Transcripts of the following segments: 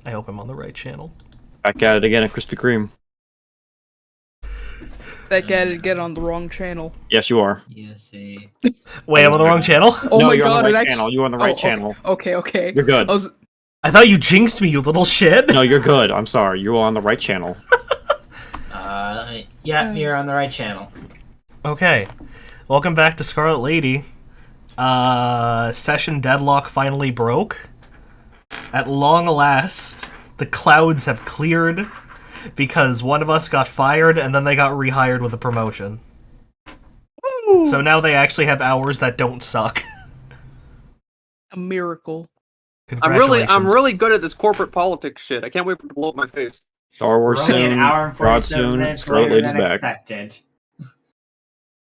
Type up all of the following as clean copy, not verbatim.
I hope I'm on the right channel. Back at it again at Krispy Kreme. Back at it again on the wrong channel. Yes, you are. Yes, Wait, I'm on the wrong channel? Oh no, my you're god, on the right it channel. You're on the right channel. Okay. You're good. I thought you jinxed me, you little shit. No, you're good. I'm sorry. You're on the right channel. Yeah, you're on the right channel. Okay. Welcome back to Scarlet Lady. Session deadlock finally broke. At long last, the clouds have cleared because one of us got fired and then they got rehired with a promotion. Ooh. So now they actually have hours that don't suck. A miracle. I'm really good at this corporate politics shit. I can't wait for it to blow up my face. Star Wars soon. An hour and God 47 soon. minutes Scarlet later Lady's than back. expected.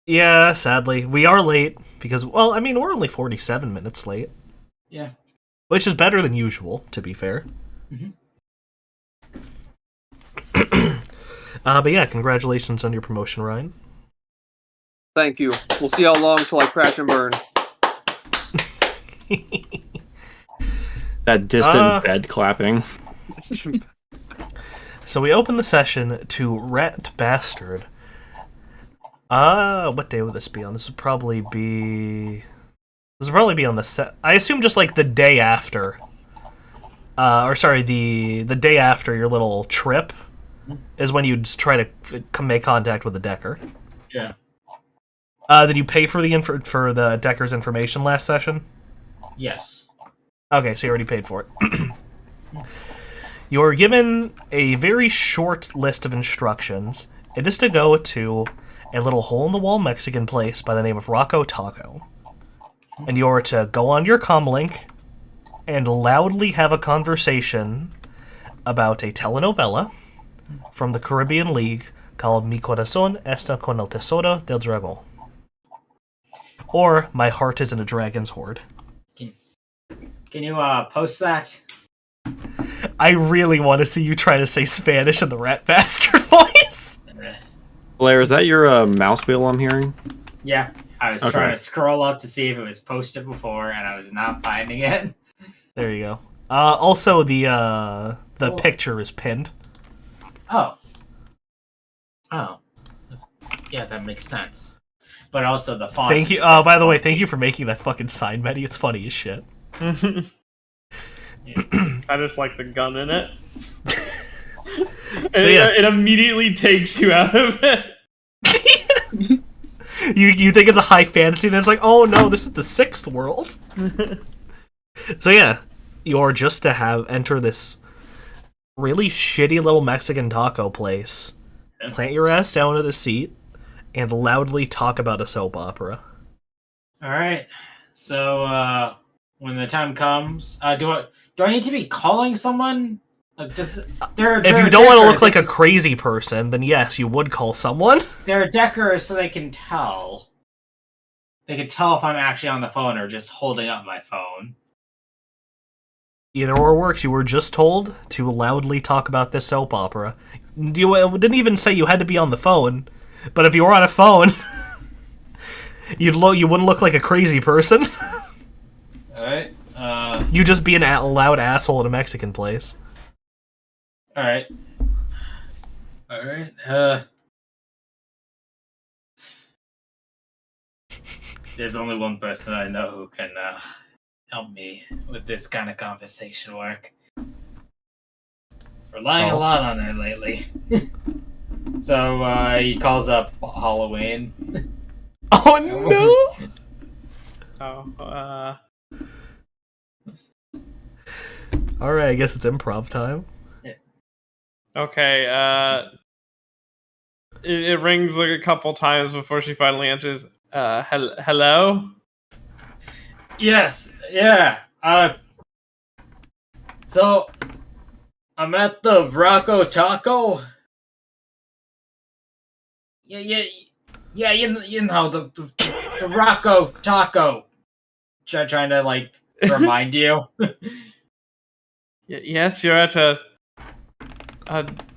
Yeah, sadly. We are late because, well, I mean, we're only 47 minutes late. Yeah. Which is better than usual, to be fair. Mm-hmm. But yeah, congratulations on your promotion, Ryan. Thank you. We'll see how long till I crash and burn. That distant bed clapping. So we open the session to Rat Bastard. What day would this be on? This would probably be on the set. I assume just like the day after. Or sorry, the day after your little trip is when you'd try to make contact with the Decker. Yeah. Did you pay for the Decker's information last session? Yes. Okay, so you already paid for it. You're given a very short list of instructions. It is to go to a little hole-in-the-wall Mexican place by the name of Rocco Taco. And you're to go on your comlink and loudly have a conversation about a telenovela from the Caribbean League called Mi Corazón está con el tesoro del dragón. Or My Heart is in a Dragon's Hoard. Can you post that? I really want to see you try to say Spanish in the Rat Bastard voice. Blair, is that your mouse wheel I'm hearing? Yeah, I was trying to scroll up to see if it was posted before, and I was not finding it. There you go. Also, the picture is pinned. Oh. Yeah, that makes sense. But also the font. Thank you. By the way, thank you for making that fucking sign, Medi. It's funny as shit. I just like the gun in it. So, yeah. It immediately takes you out of it. You think it's a high fantasy, then it's like, oh no, this is the sixth world. So yeah, you're just to enter this really shitty little Mexican taco place, plant your ass down at a seat, and loudly talk about a soap opera. Alright, so when the time comes, do I need to be calling someone? Like, if you don't want to look like a crazy person, then yes, you would call someone. They're a Decker, so they can tell. They can tell if I'm actually on the phone or just holding up my phone. Either or works. You were just told to loudly talk about this soap opera. You didn't even say you had to be on the phone, but if you were on a phone, you wouldn't look like a crazy person. Alright. You just be a loud asshole at a Mexican place. Alright. There's only one person I know who can help me with this kind of conversation work. Relying a lot on her lately. So he calls up Halloween. Oh Oh, Alright, I guess it's improv time. okay, it rings like a couple times before she finally answers. Hello? Yes, yeah. So I'm at the Rocco Taco. Yeah. You know the Rocco Taco. Trying to like remind you. Yes, you're at a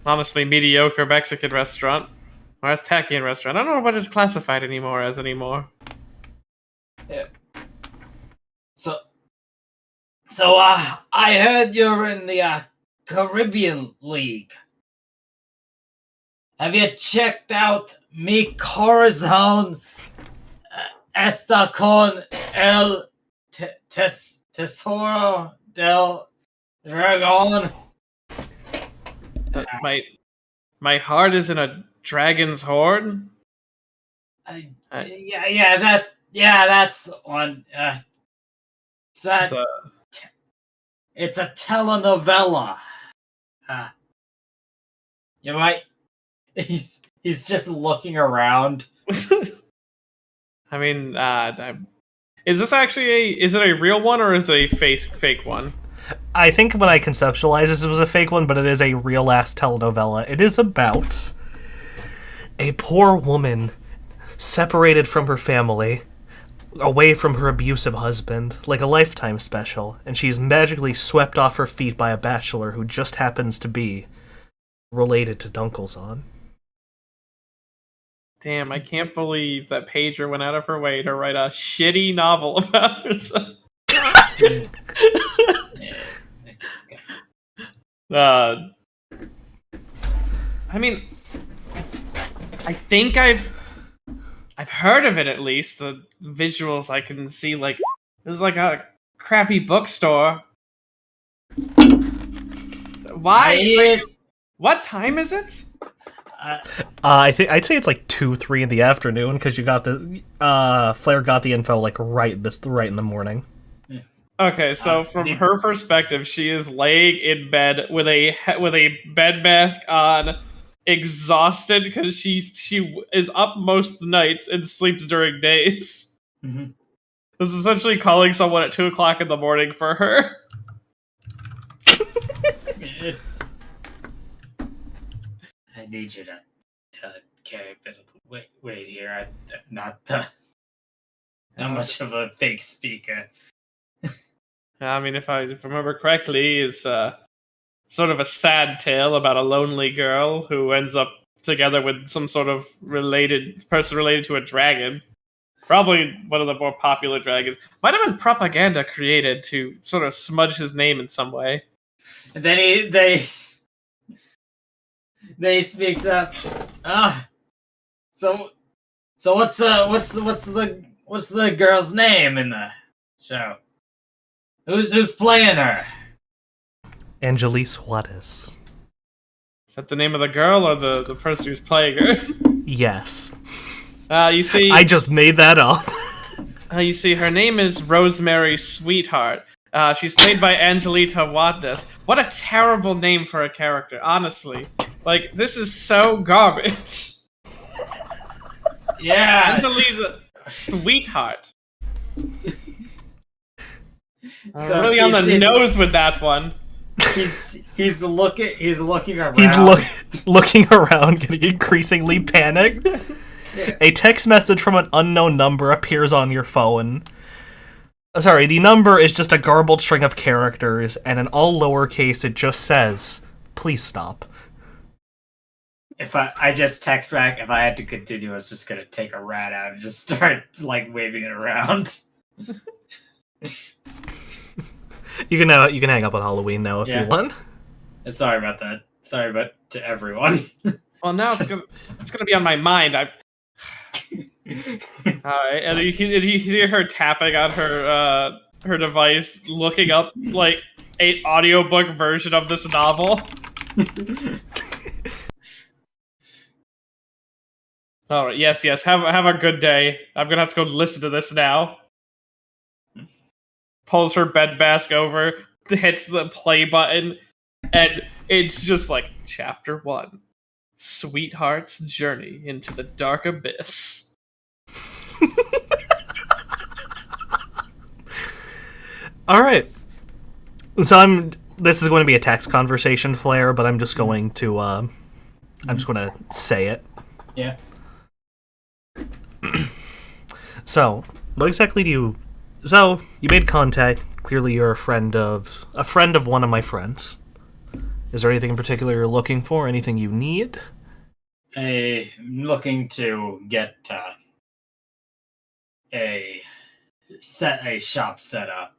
honestly mediocre Mexican restaurant. Or Aztecian restaurant. I don't know what it's classified anymore. Yeah. So I heard you're in the Caribbean League. Have you checked out Mi Corazon está con el tesoro del dragón? My heart is in a dragon's hoard. That's the one. So- It's a telenovela. You might. He's just looking around. I mean, is this actually is it a real one or is it a fake one? I think when I conceptualized this, it was a fake one, but it is a real-ass telenovela. It is about a poor woman separated from her family, away from her abusive husband, like a Lifetime special, and she's magically swept off her feet by a bachelor who just happens to be related to Dunkelzahn. Damn, I can't believe that Pager went out of her way to write a shitty novel about herself. I mean, I think I've heard of it at least. The visuals I can see, like there's like a crappy bookstore. Why? What time is it? I'd say it's like 2-3 in the afternoon because you got the Flair got the info like right in the morning. Okay, so from her perspective, she is laying in bed with a bed mask on, exhausted because she is up most nights and sleeps during days. Mm-hmm. This is essentially calling someone at 2:00 in the morning for her. I need you to carry a bit of the weight here. I'm not much of a big speaker. I mean, if I remember correctly, is sort of a sad tale about a lonely girl who ends up together with some sort of person related to a dragon. Probably one of the more popular dragons. Might have been propaganda created to sort of smudge his name in some way. And then he speaks up. So what's the girl's name in the show? Who's playing her? Angelise Juarez. Is that the name of the girl or the person who's playing her? Yes. You see, I just made that up. you see, her name is Rosemary Sweetheart. She's played by Angelita Juarez. What a terrible name for a character, honestly. Like, this is so garbage. Yeah, Angelita Sweetheart. So really on the nose with that one. He's looking around. He's looking around, getting increasingly panicked. Yeah. A text message from an unknown number appears on your phone. Sorry, the number is just a garbled string of characters, and in all lowercase it just says, "Please stop." If I just text back, if I had to continue, I was just gonna take a rat out and just start like waving it around. You can hang up on Halloween now if you want. Sorry about that. Sorry about to everyone. Well, now it's gonna be on my mind. Alright, and you hear her tapping on her device, looking up like an audiobook version of this novel. Alright, yes. Have a good day. I'm gonna have to go listen to this now. Pulls her bed mask over, hits the play button, and it's just like Chapter 1. Sweetheart's journey into the dark abyss. All right. So this is going to be a text conversation, Flair, but I'm just going to say it. Yeah. So, what exactly do you... So, you made contact. Clearly you're a friend of one of my friends. Is there anything in particular you're looking for? Anything you need? I'm looking to get a shop set up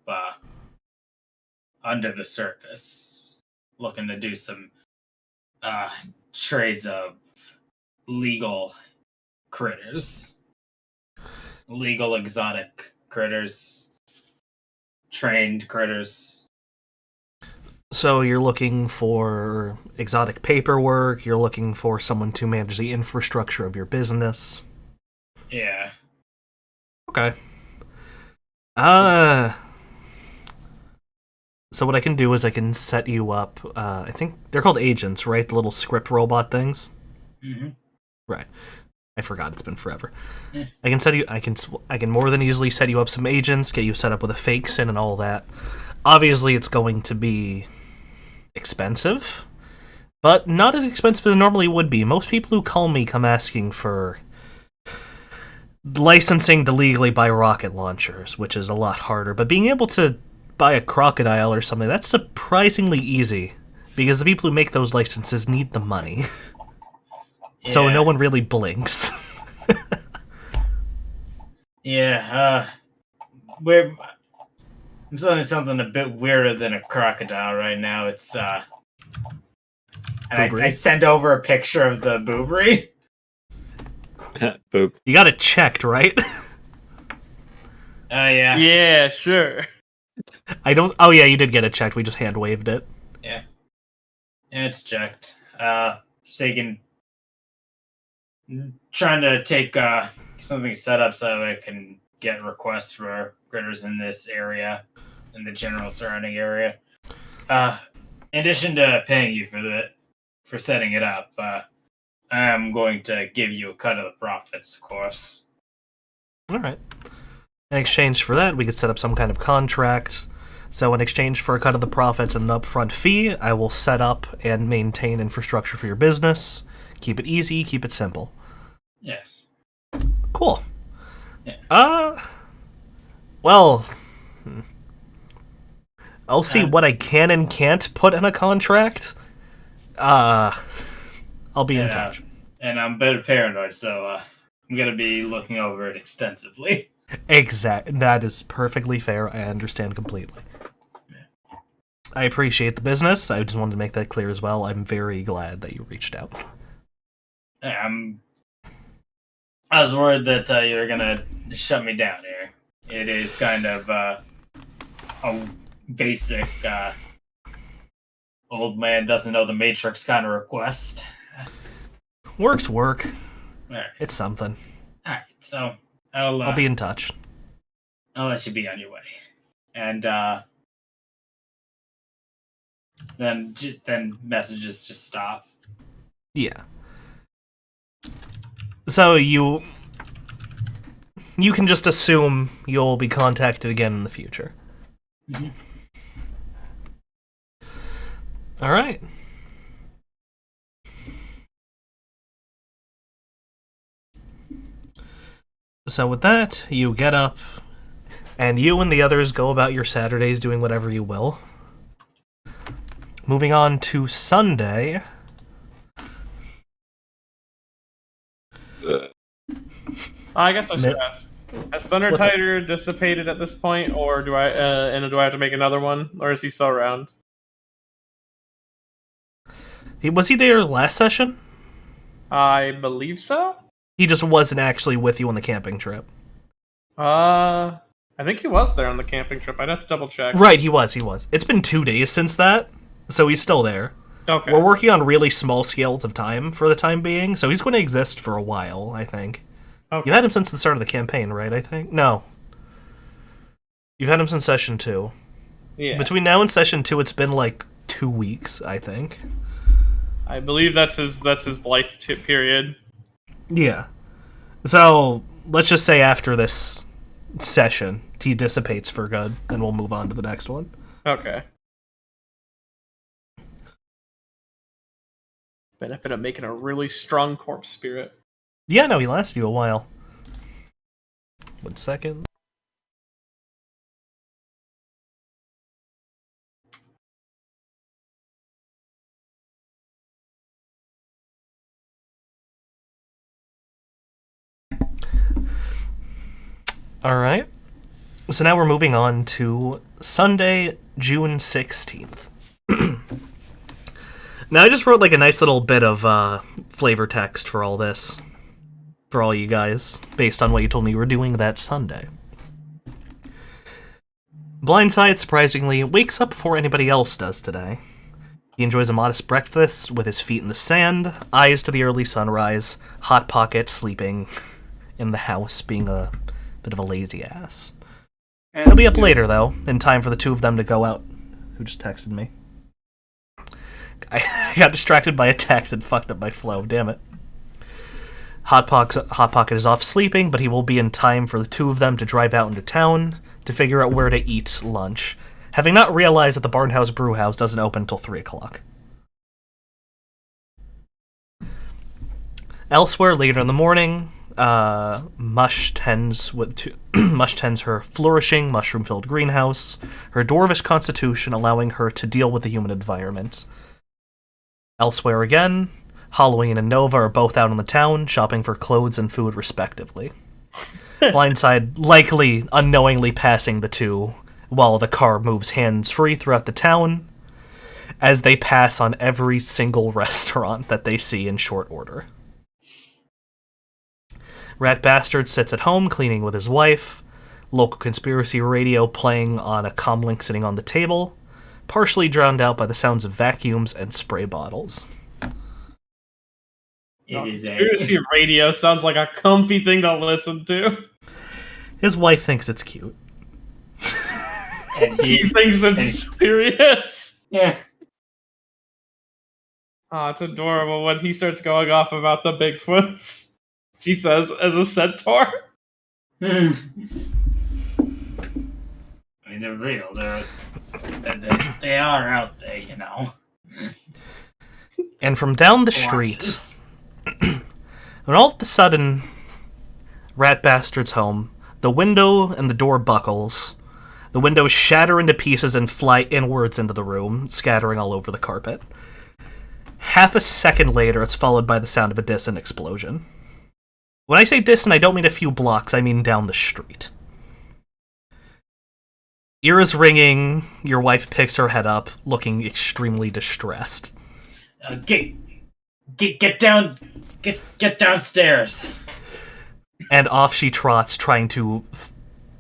under the surface. looking to do some trades of legal critters, legal exotic critters, trained critters. So you're looking for exotic paperwork, you're looking for someone to manage the infrastructure of your business. Yeah. Okay. So what I can do is I can set you up, I think they're called agents, right? The little script robot things? Mm-hmm. Right. I forgot, it's been forever. Yeah. I can more than easily set you up some agents, get you set up with a fake SIN and all that. Obviously it's going to be expensive, but not as expensive as it normally would be. Most people who call me come asking for licensing to legally buy rocket launchers, which is a lot harder, but being able to buy a crocodile or something, that's surprisingly easy, because the people who make those licenses need the money. So Yeah. no one really blinks. Yeah, I'm selling something a bit weirder than a crocodile right now. It's and Boobry? I sent over a picture of the boobry. Boop. You got it checked, right? Oh yeah. Yeah, sure. I don't... Oh yeah, you did get it checked, we just hand-waved it. Yeah, it's checked. So you can trying to take something set up so I can get requests for critters in this area, in the general surrounding area. In addition to paying you for setting it up, I'm going to give you a cut of the profits, of course. Alright. In exchange for that, we could set up some kind of contract. So in exchange for a cut of the profits and an upfront fee, I will set up and maintain infrastructure for your business. Keep it easy, keep it simple. Yes. Cool. Yeah. Well, I'll see what I can and can't put in a contract. I'll be in touch. And I'm a bit paranoid, so I'm going to be looking over it extensively. That is perfectly fair. I understand completely. I appreciate the business. I just wanted to make that clear as well. I'm very glad that you reached out. I was worried that you were gonna shut me down here. It is kind of a basic old man doesn't know the Matrix kind of request. Work's work. Alright. It's something. Alright, so I'll be in touch. I'll let you be on your way. And then messages just stop. Yeah. So you can just assume you'll be contacted again in the future. Mm-hmm. All right. So with that, you get up, and you and the others go about your Saturdays doing whatever you will. Moving on to Sunday. I guess I should ask. Has Thunder What's up? Tiger dissipated at this point, or do I have to make another one, or is he still around? Was he there last session? I believe so. He just wasn't actually with you on the camping trip. I think he was there on the camping trip. I'd have to double check. Right, he was. It's been 2 days since that, so he's still there. Okay. We're working on really small scales of time for the time being, so he's going to exist for a while, I think. Okay. You had him since the start of the campaign, right, I think? No. You've had him since session 2. Yeah. Between now and session 2, it's been like 2 weeks, I think. I believe that's his life period. Yeah. So, let's just say after this session, he dissipates for good, and we'll move on to the next one. Okay. Benefit of making a really strong corpse spirit. Yeah, no, he lasted you a while. 1 second. Alright. So now we're moving on to Sunday, June 16th. Now, I just wrote like a nice little bit of flavor text for all this. For all you guys, based on what you told me you were doing that Sunday. Blindside, surprisingly, wakes up before anybody else does today. He enjoys a modest breakfast with his feet in the sand, eyes to the early sunrise, Hot Pocket sleeping in the house, being a bit of a lazy ass. He'll be up later, though, in time for the two of them to go out. Who just texted me? I got distracted by a text and fucked up my flow, damn it. Hot Pocket is off sleeping, but he will be in time for the two of them to drive out into town to figure out where to eat lunch, having not realized that the Barnhouse Brewhouse doesn't open until 3 o'clock. Elsewhere, later in the morning, Mush tends her flourishing, mushroom-filled greenhouse, her dwarvish constitution allowing her to deal with the human environment. Elsewhere again, Halloween and Nova are both out in the town, shopping for clothes and food respectively. Blindside likely unknowingly passing the two, while the car moves hands-free throughout the town, as they pass on every single restaurant that they see in short order. Rat Bastard sits at home cleaning with his wife, local conspiracy radio playing on a comlink sitting on the table, partially drowned out by the sounds of vacuums and spray bottles. Conspiracy radio sounds like a comfy thing to listen to. His wife thinks it's cute. And He thinks it's serious. yeah. Oh, it's adorable when he starts going off about the Bigfoots. She says, as a centaur. I mean, they're real. They are out there, you know. And from down the street, when all of a sudden, Rat Bastard's home, the window and the door buckles. The windows shatter into pieces and fly inwards into the room, scattering all over the carpet. Half a second later, it's followed by the sound of a distant explosion. When I say distant, I don't mean a few blocks, I mean down the street. Ears ringing, your wife picks her head up, looking extremely distressed. Get downstairs. And off she trots,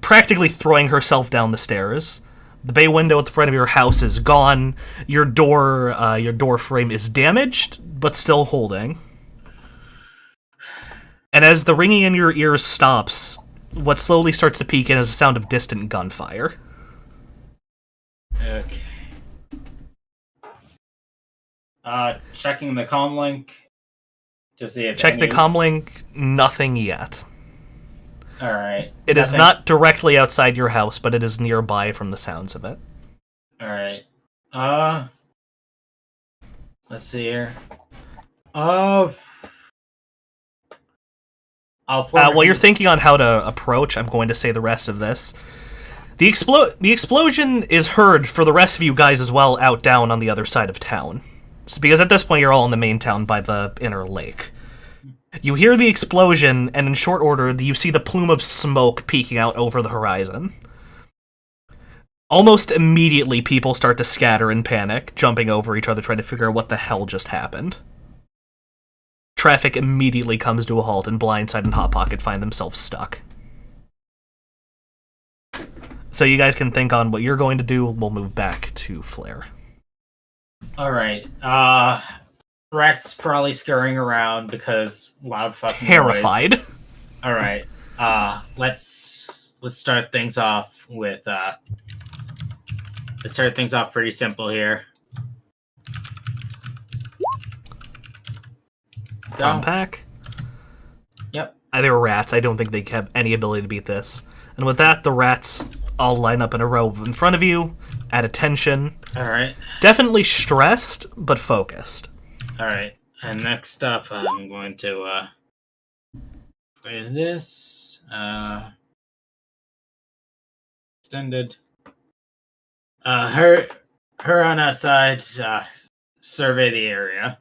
practically throwing herself down the stairs. The bay window at the front of your house is gone. Your door frame is damaged, but still holding. And as the ringing in your ears stops, what slowly starts to peek in is the sound of distant gunfire. Okay. Checking the comlink to see if Check the comlink, nothing yet. Alright. It is not directly outside your house, but it is nearby from the sounds of it. Alright. Let's see here. While you're thinking on how to approach, I'm going to say the rest of this. The explosion is heard for the rest of you guys as well out down on the other side of town. Because at this point you're all in the main town by the inner lake. You hear the explosion, and in short order, you see the plume of smoke peeking out over the horizon. Almost immediately, people start to scatter in panic, jumping over each other, trying to figure out what the hell just happened. Traffic immediately comes to a halt, and Blindside and Hot Pocket find themselves stuck. So you guys can think on what you're going to do. We'll move back to Flare. Alright. Rat's probably scurrying around because loud fucking Terrified. noise. Alright. Let's start things off with let's start things off pretty simple here. Compact. Yep. They were rats. I don't think they have any ability to beat this. And with that, the rats all line up in a row in front of you, at attention. Alright. Definitely stressed, but focused. Alright. And next up, I'm going to play this. Extended. Her on our side, survey the area.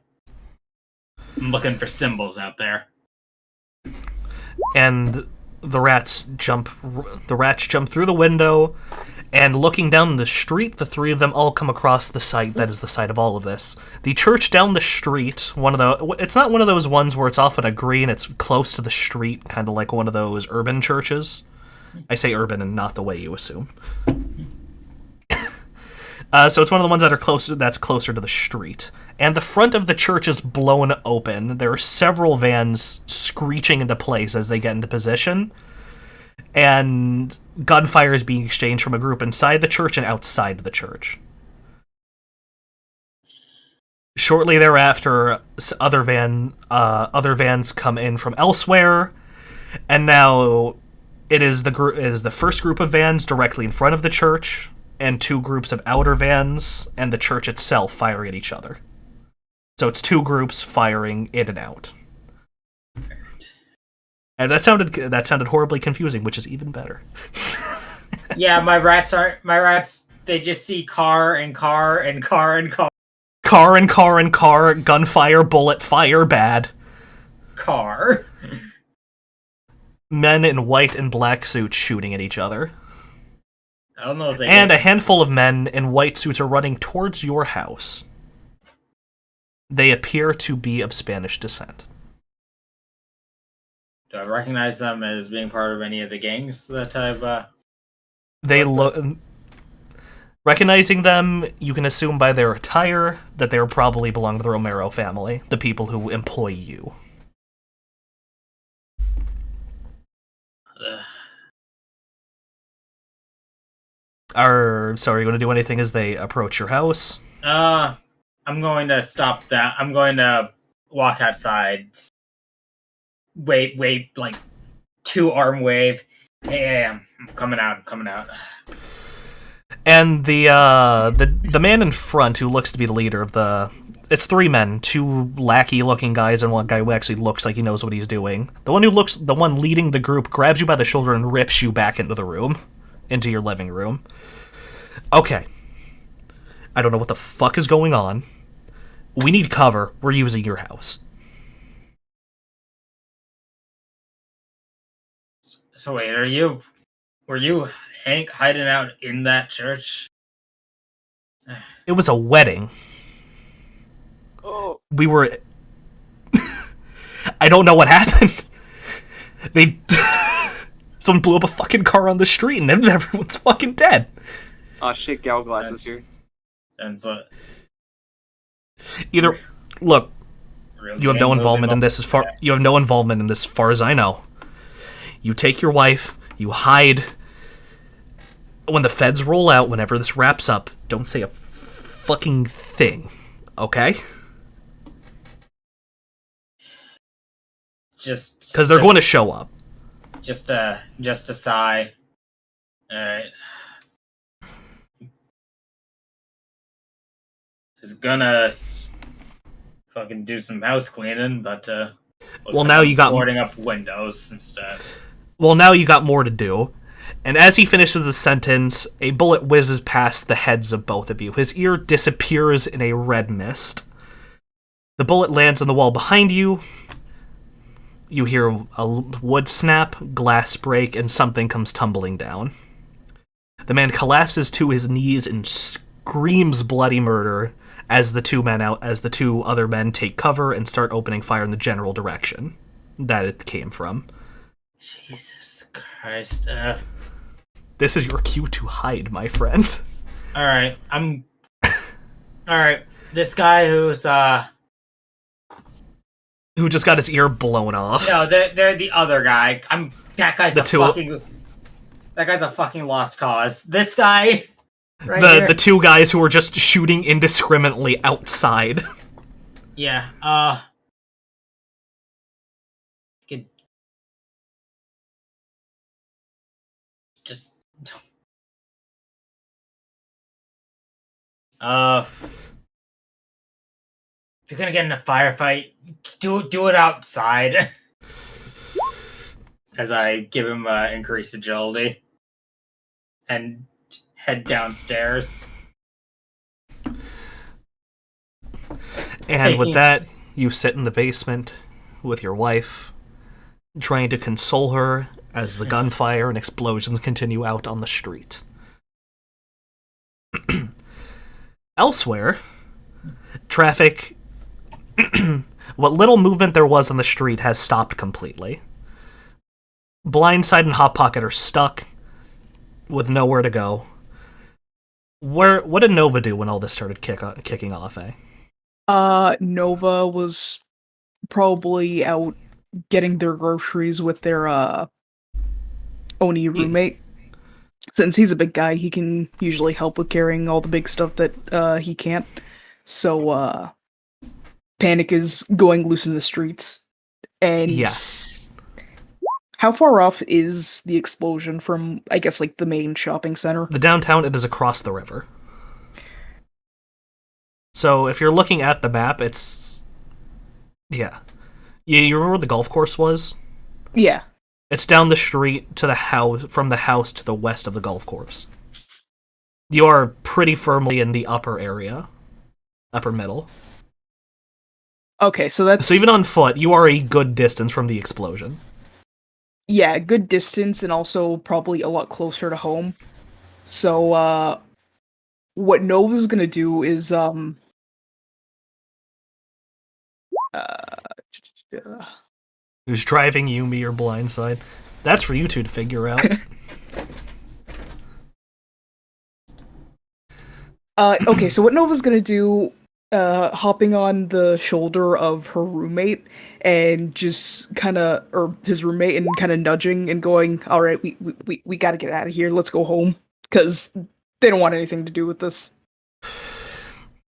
I'm looking for symbols out there. And the rats jump through the window And looking down the street, the three of them all come across the site that is the site of all of this. The church down the street, it's not one of those ones where it's off at a green, it's close to the street, kind of like one of those urban churches. I say urban and not the way you assume. So it's one of the ones that's closer to the street. And the front of the church is blown open. There are several vans screeching into place as they get into position. And gunfire is being exchanged from a group inside the church and outside the church. Shortly thereafter, other vans come in from elsewhere, and now it is the first group of vans directly in front of the church, and two groups of outer vans, and the church itself firing at each other. So it's two groups firing in and out. And that sounded horribly confusing, which is even better. Yeah, my rats, they just see car and car and car and car. Car and car and car, gunfire, bullet fire, bad. Car. Men in white and black suits shooting at each other. I don't know if they And a handful of men in white suits are running towards your house. They appear to be of Spanish descent. Do I recognize them as being part of any of the gangs that I've... They look... Recognizing them, you can assume by their attire that they probably belong to the Romero family, the people who employ you. Are you going to do anything as they approach your house? I'm going to stop that. I'm going to walk outside. Wait, like 2-arm wave. Hey, I'm coming out. And the man in front, who looks to be the leader of it's 3 men, 2 lackey-looking guys, and one guy who actually looks like he knows what he's doing. The one leading the group grabs you by the shoulder and rips you back into the room, into your living room. Okay. I don't know what the fuck is going on. We need cover. We're using your house. So wait, were you Hank hiding out in that church? It was a wedding. Oh. We were... I don't know what happened. Someone blew up a fucking car on the street and everyone's fucking dead. Oh shit, Galglass is here. And so, Either... Look, really you have no involvement in this as far... You have no involvement in this as far as I know. You take your wife, you hide. When the feds roll out, whenever this wraps up, don't say a fucking thing, okay? Just because they're going to show up. Just a sigh. Alright. Is gonna fucking do some house cleaning, but well, now you got boarding up windows instead. Well, now you got more to do. And as he finishes the sentence, a bullet whizzes past the heads of both of you. His ear disappears in a red mist. The bullet lands on the wall behind you. You hear a wood snap, glass break, and something comes tumbling down. The man collapses to his knees and screams bloody murder as the two other men take cover and start opening fire in the general direction that it came from. Jesus Christ. This is your cue to hide, my friend. Alright, Alright, this guy who just got his ear blown off. No, they're the other guy. That guy's a fucking lost cause. This guy... Right the 2 guys who were just shooting indiscriminately outside. Yeah, could just if you're gonna get in a firefight, do it outside. As I give him increased agility and head downstairs. And with that, you sit in the basement with your wife, trying to console her as the gunfire and explosions continue out on the street. Elsewhere, traffic, what little movement there was on the street has stopped completely. Blindside and Hot Pocket are stuck with nowhere to go. What did Nova do when all this started kicking off, eh? Nova was probably out getting their groceries with their Oni roommate. Since he's a big guy, he can usually help with carrying all the big stuff that he can't. So Panic is going loose in the streets. And Yes. how far off is the explosion from, I guess, like the main shopping center? The downtown, it is across the river. So if you're looking at the map, it's... Yeah. You remember where the golf course was? Yeah. It's down the street to the house, from the house to the west of the golf course. You are pretty firmly in the upper area. Upper middle. Okay, so that's... So even on foot, you are a good distance from the explosion. Yeah, good distance and also probably a lot closer to home. So, what Nova's gonna do is, Who's driving Yumi or Blindside? That's for you two to figure out. Okay, so what Nova's gonna do, hopping on the shoulder of her roommate and just kinda, or his roommate, and kinda nudging and going, alright, we gotta get out of here, let's go home, because they don't want anything to do with this.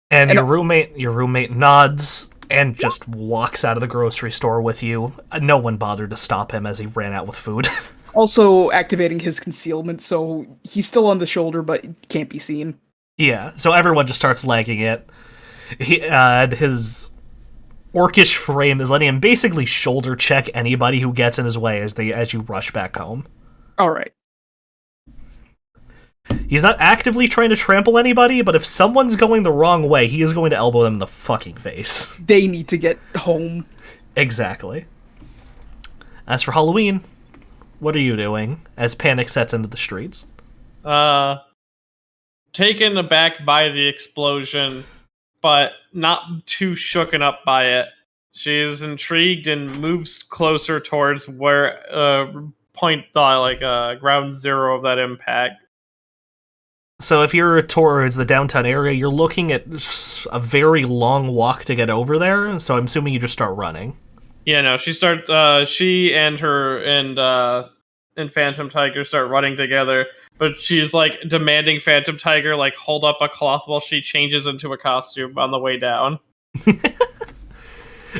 And your roommate nods and just walks out of the grocery store with you. No one bothered to stop him as he ran out with food. Also activating his concealment, so he's still on the shoulder, but can't be seen. Yeah, so everyone just starts lagging it. His orcish frame is letting him basically shoulder check anybody who gets in his way as you rush back home. Alright. He's not actively trying to trample anybody, but if someone's going the wrong way, he is going to elbow them in the fucking face. They need to get home. Exactly. As for Halloween, what are you doing as Panic sets into the streets? Taken aback by the explosion, but not too shooken up by it. She's intrigued and moves closer towards where ground zero of that impact. So if you're towards the downtown area, you're looking at a very long walk to get over there, so I'm assuming you just start running. Yeah, no, she and Phantom Tiger start running together, but she's like demanding Phantom Tiger like hold up a cloth while she changes into a costume on the way down.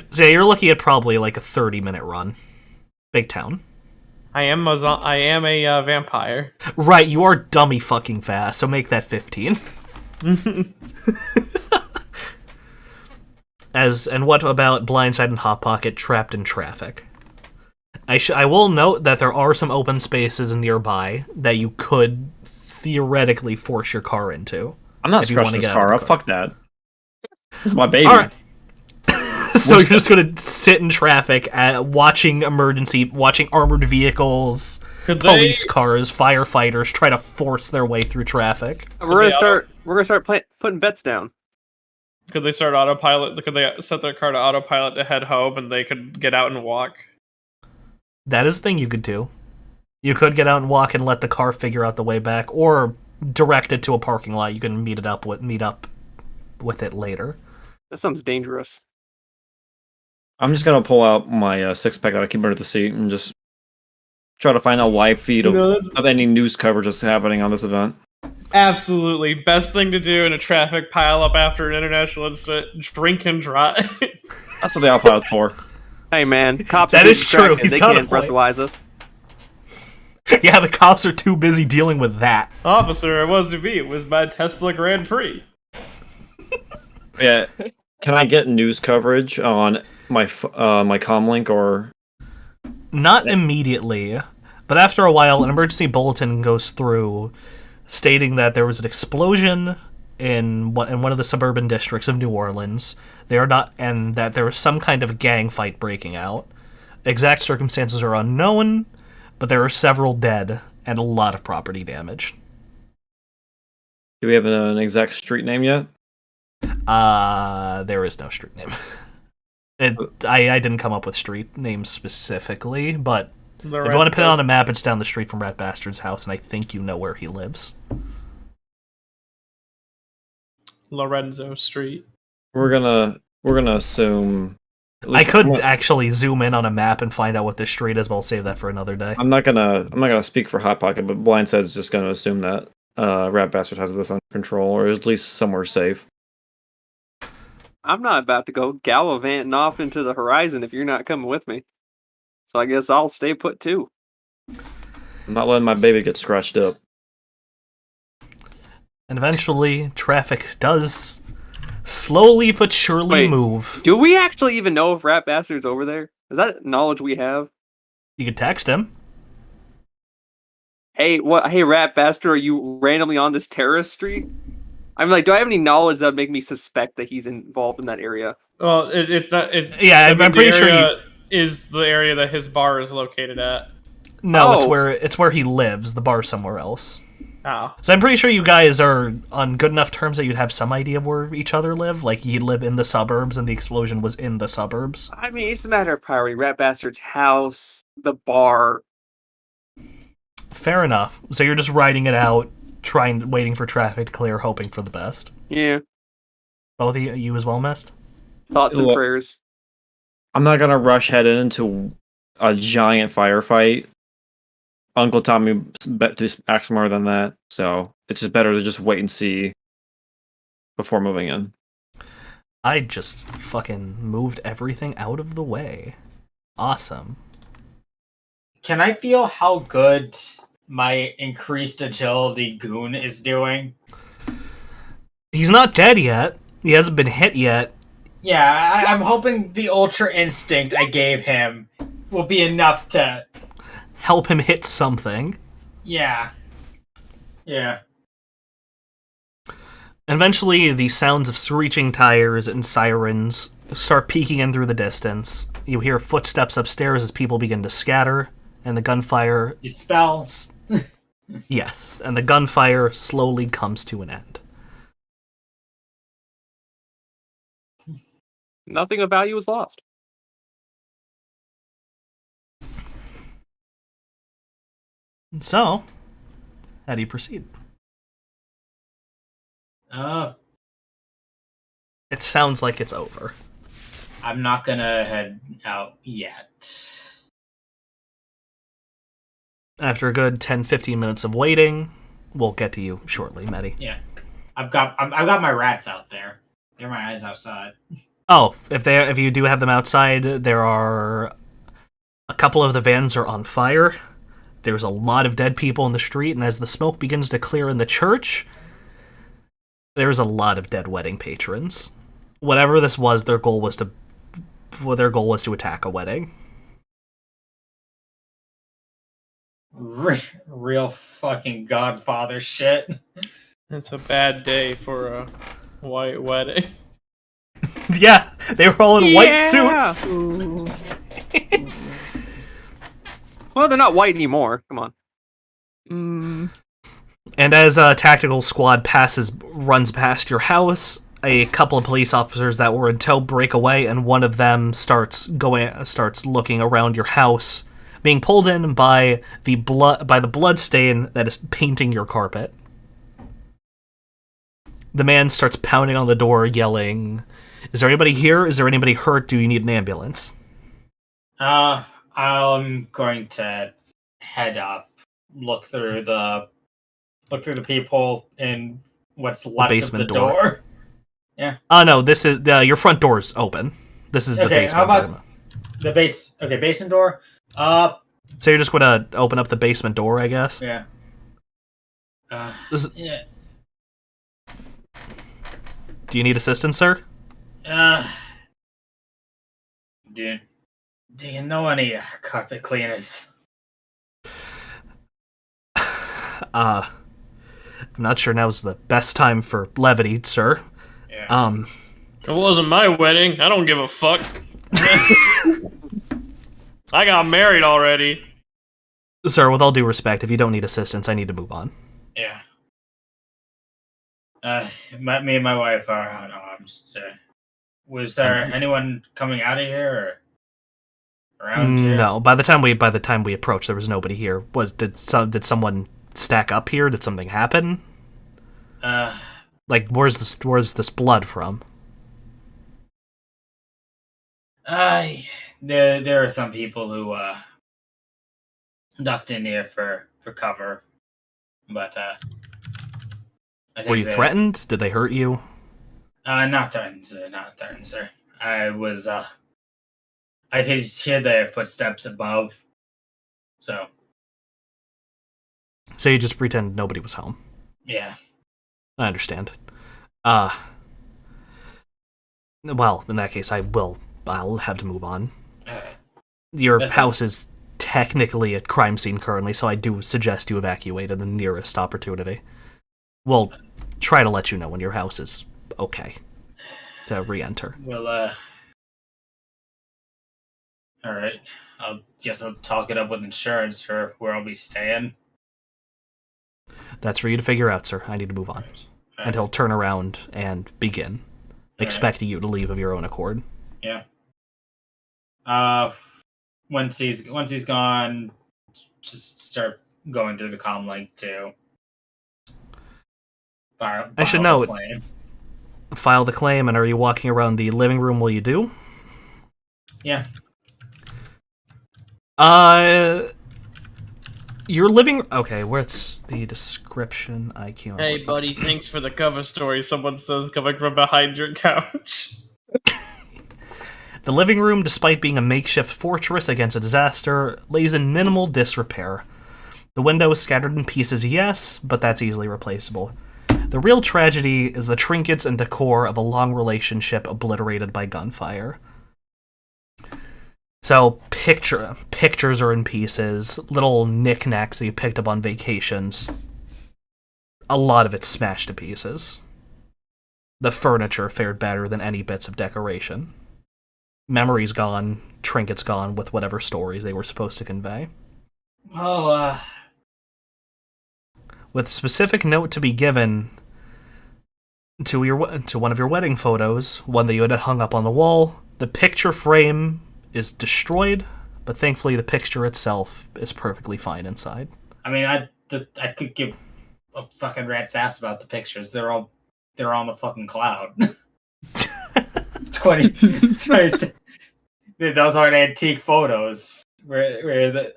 So yeah, you're looking at probably like a 30-minute run. Big town. I am a vampire. Right, you are dummy fucking fast, so make that 15. And what about Blindside and Hot Pocket trapped in traffic? I will note that there are some open spaces nearby that you could theoretically force your car into. I'm not scratching this car up. Fuck that. This is my baby. All right. So you're just going to sit in traffic, watching armored vehicles, police cars, firefighters try to force their way through traffic. We're gonna start putting bets down. Could they start autopilot? Could they set their car to autopilot to head home, and they could get out and walk? That is a thing you could do. You could get out and walk and let the car figure out the way back, or direct it to a parking lot. You can meet up with it later. That sounds dangerous. I'm just gonna pull out my six-pack that I keep under the seat and just try to find a live feed of any news coverage that's happening on this event. Absolutely. Best thing to do in a traffic pileup after an international incident, drink and drive. That's what the autopilot's for. Hey man, cops That are is true. He's They got a can't point. breathalyze us. Yeah, the cops are too busy dealing with that. Officer, it was to be. It was my Tesla Grand Prix. Yeah. Can I get news coverage on my my comlink or? Not immediately, but after a while, an emergency bulletin goes through stating that there was an explosion in one of the suburban districts of New Orleans. And that there was some kind of gang fight breaking out. Exact circumstances are unknown, but there are several dead and a lot of property damage. Do we have an exact street name yet? There is no street name. I didn't come up with street names specifically, but if you want to put it on a map, it's down the street from Rat Bastard's house, and I think you know where he lives. Lorenzo Street. We're gonna assume. I could actually zoom in on a map and find out what this street is, but I'll save that for another day. I'm not gonna speak for Hot Pocket, but Blind says just gonna assume that Rat Bastard has this under control, or at least somewhere safe. I'm not about to go gallivanting off into the horizon if you're not coming with me. So I guess I'll stay put too. I'm not letting my baby get scratched up. And eventually, traffic does slowly but surely move. Do we actually even know if Rat Bastard's over there? Is that knowledge we have? You could text him. Hey, Hey, Rat Bastard, are you randomly on this terrace street? I'm like, do I have any knowledge that would make me suspect that he's involved in that area? Well, it's not. I'm pretty sure is the area that his bar is located at. No, it's where he lives. The bar's somewhere else. Oh. So I'm pretty sure you guys are on good enough terms that you'd have some idea of where each other live. Like, you live in the suburbs, and the explosion was in the suburbs. I mean, it's a matter of priority. Rat Bastard's house, the bar. Fair enough. So you're just riding it out, waiting for traffic to clear, hoping for the best. Yeah. Both of you as well, Mist? Thoughts and prayers. I'm not gonna rush head into a giant firefight. Uncle Tommy just acts more than that, so it's just better to just wait and see before moving in. I just fucking moved everything out of the way. Awesome. Can I feel how good my increased agility goon is doing? He's not dead yet. He hasn't been hit yet. Yeah, I'm hoping the Ultra Instinct I gave him will be enough to help him hit something. Yeah. And eventually, the sounds of screeching tires and sirens start peeking in through the distance. You hear footsteps upstairs as people begin to scatter, and the gunfire... Dispels. Yes, and the gunfire slowly comes to an end. Nothing of value was lost. So, how do you proceed? It sounds like it's over. I'm not gonna head out yet. After a good 10-15 minutes of waiting, we'll get to you shortly, Medi. Yeah. I've got my rats out there. They're my eyes outside. Oh, if you do have them outside, there are a couple of the vans are on fire. There's a lot of dead people in the street, and as the smoke begins to clear in the church, there's a lot of dead wedding patrons. Whatever this was, their goal was to attack a wedding. Real fucking Godfather shit. It's a bad day for a white wedding. Yeah, they were all in white suits. Well, they're not white anymore. Come on. And as a tactical squad runs past your house, a couple of police officers that were in tow break away, and one of them starts looking around your house, being pulled in by the blood stain that is painting your carpet. The man starts pounding on the door, yelling, "Is there anybody here? Is there anybody hurt? Do you need an ambulance?" I'm going to head up, look through the people in what's left basement of the door. Yeah. Oh no, this is your front door's open. This is the basement. How about the base? Okay, basement door. So you're just gonna open up the basement door, I guess. Yeah. Yeah. Do you need assistance, sir? Do you know any carpet cleaners? I'm not sure now's the best time for levity, sir. Yeah. It wasn't my wedding. I don't give a fuck. I got married already. Sir, with all due respect, if you don't need assistance, I need to move on. Yeah. Me and my wife are unarmed, sir. Was there anyone coming out of here or around here? No. By the time we approached, there was nobody here. Did someone stack up here? Did something happen? Like, where's this blood from? There are some people who ducked in here for cover, but I think Were you threatened? Did they hurt you? Not threatened, sir. Not threatened, sir. I could hear their footsteps above, so you just pretended nobody was home. yeah. I understand. Well, in that case, I'll have to move on. Your house is technically a crime scene currently, so I do suggest you evacuate at the nearest opportunity. We'll try to let you know when your house is okay to re-enter. Well, all right. Guess I'll talk it up with insurance for where I'll be staying. That's for you to figure out, sir. I need to move on. All And he'll turn around and begin, expecting you to leave of your own accord. Yeah. Once he's gone, just start going through the comm link too. I should note, file the claim, and are you walking around the living room while you do? Yeah. Your living... Okay, where's the description? I can't... Hey, buddy, thanks for the cover story, someone says, coming from behind your couch. The living room, despite being a makeshift fortress against a disaster, lays in minimal disrepair. The window is scattered in pieces, yes, but that's easily replaceable. The real tragedy is the trinkets and decor of a long relationship obliterated by gunfire. So, pictures are in pieces, little knickknacks that you picked up on vacations. A lot of it's smashed to pieces. The furniture fared better than any bits of decoration. Memories gone, trinkets gone, with whatever stories they were supposed to convey. Oh, With a specific note to be given to one of your wedding photos, one that you had hung up on the wall. The picture frame is destroyed, but thankfully the picture itself is perfectly fine inside. I mean, I could give a fucking rat's ass about the pictures. They're on the fucking cloud. 20. Those aren't antique photos where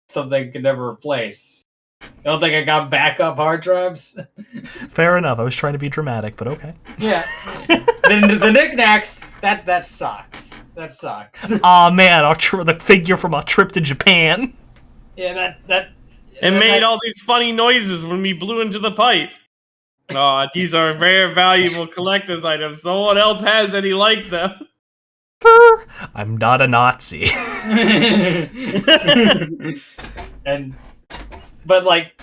something could never replace. I don't think I got backup hard drives. Fair enough. I was trying to be dramatic, but okay. Yeah. the knickknacks, that sucks. That sucks. Aw, man, the figure from our trip to Japan. Yeah, that. It made all these funny noises when we blew into the pipe. Oh, these are very valuable collector's items. No one else has any like them. I'm not a Nazi. But like,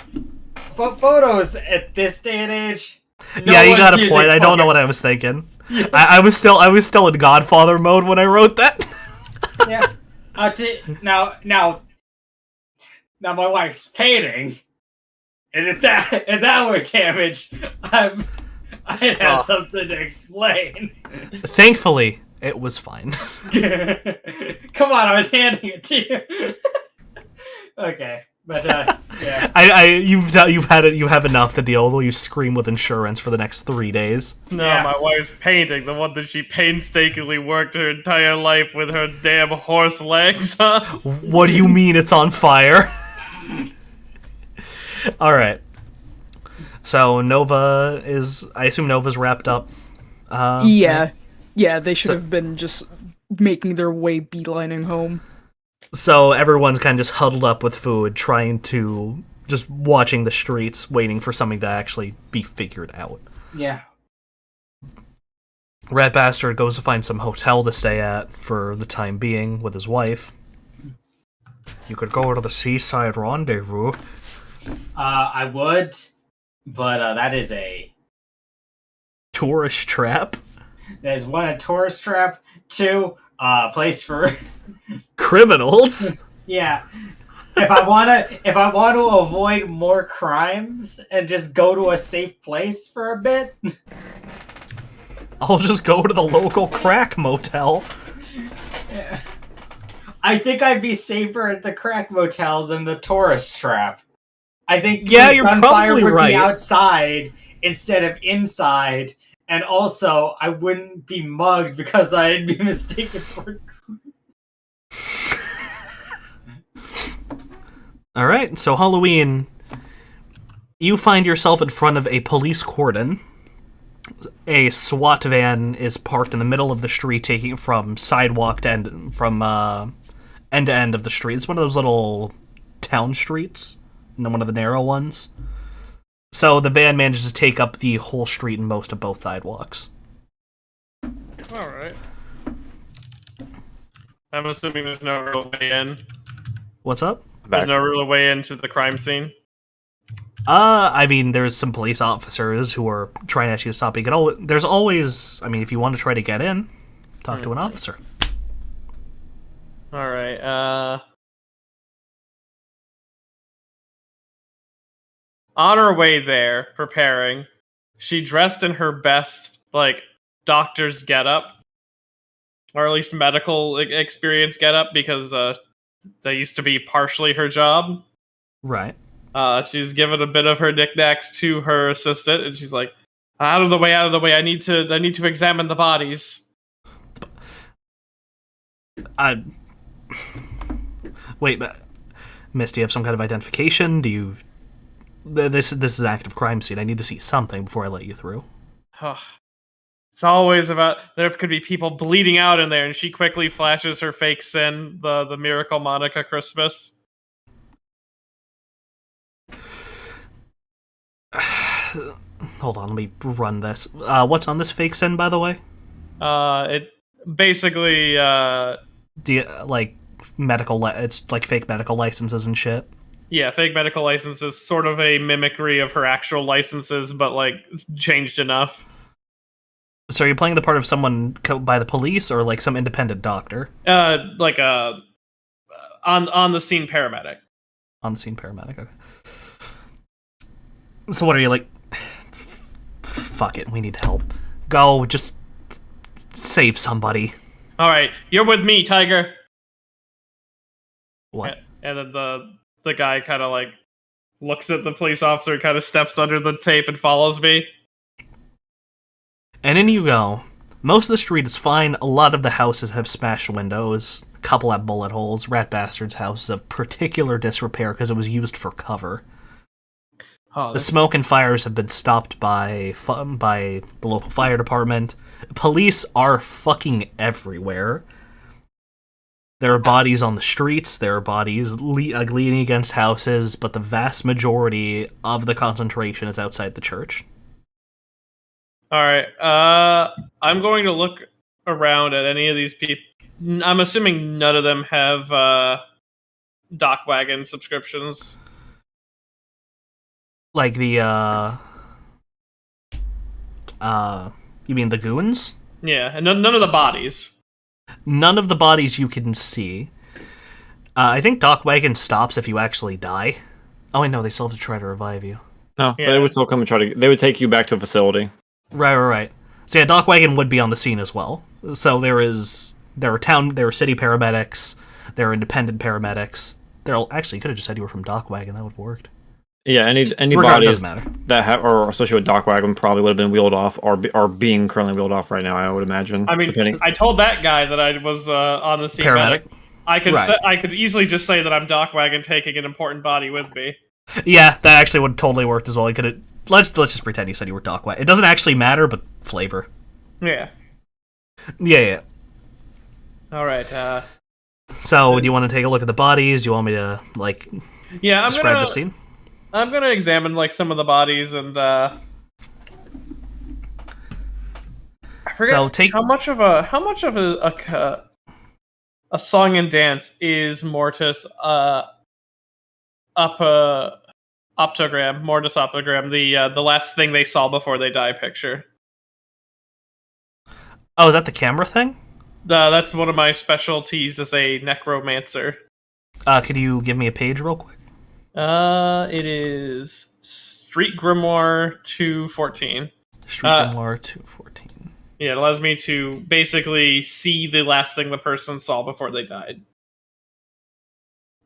photos at this day and age. Yeah, you got a point. I don't know what I was thinking. Yeah. I was still in Godfather mode when I wrote that. Yeah. Now, my wife's painting, and if that were damaged, I'd have something to explain. Thankfully, it was fine. Come on, I was handing it to you. Okay. But yeah, you have enough to deal with while you scream with insurance for the next 3 days. No, yeah. My wife's painting, the one that she painstakingly worked her entire life with her damn horse legs. Huh? What do you mean it's on fire? All right. So I assume Nova's wrapped up. Yeah, they should have been just making their way beelining home. So everyone's kind of just huddled up with food, just watching the streets, waiting for something to actually be figured out. Yeah. Rat Bastard goes to find some hotel to stay at for the time being with his wife. You could go to the Seaside Rendezvous. I would, but that is a tourist trap. That is one, a tourist trap. Two, place for criminals. Yeah. if I want to avoid more crimes and just go to a safe place for a bit, I'll just go to the local crack motel. I think I'd be safer at the crack motel than the tourist trap. I think Yeah, the you're gunfire probably would right. be outside instead of inside, and also I wouldn't be mugged because I'd be mistaken for. All right, so Halloween, you find yourself in front of a police cordon. A SWAT van is parked in the middle of the street, taking it from sidewalk to end, from end to end of the street. It's one of those little town streets, one of the narrow ones. So the van manages to take up the whole street and most of both sidewalks. All right. I'm assuming there's no real way in. What's up? There's no real way into the crime scene. I mean, there's some police officers who are trying to ask you to stop. There's always, I mean, if you want to try to get in, talk to an officer. All right. On her way there, preparing, she dressed in her best, like, doctor's getup, or at least medical experience getup, because that used to be partially her job. Right. She's given a bit of her knickknacks to her assistant, and she's like, out of the way, out of the way, I need to examine the bodies. Wait, but Miss, do you have some kind of identification? Do you... This is an active crime scene. I need to see something before I let you through. It's always about, there could be people bleeding out in there, and she quickly flashes her fake sin, the Miracle Monica Christmas. Hold on, let me run this. What's on this fake sin, by the way? It basically, Do you, like, it's like fake medical licenses and shit? yeah, fake medical licenses, sort of a mimicry of her actual licenses, but, like, it's changed enough. So are you playing the part of someone by the police, or like some independent doctor? Like on the scene paramedic. On the scene paramedic, okay. So what are you like? Fuck it, we need help. Go, just save somebody. All right, you're with me, Tiger. What? And then the guy kind of like looks at the police officer, kind of steps under the tape, and follows me. And in you go. Most of the street is fine. A lot of the houses have smashed windows. A couple have bullet holes. Rat Bastard's house is of particular disrepair because it was used for cover. The smoke and fires have been stopped by the local fire department. Police are fucking everywhere. There are bodies on the streets. There are bodies leaning against houses, but the vast majority of the concentration is outside the church. All right. I'm going to look around at any of these people. I'm assuming none of them have dock wagon subscriptions. Like the you mean the goons? Yeah, and none of the bodies. None of the bodies you can see. I think dock wagon stops if you actually die. Oh, I know they still have to try to revive you. No, Yeah. they would still come and try to. They would take you back to a facility. Right. So yeah, dock wagon would be on the scene as well. So there are city paramedics, there are independent paramedics. Actually, you could have just said you were from dock wagon. That would have worked. Yeah, any Regardless, bodies doesn't matter. that are associated with dock wagon probably would have been wheeled off, or are being currently wheeled off right now. I would imagine. I mean, depending. I told that guy that I was on the scene. Paramedic. I could Right. I could easily just say that I'm dock wagon taking an important body with me. Yeah, that actually would have totally worked as well. You could have. Let's just pretend you said you were dock wagon. It doesn't actually matter, but flavor. Yeah. Yeah. All right. So, do you want to take a look at the bodies? Do you want me to Yeah, describe the scene? I'm gonna examine like some of the bodies and I forget how much of a song and dance is Mortis Mortis optogram, the last thing they saw before they die picture. Oh, is that the camera thing? That's one of my specialties as a necromancer. Could you give me a page real quick? It is Street Grimoire 214. Street Grimoire 214. Yeah, it allows me to basically see the last thing the person saw before they died.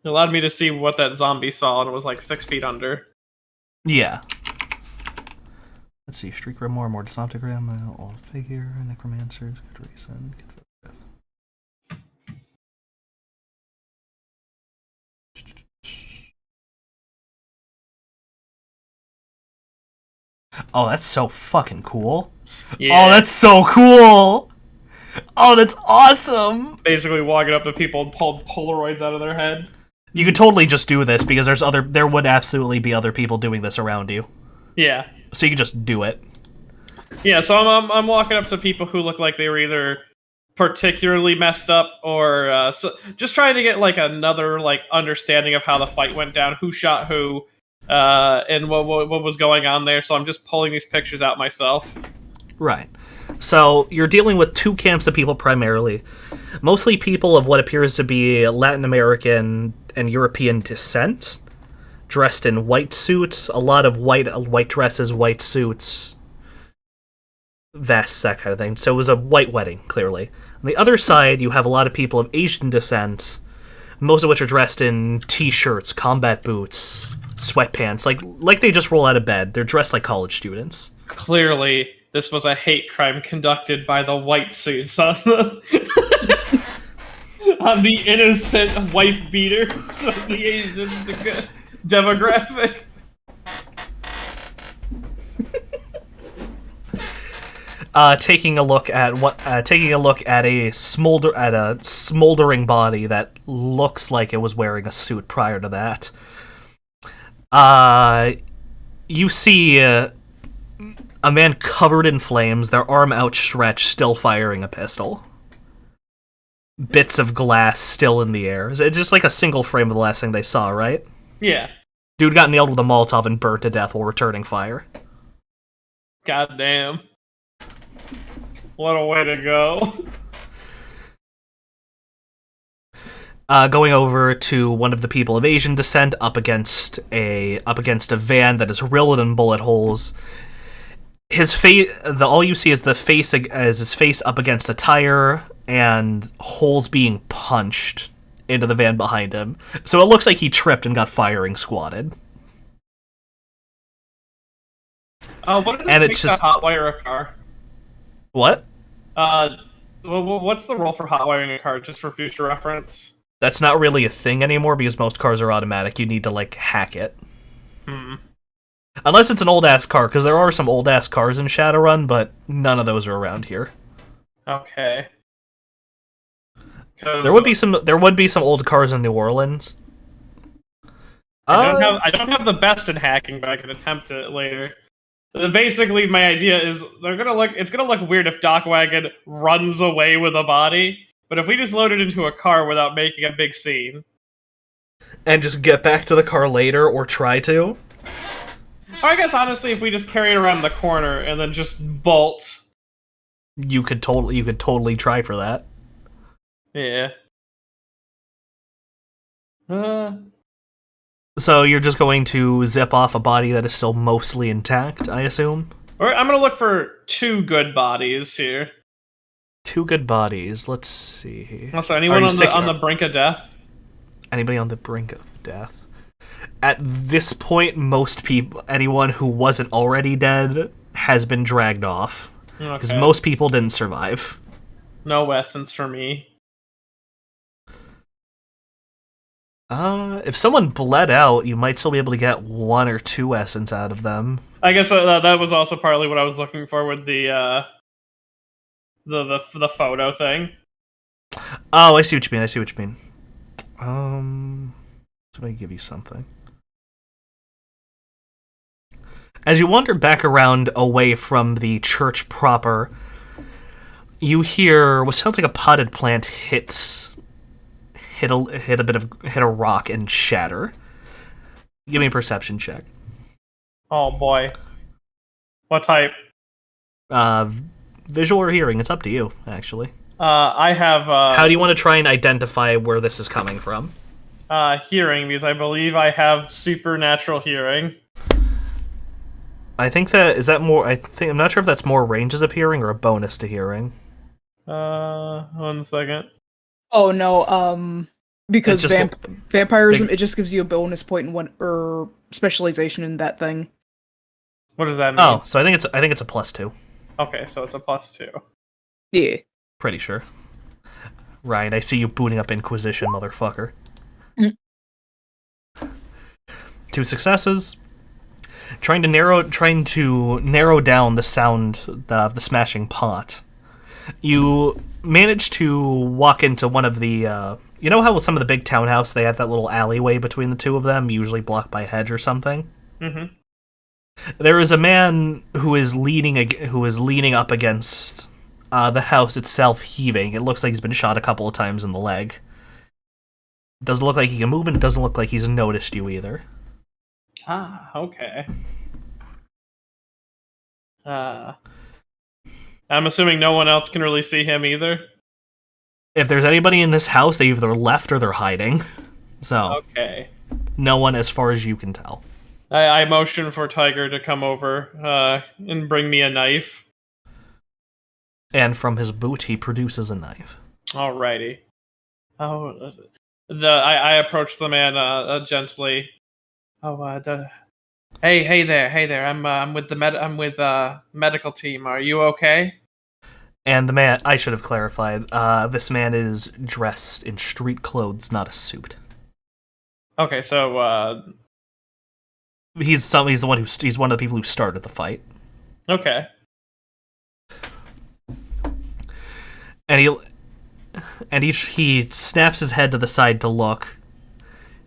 It allowed me to see what that zombie saw, and it was like 6 feet under. Yeah. Let's see. Street Grimoire, more Desoptogram, old figure, necromancers, good reason. Oh, that's so fucking cool. Yeah. Oh, that's so cool. Oh, that's awesome. Basically walking up to people and pulled Polaroids out of their head. You could totally just do this because there would absolutely be other people doing this around you. Yeah. So you could just do it. Yeah, so I'm walking up to people who look like they were either particularly messed up or just trying to get like another like understanding of how the fight went down, who shot who, and what was going on there. So I'm just pulling these pictures out myself. Right. So you're dealing with two camps of people primarily. Mostly people of what appears to be Latin American and European descent, dressed in white suits, a lot of white dresses, white suits, vests, that kind of thing. So it was a white wedding, clearly. On the other side, you have a lot of people of Asian descent, most of which are dressed in t-shirts, combat boots, sweatpants, like they just roll out of bed. They're dressed like college students. Clearly, this was a hate crime conducted by the white suits on the on the innocent wife beaters of the Asian demographic. Taking a look at a smoldering body that looks like it was wearing a suit prior to that. You see a man covered in flames, their arm outstretched, still firing a pistol. Bits of glass still in the air. It's just like a single frame of the last thing they saw, right? Yeah. Dude got nailed with a Molotov and burnt to death while returning fire. God damn. What a way to go. Going over to one of the people of Asian descent up against a van that is riddled in bullet holes. His face, all you see is his face up against the tire and holes being punched into the van behind him. So it looks like he tripped and got firing squatted. What does it take to hotwire a car? What? What's the rule for hotwiring a car, just for future reference? That's not really a thing anymore because most cars are automatic. You need to, hack it. Unless it's an old-ass car, because there are some old-ass cars in Shadowrun, but none of those are around here. Okay. There would be some old cars in New Orleans. I don't have the best in hacking, but I can attempt it later. Basically, my idea is it's gonna look weird if Dockwagon runs away with a body, but if we just load it into a car without making a big scene. And just get back to the car later, or try to? Or I guess, honestly, if we just carry it around the corner and then just bolt. You could totally try for that. Yeah. So you're just going to zip off a body that is still mostly intact, I assume? Or I'm gonna look for two good bodies here. Two good bodies. Let's see. Also, anyone on the brink of death? Anybody on the brink of death? At this point, anyone who wasn't already dead has been dragged off. Because most people didn't survive. No essence for me. If someone bled out, you might still be able to get 1 or 2 essence out of them. I guess that was also partly what I was looking for with the photo thing. Oh, I see what you mean. Somebody give you something. As you wander back around away from the church proper, you hear what sounds like a potted plant hit a rock and shatter. Give me a perception check. Oh boy. What type? Visual or hearing, it's up to you, actually. I have How do you want to try and identify where this is coming from? hearing, because I believe I have supernatural hearing. I think that is that more. I'm not sure if that's more ranges of hearing or a bonus to hearing. 1 second. Oh no, because It's just vampirism, it just gives you a bonus point in one or specialization in that thing. What does that mean? Oh, so I think it's a +2. Okay, so it's a +2. Yeah. Pretty sure. Ryan, I see you booting up Inquisition, motherfucker. 2 successes. Trying to narrow down the sound of the smashing pot. You manage to walk into one of the. You know how with some of the big townhouse they have that little alleyway between the two of them, usually blocked by a hedge or something. Mm-hmm. There is a man who is leaning up against the house itself, heaving. It looks like he's been shot a couple of times in the leg. Doesn't look like he can move, and it doesn't look like he's noticed you either. Ah, okay. I'm assuming no one else can really see him either. If there's anybody in this house, they either left or they're hiding. So, Okay. no one as far as you can tell. I motion for Tiger to come over and bring me a knife. And from his boot, he produces a knife. Alrighty. Oh, I approach the man gently. Oh, hey there. I'm with the medical team. Are you okay? And the man, I should have clarified, this man is dressed in street clothes, not a suit. Okay, so He's one of the people who started the fight. okay. And he snaps his head to the side to look,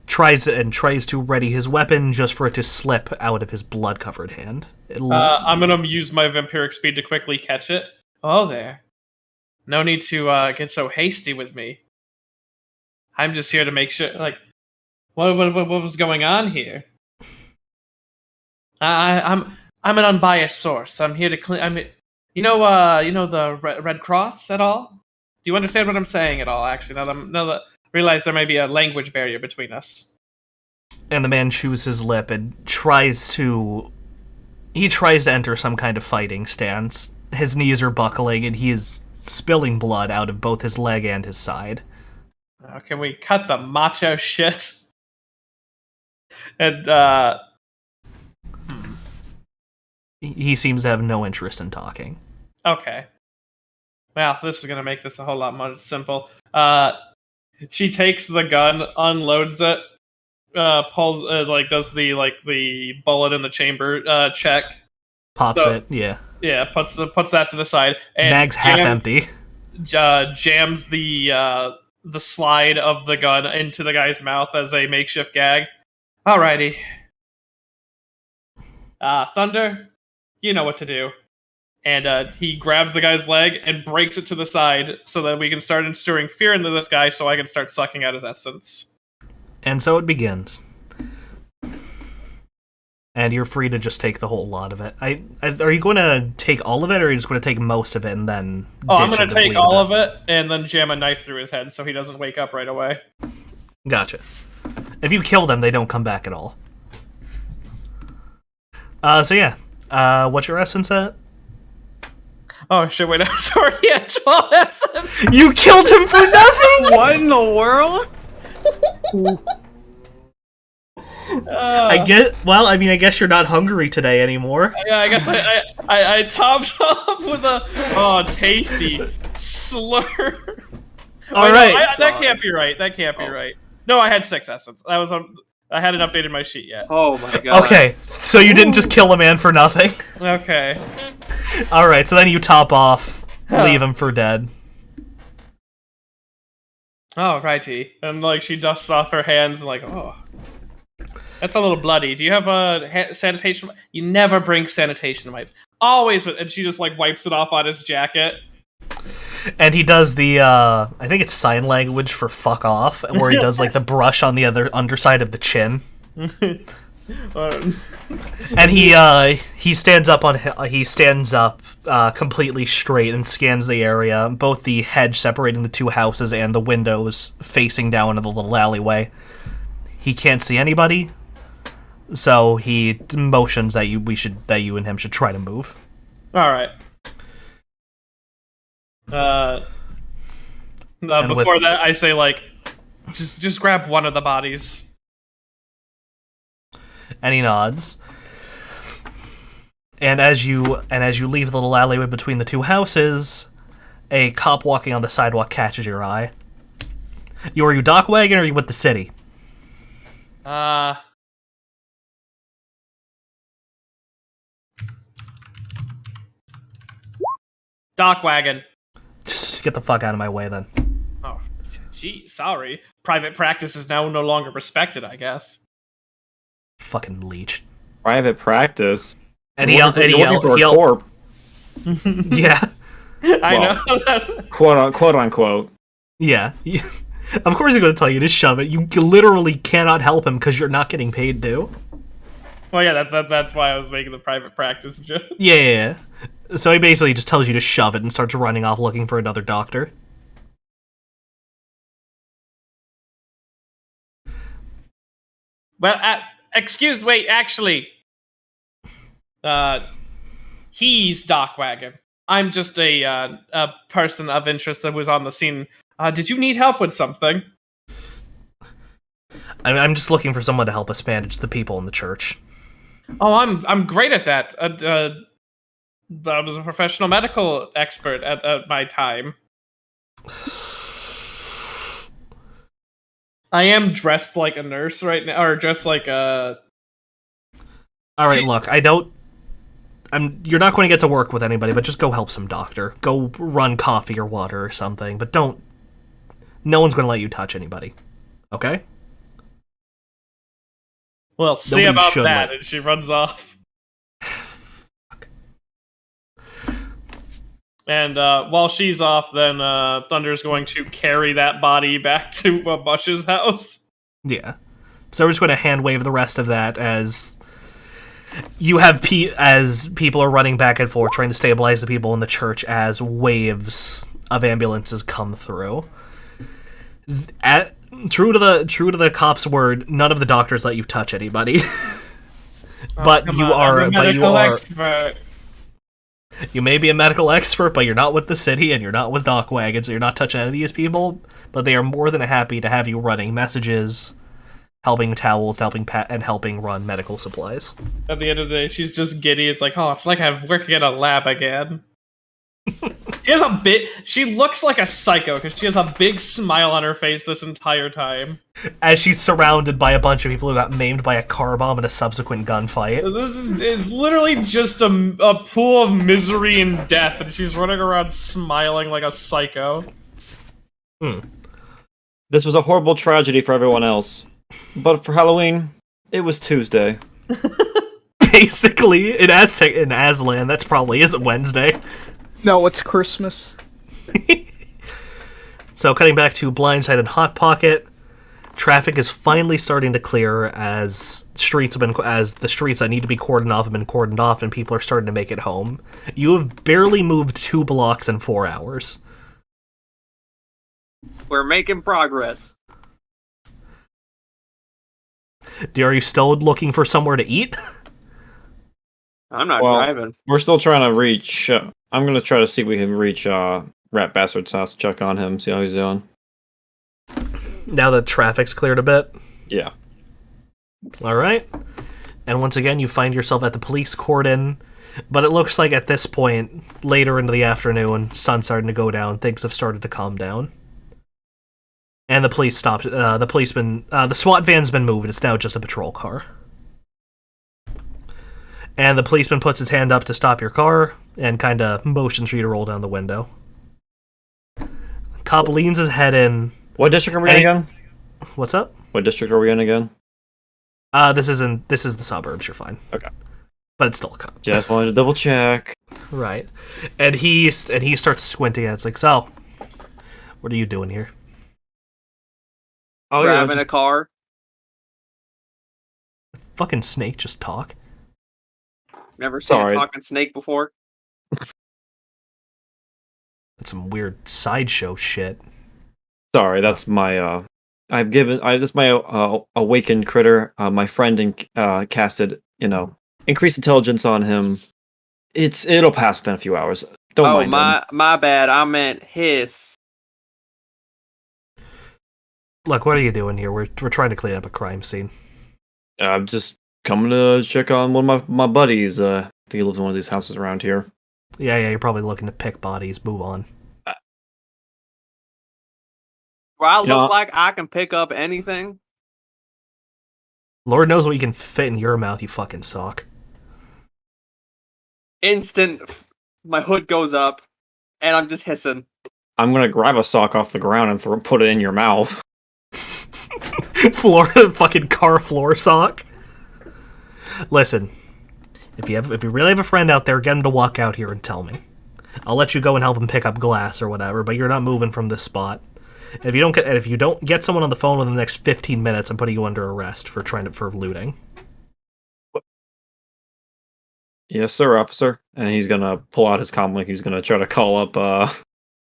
tries to ready his weapon just for it to slip out of his blood-covered hand. I'm gonna use my vampiric speed to quickly catch it. Oh there. No need to get so hasty with me. I'm just here to make sure. Like, what was going on here? I'm an unbiased source. I'm here to clean. You know the Red Cross at all? Do you understand what I'm saying at all? Actually, now that I realize there may be a language barrier between us. And the man chews his lip and tries to enter some kind of fighting stance. His knees are buckling and he is spilling blood out of both his leg and his side. Can we cut the macho shit? And He seems to have no interest in talking. okay. Well, this is gonna make this a whole lot more simple. She takes the gun, unloads it, pulls does the bullet in the chamber check. Pops it, yeah. Yeah, puts that to the side. And Mag's half empty. Jams the slide of the gun into the guy's mouth as a makeshift gag. Alrighty. Thunder, you know what to do. And he grabs the guy's leg and breaks it to the side so that we can start instilling fear into this guy so I can start sucking out his essence. And so it begins. And you're free to just take the whole lot of it. Are you going to take all of it, or are you just going to take most of it and then I'm going to take all of it and then jam a knife through his head so he doesn't wake up right away. Gotcha. If you kill them, they don't come back at all. So yeah. What's your essence at? Oh shit, wait, I'm sorry, yeah, 12 essence! You killed him for nothing?! What in the world? I guess you're not hungry today anymore. Yeah, I guess I topped off with a tasty slur. Alright. That can't be right. That can't be right. No, I had 6 essence. I hadn't updated my sheet yet. Oh my god. Okay, so you didn't just kill a man for nothing. Okay. Alright, so then you top off, leave him for dead. Oh, righty. And she dusts off her hands and oh. That's a little bloody. Do you have a sanitation? You never bring sanitation wipes. Always, and she just wipes it off on his jacket. And he does the, I think it's sign language for fuck off, where he does the brush on the other underside of the chin. And he stands up completely straight and scans the area, both the hedge separating the two houses and the windows facing down into the little alleyway. he can't see anybody, so he motions that you and him should try to move. All right. Before that, I say like, just grab one of the bodies. And he nods. And as you leave the little alleyway between the two houses, a cop walking on the sidewalk catches your eye. Are you dock wagon or are you with the city? Dock wagon. Get the fuck out of my way then. Oh, gee, sorry. Private practice is now no longer respected, I guess. Fucking leech. Private practice. And he yelled. Yeah. I know. quote unquote. Yeah. Of course he's going to tell you to shove it. You literally cannot help him because you're not getting paid to. Well, yeah, that's why I was making the private practice joke. Yeah. So he basically just tells you to shove it and starts running off looking for another doctor. Well, wait, actually. He's Doc Wagon. I'm just a person of interest that was on the scene. Did you need help with something? I'm just looking for someone to help us bandage the people in the church. Oh, I'm great at that. I was a professional medical expert at my time. I am dressed like a nurse right now, or dressed like a... Alright, look, you're not going to get to work with anybody, but just go help some doctor. Go run coffee or water or something, but no one's going to let you touch anybody. Okay? Well, see about that, and she runs off. And while she's off, then Thunder's going to carry that body back to Bush's house. Yeah. So we're just going to hand wave the rest of that as you have as people are running back and forth trying to stabilize the people in the church as waves of ambulances come through. True to the cop's word, none of the doctors let you touch anybody. But you are expert. You may be a medical expert, but you're not with the city and you're not with Dock Wagon, so you're not touching any of these people. But they are more than happy to have you running messages, helping towels, helping run medical supplies. At the end of the day, she's just giddy. It's like, oh, it's like I'm working at a lab again. She looks like a psycho because she has a big smile on her face this entire time. As she's surrounded by a bunch of people who got maimed by a car bomb in a subsequent gunfight. It's literally just a pool of misery and death, and she's running around smiling like a psycho. This was a horrible tragedy for everyone else. But for Halloween, it was Tuesday. Basically, in Aslan, that's probably isn't Wednesday. No, it's Christmas. So, cutting back to Blindside and Hot Pocket, traffic is finally starting to clear as the streets that need to be cordoned off have been cordoned off, and people are starting to make it home. You have barely moved 2 blocks in 4 hours. We're making progress. Are you still looking for somewhere to eat? I'm not driving. We're still trying to reach... I'm going to try to see if we can reach Rat Bastard's house, check on him, see how he's doing. Now that traffic's cleared a bit? Yeah. Alright. And once again, you find yourself at the police cordon, but it looks like at this point, later into the afternoon, sun's starting to go down, things have started to calm down. And the police stopped, the SWAT van's been moved, it's now just a patrol car. And the policeman puts his hand up to stop your car, and kinda motions for you to roll down the window. Cop leans his head in. What district are we in again? What's up? What district are we in again? This is the suburbs, you're fine. Okay. But it's still a cop. Just wanted to double check. Right. And he starts squinting at it. It's like, so, what are you doing here? Oh, Driving a car. Fucking snake, just talk. Never seen a talking snake before. That's some weird sideshow shit. Sorry, that's my this is my awakened critter. My friend casted, increased intelligence on him. It'll pass within a few hours. Don't mind him. my bad. I meant hiss. Look, what are you doing here? We're trying to clean up a crime scene. I'm just coming to check on one of my buddies. I think he lives in one of these houses around here. Yeah, you're probably looking to pick bodies. Move on. Do I look like I can pick up anything? Lord knows what you can fit in your mouth, you fucking sock. Instant, my hood goes up, and I'm just hissing. I'm gonna grab a sock off the ground and put it in your mouth. Fucking car floor sock. Listen, if you really have a friend out there, get him to walk out here and tell me. I'll let you go and help him pick up glass or whatever, but you're not moving from this spot. If you don't get someone on the phone within the next 15 minutes, I'm putting you under arrest for looting. Yes, sir, officer. And he's gonna pull out his comlink. He's gonna try to call up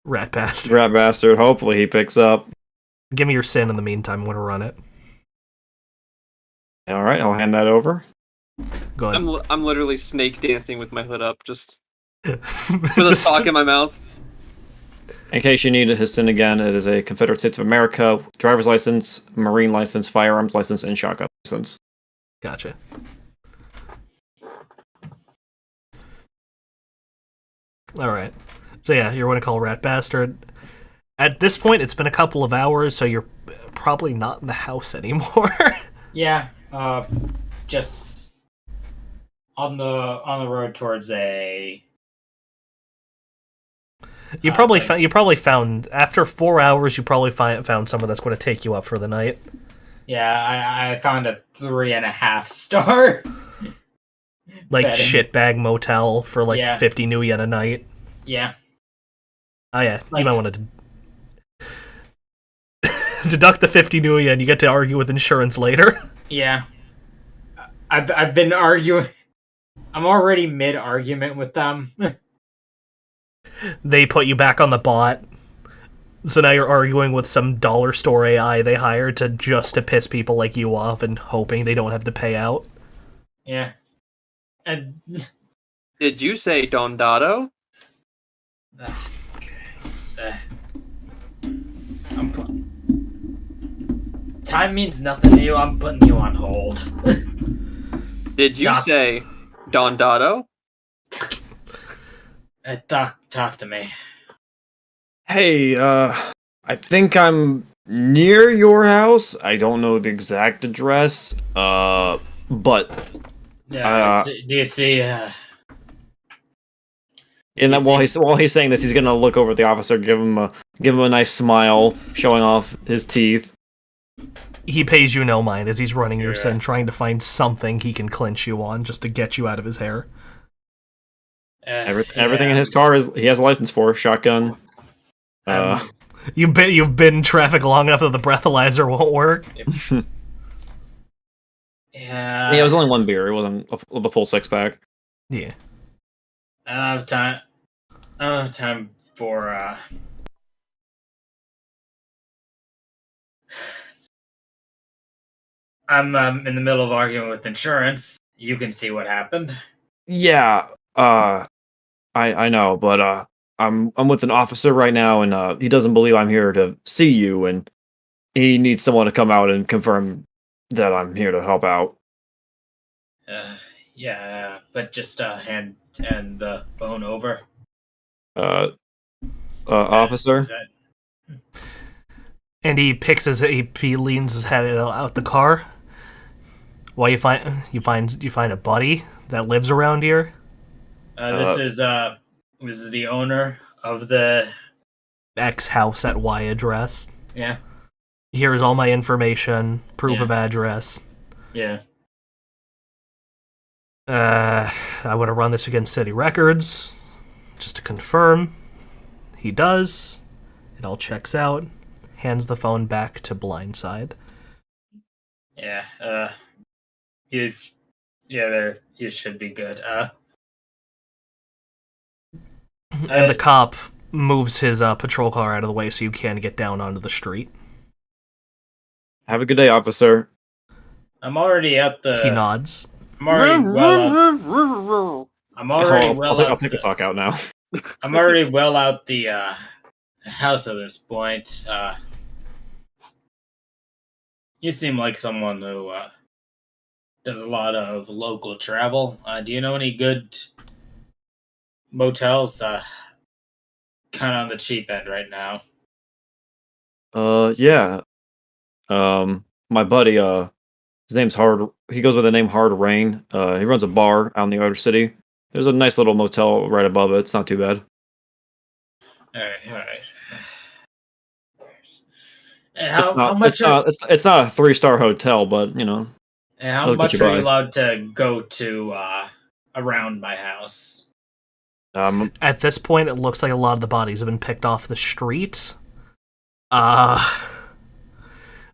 Rat bastard. Rat bastard. Hopefully he picks up. Give me your SIN in the meantime. I'm gonna run it. All right, I'll hand that over. Go ahead. I'm literally snake dancing with my hood up, just with a sock in my mouth. In case you need his SIN again, it is a Confederate States of America driver's license, marine license, firearms license, and shotgun license. Gotcha. All right. So yeah, you're going to call Rat Bastard. At this point, it's been a couple of hours, so you're probably not in the house anymore. Yeah, just on the road towards a. You probably found after 4 hours. You probably found someone that's going to take you up for the night. Yeah, I found a 3.5-star. Like bedding. shitbag motel for like 50 new yen a night. Yeah. Oh yeah, you might want to deduct the 50 new yen. You get to argue with insurance later. Yeah. I've been arguing. I'm already mid-argument with them. They put you back on the bot. So now you're arguing with some dollar store AI they hired to piss people like you off and hoping they don't have to pay out. Yeah. And Did you say Don Dado? okay. Time means nothing to you. I'm putting you on hold. Did you say Don Dado? Talk to me. Hey, I think I'm near your house. I don't know the exact address, but Yeah. Do you see? And then while he's saying this, he's gonna look over at the officer, give him a nice smile, showing off his teeth. He pays you no mind as he's running your sin, trying to find something he can clinch you on just to get you out of his hair. Everything in his car he has a license for shotgun. You've been in traffic long enough that the breathalyzer won't work. Yeah. Yeah, it was only one beer. It wasn't a full 6-pack. Yeah. I don't have time for I'm in the middle of arguing with insurance. You can see what happened. Yeah, I know, but I'm with an officer right now, and he doesn't believe I'm here to see you, and he needs someone to come out and confirm that I'm here to help out. Yeah, but just hand the phone over. Officer. And he leans his head out the car. While you find a buddy that lives around here. This is the owner of the X house at Y address. Yeah. Here's all my information, proof of address. Yeah. I want to run this against city records, just to confirm. He does. It all checks out. Hands the phone back to Blindside. Yeah. You should be good. And the cop moves his patrol car out of the way so you can get down onto the street. Have a good day, officer. I'm already at the. He nods. I'm already well out. I'm already well I'll out. take the sock out now. I'm already well out the house at this point. You seem like someone who does a lot of local travel. Do you know any good motels? Kind of on the cheap end right now. Yeah. My buddy, his name's Hard. He goes by the name Hard Rain. He runs a bar out in the outer city. There's a nice little motel right above it. It's not too bad. All right. And how much? It's not a 3-star hotel, but you know. And how I'll get much you are you by. allowed to go to around my house? At this point, it looks like a lot of the bodies have been picked off the street.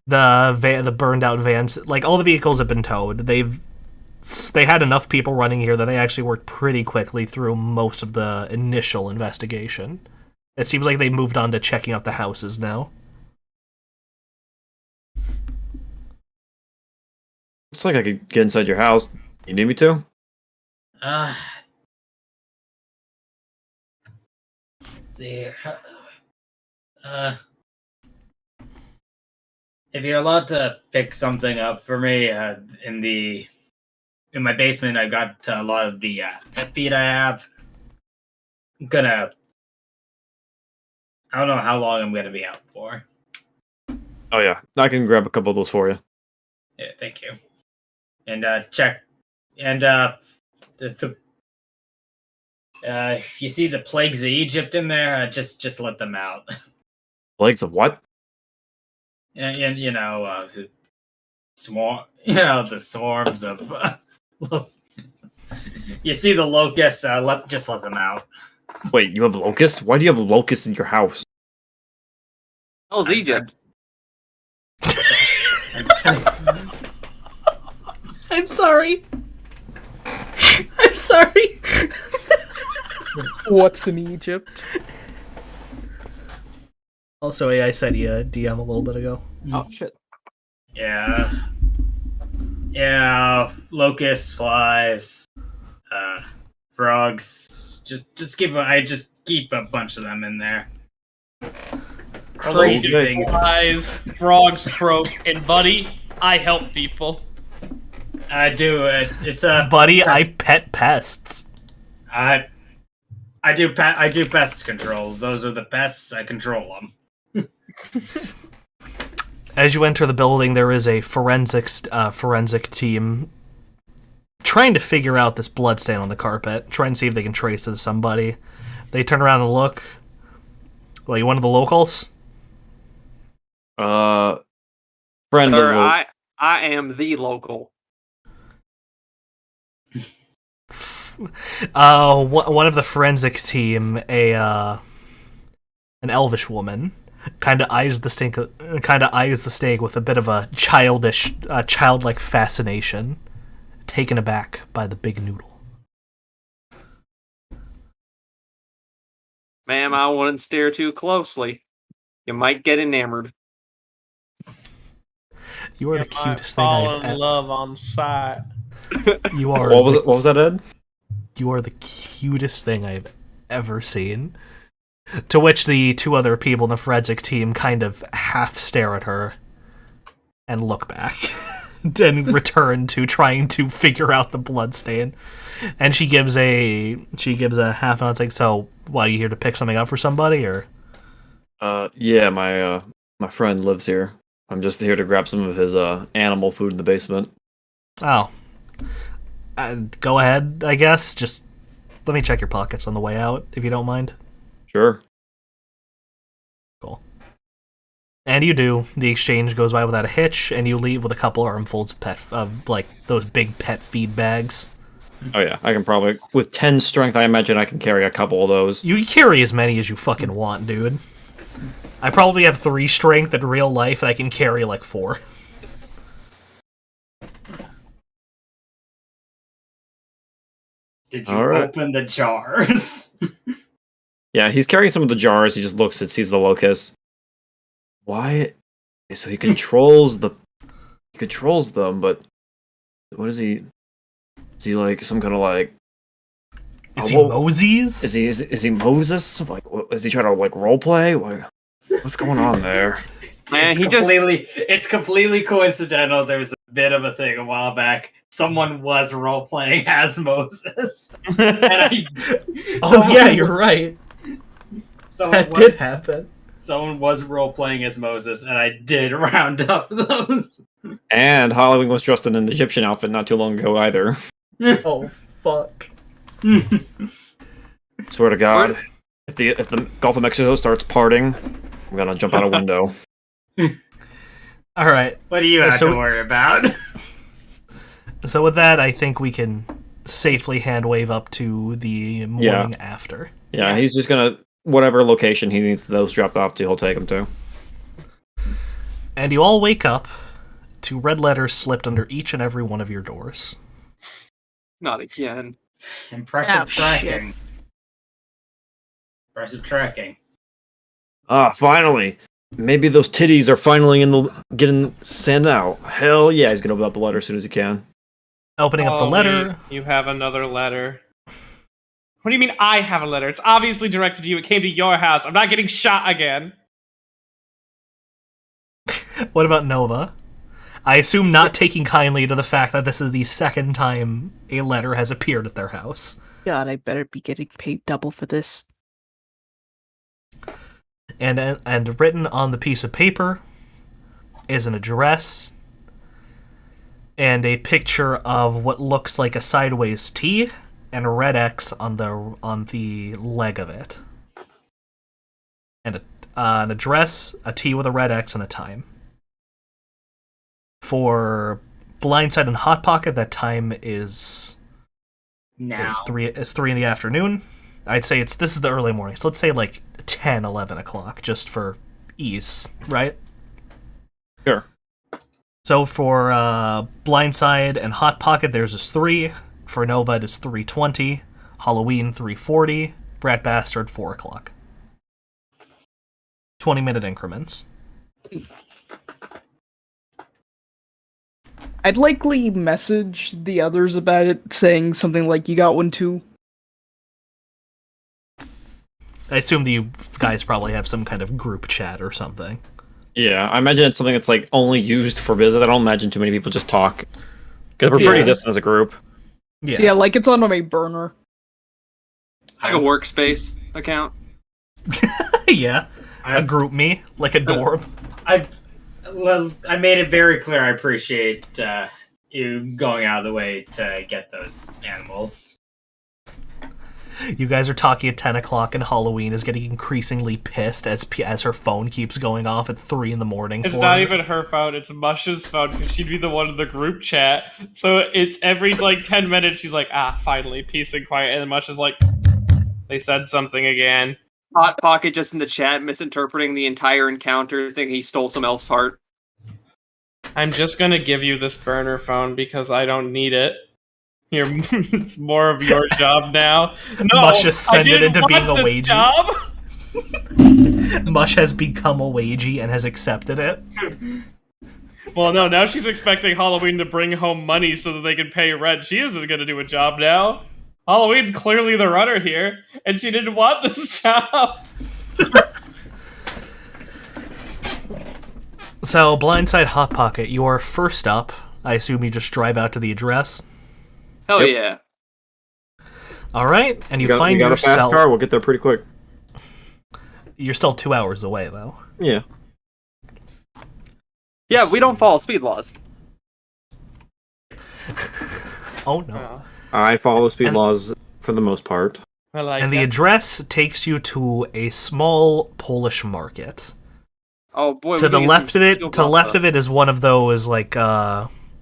The burned out vans, like all the vehicles have been towed. They had enough people running here that they actually worked pretty quickly through most of the initial investigation. It seems like they moved on to checking out the houses now. Looks like I could get inside your house. You need me to? See, if you're allowed to pick something up for me in my basement, I got a lot of the pet feed I have. I don't know how long I'm gonna be out for. Oh yeah, I can grab a couple of those for you. Yeah, thank you. And check. And if you see the plagues of Egypt in there, just let them out. Plagues of what? And the swarm. You know, the swarms of. You see the locusts? Just let them out. Wait, you have locusts? Why do you have locusts in your house? How's Egypt? I'm sorry. I'm sorry. What's in Egypt? Also, I sent you a DM a little bit ago. Oh shit. Yeah, locusts, flies, frogs. Just keep. I just keep a bunch of them in there. Crazy Okay. things. Flies, frogs croak, and buddy, I help people. I do it. It's a Buddy, I pest. pet pests. I do pest control. Those are the pests. I control them. As you enter the building, there is a forensic team trying to figure out this bloodstain on the carpet, trying to see if they can trace it to somebody. They turn around and look. Well, you one of the locals? Friend Sir, of the... I am the local. One of the forensics team, an elvish woman, kind of eyes the snake with a bit of a childlike fascination, taken aback by the big noodle. Ma'am, I wouldn't stare too closely. You might get enamored. You are the You might cutest thing fall I've in love on sight. You are. What was that, Ed? You are the cutest thing I've ever seen. To which the two other people in the forensic team kind of half stare at her and look back, then return to trying to figure out the bloodstain. And she gives a half nod, like, "So, what, are you here to pick something up for somebody, or?" Yeah, my friend lives here. I'm just here to grab some of his animal food in the basement. Oh. Go ahead, I guess. Just let me check your pockets on the way out, if you don't mind. Sure. Cool. And you do. The exchange goes by without a hitch, and you leave with a couple armfuls of like those big pet feed bags. Oh yeah, I can probably, with 10 strength, I imagine I can carry a couple of those. You can carry as many as you fucking want, dude. I probably have 3 strength in real life, and I can carry like 4. Did you All right. open the jars? Yeah, he's carrying some of the jars. He just looks and sees the locust. Why? Okay, so he controls the controls them, but what is he? Is he like some kind of like? Is he Moses? Is he Moses? Like, is he trying to like role play? What's going on there? Man, it's completely coincidental. There was a bit of a thing a while back. Someone was role playing as Moses. Yeah, you're right. That did happen. Someone was role playing as Moses, and I did round up those. And Halloween was dressed in an Egyptian outfit not too long ago either. Oh fuck! Swear to God, if the Gulf of Mexico starts parting, I'm gonna jump out a window. All right. What do you have to worry about? So with that, I think we can safely hand wave up to the morning after. Yeah, he's just gonna whatever location he needs those dropped off to, he'll take them to. And you all wake up to red letters slipped under each and every one of your doors. Not again. Impressive tracking. Impressive tracking. Ah, finally. Maybe those titties are finally getting sent out. Hell yeah, he's gonna open up the letter as soon as he can. Opening up the letter. You have another letter. What do you mean I have a letter? It's obviously directed to you. It came to your house. I'm not getting shot again. What about Nova? I assume not taking kindly to the fact that this is the second time a letter has appeared at their house. God, I better be getting paid double for this. And written on the piece of paper is an address and a picture of what looks like a sideways T and a red X on the leg of it. And an address, a T with a red X, and a time. For Blindside and Hot Pocket, that time is Now. is 3 in the afternoon. I'd say this is the early morning, so let's say like 10, 11 o'clock, just for ease, right? Sure. So for Blindside and Hot Pocket, theirs is 3. For Nova, it is 3:20. Halloween, 3:40. Brat Bastard, 4 o'clock. 20-minute increments. I'd likely message the others about it, saying something like, "You got one too." I assume you guys probably have some kind of group chat or something. Yeah, I imagine it's something that's like only used for business. I don't imagine too many people just talk. Because we're pretty distant as a group. Yeah, like it's on my burner. Like a workspace account. Yeah, a group me, like a dorm. I made it very clear I appreciate you going out of the way to get those animals. You guys are talking at 10 o'clock, and Halloween is getting increasingly pissed as her phone keeps going off at 3 in the morning. It's not even her phone, it's Mush's phone, because she'd be the one in the group chat. So it's every, 10 minutes, she's like, finally, peace and quiet. And then Mush is like, they said something again. Hot Pocket just in the chat, misinterpreting the entire encounter, thinking he stole some elf's heart. I'm just gonna give you this burner phone because I don't need it. Here, it's more of your job now. No, Mush ascended into being a wagey. job. Mush has become a wagey and has accepted it. Well, no, now she's expecting Halloween to bring home money so that they can pay rent. She isn't gonna do a job now. Halloween's clearly the runner here, and she didn't want this job. So, Blindside Hot Pocket, you are first up. I assume you just drive out to the address. Hell yeah. All right, and you got find a yourself. fast car. We'll get there pretty quick. You're still 2 hours away, though. Yeah. Yeah, we don't follow speed laws. Oh no! I follow speed laws for the most part. And the address takes you to a small Polish market. Oh boy! To the left of it is one of those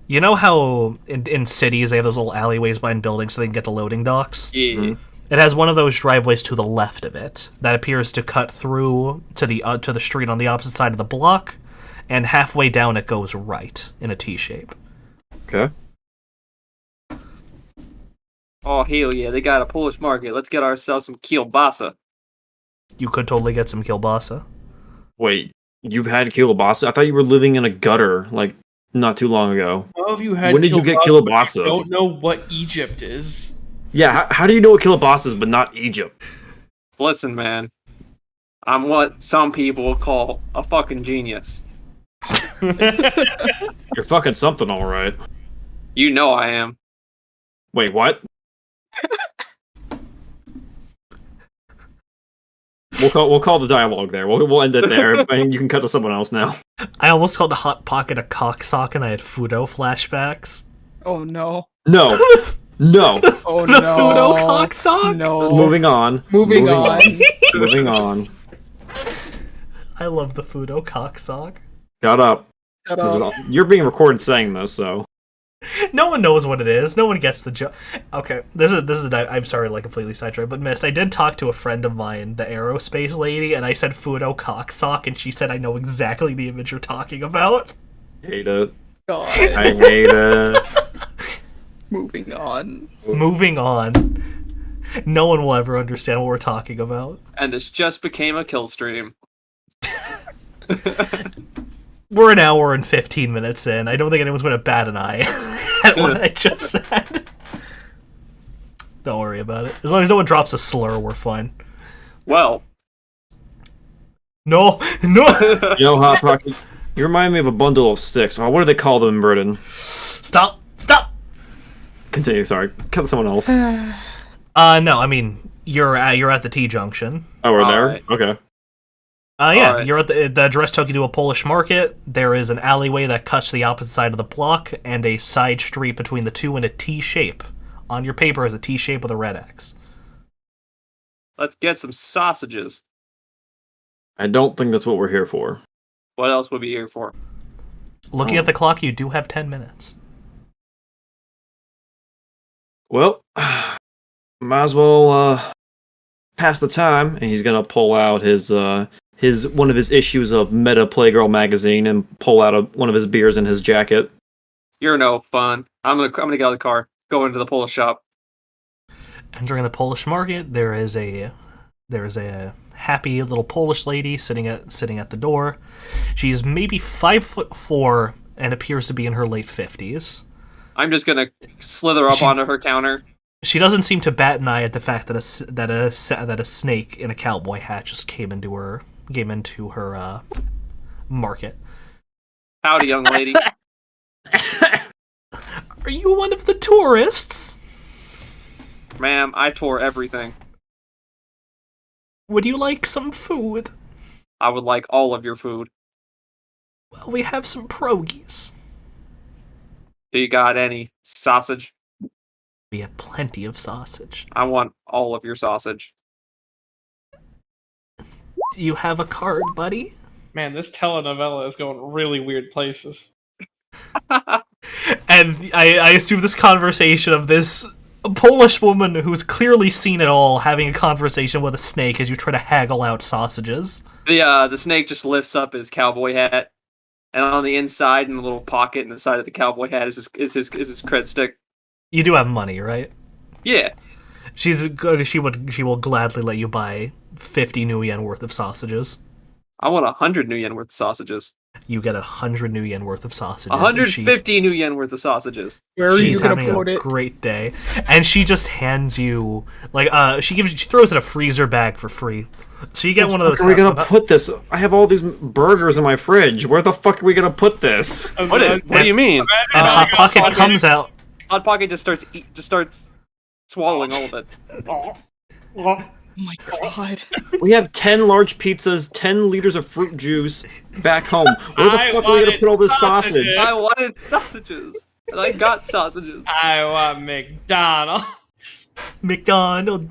you know how in cities they have those little alleyways behind buildings so they can get to loading docks? Yeah. Mm-hmm. It has one of those driveways to the left of it that appears to cut through to the street on the opposite side of the block, and halfway down it goes right in a T shape. Okay. Oh hell yeah! They got a Polish market. Let's get ourselves some kielbasa. You could totally get some kielbasa. Wait, you've had kielbasa? I thought you were living in a gutter, like not too long ago. How have you had When did you get kielbasa, but you kielbasa? don't know what Egypt is. Yeah, how do you know what kielbasa is, but not Egypt? Listen, man. I'm what some people call a fucking genius. You're fucking something, all right. You know I am. Wait, what? We'll call the dialogue there. We'll end it there, and you can cut to someone else now. I almost called the Hot Pocket a cocksock and I had Fudo flashbacks. Oh no. No, no. Oh The no. Fudo cocksock? No. Moving on. Moving on. Moving on. I love the Fudo cocksock. Shut up. Shut up. You're being recorded saying this, so. No one knows what it is. No one gets the joke. Okay, this is. I'm sorry, like completely sidetracked, but Mist, I did talk to a friend of mine, the aerospace lady, and I said Fudo cocksock, and she said I know exactly the image you're talking about. Hate it. God. I hate it. Moving on. Moving on. No one will ever understand what we're talking about. And this just became a kill stream. We're an hour and 15 minutes in. I don't think anyone's going to bat an eye at what I just said. Don't worry about it. As long as no one drops a slur, we're fine. Well. No! You know, Hot Pocket, you remind me of a bundle of sticks. Oh, what do they call them in Britain? Stop! Stop! Continue, sorry. Cut to someone else. No, I mean, you're at the T-junction. Oh, we're there? Alright. Okay. Yeah, Alright. you're at the address took you to a Polish market. There is an alleyway that cuts to the opposite side of the block, and a side street between the two in a T shape. On your paper is a T shape with a red X. Let's get some sausages. I don't think that's what we're here for. What else would we be here for? Looking at the clock, you do have 10 minutes. Well, might as well pass the time, and he's gonna pull out his one of his issues of Meta Playgirl magazine and pull out one of his beers in his jacket. You're no fun. I'm gonna get out of the car. Go into the Polish shop. Entering the Polish market, there is a happy little Polish lady sitting at the door. She's maybe 5'4" and appears to be in her late 50s. I'm just gonna slither up onto her counter. She doesn't seem to bat an eye at the fact that a snake in a cowboy hat just came into her market. Howdy, young lady. Are you one of the tourists? Ma'am, I tore everything. Would you like some food? I would like all of your food. Well, we have some pierogies. Do you got any sausage? We have plenty of sausage. I want all of your sausage. Do you have a card, buddy? Man, this telenovela is going really weird places. And I assume this conversation of this Polish woman who's clearly seen it all having a conversation with a snake as you try to haggle out sausages. The snake just lifts up his cowboy hat, and on the inside, in the little pocket in the side of the cowboy hat, is his cred stick. You do have money, right? Yeah. She will gladly let you buy 50 new yen worth of sausages. I want 100 new yen worth of sausages. You get 100 new yen worth of sausages. 150 new yen worth of sausages. Where are you She's gonna having put a it? great day, and she just hands you she throws in a freezer bag for free. So you get one of those. Where are we gonna put this? I have all these burgers in my fridge. Where the fuck are we gonna put this? What do you mean? And Hot Pocket comes out. Hot Pocket just starts swallowing all of it. Oh my god. We have 10 large pizzas, 10 liters of fruit juice back home. Where the I fuck are we gonna wanted put all this sausage? sausages. I wanted sausages, and I got sausages. I want McDonald's. McDonald's.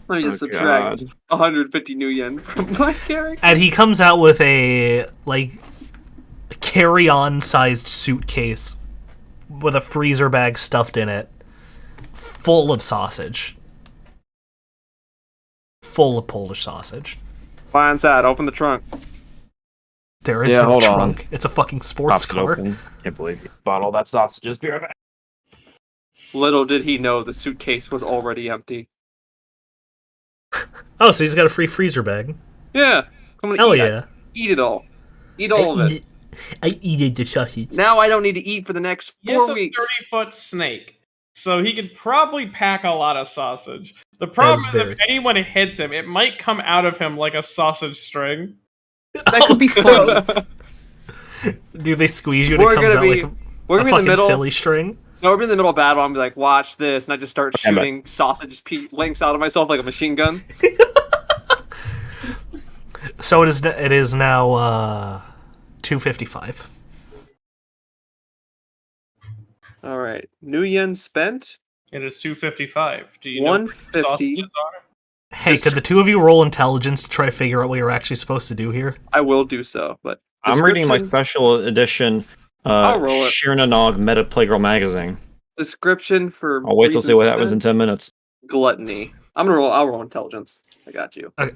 Let me just Oh, subtract God. 150 new yen from my character. And he comes out with a carry-on sized suitcase with a freezer bag stuffed in it, full of sausage. Full of Polish sausage. Fly inside. Open the trunk. There is Yeah, no hold on. trunk. It's a fucking sports Pops it car. open. Can't believe you bought all that sausages. Be right back. Little did he know the suitcase was already empty. Oh, so he's got a free freezer bag. Yeah. Come on, Hell eat it. yeah. Eat it all. Eat all of it. I eat the sausage. Now I don't need to eat for the next He has 4 a weeks. 30-foot snake, so he could probably pack a lot of sausage. The problem That's is very- if anyone hits him, it might come out of him like a sausage string. That could be funny. Do they squeeze you and We're it comes gonna out be- like We're a gonna be in fucking the middle. silly string? No, we're in the middle of battle. I'm gonna be like, watch this, and I just start Okay, but- shooting sausage links out of myself like a machine gun. So it is now 2:55. All right, new yen spent. It is 2:55. Do you know where the 150. sausages are? Hey, could the two of you roll intelligence to try to figure out what you're actually supposed to do here? I will do so, but I'm reading my description- special edition I'll roll it. Shirnanog Meta Playgirl magazine. description for. I'll wait till see reasons what happens in spent, 10 minutes. Gluttony. I'm gonna roll. I'll roll intelligence. I got you. Okay.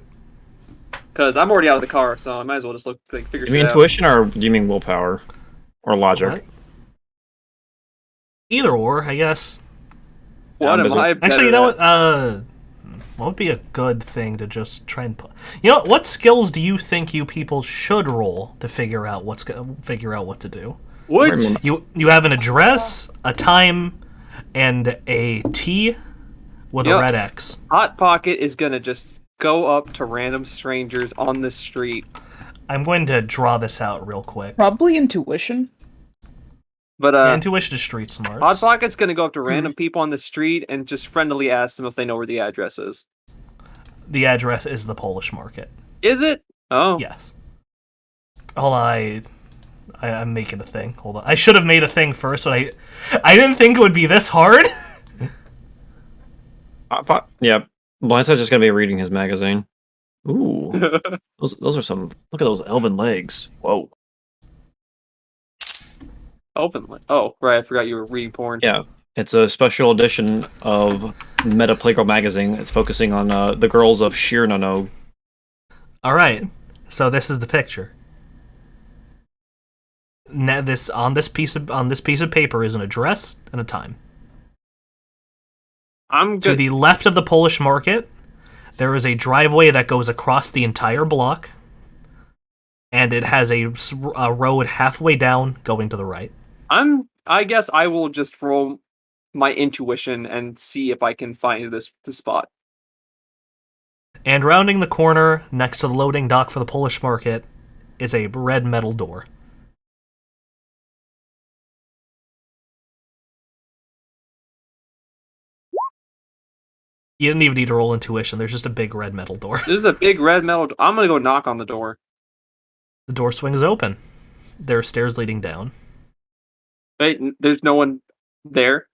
Because I'm already out of the car, so I might as well just figure Do you shit mean out. intuition or do you mean willpower? Or logic? What? Either or, I guess. What I'm am busy. I? Actually, you know better what would be a good thing to just try and put? You know, what skills do you think you people should roll to figure out what to do? at? Would You have an address, a time, and a T with a Yep. red X. Hot Pocket is gonna just go up to random strangers on the street, I'm going to draw this out real quick. Probably intuition. but Intuition is street smarts. Hot Pocket's gonna go up to random people on the street and just friendly ask them if they know where the address is. The address is the Polish market. Is it? Oh, Yes. Hold on, I'm making a thing. Hold on. I should have made a thing first, but I didn't think it would be this hard. Yeah, Blindside's just gonna be reading his magazine. Ooh, those are some. Look at those elven legs. Whoa. Open. Oh, right. I forgot you were reading porn. Yeah, it's a special edition of Meta Playgirl magazine. It's focusing on the girls of Shirnanog. All right. So this is the picture. On this piece of paper is an address and a time. I'm To good. the left of the Polish market, there is a driveway that goes across the entire block, and it has a road halfway down going to the right. I guess I will just roll my intuition and see if I can find this spot. And rounding the corner next to the loading dock for the Polish market is a red metal door. You didn't even need to roll intuition. There's just a big red metal door. There's a big red metal. I'm gonna go knock on the door. The door swings open. There are stairs leading down. Wait, there's no one there.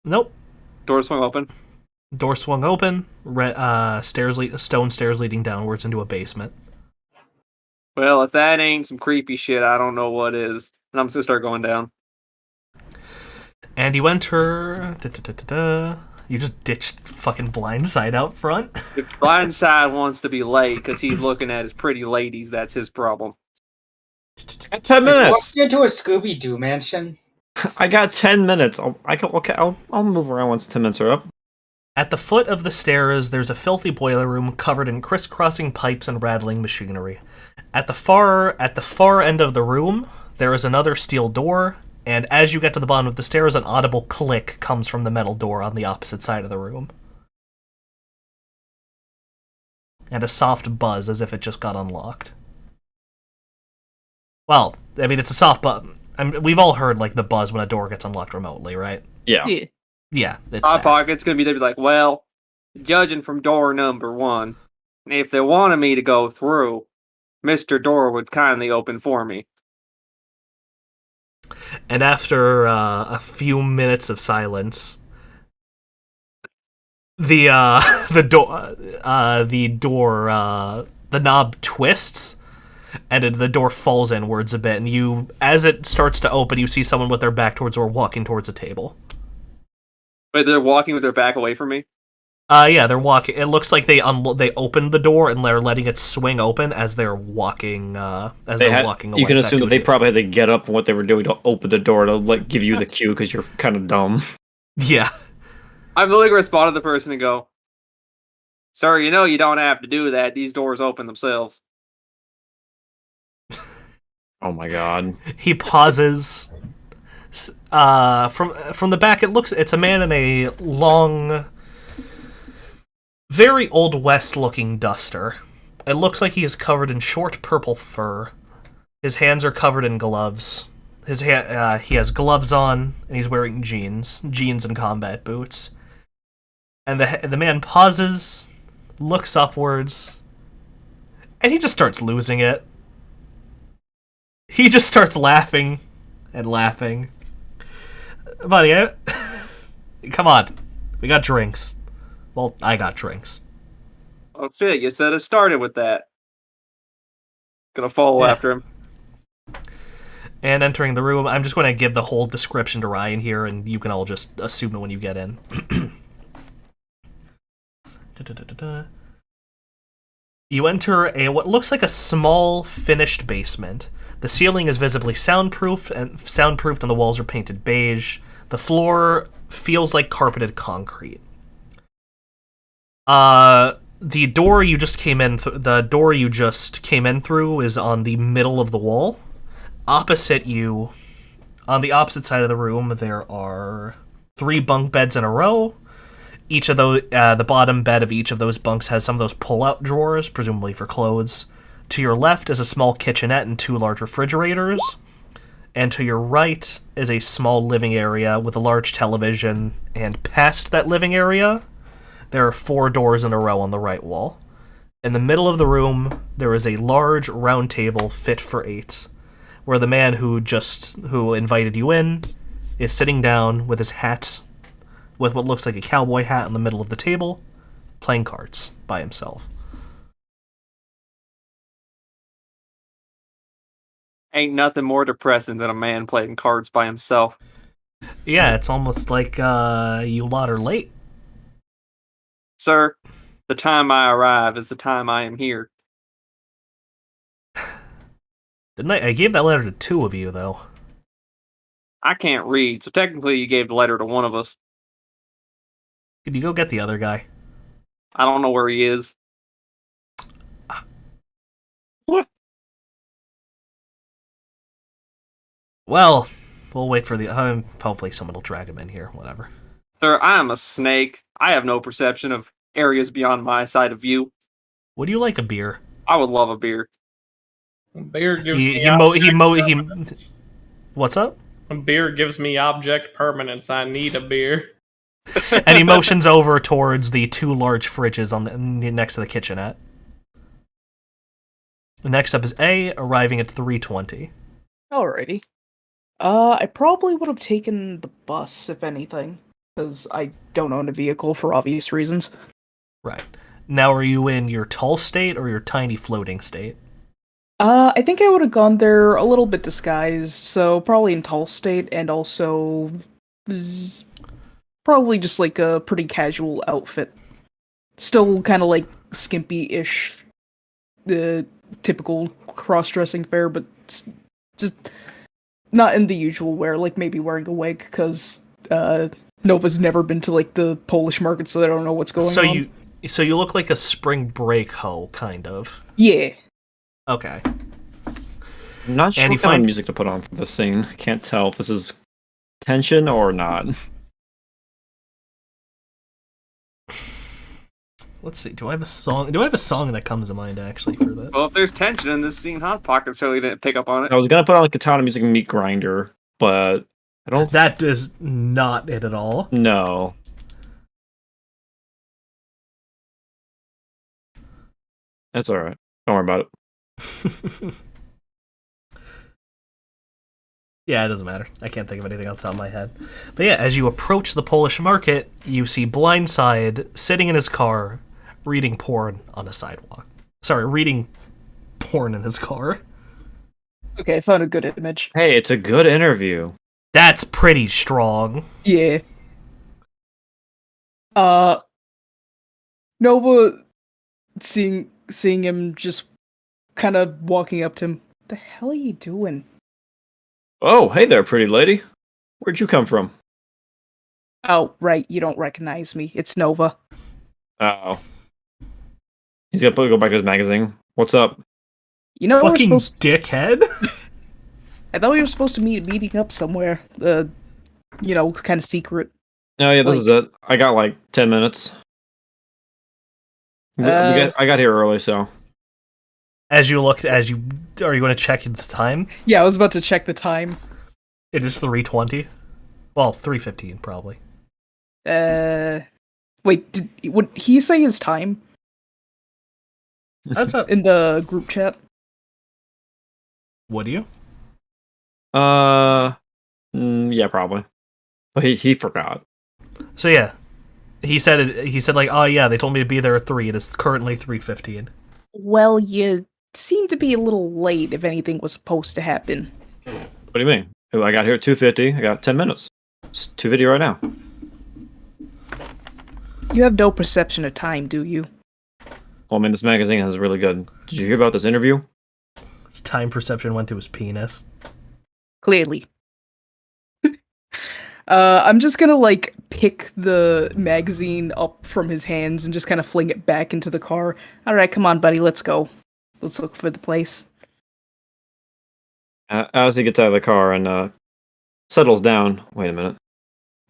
Nope. Door swung open. Door swung open. Stone stairs leading downwards into a basement. Well, if that ain't some creepy shit, I don't know what is. And I'm just gonna start going down. And you enter. You just ditched fucking Blindside out front. If Blindside wants to be late because he's looking at his pretty ladies, that's his problem. 10 minutes. Walking into a Scooby Doo mansion. I got 10 minutes. I'll move around once 10 minutes are up. At the foot of the stairs, there's a filthy boiler room covered in crisscrossing pipes and rattling machinery. At the far end of the room, there is another steel door, and as you get to the bottom of the stairs, an audible click comes from the metal door on the opposite side of the room. And a soft buzz as if it just got unlocked. Well, I mean, it's a soft buzz. We've all heard, like, the buzz when a door gets unlocked remotely, right? Yeah. Yeah. Yeah, it's Hot that. Pocket's gonna be there, be like, well, judging from door number 1, if they wanted me to go through, Mr. Door would kindly open for me. And after a few minutes of silence, the knob twists, and the door falls inwards a bit. And as it starts to open, you see someone with their back towards or walking towards a table. But they're walking with their back away from me. Yeah, they're walking. It looks like they opened the door and they're letting it swing open as they're walking. Walking away. You can assume that they could be- probably had to get up from what they were doing to open the door to give you the cue because you're kind of dumb. Yeah. I'm literally gonna respond to the person and go, "Sir, you don't have to do that. These doors open themselves." Oh my god. He pauses. From the back, it's a man in a long, very Old West looking duster. It looks like he is covered in short purple fur. His hands are covered in gloves. He has gloves on, and he's wearing jeans and combat boots. And the man pauses, looks upwards, and he just starts losing it. He just starts laughing and laughing. Buddy, come on. We got drinks. Well, I got drinks. Oh shit, you said it started with that. Gonna follow after him. And entering the room, I'm just going to give the whole description to Ryan here, and you can all just assume it when you get in. You enter what looks like a small, finished basement. The ceiling is visibly soundproofed, and the walls are painted beige. The floor feels like carpeted concrete. The door you just came in through is on the middle of the wall. Opposite you, on the opposite side of the room, there are 3 bunk beds in a row. Each of those, the bottom bed of each of those bunks has some of those pull-out drawers, presumably for clothes. To your left is a small kitchenette and 2 large refrigerators. And to your right is a small living area with a large television. And past that living area, there are 4 doors in a row on the right wall. In the middle of the room, there is a large round table fit for 8, where the man who invited you in is sitting down with his hat, with what looks like a cowboy hat in the middle of the table, playing cards by himself. Ain't nothing more depressing than a man playing cards by himself. Yeah, it's almost like you lot are late. Sir, the time I arrive is the time I am here. Didn't I gave that letter to 2 of you, though. I can't read, so technically you gave the letter to one of us. Could you go get the other guy? I don't know where he is. What? Well, we'll wait for the... hopefully someone will drag him in here, whatever. Sir, I am a snake. I have no perception of areas beyond my side of view. Would you like a beer? I would love a beer. Beer gives me He What's up? beer gives me object permanence. I need a beer. And he motions over towards the 2 large fridges next to the kitchenette. Next up is A, arriving at 3:20. Alrighty. I probably would have taken the bus, if anything, because I don't own a vehicle for obvious reasons. Right. Now, are you in your tall state or your tiny floating state? I think I would have gone there a little bit disguised, so probably in tall state, and also probably just like a pretty casual outfit. Still kind of like skimpy-ish, the typical cross-dressing fare, but just not in the usual wear, like maybe wearing a wig, because Nova's never been to like the Polish market, so they don't know what's going on. So you look like a spring break hoe, kind of. Yeah. Okay. I'm not sure And what you kind find- of music to put on for this scene. I can't tell if this is tension or not. Let's see. Do I have a song? Do I have a song that comes to mind actually for this? Well, if there's tension in this scene, Hot Pocket certainly didn't pick up on it. I was gonna put on like Katana Music and Meat Grinder, but I don't. That is not it at all. No. That's alright. Don't worry about it. Yeah, it doesn't matter. I can't think of anything off the top of my head. But yeah, as you approach the Polish market, you see Blindside sitting in his car, reading porn on a sidewalk. Sorry, reading porn in his car. Okay, I found a good image. Hey, it's a good interview. That's pretty strong. Yeah. Nova seeing him just kind of walking up to him. What the hell are you doing? Oh, hey there, pretty lady. Where'd you come from? Oh, right, you don't recognize me. It's Nova. Oh. He's gonna go back to his magazine. What's up? You know we're Fucking supposed dickhead. I thought we were supposed to meeting up somewhere. Kind of secret. Oh yeah, this is it. I got like 10 minutes. I got here early, so. Are you going to check the time? Yeah, I was about to check the time. It is 3:20. Well, 3:15 probably. Wait, would he say his time? That's up. In the group chat? Would you? Yeah, probably. But he forgot. So yeah, he said it. He said like, oh yeah, they told me to be there at 3. It is currently 3:15. Well, you seem to be a little late if anything was supposed to happen. What do you mean? I got here at 2:50. I got 10 minutes. It's 2:50 right now. You have no perception of time, do you? Well, I mean, this magazine is really good. Did you hear about this interview? His time perception went to his penis. Clearly. I'm just gonna, pick the magazine up from his hands and just kind of fling it back into the car. Alright, come on, buddy, let's go. Let's look for the place. As he gets out of the car and settles down. Wait a minute.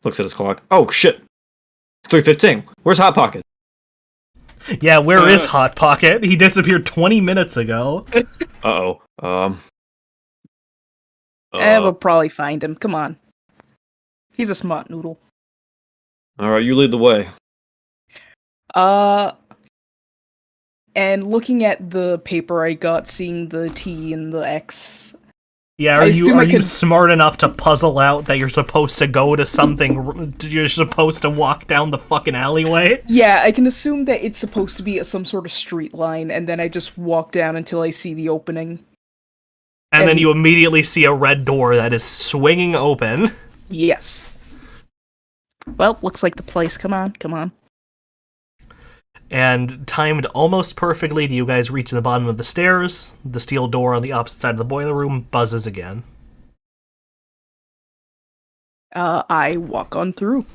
Looks at his clock. Oh, shit! It's 3:15. Where's Hot Pocket? Yeah, where is Hot Pocket? He disappeared 20 minutes ago. Uh-oh. We'll probably find him. Come on. He's a smart noodle. Alright, you lead the way. And looking at the paper I got, seeing the T and the X. Yeah, are you smart enough to puzzle out that you're supposed to go to something? You're supposed to walk down the fucking alleyway? Yeah, I can assume that it's supposed to be some sort of street line, and then I just walk down until I see the opening. And then you immediately see a red door that is swinging open. Yes. Well, looks like the place. Come on. And timed almost perfectly, do you guys reach the bottom of the stairs? The steel door on the opposite side of the boiler room buzzes again. I walk on through.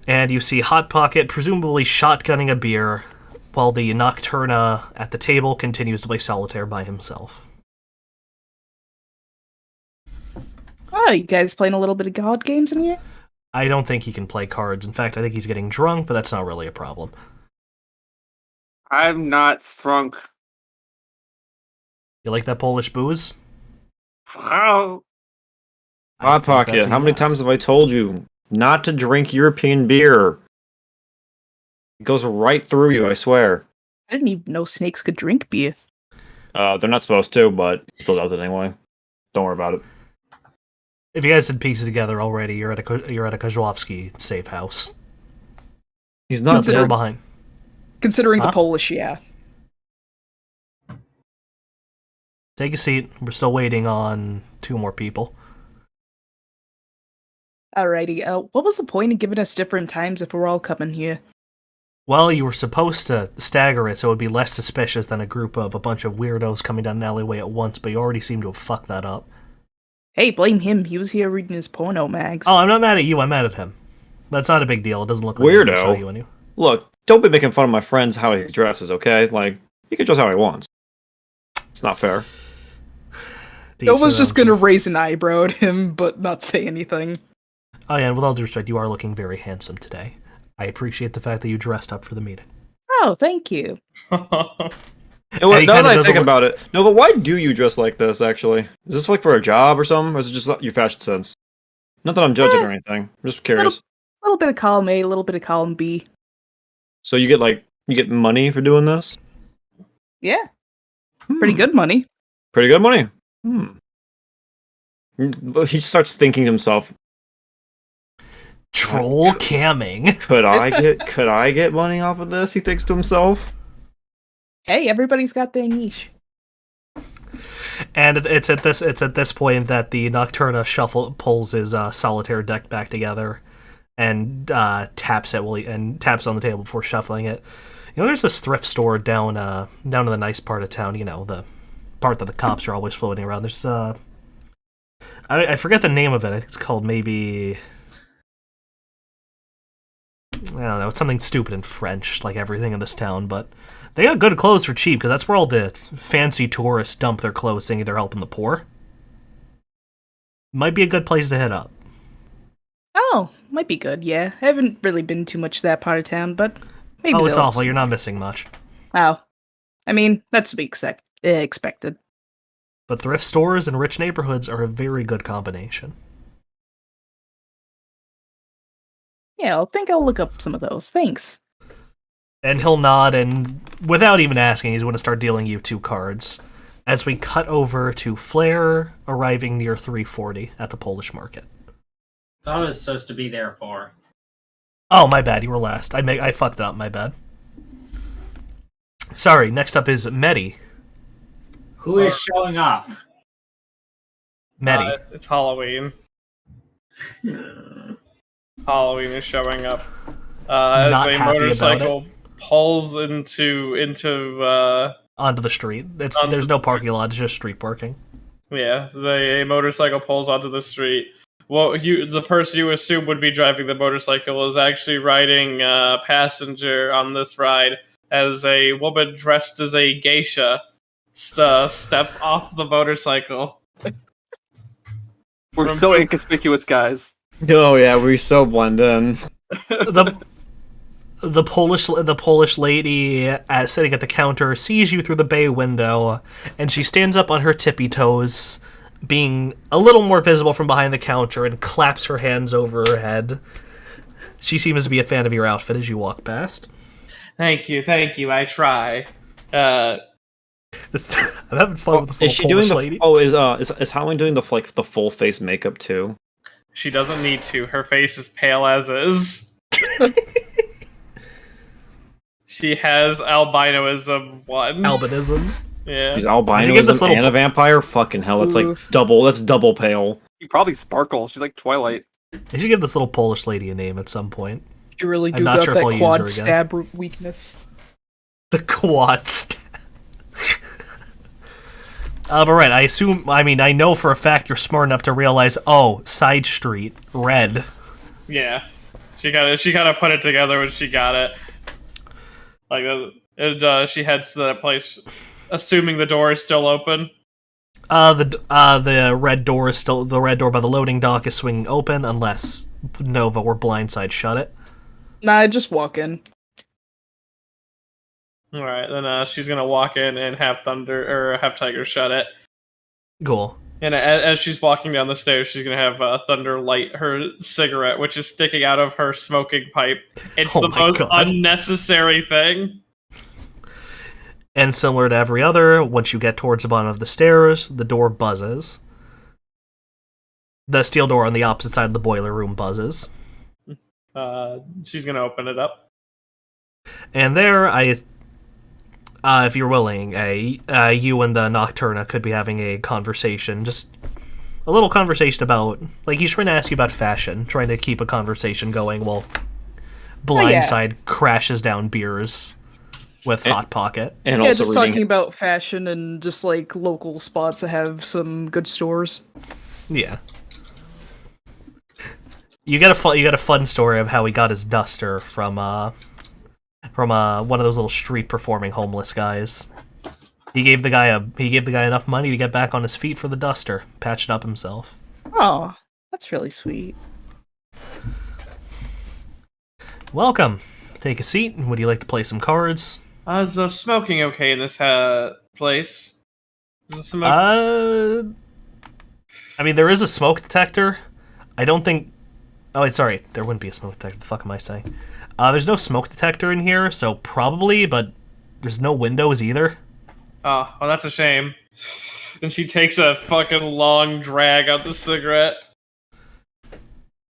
And you see Hot Pocket presumably shotgunning a beer, while the Nocturna at the table continues to play solitaire by himself. Oh, you guys playing a little bit of God games in here? I don't think he can play cards. In fact, I think he's getting drunk, but that's not really a problem. I'm not drunk. You like that Polish booze? Oh, Hot Pocket, how many times have I told you not to drink European beer? It goes right through you, I swear. I didn't even know snakes could drink beer. They're not supposed to, but he still does it anyway. Don't worry about it. If you guys had pieced it together already, you're at a Kozłowski safe house. He's not there behind. Considering the Polish, yeah. Take a seat. We're still waiting on 2 more people. Alrighty. What was the point of giving us different times if we're all coming here? Well, you were supposed to stagger it so it would be less suspicious than a group of a bunch of weirdos coming down an alleyway at once, but you already seem to have fucked that up. Hey, blame him. He was here reading his porno mags. Oh, I'm not mad at you. I'm mad at him. That's not a big deal. It doesn't look like weirdo. You any. Look, don't be making fun of my friends how he dresses, okay? Like, he can dress how he wants. It's not fair. Nova's just gonna raise an eyebrow at him, but not say anything. Oh yeah, and with all due respect, you are looking very handsome today. I appreciate the fact that you dressed up for the meeting. Oh, thank you. Now that I think about it, Nova, why do you dress like this, actually? Is this like for a job or something, or is it just your fashion sense? Not that I'm judging or anything. I'm just curious. A little bit of column A, a little bit of column B. So you get money for doing this? Yeah. Pretty good money. Pretty good money. But he starts thinking to himself, troll camming. Could I get money off of this? He thinks to himself. Hey, everybody's got their niche. And it's at this point that the Nocturna pulls his solitaire deck back together and taps on the table before shuffling it. You know, there's this thrift store down in the nice part of town. You know, the part that the cops are always floating around. There's I forget the name of it. I think it's called maybe, I don't know. It's something stupid in French, like everything in this town. But They got good clothes for cheap, because that's where all the fancy tourists dump their clothes thinking they're helping the poor. Might be a good place to hit up. Oh, might be good, yeah. I haven't really been too much to that part of town, but maybe Oh, it's they'll have awful. some You're not nice- missing much. Oh. I mean, that's to be expected. But thrift stores and rich neighborhoods are a very good combination. Yeah, I think I'll look up some of those. Thanks. And he'll nod, and without even asking, he's going to start dealing you 2 cards. As we cut over to Flair arriving near 340 at the Polish market. I was supposed to be there for. Oh, my bad. You were last. I fucked it up. My bad. Sorry. Next up is Medi. Who is showing up? Medi. It's Halloween. Halloween is showing up. As Not a happy about motorcycle pulls into Onto the street. Onto There's no the parking lot. It's just street parking. yeah, a motorcycle pulls onto the street. Well, the person you assume would be driving the motorcycle is actually riding passenger on this ride as a woman dressed as a geisha steps off the motorcycle. We're so inconspicuous, guys. Oh yeah, we so blend in. The Polish lady sitting at the counter sees you through the bay window, and she stands up on her tippy toes, being a little more visible from behind the counter, and claps her hands over her head. She seems to be a fan of your outfit as you walk past. Thank you, I try. I'm having fun with this Is she little doing Polish the? lady. Oh, is Halloween doing the the full face makeup too? She doesn't need to. Her face is pale as is. She has albinoism 1. Albinism. Yeah. She's Did you give albinism this little- and a vampire. Fucking hell, that's like Oof. double. That's double pale. She probably sparkles. She's like Twilight. You should give this little Polish lady a name at some point. You really I'm do not got sure if I'll that use her quad again. stab weakness. The quad stab. But right, I know for a fact you're smart enough to realize, oh, side street, red. Yeah. She kind of put it together when she got it. Like, she heads to that place, assuming the door is still open. The red door is still, the red door by the loading dock is swinging open, unless Nova or Blindside shut it. Nah, just walk in. Alright, then she's gonna walk in and have Tiger shut it. Cool. And as she's walking down the stairs, she's gonna have Thunder light her cigarette, which is sticking out of her smoking pipe. It's Oh the my most God. unnecessary thing. And similar to every other, once you get towards the bottom of the stairs, the door buzzes. The steel door on the opposite side of the boiler room buzzes. She's gonna open it up. And there, if you're willing, you and the Nocturna could be having a conversation, just a little conversation about, like, he's trying to ask you about fashion, trying to keep a conversation going while Blindside crashes down beers with Hot Pocket. And Yeah, also just reading. talking about fashion and just like local spots that have some good stores. Yeah. You get a fun story of how he got his duster from one of those little street performing homeless guys. He gave the guy enough money to get back on his feet for the duster, patch it up himself. Oh, that's really sweet. Welcome. Take a seat. Would you like to play some cards? Is smoking okay in this place? Is the smoke? I mean, there is a smoke detector. I don't think. Oh, wait, sorry. There wouldn't be a smoke detector. The fuck am I saying? There's no smoke detector in here, so probably, but there's no windows either. Oh, well, that's a shame. And she takes a fucking long drag out the cigarette.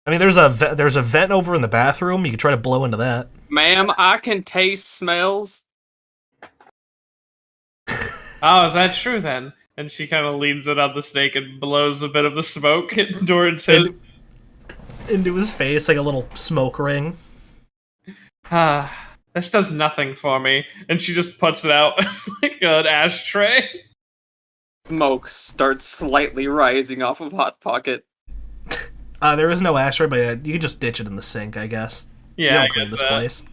I mean, there's a vent over in the bathroom. You could try to blow into that. Ma'am, I can taste smells. Oh, is that true then? And she kind of leans it on the snake and blows a bit of the smoke towards his. Into his face, like a little smoke ring. This does nothing for me. And she just puts it out like an ashtray. Smoke starts slightly rising off of Hot Pocket. There is no ashtray, but you can just ditch it in the sink, I guess. Yeah, I you don't clean guess this that. place.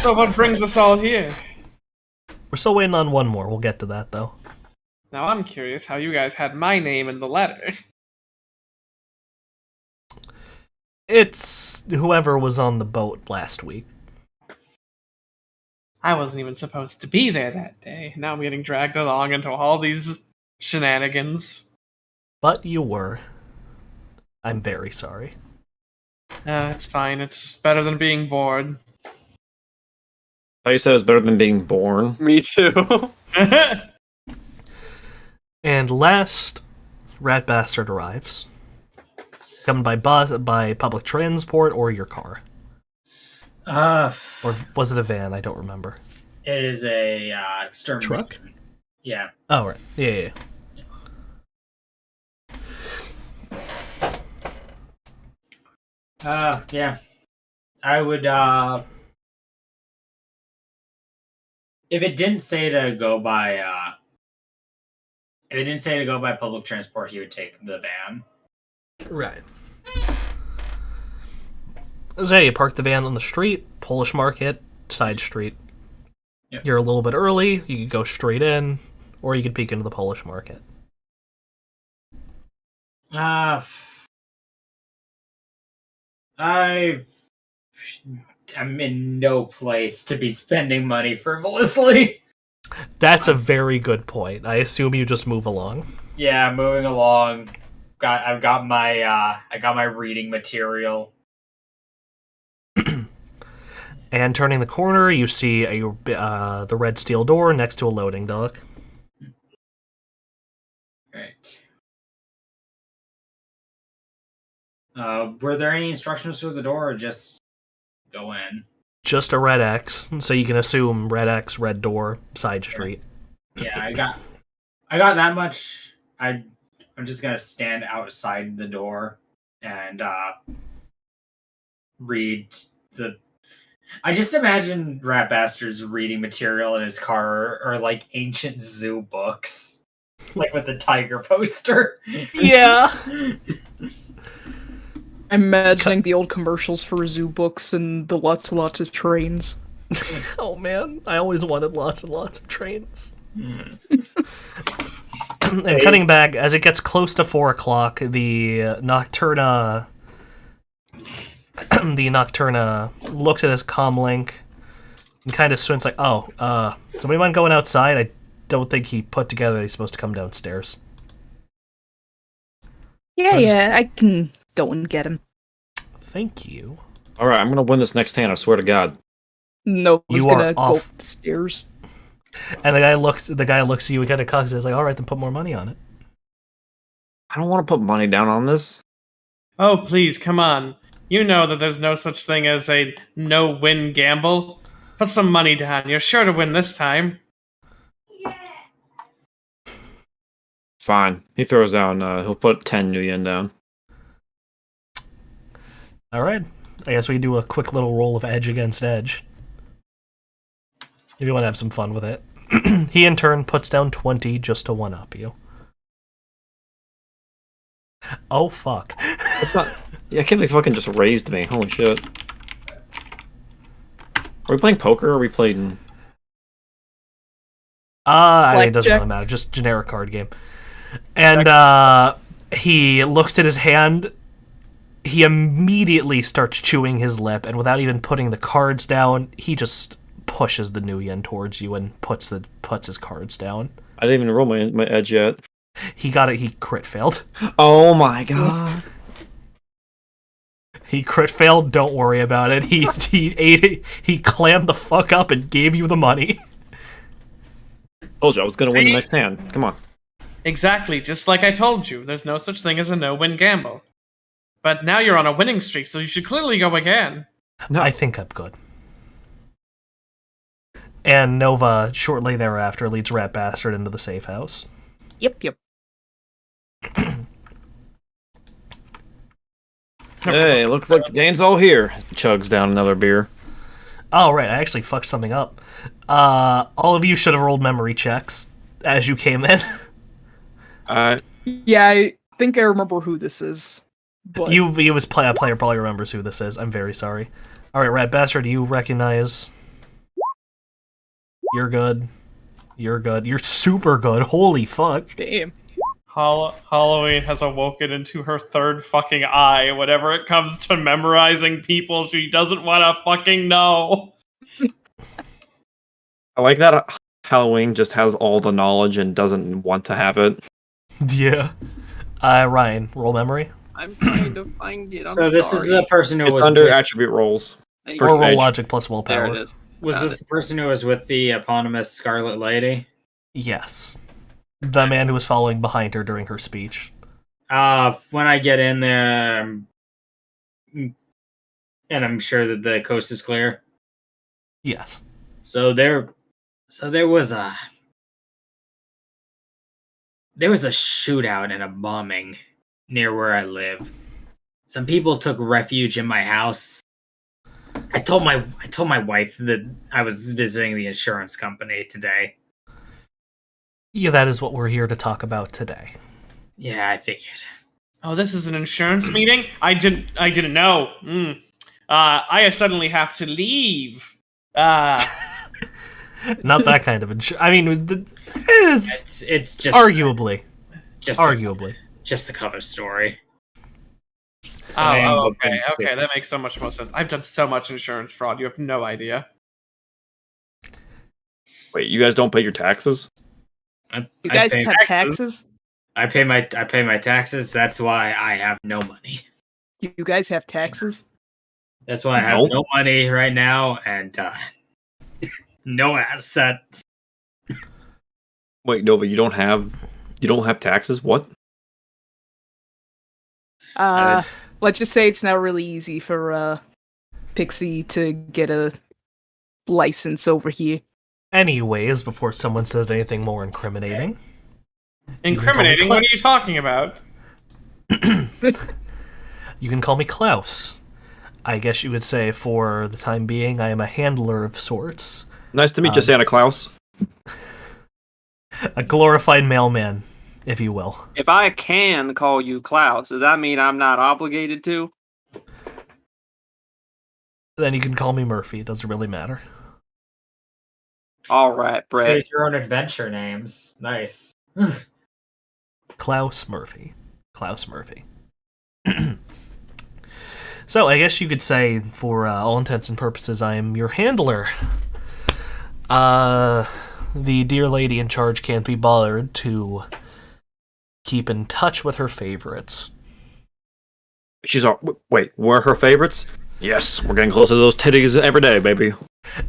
So what brings us all here? We're still waiting on one more. We'll get to that, though. Now I'm curious how you guys had my name in the letter. It's whoever was on the boat last week. I wasn't even supposed to be there that day. Now I'm getting dragged along into all these shenanigans. But you were. I'm very sorry. It's fine. It's just better than being bored. I thought you said it was better than being born. Me too. And last, Rat Bastard arrives. Coming by bus, by public transport, or your car. Or was it a van? I don't remember. It is a extermination. Truck? Yeah. Oh, right. Yeah. Yeah. I would, if it didn't say to go by, if it didn't say to go by public transport, he would take the van. Right. So you park the van on the street, Polish Market, side street. Yep. You're a little bit early, you could go straight in, or you could peek into the Polish Market. I'm in no place to be spending money frivolously. That's a very good point. I assume you just move along. Yeah, moving along. I got my reading material. And turning the corner, you see the red steel door next to a loading dock. Right. Were there any instructions through the door, or just go in? Just a red X, so you can assume red X, red door, side street. Yeah, I got that much. I'm just gonna stand outside the door and read the. I just imagine Rat Bastard's reading material in his car or like ancient zoo books, like with the tiger poster. Yeah. I'm imagining the old commercials for zoo books and the lots of trains. Oh man, I always wanted lots and lots of trains. And cutting back, as it gets close to 4 o'clock, the Nocturna looks at his comlink and kind of squints like, somebody mind going outside? I don't think he put together that he's supposed to come downstairs. Yeah, I can go and get him. Thank you. Alright, I'm gonna win this next hand, I swear to God. No, he's You are gonna go off. up the stairs. And the guy looks at you and kind of cocks his like, alright, then put more money on it. I don't want to put money down on this. Oh, please, come on. You know that there's no such thing as a no-win gamble. Put some money down. You're sure to win this time. Fine. He throws down, he'll put 10 new yen down. Alright. I guess we do a quick little roll of edge against edge. If you want to have some fun with it. He in turn puts down 20 just to one-up you. Oh fuck. It's not... Yeah, I can't believe he fucking just raised me. Holy shit. Are we playing poker or are we playing... It doesn't Blackjack. really matter. Just generic card game. And he looks at his hand. He immediately starts chewing his lip, and without even putting the cards down, he just pushes the new yen towards you and puts his cards down. I didn't even roll my edge yet. He got it. He crit failed. Oh my god. He crit failed. Don't worry about it. He ate it. He clammed the fuck up and gave you the money. Told you I was gonna win the next hand. Come on. Exactly, just like I told you. There's no such thing as a no-win gamble. But now you're on a winning streak, so you should clearly go again. No. I think I'm good. And Nova, shortly thereafter, leads Rat Bastard into the safe house. Yep. Hey, looks like the gang's all here. Chugs down another beer. Oh, right, I actually fucked something up. All of you should have rolled memory checks as you came in. Yeah, I think I remember who this is. But A player probably remembers who this is. I'm very sorry. Alright, Rat Bastard, do you recognize You're good. You're good. You're super good. Holy fuck. Damn. Halloween has awoken into her third fucking eye whenever it comes to memorizing people she doesn't want to fucking know. I like that Halloween just has all the knowledge and doesn't want to have it. Yeah. Ryan, roll memory. I'm trying to find it. So this is the person who It's was under with, attribute rolls. Hey, First Or roll page. logic plus there willpower. it is. was Got this the person who was with the eponymous Scarlet Lady? Yes. The man who was following behind her during her speech. When I get in there, and I'm sure that the coast is clear. Yes. So there was a shootout and a bombing near where I live. Some people took refuge in my house. I told my wife that I was visiting the insurance company today. Yeah, that is what we're here to talk about today. Yeah, I figured. Oh, this is an insurance meeting? I didn't know. I suddenly have to leave. Not that kind of insurance. I mean, it's It's just arguably. just Arguably. just the cover story. Oh, looking okay, to- that makes so much more sense. I've done so much insurance fraud, you have no idea. Wait, you guys don't pay your taxes? You guys pay, have taxes? I pay my taxes. That's why I have no money. You guys have taxes? That's why I have Nope. no money right now and no assets. Wait, Nova, you don't have taxes? What? Let's just say it's not really easy for Pixie to get a license over here. Anyways, before someone says anything more incriminating. Incriminating? What are you talking about? You can call me Klaus. I guess you would say for the time being I am a handler of sorts. Nice to meet you, Santa Claus. A glorified mailman, if you will. If I can call you Klaus, does that mean I'm not obligated to? Then you can call me Murphy, it doesn't really matter. All right, Brett. Here's your own adventure names. Nice. Klaus Murphy. Klaus Murphy. So, I guess you could say, for all intents and purposes, I am your handler. The dear lady in charge can't be bothered to keep in touch with her favorites. She's all, wait, were her favorites? Yes, we're getting closer to those titties every day, baby.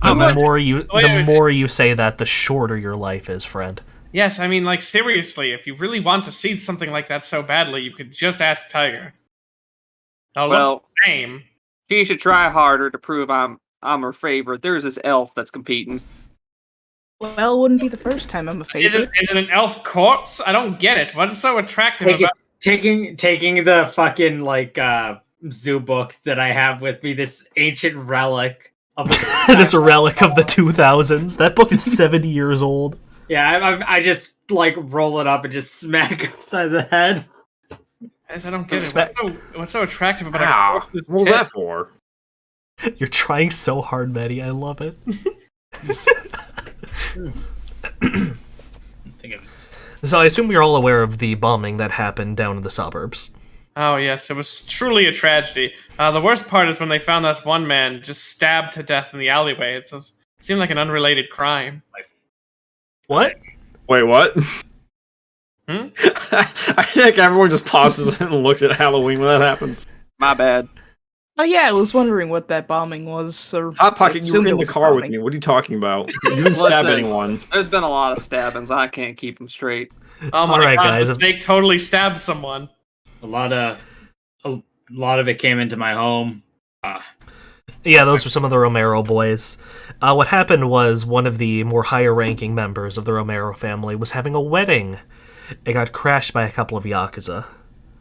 The more you say that, the shorter your life is, friend. Yes, I mean, like, seriously, if you really want to see something like that so badly, you could just ask Tiger. I'll Well- look the same. She should try harder to prove I'm her favorite. There's this elf that's competing. Well, it wouldn't be the first time I'm a Is favorite. it an elf corpse? I don't get it. What is so attractive Taking, about taking the fucking zoo book that I have with me, this ancient relic of This relic of the 2000s. That book is 70 years old. Yeah, I just roll it up and just smack upside the head. I don't get it. What's so attractive about a Wow, corpse's what was tit? that for? You're trying so hard, Maddie. I love it. So I assume you're all aware of the bombing that happened down in the suburbs. Oh, yes, it was truly a tragedy. The worst part is when they found that one man just stabbed to death in the alleyway. It seemed like an unrelated crime. What? Wait, what? Hmm? I think everyone just pauses and looks at Halloween when that happens. My bad. Oh yeah, I was wondering what that bombing was. Or Hot Pocket, you assumed were it in the was car with bombing. me. What are you talking about? You didn't stab Listen. anyone. There's been a lot of stabbings. I can't keep them straight. Oh my Alright, god, guys. the snake totally stabbed someone. A lot of it came into my home. Yeah, those were some of the Romero boys. What happened was one of the more higher-ranking members of the Romero family was having a wedding. It got crashed by a couple of Yakuza.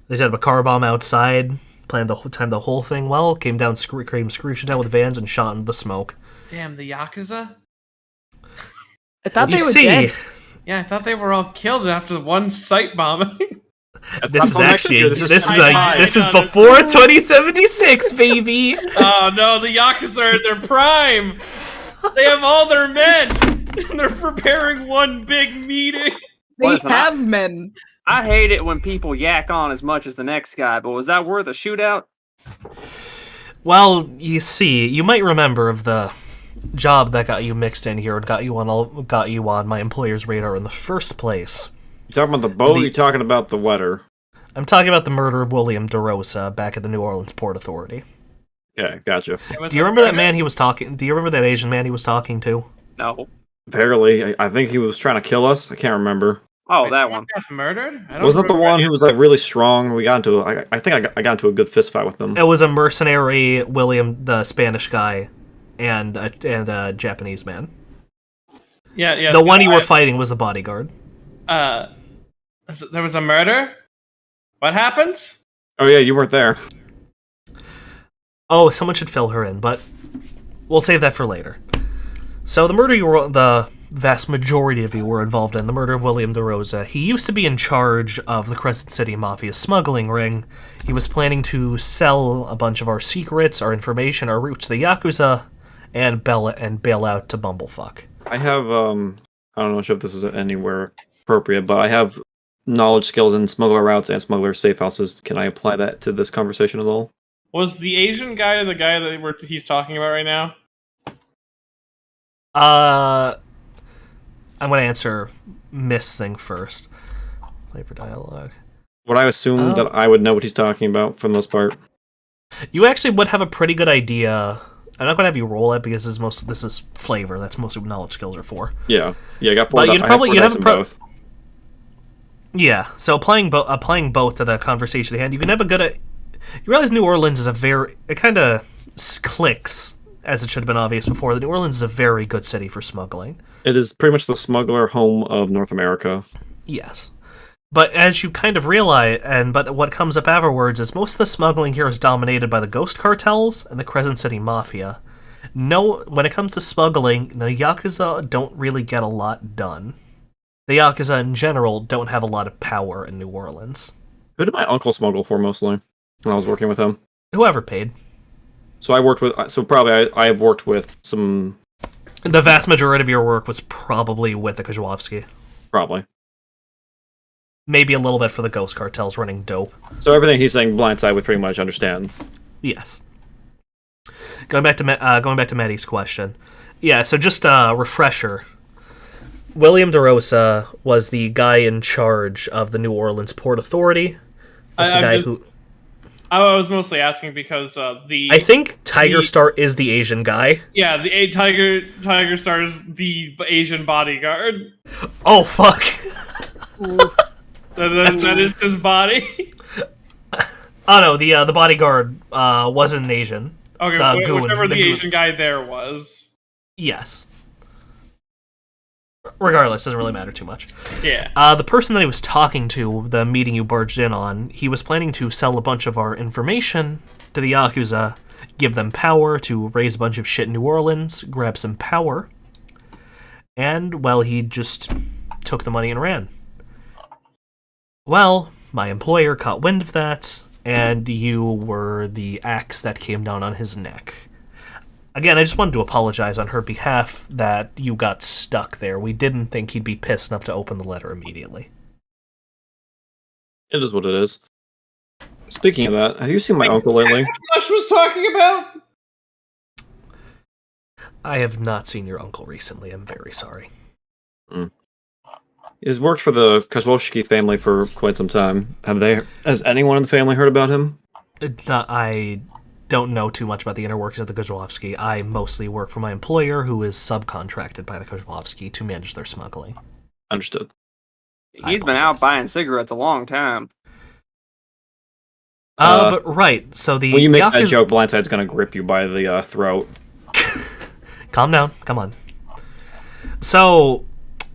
They set up a car bomb outside, timed the whole thing well, came screeching down with vans and shot into the smoke. Damn, the Yakuza? I thought You they were see, dead. Yeah, I thought they were all killed after the one site bombing. That's this not is till next actually year, this is this is before 2076, baby. Oh no, the Yakuza are at their prime! They have all their men! They're preparing one big meeting. They Listen, have men. I hate it when people yak on as much as the next guy, but was that worth a shootout? Well, you see, you might remember of the job that got you mixed in here and got you on my employer's radar in the first place. You talking about the boat? Or you talking about the wetter? I'm talking about the murder of William DeRosa back at the New Orleans Port Authority. Yeah, gotcha. Do you remember that man he was talking? Do you remember that Asian man he was talking to? No. Apparently, I think he was trying to kill us. I can't remember. Oh, Wait, that someone one. got murdered? I don't Wasn't the remember one any who of was like really strong? We got into. I think I got into a good fist fight with them. It was a mercenary William, the Spanish guy, and a Japanese man. Yeah. The one you were fighting was the bodyguard. There was a murder? What happened? Oh yeah, you weren't there. Oh, someone should fill her in, but we'll save that for later. So the vast majority of you were involved in the murder of William DeRosa. He used to be in charge of the Crescent City Mafia smuggling ring. He was planning to sell a bunch of our secrets, our information, our route to the Yakuza, and bail out to Bumblefuck. I have I don't know if this is anywhere appropriate, but I have knowledge skills in smuggler routes and smuggler safe houses. Can I apply that to this conversation at all? Was the Asian guy the guy that he's talking about right now? I'm going to answer Miss thing first. Play for dialogue. Would I assume that I would know what he's talking about for the most part? You actually would have a pretty good idea. I'm not going to have you roll it because this is flavor. That's mostly what knowledge skills are for. Yeah, I got But four. you'd have both. Yeah, so applying both to the conversation at hand, you can have a good. You realize New Orleans is it kind of clicks, as it should have been obvious before. That New Orleans is a very good city for smuggling. It is pretty much the smuggler home of North America. Yes. But as you kind of realize, but what comes up afterwards is most of the smuggling here is dominated by the ghost cartels and the Crescent City Mafia. When it comes to smuggling, the Yakuza don't really get a lot done. The Yakuza in general don't have a lot of power in New Orleans. Who did my uncle smuggle for mostly when I was working with him? Whoever paid. So I have worked with some. The vast majority of your work was probably with the Kozłowski. Probably. Maybe a little bit for the ghost cartels running dope. So everything he's saying blindside we pretty much understand. Yes. Going back to Maddie's question. Yeah, so just a refresher. William DeRosa was the guy in charge of the New Orleans Port Authority. I was mostly asking because I think Tiger Star is the Asian guy. Yeah, the Tiger Star is the Asian bodyguard. Oh fuck! That is his body. Oh no, the bodyguard wasn't an Asian. Okay, whichever the Asian guy there was. Yes. Regardless, doesn't really matter too much. Yeah. The person that he was talking to, the meeting you barged in on, he was planning to sell a bunch of our information to the Yakuza, give them power to raise a bunch of shit in New Orleans, grab some power, and, well, he just took the money and ran. Well, my employer caught wind of that, and you were the axe that came down on his neck. Again, I just wanted to apologize on her behalf that you got stuck there. We didn't think he'd be pissed enough to open the letter immediately. It is what it is. Speaking of that, have you seen my uncle lately? Flush was talking about. I have not seen your uncle recently. I'm very sorry. He's worked for the Kozłowski family for quite some time. Has anyone in the family heard about him? I don't know too much about the inner workings of the Kozłowski. I mostly work for my employer, who is subcontracted by the Kozłowski to manage their smuggling. Understood. He's been out buying cigarettes a long time. But right, so the when you make that joke, Blindside's gonna grip you by the throat. Calm down, come on. So,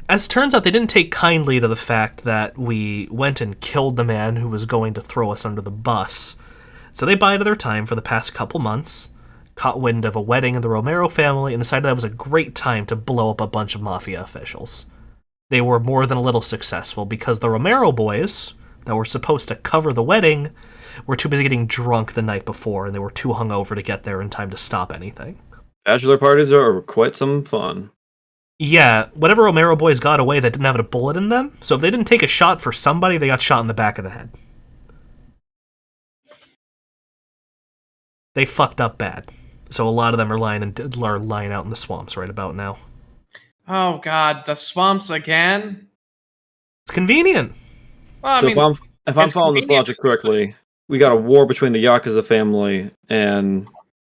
as it turns out, they didn't take kindly to the fact that we went and killed the man who was going to throw us under the bus. So they bided their time for the past couple months, caught wind of a wedding in the Romero family, and decided that was a great time to blow up a bunch of mafia officials. They were more than a little successful because the Romero boys that were supposed to cover the wedding were too busy getting drunk the night before, and they were too hungover to get there in time to stop anything. Bachelor parties are quite some fun. Yeah, whatever Romero boys got away that didn't have a bullet in them. So if they didn't take a shot for somebody, they got shot in the back of the head. They fucked up bad. So a lot of them are lying out in the swamps right about now. Oh God, the swamps again. It's convenient. Well, I So mean, if I'm it's following this convenient. logic correctly, we got a war between the Yakuza family and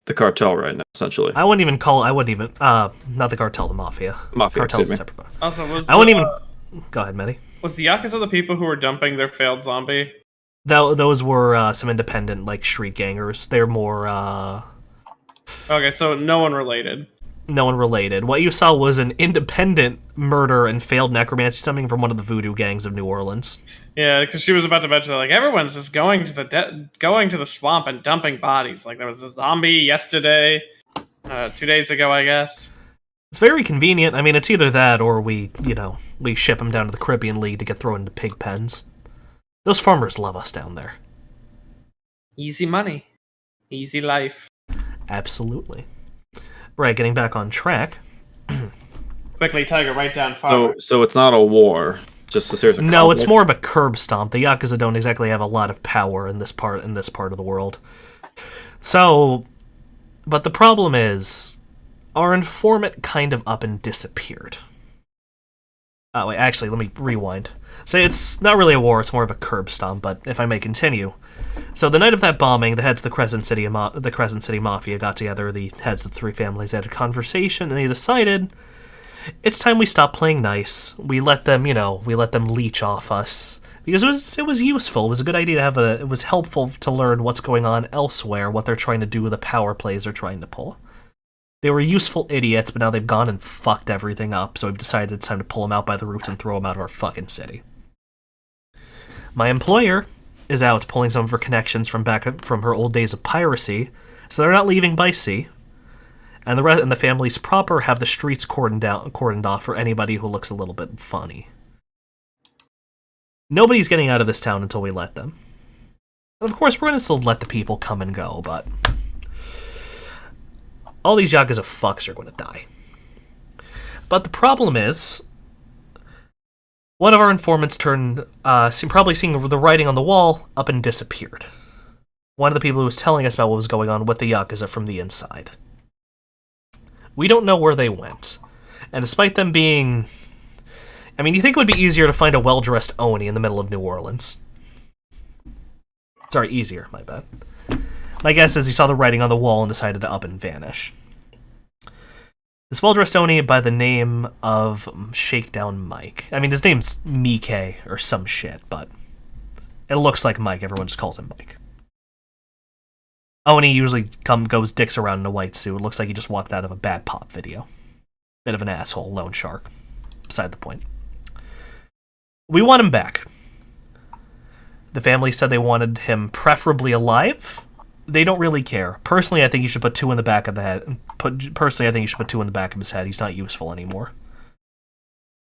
the cartel right now, essentially. I wouldn't even not the cartel, the mafia. Mafia, Cartel's excuse me. separate. Also, I wouldn't even. Go ahead, Medi. was the Yakuza the people who were dumping their failed zombie? Those were some independent, like, street gangers. They're more, Okay, so no one related. no one related. What you saw was an independent murder and failed necromancy something from one of the voodoo gangs of New Orleans. Yeah, because she was about to mention that, like, everyone's just going to the swamp and dumping bodies. Like, there was a zombie yesterday, 2 days ago, I guess. It's very convenient. I mean, it's either that or we ship them down to the Caribbean League to get thrown into pig pens. Those farmers love us down there. Easy money, easy life. Absolutely. Right, getting back on track. Quickly, Tiger, write down farmer. So it's not a war, just a series of No, it's conflicts? more of a curb stomp. The Yakuza don't exactly have a lot of power in this part of the world. So, but the problem is, our informant kind of up and disappeared. Oh, wait, actually, let me rewind. So it's not really a war, it's more of a curb stomp, but if I may continue. So the night of that bombing, the heads of the Crescent City Mafia got together, the heads of the three families had a conversation, and they decided it's time we stop playing nice. We let them leech off us. Because it was useful. It was a good idea to have it was helpful to learn what's going on elsewhere, what they're trying to do, the power plays they're trying to pull. They were useful idiots, but now they've gone and fucked everything up, so we've decided it's time to pull them out by the roots and throw them out of our fucking city. My employer is out pulling some of her connections from her old days of piracy, so they're not leaving by sea. And the families proper have the streets cordoned off for anybody who looks a little bit funny. Nobody's getting out of this town until we let them. Of course, we're going to still let the people come and go, but all these Yakuza fucks are going to die. But the problem is, one of our informants probably seeing the writing on the wall, up and disappeared. One of the people who was telling us about what was going on with the Yakuza from the inside. We don't know where they went. And despite them being... I mean, you think it would be easier to find a well-dressed Oni in the middle of New Orleans. Sorry, easier, my bad. My guess is he saw the writing on the wall and decided to up and vanish. This well-dressed Oni by the name of Shakedown Mike. I mean, his name's Mike or some shit, but it looks like Mike. Everyone just calls him Mike. Oni usually goes dicks around in a white suit. It looks like he just walked out of a bad pop video. Bit of an asshole, lone shark. Beside the point. We want him back. The family said they wanted him preferably alive. They don't really care. Personally, I think you should put two in the back of the head. Personally, I think you should put two in the back of his head. He's not useful anymore.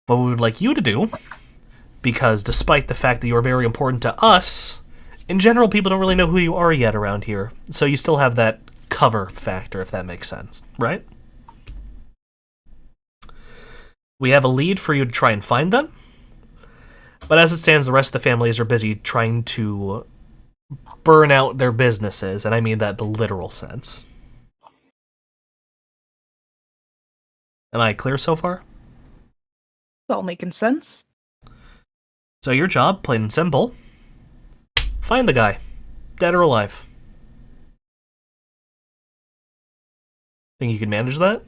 What we would like you to do, because despite the fact that you are very important to us, in general, people don't really know who you are yet around here. So you still have that cover factor, if that makes sense, right? We have a lead for you to try and find them. But as it stands, the rest of the families are busy trying to burn out their businesses, and I mean that in the literal sense. Am I clear so far? It's all making sense. So your job, plain and simple, find the guy, dead or alive. Think you can manage that?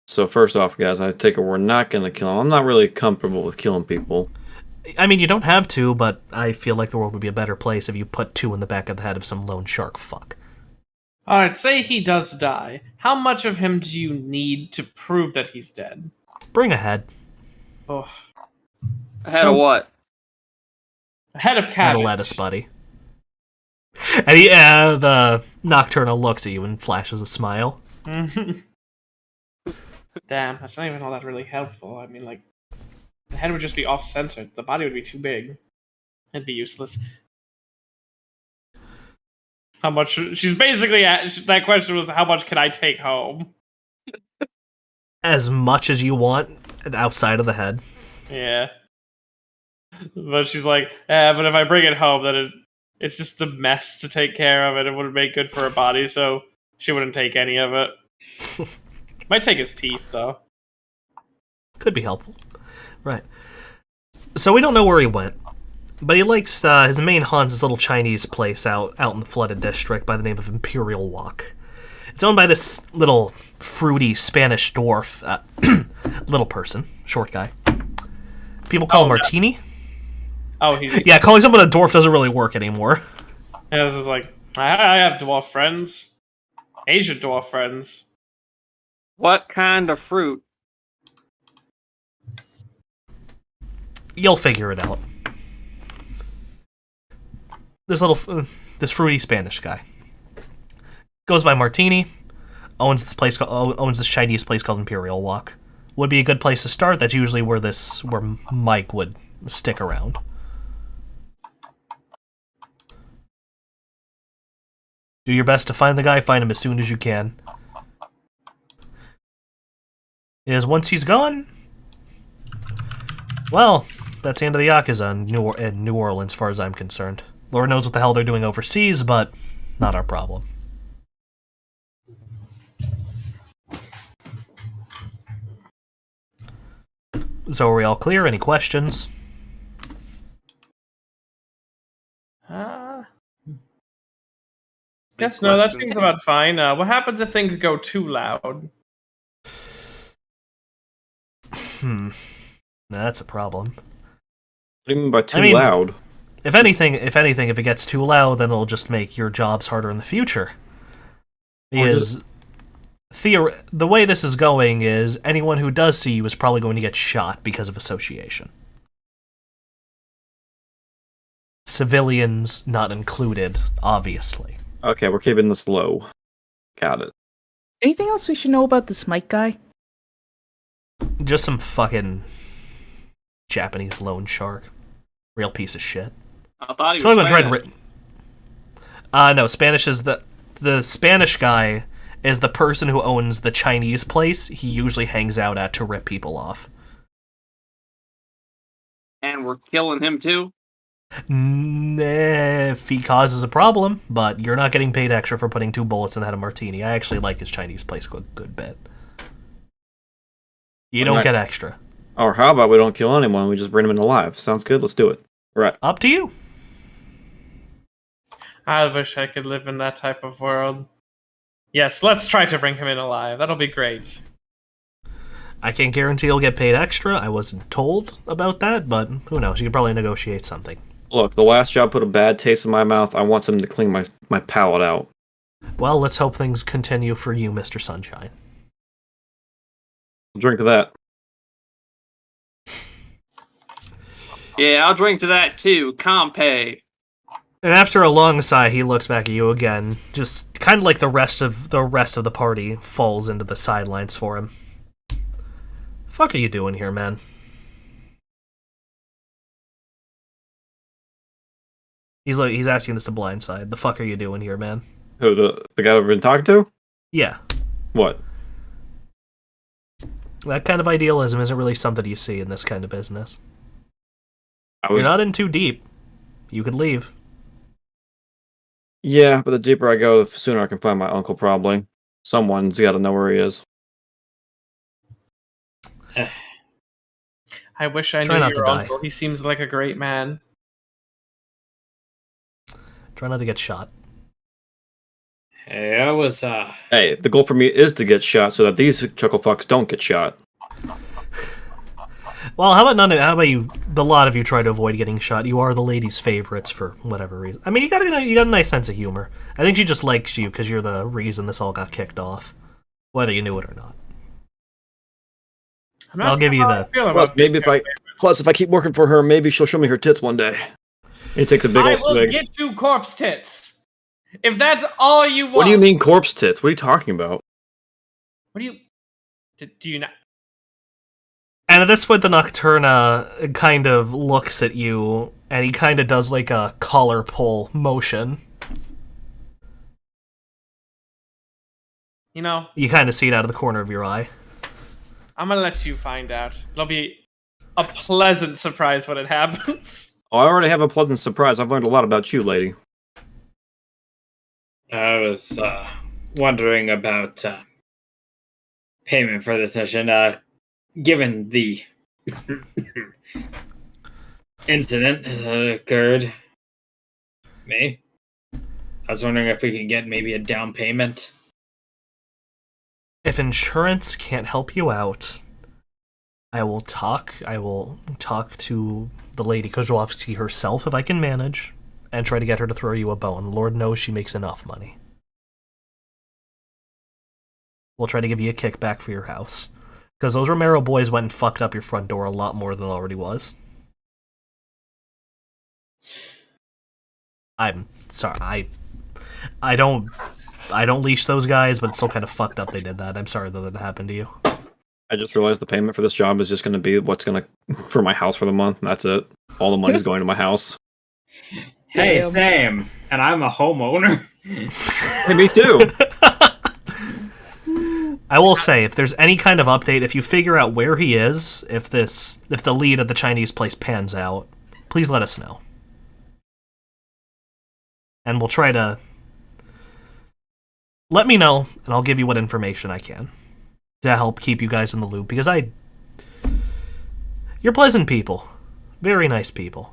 So first off, guys, I take it we're not going to kill him. I'm not really comfortable with killing people. I mean, you don't have to, but I feel like the world would be a better place if you put two in the back of the head of some lone shark fuck. Alright, say he does die. How much of him do you need to prove that he's dead? Bring a head. Oh. Ahead of what? A head of Head cabbage. of lettuce, buddy. And the Nocturnal looks at you and flashes a smile. Damn, that's not even all that really helpful. I mean, like, the head would just be off-centered. The body would be too big. It'd be useless. How much... She's basically... That question was, how much can I take home? as much as you want outside of the head. Yeah. But she's like, but if I bring it home, then it's just a mess to take care of it. It wouldn't make good for her body, so she wouldn't take any of it. Might take his teeth, though. Could be helpful. Right. So we don't know where he went, but he likes his main haunt, his little Chinese place out in the flooded district by the name of Imperial Walk. It's owned by this little fruity Spanish dwarf, little person, short guy. People call him Martini. Oh, he's Yeah, calling someone a dwarf doesn't really work anymore. Yeah, this is like, I have dwarf friends. Asian dwarf friends. What kind of fruit? You'll figure it out. This fruity Spanish guy goes by Martini. Owns this Chinese place called Imperial Walk. Would be a good place to start. That's usually where Mike would stick around. Do your best to find the guy. Find him as soon as you can. Is once he's gone, well, that's the end of the Yakuza in New Orleans, as far as I'm concerned. Lord knows what the hell they're doing overseas, but not our problem. So are we all clear? Any questions? Guess no, that seems about fine. What happens if things go too loud? That's a problem. What do you mean by too loud? If anything, if it gets too loud, then it'll just make your jobs harder in the future. Because the way this is going is anyone who does see you is probably going to get shot because of association. Civilians not included, obviously. Okay, we're keeping this low. Got it. Anything else we should know about this Mike guy? Just some fucking Japanese loan shark. Real piece of shit. I thought he was Spanish. No, Spanish is the Spanish guy is the person who owns the Chinese place he usually hangs out at to rip people off. And we're killing him too? If he causes a problem, but you're not getting paid extra for putting 2 bullets in the head of Martini. I actually like his Chinese place a good bit. You don't get extra. Or how about we don't kill anyone, we just bring him in alive? Sounds good, let's do it. Right. Up to you. I wish I could live in that type of world. Yes, let's try to bring him in alive. That'll be great. I can't guarantee you'll get paid extra. I wasn't told about that, but who knows? You could probably negotiate something. Look, the last job put a bad taste in my mouth. I want something to clean my palate out. Well, let's hope things continue for you, Mr. Sunshine. I'll drink to that. Yeah, I'll drink to that too. Compay. And after a long sigh, he looks back at you again, just kind of like the rest of the party falls into the sidelines for him. Fuck are you doing here, man? He's asking this to Blindside. The fuck are you doing here, man? Who, the guy I've been talking to? Yeah. What? That kind of idealism isn't really something you see in this kind of business. You're not in too deep. You could leave. Yeah, but the deeper I go, the sooner I can find my uncle, probably. Someone's got to know where he is. I wish I Try knew not your to die. uncle. He seems like a great man. Try not to get shot. Hey, I was Hey, the goal for me is to get shot so that these chuckle fucks don't get shot. Well, how about you? The lot of you try to avoid getting shot. You are the lady's favorites for whatever reason. I mean, you got a nice sense of humor. I think she just likes you because you're the reason this all got kicked off, whether you knew it or not. I'll give you the. Plus, if I keep working for her, maybe she'll show me her tits one day. He takes a big I old will swig. get you corpse tits. If that's all you want. What do you mean corpse tits? What are you talking about? What do you? Do you not? And at this point, the Nocturna kind of looks at you, and he kind of does like a collar pull motion. You know, You kind of see it out of the corner of your eye. I'm gonna let you find out. It'll be a pleasant surprise when it happens. Oh, I already have a pleasant surprise. I've learned a lot about you, lady. I was wondering about payment for this mission. Given the incident that occurred, I was wondering if we could get maybe a down payment. If insurance can't help you out, I will talk to the Lady Kozłowski herself if I can manage, and try to get her to throw you a bone. Lord knows she makes enough money. We'll try to give you a kickback for your house. Because those Romero boys went and fucked up your front door a lot more than it already was. I'm sorry, I don't leash those guys, but it's still kind of fucked up they did that. I'm sorry that happened to you. I just realized the payment for this job is just going to be what's going to for my house for the month. And that's it. All the money's going to my house. Hey, Damn. Sam, and I'm a homeowner. Hey, me too. I will say, if there's any kind of update, if you figure out where he is, if the lead at the Chinese place pans out, please let us know. And we'll try to... Let me know, and I'll give you what information I can to help keep you guys in the loop, because you're pleasant people. Very nice people.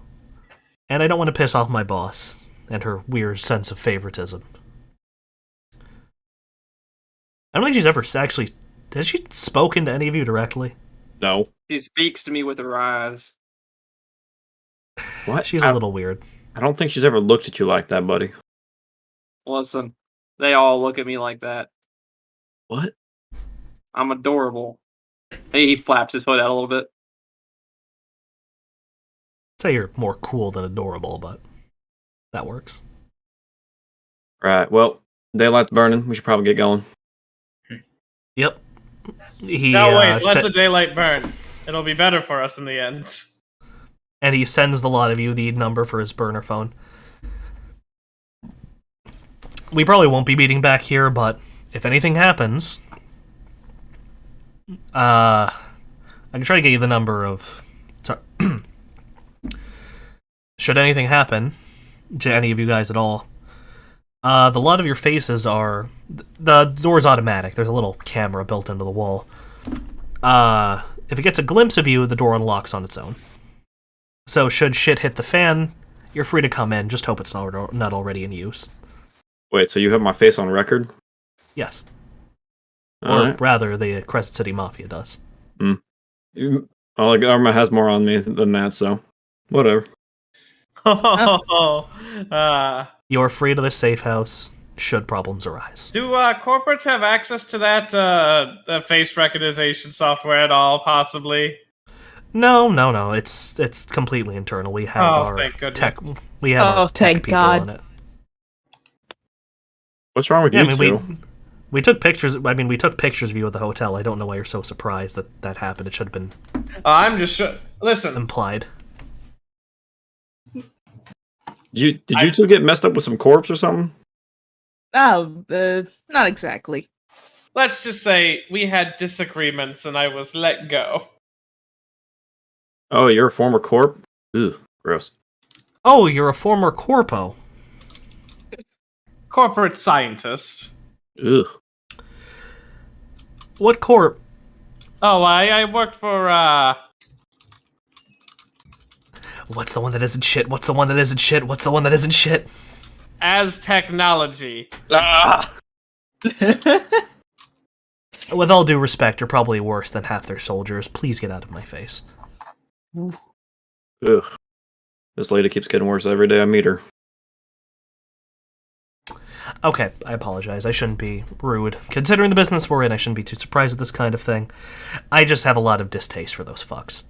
And I don't want to piss off my boss and her weird sense of favoritism. I don't think she's ever actually... Has she spoken to any of you directly? No. She speaks to me with her eyes. What? She's a little weird. I don't think she's ever looked at you like that, buddy. Listen, they all look at me like that. What? I'm adorable. He flaps his hood out a little bit. I'd say you're more cool than adorable, but that works. Right. Well, daylight's burning. We should probably get going. Yep. No, wait, let the daylight burn. It'll be better for us in the end. And he sends the lot of you the number for his burner phone. We probably won't be meeting back here, but if anything happens, I can try to get you the number of... Sorry. Should anything happen to any of you guys at all, the lot of your faces are... The door's automatic. There's a little camera built into the wall. If it gets a glimpse of you, the door unlocks on its own. So should shit hit the fan, you're free to come in. Just hope it's not already in use. Wait, so you have my face on record? Yes. All Or right. rather, the Crescent City Mafia does. Well, the government has more on me than that, so whatever. You're free to the safe house, should problems arise. Do corporates have access to that face recognition software at all, possibly? No. It's completely internal. We have our thank goodness. tech. We have our tech thank people God. on it. What's wrong with Yeah, you I mean, two? we took pictures. I mean, we took pictures of you at the hotel. I don't know why you're so surprised that happened. It should have been I'm just listen. implied. Did you two get messed up with some corpse or something? Oh, not exactly. Let's just say we had disagreements and I was let go. Oh, you're a former corp? Ugh, gross. Oh, you're a former corpo. Corporate scientist. Ugh. What corp? Oh, I worked for What's the one that isn't shit? What's the one that isn't shit? What's the one that isn't shit? As Technology. Ah! With all due respect, you're probably worse than half their soldiers. Please get out of my face. Ugh. This lady keeps getting worse every day I meet her. Okay, I apologize. I shouldn't be rude. Considering the business we're in, I shouldn't be too surprised at this kind of thing. I just have a lot of distaste for those fucks.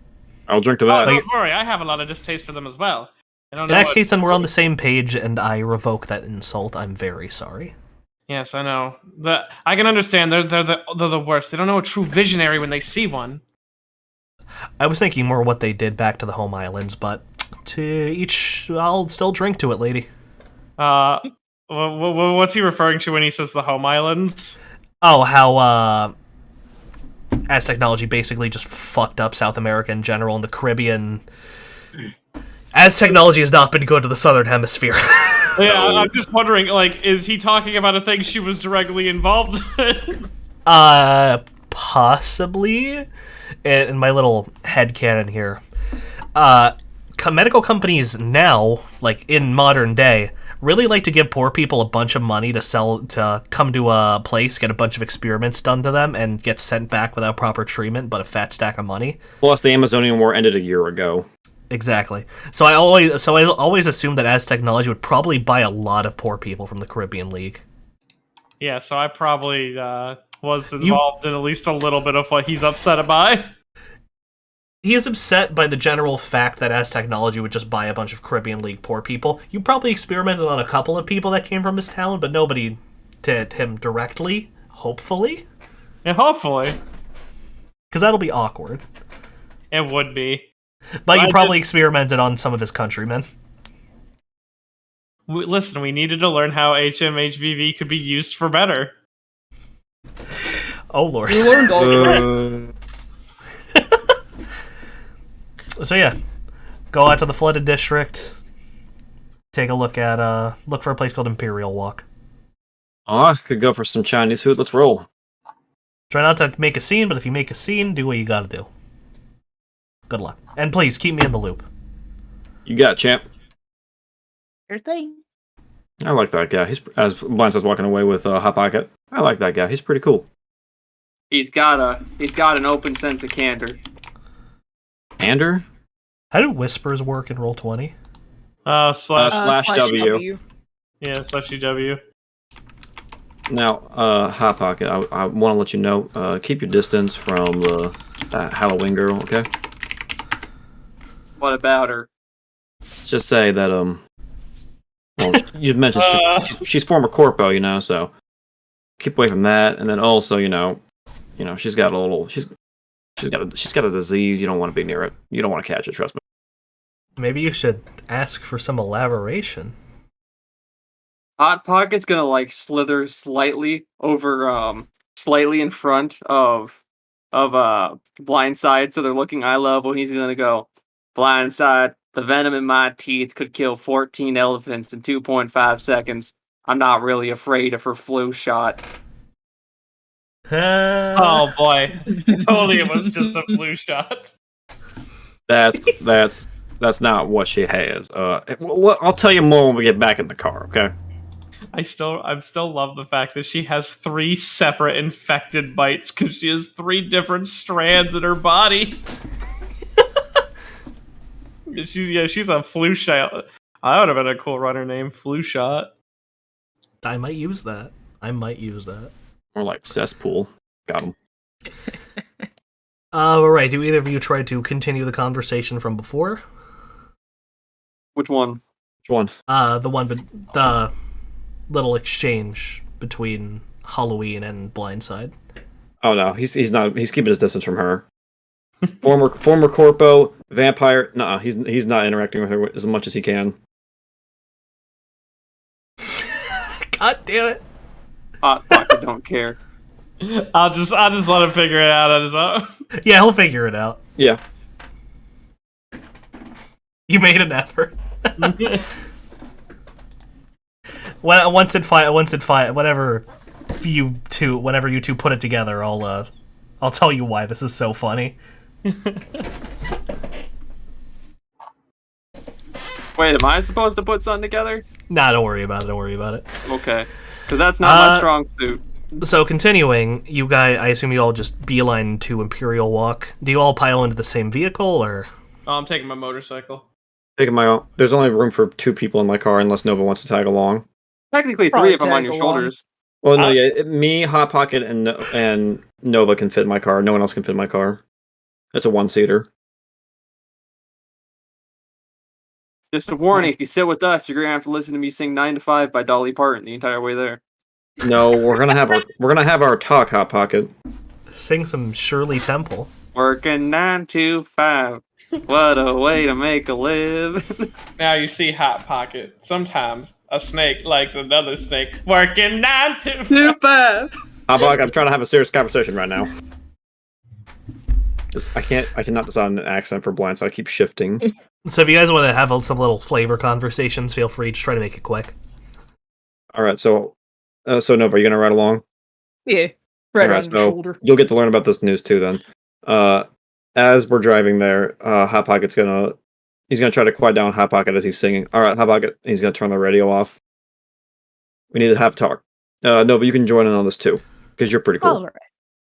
I'll drink to Oh, that. don't worry, I have a lot of distaste for them as well. I don't In know that what- case, then we're on the same page, and I revoke that insult. I'm very sorry. Yes, I know. I can understand. They're the worst. They don't know a true visionary when they see one. I was thinking more what they did back to the home islands, but to each, I'll still drink to it, lady. What's he referring to when he says the home islands? Oh, how as technology basically just fucked up South America in general and the Caribbean. As technology has not been good to the Southern Hemisphere. Yeah, I'm just wondering, like, is he talking about a thing she was directly involved in? Possibly. In my little headcanon here. Medical companies now, like in modern day, really like to give poor people a bunch of money to come to a place, get a bunch of experiments done to them, and get sent back without proper treatment, but a fat stack of money. Plus, the Amazonian War ended a year ago. Exactly. So I always assumed that as technology would probably buy a lot of poor people from the Caribbean League. Yeah, so I probably was involved in at least a little bit of what he's upset about. He is upset by the general fact that as technology would just buy a bunch of Caribbean League poor people. You probably experimented on a couple of people that came from his town, but nobody did him directly, hopefully. Yeah, hopefully. Because that'll be awkward. It would be. But you probably experimented on some of his countrymen. Listen, we needed to learn how HMHVV could be used for better. Oh, Lord. We learned all So yeah, go out to the flooded district. Take a look for a place called Imperial Walk. Oh, I could go for some Chinese food. Let's roll. Try not to make a scene, but if you make a scene, do what you gotta do. Good luck. And please, keep me in the loop. You got it, champ. your thing. I like that guy. He's, as Blind says, walking away with Hot Pocket. I like that guy. He's pretty cool. He's got an open sense of candor. Ander? How do whispers work in Roll20? Slash W. Yeah, /W. Now, Hot Pocket, I want to let you know, keep your distance from the Halloween girl, okay? What about her? Let's just say that, well, you mentioned she's former corpo, you know, so keep away from that. And then also, you know, she's got a disease. You don't want to be near it. You don't want to catch it. Trust me. Maybe you should ask for some elaboration. Hot Pocket's gonna like slither slightly over, slightly in front of Blindside, so they're looking eye level. He's gonna go, Blindside. The venom in my teeth could kill 14 elephants in 2.5 seconds. I'm not really afraid of her flu shot. Oh boy, totally, it was just a flu shot. That's not what she has. Well, I'll tell you more when we get back in the car. Okay. I still love the fact that she has 3 separate infected bites because she has 3 different strands in her body. She's a flu shot. I would have been a cool runner name, Flu Shot. I might use that. Or like cesspool. Got him. Alright, do either of you try to continue the conversation from before? Which one? Which one? The little exchange between Halloween and Blindside. Oh no, he's not. He's keeping his distance from her. former corpo, vampire. No, he's not interacting with her as much as he can. God damn it! Hot Pocket don't care. I'll just let him figure it out on his own. Yeah, he'll figure it out. Yeah. You made an effort. Whenever you two put it together, I'll tell you why this is so funny. Wait, am I supposed to put something together? Nah, don't worry about it. Okay, because that's not my strong suit. So continuing, you guys, I assume you all just beeline to Imperial Walk. Do you all pile into the same vehicle, or? Oh, I'm taking my motorcycle. Taking my own. There's only room for 2 people in my car unless Nova wants to tag along. Technically, Probably 3 of them on your tag along. shoulders. Well, no, yeah, me, Hot Pocket, and Nova can fit in my car. No one else can fit in my car. It's a 1-seater. Just a warning: if you sit with us, you're gonna have to listen to me sing 9 to 5 by Dolly Parton the entire way there. No, we're gonna have our talk, Hot Pocket. Sing some Shirley Temple. Working 9 to 5. What a way to make a live. Now you see, Hot Pocket. Sometimes a snake likes another snake. Working 9 to 5. Hot Pocket, I'm trying to have a serious conversation right now. I cannot decide on an accent for blind, so I keep shifting. So if you guys want to have some little flavor conversations, feel free. Just try to make it quick. All right, so Nova, are you gonna ride along? Yeah, right All right, on so your shoulder. you'll get to learn about this news too. Then, as we're driving there, Hot Pocket's gonna try to quiet down Hot Pocket as he's singing. All right, Hot Pocket, he's gonna turn the radio off. We need to have talk. Nova, you can join in on this too because you're pretty cool.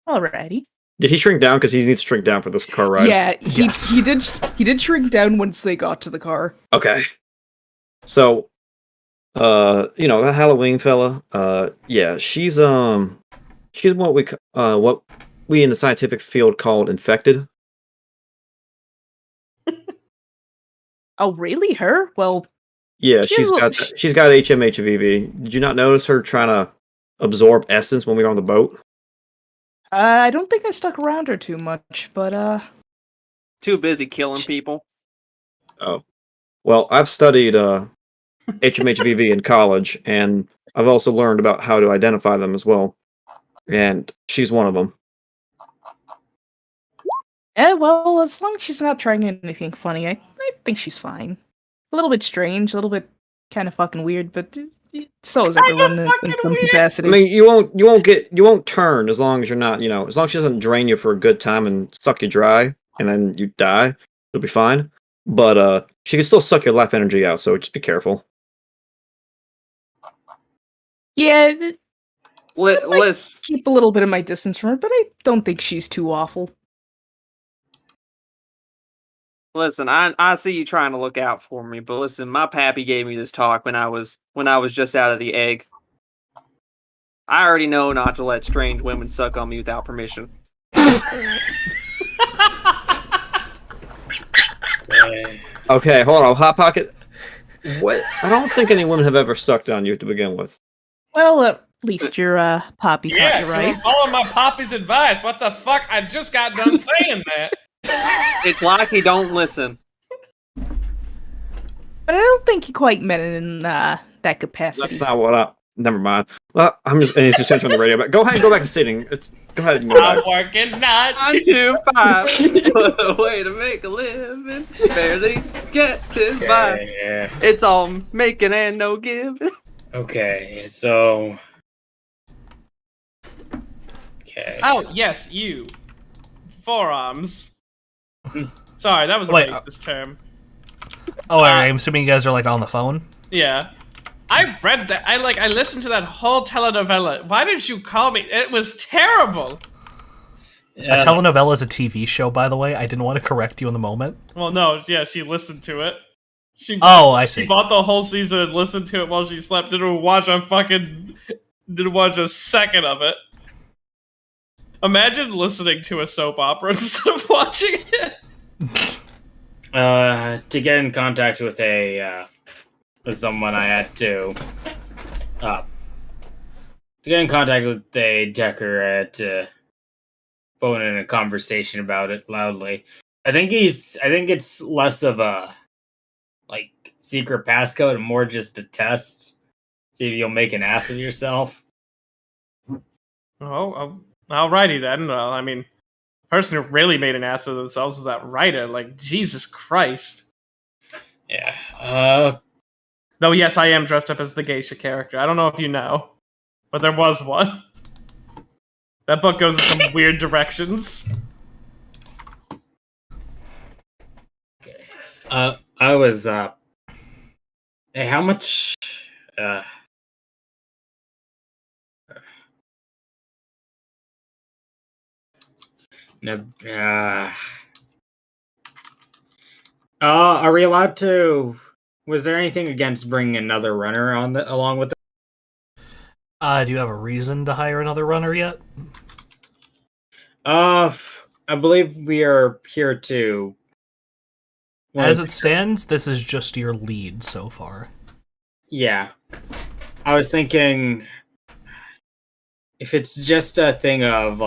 Alrighty. Did he shrink down? Because he needs to shrink down for this car ride. Yeah, Yes. he did shrink down once they got to the car. Okay. So, that Halloween fella. Yeah, she's what we in the scientific field called infected. Oh, really? Her? Well, Yeah, She's a- she's got HMHVV. Did you not notice her trying to absorb essence when we were on the boat? I don't think I stuck around her too much, but Too busy killing people. Oh, well, I've studied HMHVV in college, and I've also learned about how to identify them as well. And she's one of them. well, as long as she's not trying anything funny, I think she's fine. A little bit strange, a little bit kind of fucking weird, but so is everyone in some capacity. I mean, you won't turn as long as you're not, as long as she doesn't drain you for a good time and suck you dry, and then you die, you'll be fine. But she can still suck your life energy out, so just be careful. Yeah, Liz, keep a little bit of my distance from her, but I don't think she's too awful. listen, I see you trying to look out for me, but listen, my pappy gave me this talk when I was just out of the egg. I already know not to let strange women suck on me without permission. Okay, hold on, Hot Pocket. What? I don't think any women have ever sucked on you to begin with. Well, at least your poppy taught Yeah, you so right. I'm following my poppy's advice. What the fuck? I just got done saying that. It's like he don't listen. But I don't think he quite meant it in that capacity. That's not what I. Never mind. Well, I'm just. And he's just turning the radio back. Go ahead and go back to sitting. Go ahead and go I'm back. working 9 9 to 5. What a way to make a living. Barely get to by. Yeah. It's all making and no giving. Okay, so. Okay. Oh, yes, you. Forearms. Sorry, that was a Wait, racist term. Oh, I'm assuming you guys are like on the phone. Yeah. I read that. I listened to that whole telenovela. Why did you call me? It was terrible. A telenovela is a TV show, by the way. I didn't want to correct you in the moment. Well, no, yeah, she listened to it. Oh, I She see. bought the whole season and listened to it while she slept. Didn't watch a second of it. Imagine listening to a soap opera instead of watching it. To get in contact with with someone, I had to get in contact with a decker at phone in a conversation about it loudly. I think it's less of a secret passcode and more just a test. See if you'll make an ass of yourself. Oh, alrighty then. Well, I mean, the person who really made an ass of themselves was that writer. Like, Jesus Christ. Yeah. Though, yes, I am dressed up as the geisha character. I don't know if you know, but there was one. That book goes in some weird directions. Okay. I was hey, how much are we allowed to? Was there anything against bringing another runner along with Do you have a reason to hire another runner yet? I believe we are here to. As it stands, this is just your lead so far. Yeah, I was thinking if it's just a thing of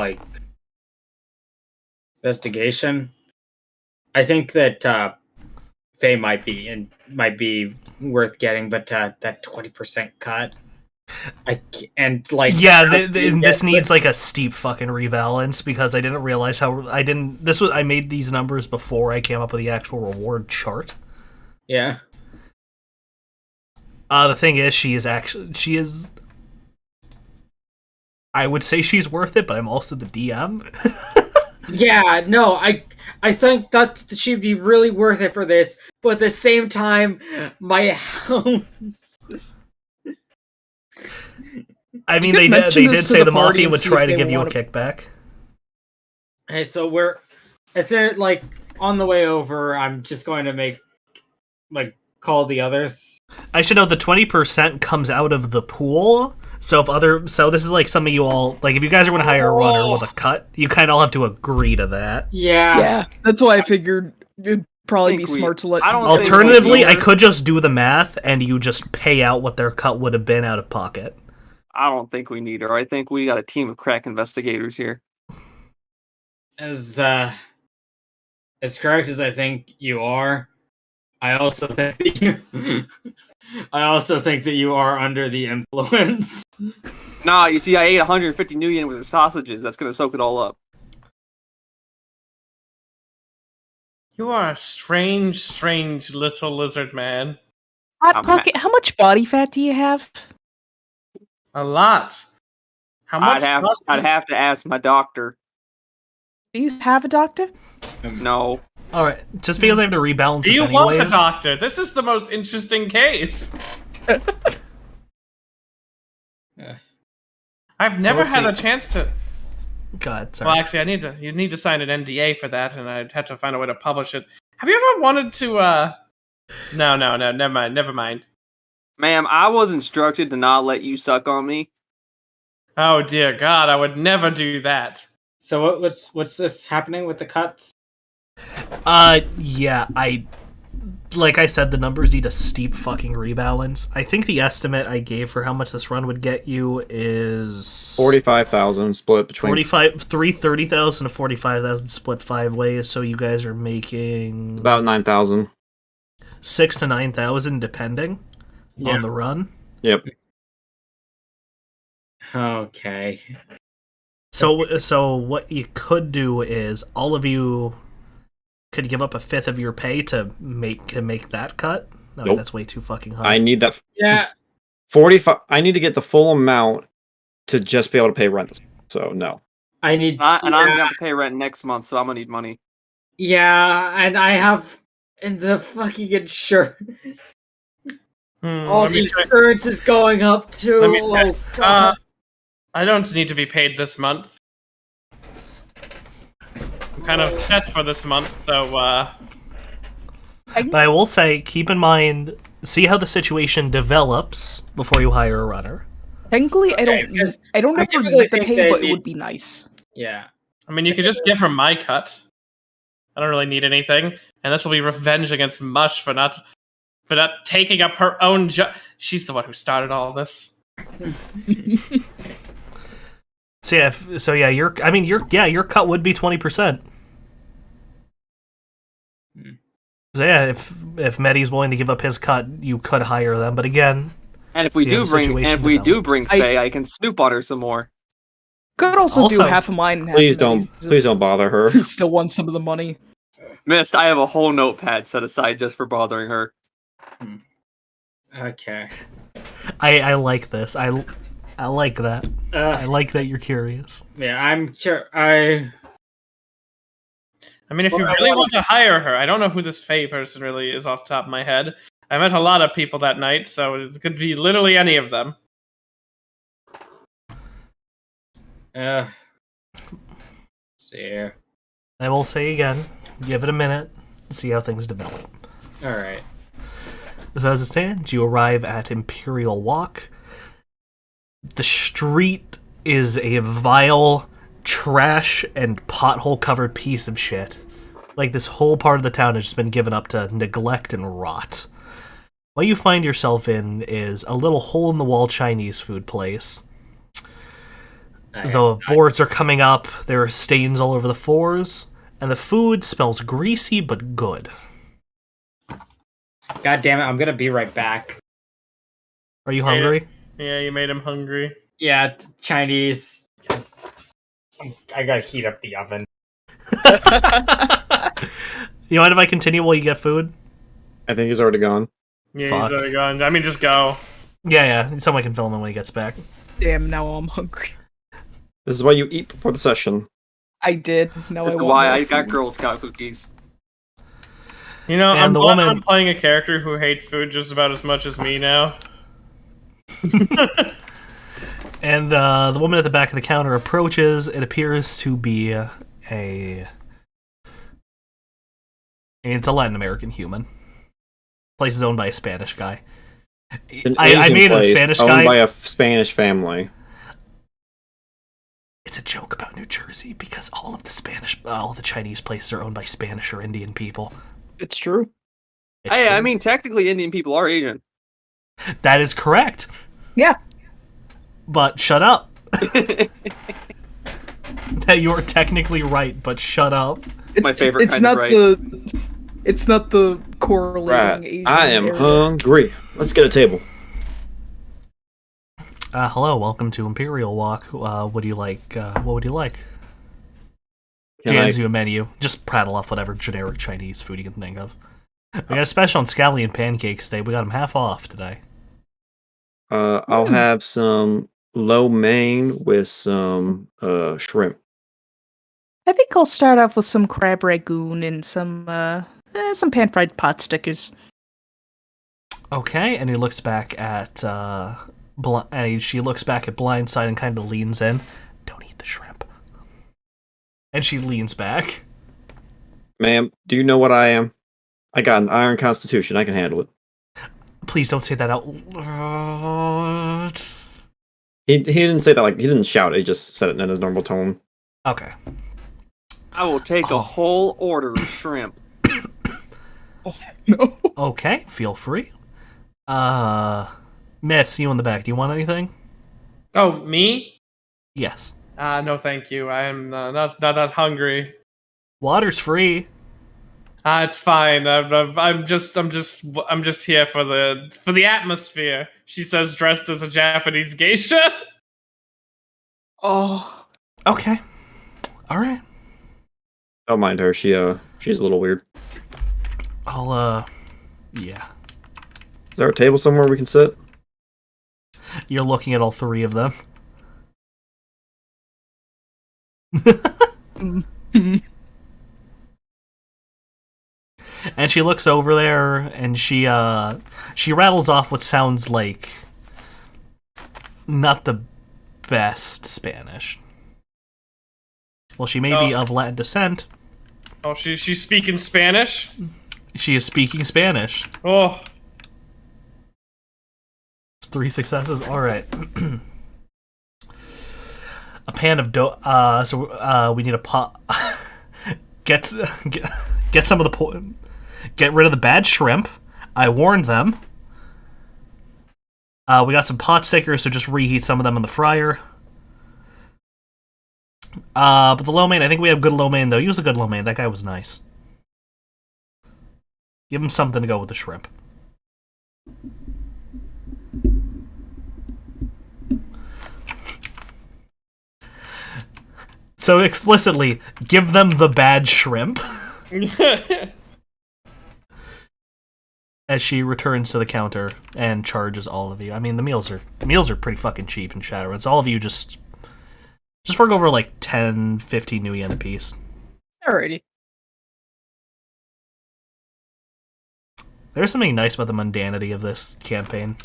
investigation, I think that Faye might be worth getting, but that 20% cut. and like Yeah, just you this get- needs like a steep fucking rebalance because I didn't realize how I made these numbers before I came up with the actual reward chart. yeah. The thing is, she is. I would say she's worth it, but I'm also the DM. Yeah, no, I think that she'd be really worth it for this, but at the same time, my house. I mean, could they mention did this to say the the party mafia and would see try if to they give you a wanna- kickback. Hey, so is there like on the way over? I'm just going to make call the others. I should know the 20% comes out of the pool. So so this is like something you all like. If you guys are going to hire a runner with a cut, you kind of all have to agree to that. Yeah, that's why I figured it'd probably be Think we- smart to let. I don't people think know. Alternatively, I either. could just do the math and you just pay out what their cut would have been out of pocket. I don't think we need her. I think we got a team of crack investigators here. As correct as I think you are, I also think that you are under the influence. Nah, you see, I ate 150 new yen with the sausages. That's gonna soak it all up. You are a strange, strange little lizard man. Hot I'm Pocket, how much body fat do you have? A lot. How much? I'd have to ask my doctor. Do you have a doctor? No. All right, just because I have to rebalance Do this you anyways. want a doctor? This is the most interesting case. I've never let's had see. a chance to. God, sorry. Well, actually, you need to sign an NDA for that, and I'd have to find a way to publish it. Have you ever wanted to? No, never mind. Ma'am, I was instructed to not let you suck on me. Oh dear God, I would never do that. So what's this happening with the cuts? Yeah, like I said, the numbers need a steep fucking rebalance. I think the estimate I gave for how much this run would get you is 45,000 split between 30,000 to 45,000 split 5 ways. So you guys are making about 9,000. 6,000 to 9,000 depending Yeah. on the run. Yep. Okay. So what you could do is all of you could give up a fifth of your pay to make that cut. No, Nope. that's way too fucking high. I need that Yeah. 45. I need to get the full amount to just be able to pay rent. So no. I need. And I'm gonna pay rent next month, so I'm gonna need money. Yeah, and I have the fucking insurance. All let the me check. insurance is going up too. Let me Oh, check. God. I don't need to be paid this month. I'm kind of set for this month, so But I will say, keep in mind, see how the situation develops before you hire a runner. Technically, I Okay, don't. because I don't I ever typically need the think pay, that but it would it's- be nice. Yeah. I mean, you could just give her my cut. I don't really need anything, and this will be revenge against Mush for not taking up her own job. She's the one who started all this. So yeah, your cut would be 20%. So yeah, if Medi's willing to give up his cut, you could hire them. But again, And if we See how do the bring, situation and if we do develops. bring Faye, I can snoop on her some more. Could also do Also- half of mine. And half Please of don't. Eddie's Please if don't bother her. he still wants some of the money. Mist, I have a whole notepad set aside just for bothering her. Okay. I like this. I like that. I Uh, like that you're curious. yeah, I'm sure. I mean, if you Well, I really wanna- want to hire her, I don't know who this Faye person really is off the top of my head. I met a lot of people that night, so it could be literally any of them. Let's see here. I will say again, give it a minute, see how things develop. All right. So as it stands, you arrive at Imperial Walk. The street is a vile, trash and pothole covered piece of shit. Like this whole part of the town has just been given up to neglect and rot. What you find yourself in is a little hole in the wall Chinese food place. The boards are coming up, there are stains all over the floors, and the food smells greasy but good. God damn it! I'm gonna be right back. Are you hungry? Yeah, you made him hungry. Yeah, Chinese. I gotta heat up the oven. You mind if I continue while you get food? I think he's already gone. Yeah, Fuck. he's already gone. I mean, just go. Yeah. Someone can fill him in when he gets back. Damn, now I'm hungry. This is why you eat before the session. I did. Now That's I want why more I got food. Girl Scout cookies. You know, And I'm the glad woman- I'm playing a character who hates food just about as much as me now. And the woman at the back of the counter approaches. It appears to be it's a Latin American human. Place is owned by a Spanish guy. It's an I Asian made it a place Spanish owned guy. by a Spanish family. It's a joke about New Jersey because all the Chinese places are owned by Spanish or Indian people. It's true. It's Hey, true. I mean, technically, Indian people are Asian. That is correct. Yeah. But shut up. That you're technically right, but shut up. My favorite It's kind of not right. It's not the correlating Right. Asian I am area. hungry. Let's get a table. Hello, welcome to Imperial Walk. What would you like? What would you like? She Can I, hands you a menu. Just prattle off whatever generic Chinese food you can think of. We got a special on scallion pancakes today. We got them half off today. I'll have some lo mein with some shrimp. I think I'll start off with some crab ragoon and some pan-fried pot stickers. Okay, and he looks back at she looks back at Blindside and kind of leans in. Don't eat the shrimp. And she leans back. Ma'am, do you know what I am? I got an iron constitution. I can handle it. Please don't say that out loud. He didn't say that he didn't shout. He just said it in his normal tone. Okay. I will take Oh. a whole order of shrimp. No. Okay, feel free. Miss, you in the back. Do you want anything? Oh, me? Yes. No, thank you. I am not that hungry. Water's free. It's fine. I'm just here for the atmosphere. She says, dressed as a Japanese geisha. Oh. Okay. All right. Don't mind her. She's a little weird. Yeah. Is there a table somewhere we can sit? You're looking at all three of them. And she looks over there and she rattles off what sounds like not the best Spanish. Well, she may be of Latin descent. Oh, she's speaking Spanish? She is speaking Spanish. Oh. 3 successes. All right. A pan of dough. So we need a pot. Get some of the get rid of the bad shrimp. I warned them. We got some pot stickers, so just reheat some of them in the fryer. But the lo mein, I think we have good lo mein though. Use a good lo mein. That guy was nice. Give him something to go with the shrimp. So explicitly, give them the bad shrimp. As she returns to the counter and charges all of you. I mean, the meals are pretty fucking cheap in Shadowrun. So all of you just fork over like 10, 15 new yen a piece. Alrighty. There's something nice about the mundanity of this campaign.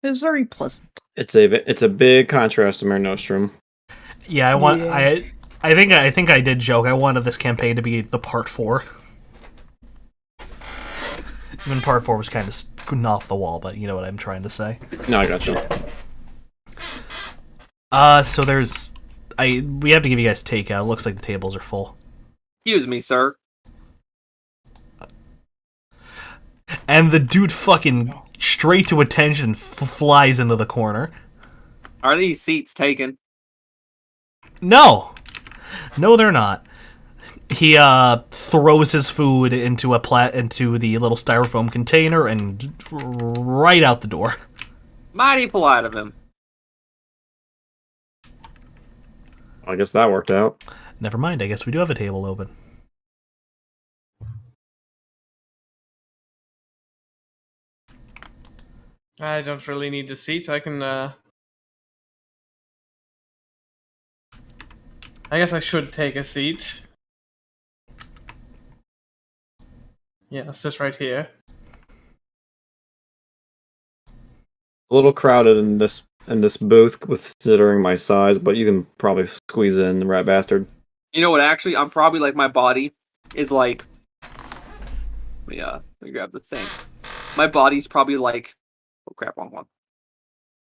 It was very pleasant. It's a big contrast to Mare Nostrum. Yeah, I want. Yeah. I think I did joke. I wanted this campaign to be the part 4. Even part 4 was kind of off the wall, but you know what I'm trying to say. No, I got you. So there's, we have to give you guys takeout. It looks like the tables are full. Excuse me, sir. And the dude fucking straight to attention flies into the corner. Are these seats taken? No, they're not. He throws his food into into the little styrofoam container and right out the door. Mighty polite of him. I guess that worked out. Never mind, I guess we do have a table open. I don't really need a seat. I can. I guess I should take a seat. Yeah, I'll sit right here. A little crowded in this booth, considering my size, but you can probably squeeze in, rat bastard. You know what? Actually, I'm probably like my body is like. Let me grab the thing. My body's probably like. Oh crap! Wrong one.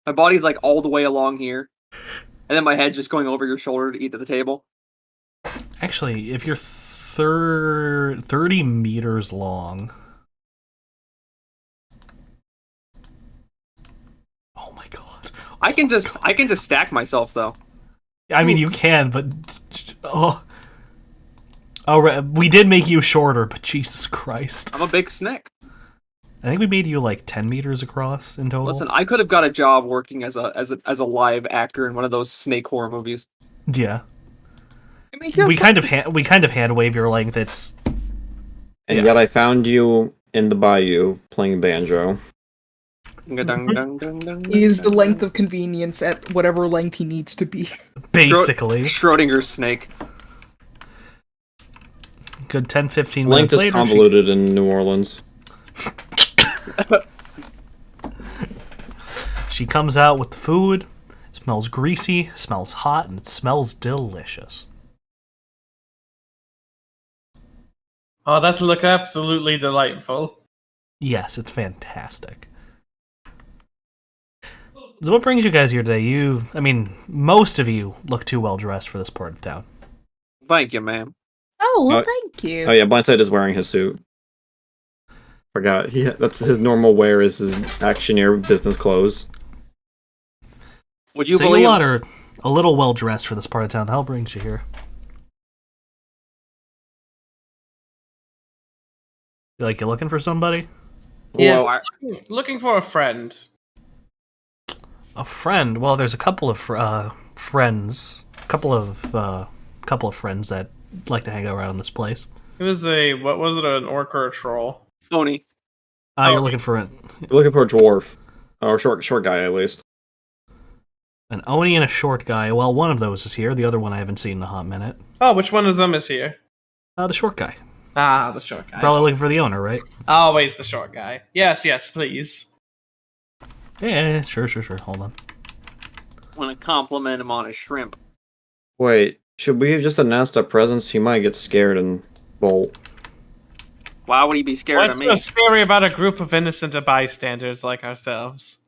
My body's like all the way along here, and then my head's just going over your shoulder to eat at the table. Actually, if you're 30 meters long. Oh my god. I can just stack myself though. I mean, you can, but we did make you shorter, but Jesus Christ. I'm a big snack. I think we made you like 10 meters across in total. Listen, I could have got a job working as a live actor in one of those snake horror movies. Yeah. I mean, We kind of hand wave your length. It's And yet I found you in the bayou playing banjo. He is the length of convenience at whatever length he needs to be. basically Schrodinger's snake. good 10-15 minutes Length is later. convoluted in New Orleans. She comes out with the food. Smells greasy, smells hot, and it smells delicious. Oh, that look absolutely delightful. Yes, it's fantastic. So what brings you guys here today? Most of you look too well dressed for this part of town. Thank you, ma'am. Oh, well, Oh, thank you. Oh yeah, Blindside is wearing his suit. Forgot. That's his normal wear is his actioneer business clothes. Would you So believe? you lot are a little well dressed for this part of town. The hell brings you here? You looking for somebody? Yes, Well, looking for a friend. A friend? Well, there's a couple of friends. Couple of friends that like to hang out around this place. It was what was it, an orc or a troll? Oni. You're looking for You're looking for a dwarf. Or short guy, at least. an Oni and a short guy. Well, one of those is here. The other one I haven't seen in a hot minute. Oh, which one of them is here? The short guy. Ah, the short guy. Probably looking for the owner, right? Always the short guy. Yes, please. Yeah, sure. Hold on. Want to compliment him on his shrimp. Wait, should we have just announced our presence? He might get scared and bolt. Why would he be scared What's of me? so scary about a group of innocent bystanders like ourselves?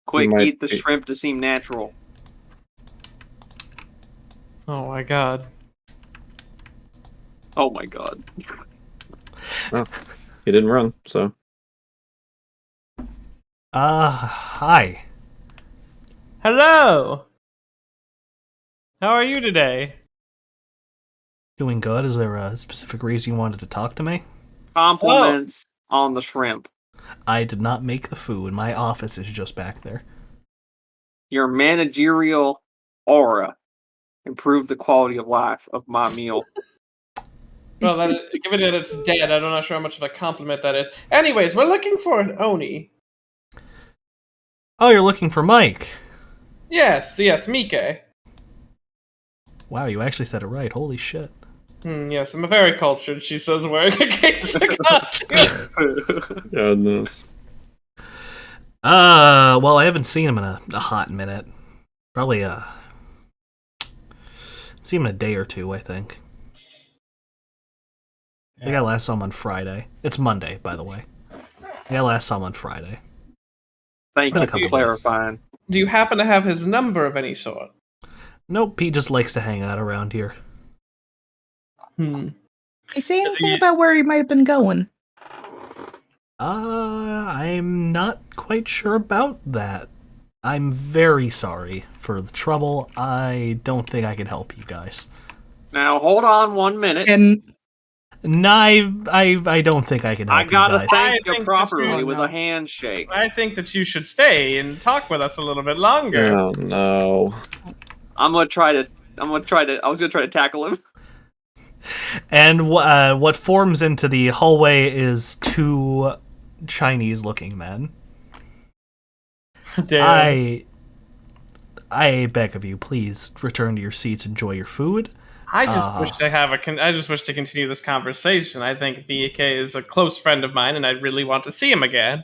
Quick, might eat the be- shrimp to seem natural. Oh my god. Oh my god. He didn't run, so. Hi. Hello! How are you today? Doing good? Is there a specific reason you wanted to talk to me? Compliments on the shrimp. I did not make the food. My office is just back there. Your managerial aura improved the quality of life of my meal. Well, given that it's dead, I'm not sure how much of a compliment that is. Anyways, we're looking for an Oni. Oh, you're looking for Mike. Yes, Mike. Wow, you actually said it right. Holy shit. Yes, I'm very cultured, she says, wearing a geisha costume. Goodness. Well, I haven't seen him in a hot minute. Probably, seen him in a day or two, I think. I think I last saw him on Friday. It's Monday, by the way. I last saw him on Friday. Thank Been a you couple for clarifying. Do you happen to have his number of any sort? Nope, he just likes to hang out around here. Did he say Is anything he- about where he might have been going? I'm not quite sure about that. I'm very sorry for the trouble. I don't think I can help you guys. Now hold on 1 minute. And No, I don't think I can help I gotta you guys. thank I you think properly that you- with Oh, a no. handshake. I think that you should stay and talk with us a little bit longer. Oh no. I was gonna try to tackle him. And what forms into the hallway is two Chinese-looking men. Damn. I beg of you, please return to your seats, enjoy your food. I just wish to I just wish to continue this conversation. I think BK is a close friend of mine, and I really want to see him again.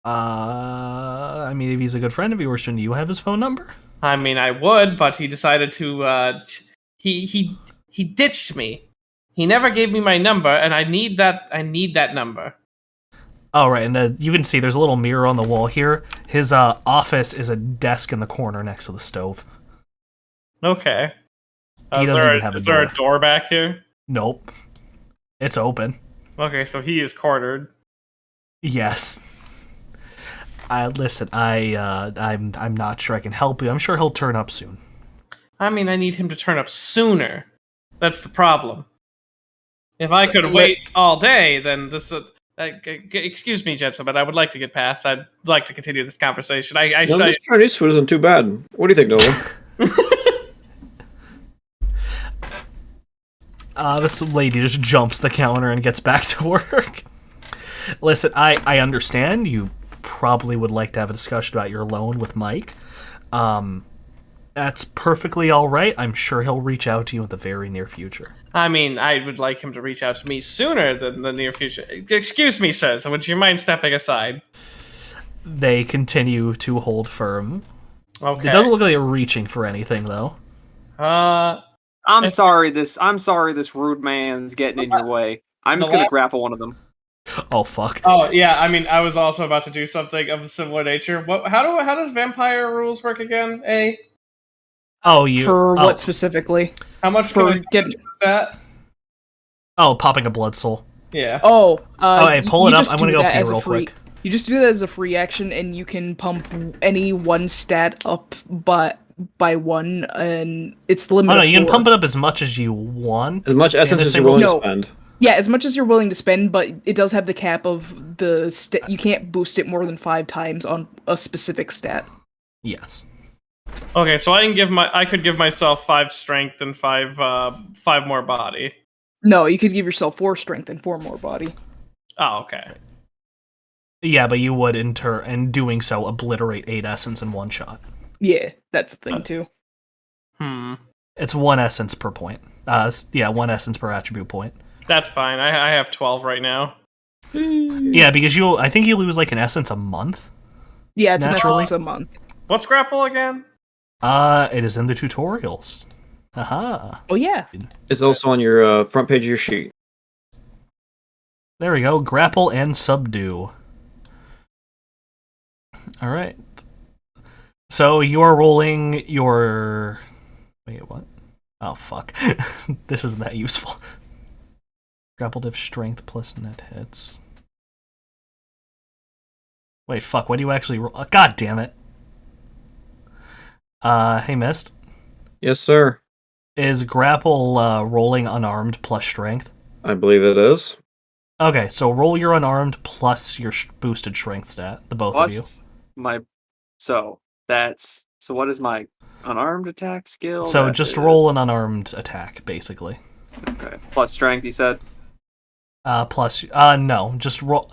I mean, if he's a good friend of yours, shouldn't you have his phone number? I mean, I would, but he decided to. He ditched me. He never gave me my number, and I need that number. Oh, right, and you can see there's a little mirror on the wall here. His office is a desk in the corner next to the stove. Okay. He doesn't even have a is there door. a door back here? Nope. It's open. Okay, so he is cornered. Yes. Listen, I'm not sure I can help you. I'm sure he'll turn up soon. I mean, I need him to turn up sooner. That's the problem. If I could wait all day, then this. Excuse me, gentlemen. I would like to get past. I'd like to continue this conversation. I No, say. this Chinese food isn't too bad. What do you think, Nova? This lady just jumps the counter and gets back to work. Listen, I understand you probably would like to have a discussion about your loan with Mike. That's perfectly all right. I'm sure he'll reach out to you in the very near future. I mean, I would like him to reach out to me sooner than the near future. Excuse me, sir. Would you mind stepping aside? They continue to hold firm. Okay. It doesn't look like they're reaching for anything, though. I'm sorry this rude man's getting in your way. I'm just gonna grapple one of them. Oh, fuck. Oh yeah, I mean, I was also about to do something of a similar nature. How does vampire rules work again? Oh, you... For oh. what specifically? How much For can I get- use that? Oh, popping a blood soul. Yeah. Hey, pull it up. just I'm gonna do go that pee as a real free- quick. You just do that as a free action, and you can pump any one stat up by one, and it's the limit. Oh, no, of you can 4. pump it up as much as you want. As much essence as you're willing to spend. Yeah, as much as you're willing to spend, but it does have the cap of the you can't boost it more than 5 times on a specific stat. Yes. Okay, so I could give myself 5 strength and 5 more body. No, you could give yourself 4 strength and 4 more body. Oh, okay. Yeah, but you would, in doing so, obliterate 8 essence in one shot. Yeah, that's the thing too. It's 1 essence per point. 1 essence per attribute point. That's fine. I have 12 right now. Yeah, because I think you lose like an essence a month. Yeah, it's Naturally. an essence a month. What's grapple again? It is in the tutorials. Aha. Oh yeah. It's also on your front page of your sheet. There we go. Grapple and subdue. All right. So you are rolling your... Wait, what? Oh, fuck. This isn't that useful. Grapple diff strength plus net hits. Wait, fuck. What do you actually roll? God damn it. Hey, Mist. Yes, sir. Is grapple rolling unarmed plus strength? I believe it is. Okay, so roll your unarmed plus your boosted strength stat, the both of you. So what is my unarmed attack skill? So That just is- roll an unarmed attack, basically. Okay. Plus strength, you said? No, just roll.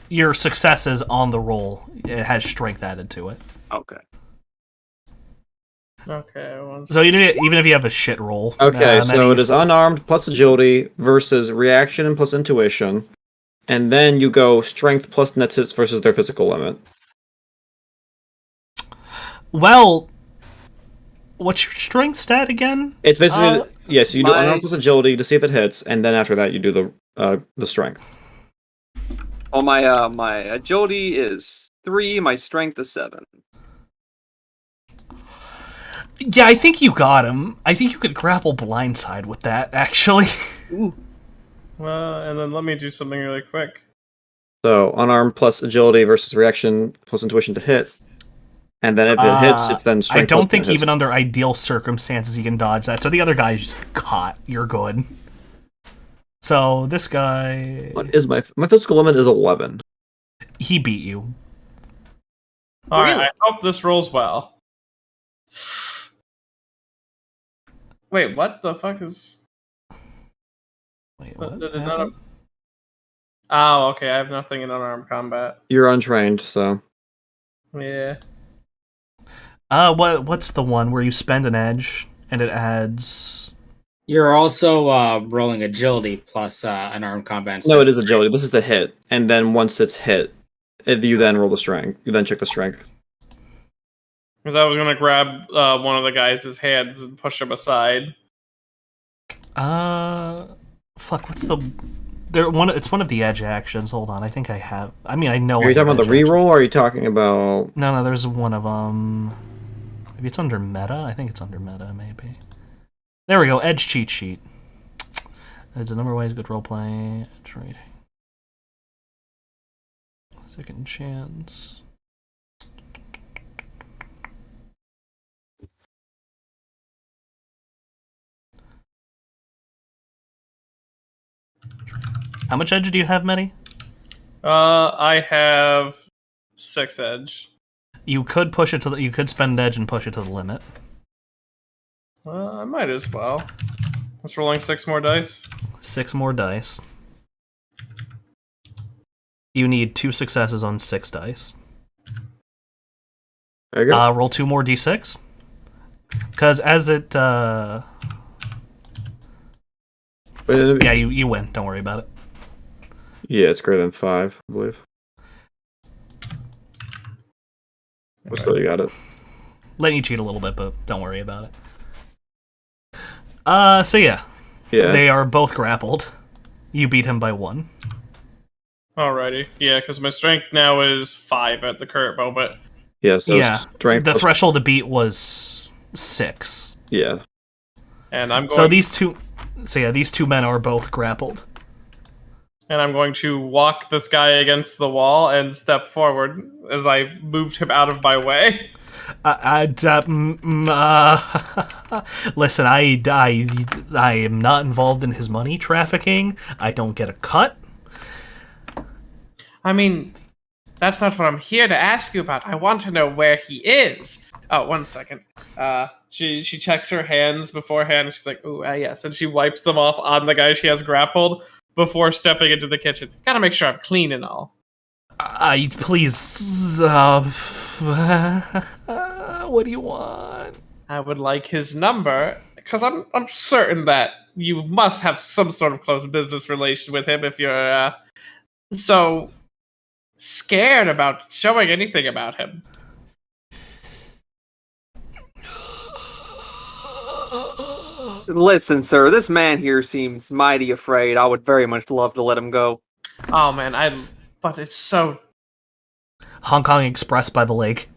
Your successes on the roll, it has strength added to it. Okay. Okay. So even if you have a shit roll. Okay, so it is on. unarmed plus agility versus reaction and plus intuition. And then you go strength plus net hits versus their physical limit. Well, what's your strength stat again? It's basically yes. You do my- unarmed plus agility to see if it hits, and then after that you do the strength. Well, my agility is 3, my strength is 7. Yeah, I think you got him. I think you could grapple blindside with that, actually. Ooh. Well, and then let me do something really quick. So unarmed plus agility versus reaction plus intuition to hit. And then if it hits, it's then I strength. don't plus think hits. even under ideal circumstances you can dodge that. So the other guy's just caught. You're good. So this guy, What is my physical limit is 11. he beat you. All right, Really? I hope this rolls well. Wait, what the fuck is? Wait, what Did it not- happened? Oh, okay. I have nothing in unarmed combat. You're untrained, so Yeah. What's the one where you spend an edge and it adds? You're also rolling agility plus unarmed combat. no, it is agility. This is the hit, and then once it's hit, you then roll the strength. You then check the strength. Because I was gonna grab one of the guys' hands and push him aside. Fuck. What's the? It's one of the edge actions. Hold on. I think I have. I mean, I know. Are you I have talking about the edge action. reroll, or are you talking about? No. There's one of them. Maybe it's under meta. I think it's under meta. Maybe. There we go. Edge cheat sheet. There's a number of ways good roleplay. Edge rating. Second chance. How much edge do you have, Medi? I have 6 edge. You could push it to the. You could spend edge and push it to the limit. I might as well. Just rolling 6 more dice. 6 more dice. You need 2 successes on 6 dice. There you go. Roll 2 more d6. Because as it. Yeah, you win. Don't worry about it. Yeah, it's greater than 5, I believe. But still, you got it. Letting you cheat a little bit, but don't worry about it. So yeah. Yeah. They are both grappled. You beat him by 1. Alrighty. Yeah, because my strength now is 5 at the current moment. Yeah. So Yeah. strength. The plus- threshold to beat was 6. Yeah. And I'm going So these two men are both grappled. and I'm going to walk this guy against the wall and step forward as I moved him out of my way. Listen, I am not involved in his money trafficking. I don't get a cut. I mean, that's not what I'm here to ask you about. I want to know where he is. Oh, 1 second. She checks her hands beforehand. And she's like, "Ooh, yes," and she wipes them off on the guy she has grappled before stepping into the kitchen. Gotta make sure I'm clean and all. Please. What do you want? I would like his number because I'm certain that you must have some sort of close business relation with him if you're so scared about showing anything about him. Listen, sir, this man here seems mighty afraid. I would very much love to let him go. Oh man, but it's so Hong Kong Express by the lake.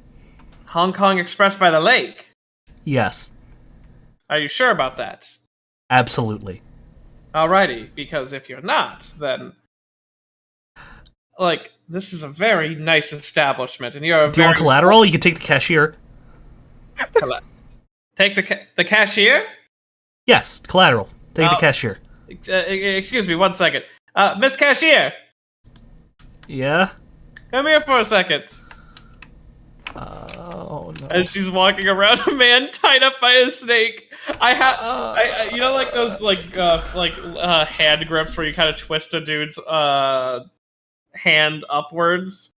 Hong Kong Express by the lake. Yes, Are you sure about that? absolutely. Alrighty, because if you're not, then like this is a very nice establishment, and you're a Do you want very collateral? You can take the cashier. take the cashier. Yes, collateral. Take the Oh. cashier. Excuse me, 1 second. Miss Cashier, Yeah? come here for a second. Oh, no. As she's walking around, a man tied up by a snake. You know, like those hand grips where you kind of twist a dude's hand upwards.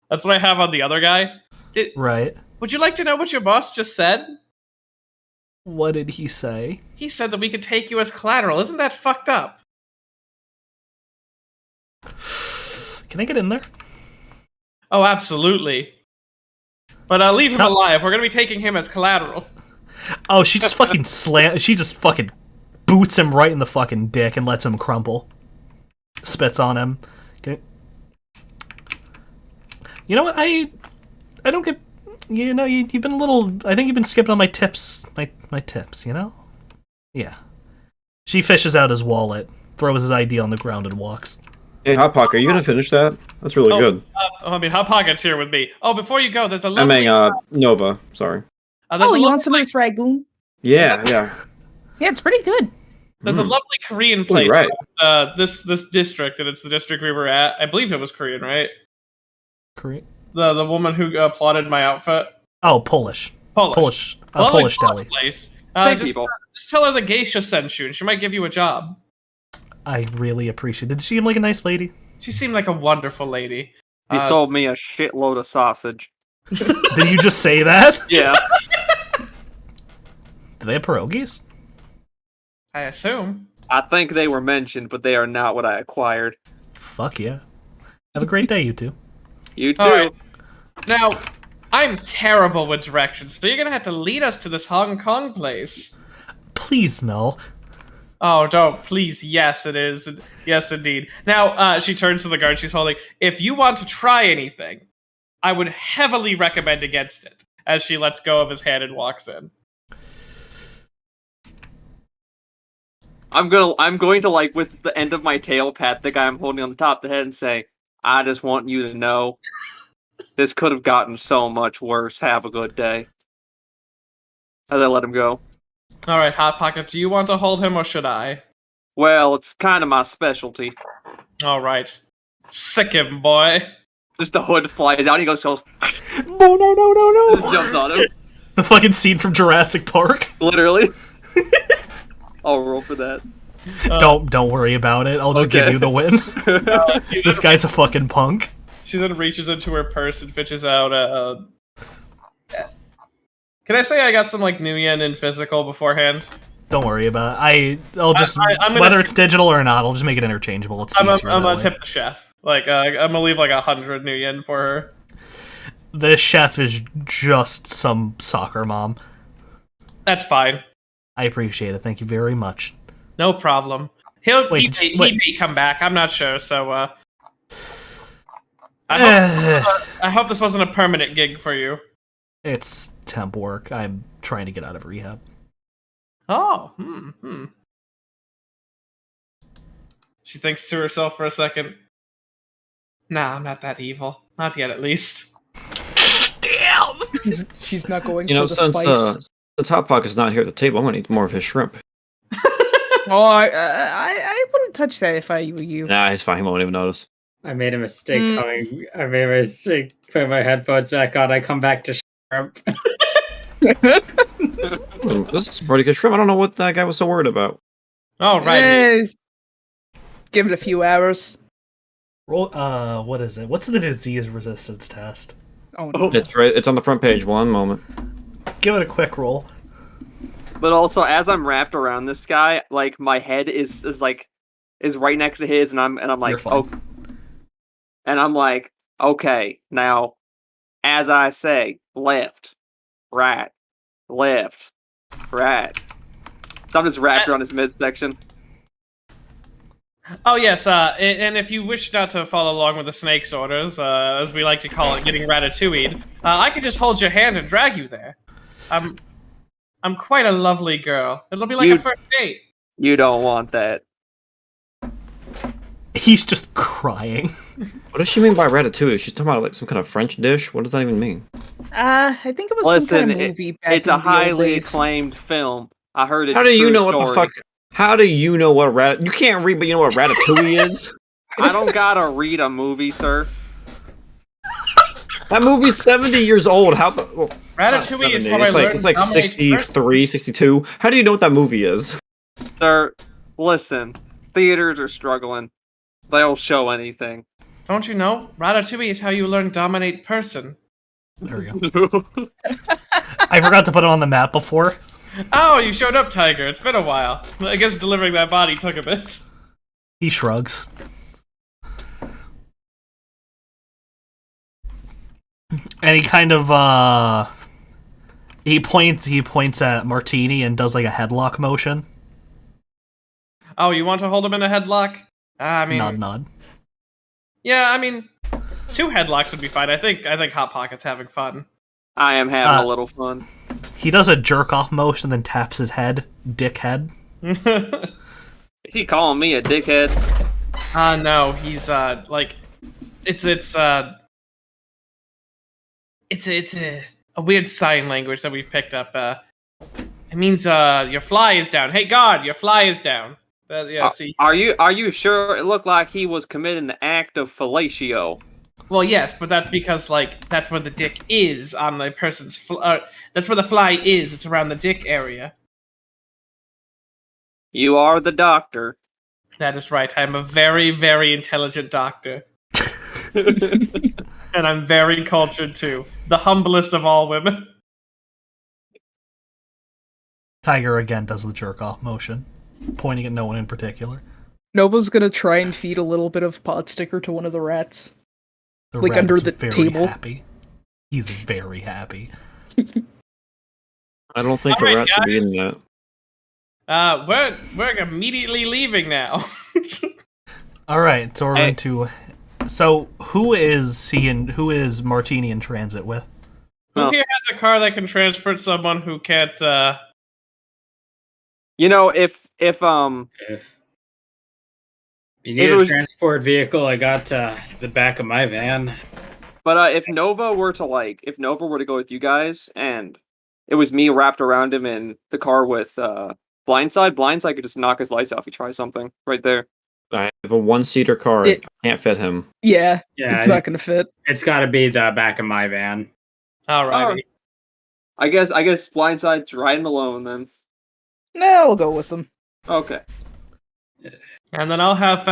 That's what I have on the other guy. Right. Would you like to know what your boss just said? What did he say? He said that we could take you as collateral. Isn't that fucked up? Can I get in there? Oh, absolutely. But leave him alive. We're gonna be taking him as collateral. Oh, she just fucking she just fucking boots him right in the fucking dick and lets him crumple. Spits on him. Okay. You know what? I don't get. You know, you've been a little. I think you've been skipping on my tips. My tips. You know. Yeah. She fishes out his wallet, throws his ID on the ground, and walks. Hey, Hot Pocket, are you gonna finish that? That's really good. Hot Pocket's here with me. Oh, before you go, there's a I lovely. mean, Nova. Sorry. There's Oh, a you lovely, want some of this ragoon? Yeah. Yeah, it's pretty good. There's a Mm. lovely Korean place. Right. This district, and it's the district we were at. I believe it was Korean, right? Korean. The woman who applauded my outfit. Oh, Polish. Polish. A Lovely Polish deli. place. Thank Just, people. just tell her the geisha sent you, and she might give you a job. I really appreciate it. Did she seem like a nice lady? She seemed like a wonderful lady. He sold me a shitload of sausage. Did you just say that? Yeah. Do they have pierogies? I assume. I think they were mentioned, but they are not what I acquired. Fuck yeah. Have a great day, you two. You too. All right. Now, I'm terrible with directions, so you're gonna have to lead us to this Hong Kong place. Please no. Oh, don't. Please. Yes, it is. Yes, indeed. Now, she turns to the guard she's holding. If you want to try anything, I would heavily recommend against it. As she lets go of his hand and walks in. I'm going to like with the end of my tail pat the guy I'm holding on the top of the head and say, I just want you to know this could have gotten so much worse. Have a good day. As I let him go. Alright, Hot Pocket, do you want to hold him or should I? Well, it's kind of my specialty. Alright. Sick him, boy. Just the hood flies out, he goes, No, no. just jumps on him. The fucking scene from Jurassic Park. Literally. I'll roll for that. Don't worry about it. I'll just give Okay. you the win. This guy's a fucking punk. She then reaches into her purse and fishes out Can I say I got some like New Yen in physical beforehand? Don't worry about it. I'll just I'm gonna- whether it's digital or not, I'll just make it interchangeable. It's I'm easier that gonna way. tip the chef. Like I'm gonna leave like 100 New Yen for her. The chef is just some soccer mom. That's fine. I appreciate it. Thank you very much. No problem. He may come back. I'm not sure. So I hope this wasn't a permanent gig for you. It's temp work. I'm trying to get out of rehab. Oh, She thinks to herself for a second. Nah, I'm not that evil. Not yet, at least. Damn! She's not going You know, for the since spice. the Top Pocket's not here at the table, I'm gonna eat more of his shrimp. Oh, I wouldn't touch that if I were you. Nah, he's fine. He won't even notice. I made a mistake I made a mistake putting my headphones back on. I come back to shrimp. Ooh, this is pretty good shrimp. I don't know what that guy was so worried about. All right. Yes. Give it a few hours. Roll. What is it? What's the disease resistance test? Oh, no. It's right. It's on the front page. One moment. Give it a quick roll. But also, as I'm wrapped around this guy, like my head is right next to his, and I'm like, You're fine. oh, and I'm like, okay, now, as I say, left, right, left, right. So I'm just wrapped around his midsection. Oh yes, and if you wish not to follow along with the snake's orders, as we like to call it, getting ratatouille'd, I could just hold your hand and drag you there. I'm quite a lovely girl. It'll be like a first date. You don't want that. He's just crying. What does she mean by ratatouille? She's talking about like some kind of French dish. What does that even mean? I think it was some kind of movie back it's in a the old highly days. acclaimed film. I heard it's How a do you true know what story. the fuck? How do you know what rat? You can't read, but you know what ratatouille is. I don't gotta read a movie, sir. That movie's 70 years old. How the? Well, not Ratatouille is 70. what I learned. It's like to dominate 63, 62. How do you know what that movie is? Sir, listen. Theaters are struggling. They'll show anything. Don't you know? Ratatouille is how you learn dominate person. There we go. I forgot to put it on the map before. Oh, you showed up, Tiger. It's been a while. I guess delivering that body took a bit. He shrugs. And he kind of he points at Martini and does like a headlock motion. Oh, you want to hold him in a headlock? I mean, Nod. yeah, I mean, 2 headlocks would be fine. I think Hot Pocket's having fun. I am having a little fun. He does a jerk off motion, then taps his head. Dickhead. Is he calling me a dickhead? No, he's like, it's it's a weird sign language that we've picked up. It means your fly is down. Hey God, your fly is down. See. Are you sure? It looked like he was committing the act of fellatio. Well, yes, but that's because that's where the dick is on the person's. That's where the fly is. It's around the dick area. You are the doctor. That is right. I'm a very, very intelligent doctor. And I'm very cultured too. The humblest of all women. Tiger again does the jerk off motion, pointing at no one in particular. Nova's gonna try and feed a little bit of pot sticker to one of the rats. The Like rat under is the very table. Happy. He's very happy. I don't think All the right, rat should be in that. We're immediately leaving now. All right, so we're Hey. going to. So who is Martini in transit with? Who Well- here has a car that can transport someone who can't? You know, if If you need If it a was- transport vehicle, I got the back of my van. But if Nova were to go with you guys, and it was me wrapped around him in the car with Blindside could just knock his lights off. He tries something right there. I have a one-seater car. It- I can't fit him. Yeah, Yeah, it's not gonna fit. It's got to be the back of my van. Alrighty. I guess Blindside's riding alone then. Nah, I'll go with them. Okay. And then I'll have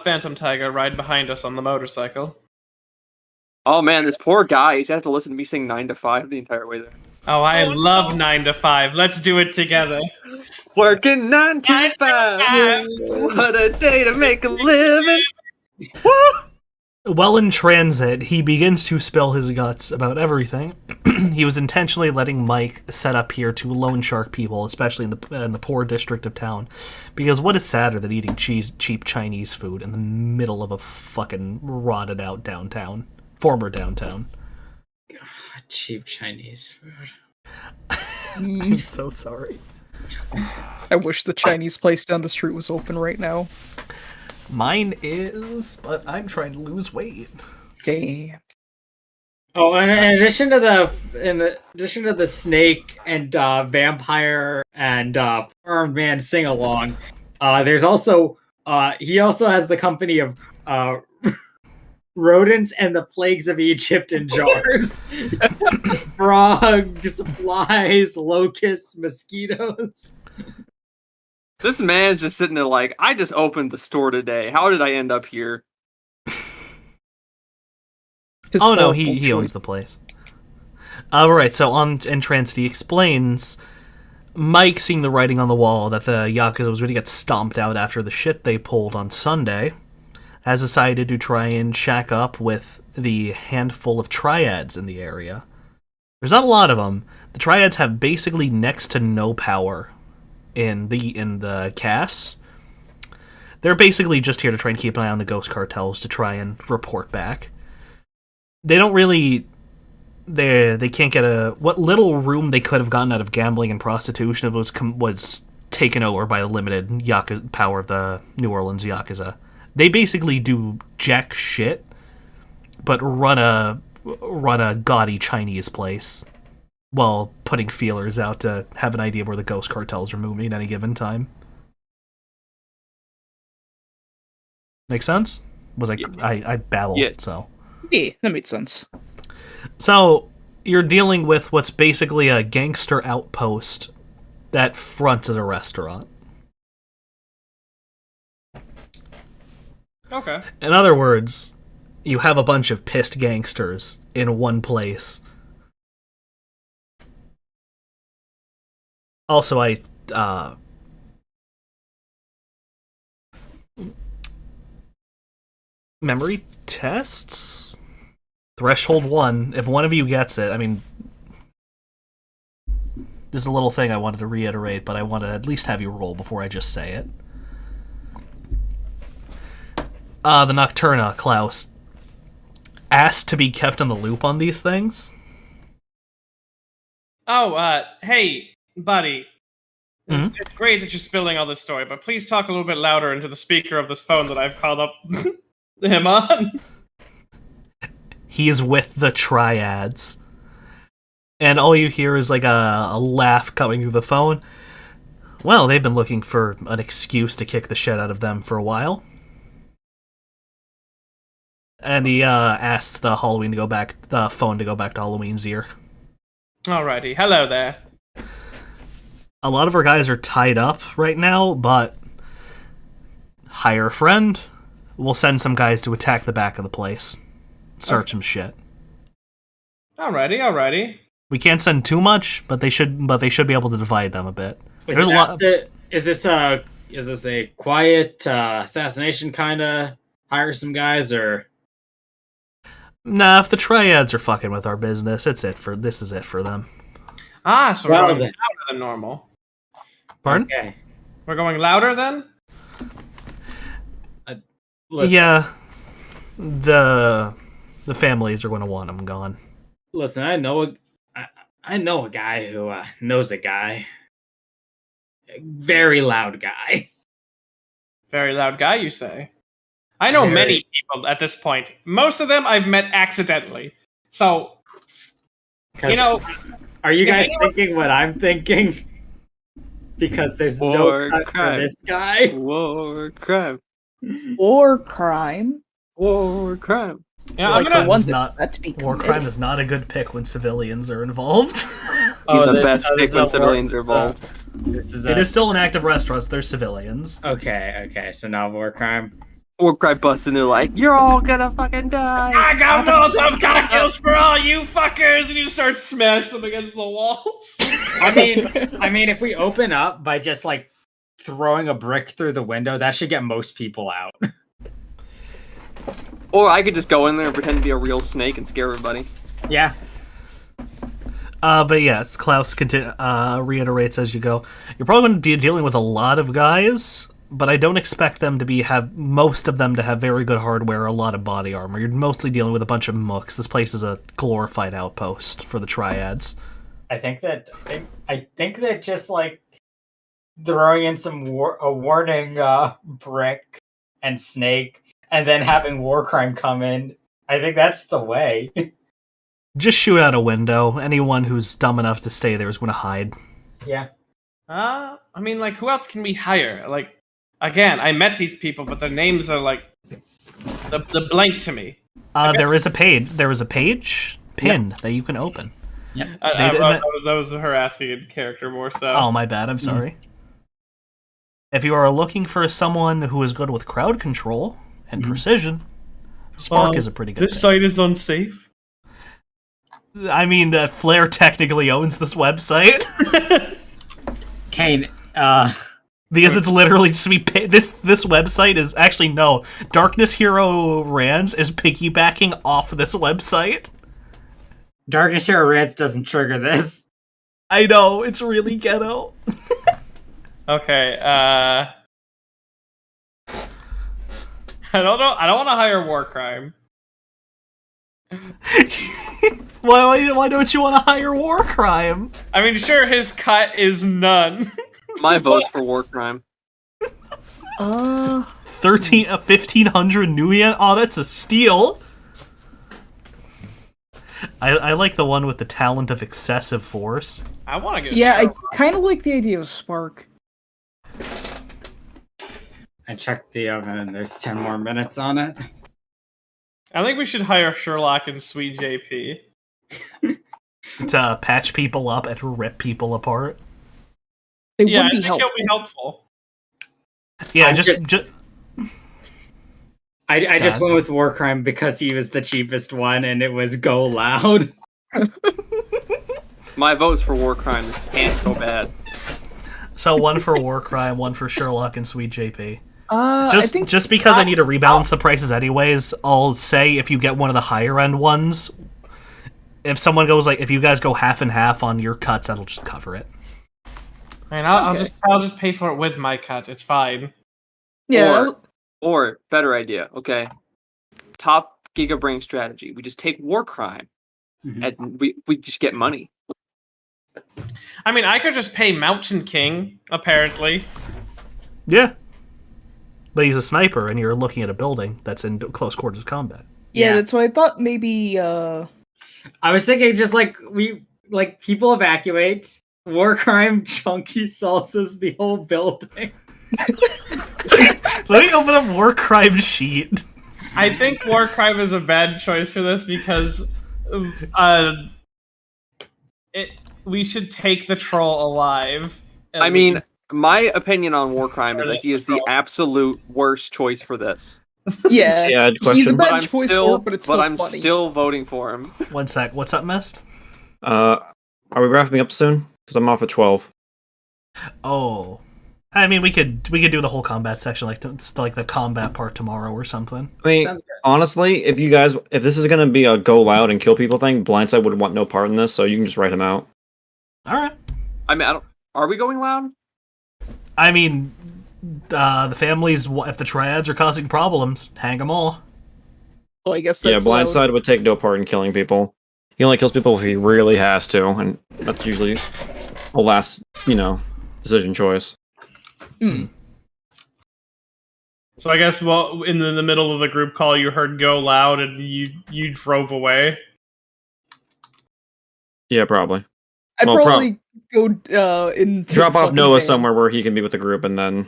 Phantom Tiger ride behind us on the motorcycle. Oh man, this poor guy. He's gonna have to listen to me sing 9 to 5 the entire way there. Oh, I love 9 to 5. Let's do it together. Working 9 to 5. What a day to make a living. While in transit, he begins to spill his guts about everything. He was intentionally letting Mike set up here to loan shark people, especially in the poor district of town. Because what is sadder than eating cheap Chinese food in the middle of a fucking rotted out former downtown? Cheap Chinese food. I'm so sorry. I wish the Chinese place down the street was open right now. Mine is, but I'm trying to lose weight. Damn. Oh, and in addition to the snake and vampire and armed man sing along, there's also he also has the company of rodents and the plagues of Egypt in jars. Frogs, flies, locusts, mosquitoes. This man's just sitting there like, I just opened the store today. How did I end up here? His Oh no, horrible he choice. owns the place. Alright, so in transit he explains Mike, seeing the writing on the wall that the Yakuza was going to get stomped out after the shit they pulled on Sunday, has decided to try and shack up with the handful of triads in the area. There's not a lot of them. The triads have basically next to no power in the cast. They're basically just here to try and keep an eye on the ghost cartels to try and report back. They don't really... They can't get what little room they could have gotten out of gambling and prostitution was taken over by the limited Yakuza power of the New Orleans Yakuza. They basically do jack shit, but run a gaudy Chinese place while putting feelers out to have an idea of where the ghost cartels are moving at any given time. Make sense? I babbled, Yes. so... Yeah, that made sense. So, you're dealing with what's basically a gangster outpost that fronts as a restaurant. Okay. In other words, you have a bunch of pissed gangsters in one place. Also, memory tests? Threshold 1. If one of you gets it, I mean... This is a little thing I wanted to reiterate, but I want to at least have you roll before I just say it. The Nocturna, Klaus, asked to be kept in the loop on these things. Oh, hey, buddy. Mhm. It's great that you're spilling all this story, but please talk a little bit louder into the speaker of this phone that I've called up him on. He is with the Triads. And all you hear is like a laugh coming through the phone. Well, they've been looking for an excuse to kick the shit out of them for a while. And he asks the phone to go back to Halloween's ear. Alrighty. Hello there. A lot of our guys are tied up right now, but hire a friend. We'll send some guys to attack the back of the place. Search some shit. Alrighty. We can't send too much, but they should be able to divide them a bit. Is There's a lot. this a quiet assassination kind of hire some guys or? Nah, if the triads are fucking with our business, this is it for them. So we're going louder than normal. Pardon? Okay. We're going louder then? Listen, Yeah. The families are going to want them gone. listen, I know a guy who knows a guy. A very loud guy. Very loud guy, you say? I know many people at this point. Most of them I've met accidentally. So, you know... Are you guys anyone- thinking what I'm thinking? Because there's War no cut crime. for this guy. War crime. Or crime. War crime. Yeah, War I'm crime gonna... one is that- not that's be war committed. crime is not a good pick when civilians are involved. He's the best pick when civilians are involved. This is It is still an active restaurant. There's civilians. okay. So now war crime. War crime busts and they're like, "You're all gonna fucking die." I got Molotov cocktails for all you fuckers! And you just start smashing them against the walls. I mean, if we open up by just like throwing a brick through the window, that should get most people out. Or I could just go in there and pretend to be a real snake and scare everybody. Yeah. But yes, Klaus reiterates as you go. You're probably going to be dealing with a lot of guys, but I don't expect them to have most of them to have very good hardware or a lot of body armor. You're mostly dealing with a bunch of mooks. This place is a glorified outpost for the triads. I think that just like throwing in some a warning brick and snake, and then having war crime come in. I think that's the way. Just shoot out a window. Anyone who's dumb enough to stay there is going to hide. Yeah. I mean, like, who else can we hire? Like, again, I met these people, but their names are like the blank to me. There is a page pinned that you can open. That was her asking in character more so. Oh, my bad. I'm sorry. If you are looking for someone who is good with crowd control and precision, Spark is a pretty good pick. site is unsafe. I mean, Flair technically owns this website. Kane, Because it's literally just this website is actually no. Darkness Hero Rands is piggybacking off this website. Darkness Hero Rants doesn't trigger this. I know, it's really ghetto. Okay, I don't know. I don't want to hire war crime. Why don't you want to hire war crime? I mean, sure, his cut is none. My vote's for war crime. 1,500 new yen? Oh, that's a steal. I like the one with the talent of excessive force. I want to get. Yeah, I Sherlock. kind of like the idea of Spark. I checked the oven and there's 10 more minutes on it. I think we should hire Sherlock and Sweet JP. To patch people up and rip people apart. They Yeah, I would be think helpful. he'll be helpful. Yeah, I'm just I just God. went with war crime because he was the cheapest one and it was go loud. My vote's for war crime. This can't go bad. so one for war crime, one for Sherlock and Sweet JP. I think Just because I need to rebalance the prices anyways, I'll say if you get one of the higher end ones, if someone goes like, if you guys go half and half on your cuts, that'll just cover it. I mean, I'll just pay for it with my cut. It's fine. yeah. Or better idea. Okay, top Gigabrain strategy. We just take war crime, and we just get money. I mean, I could just pay Mountain King, apparently. Yeah. But he's a sniper, and you're looking at a building that's in close quarters combat. Yeah, Yeah. that's why I thought maybe I was thinking just like we like people evacuate. War crime chunky salsas the whole building. Let me open up war crime sheet. I think war crime is a bad choice for this because we should take the troll alive. I mean, my opinion on war crime is that he is the absolute worst choice for this. Yeah, Yeah, he's a question. bad choice for it, but it's still I'm funny. still voting for him. One sec. What's up, Mist? Are we wrapping up soon? Because I'm off at 12. Oh, I mean, we could do the whole combat section, like the combat part tomorrow or something. I mean, Sounds good. honestly, if this is gonna be a go loud and kill people thing, Blindside would want no part in this, so you can just write him out. All right. I mean, are we going loud? I mean, the families, if the triads are causing problems, hang them all. Well, I guess Yeah, that's loud. Blindside would take no part in killing people. He only kills people if he really has to, and that's usually the last, decision choice. So I guess in the middle of the group call, you heard "go loud" and you drove away. Yeah, probably. I'd Well, probably go into Drop off fucking Noah van. somewhere where he can be with the group, and then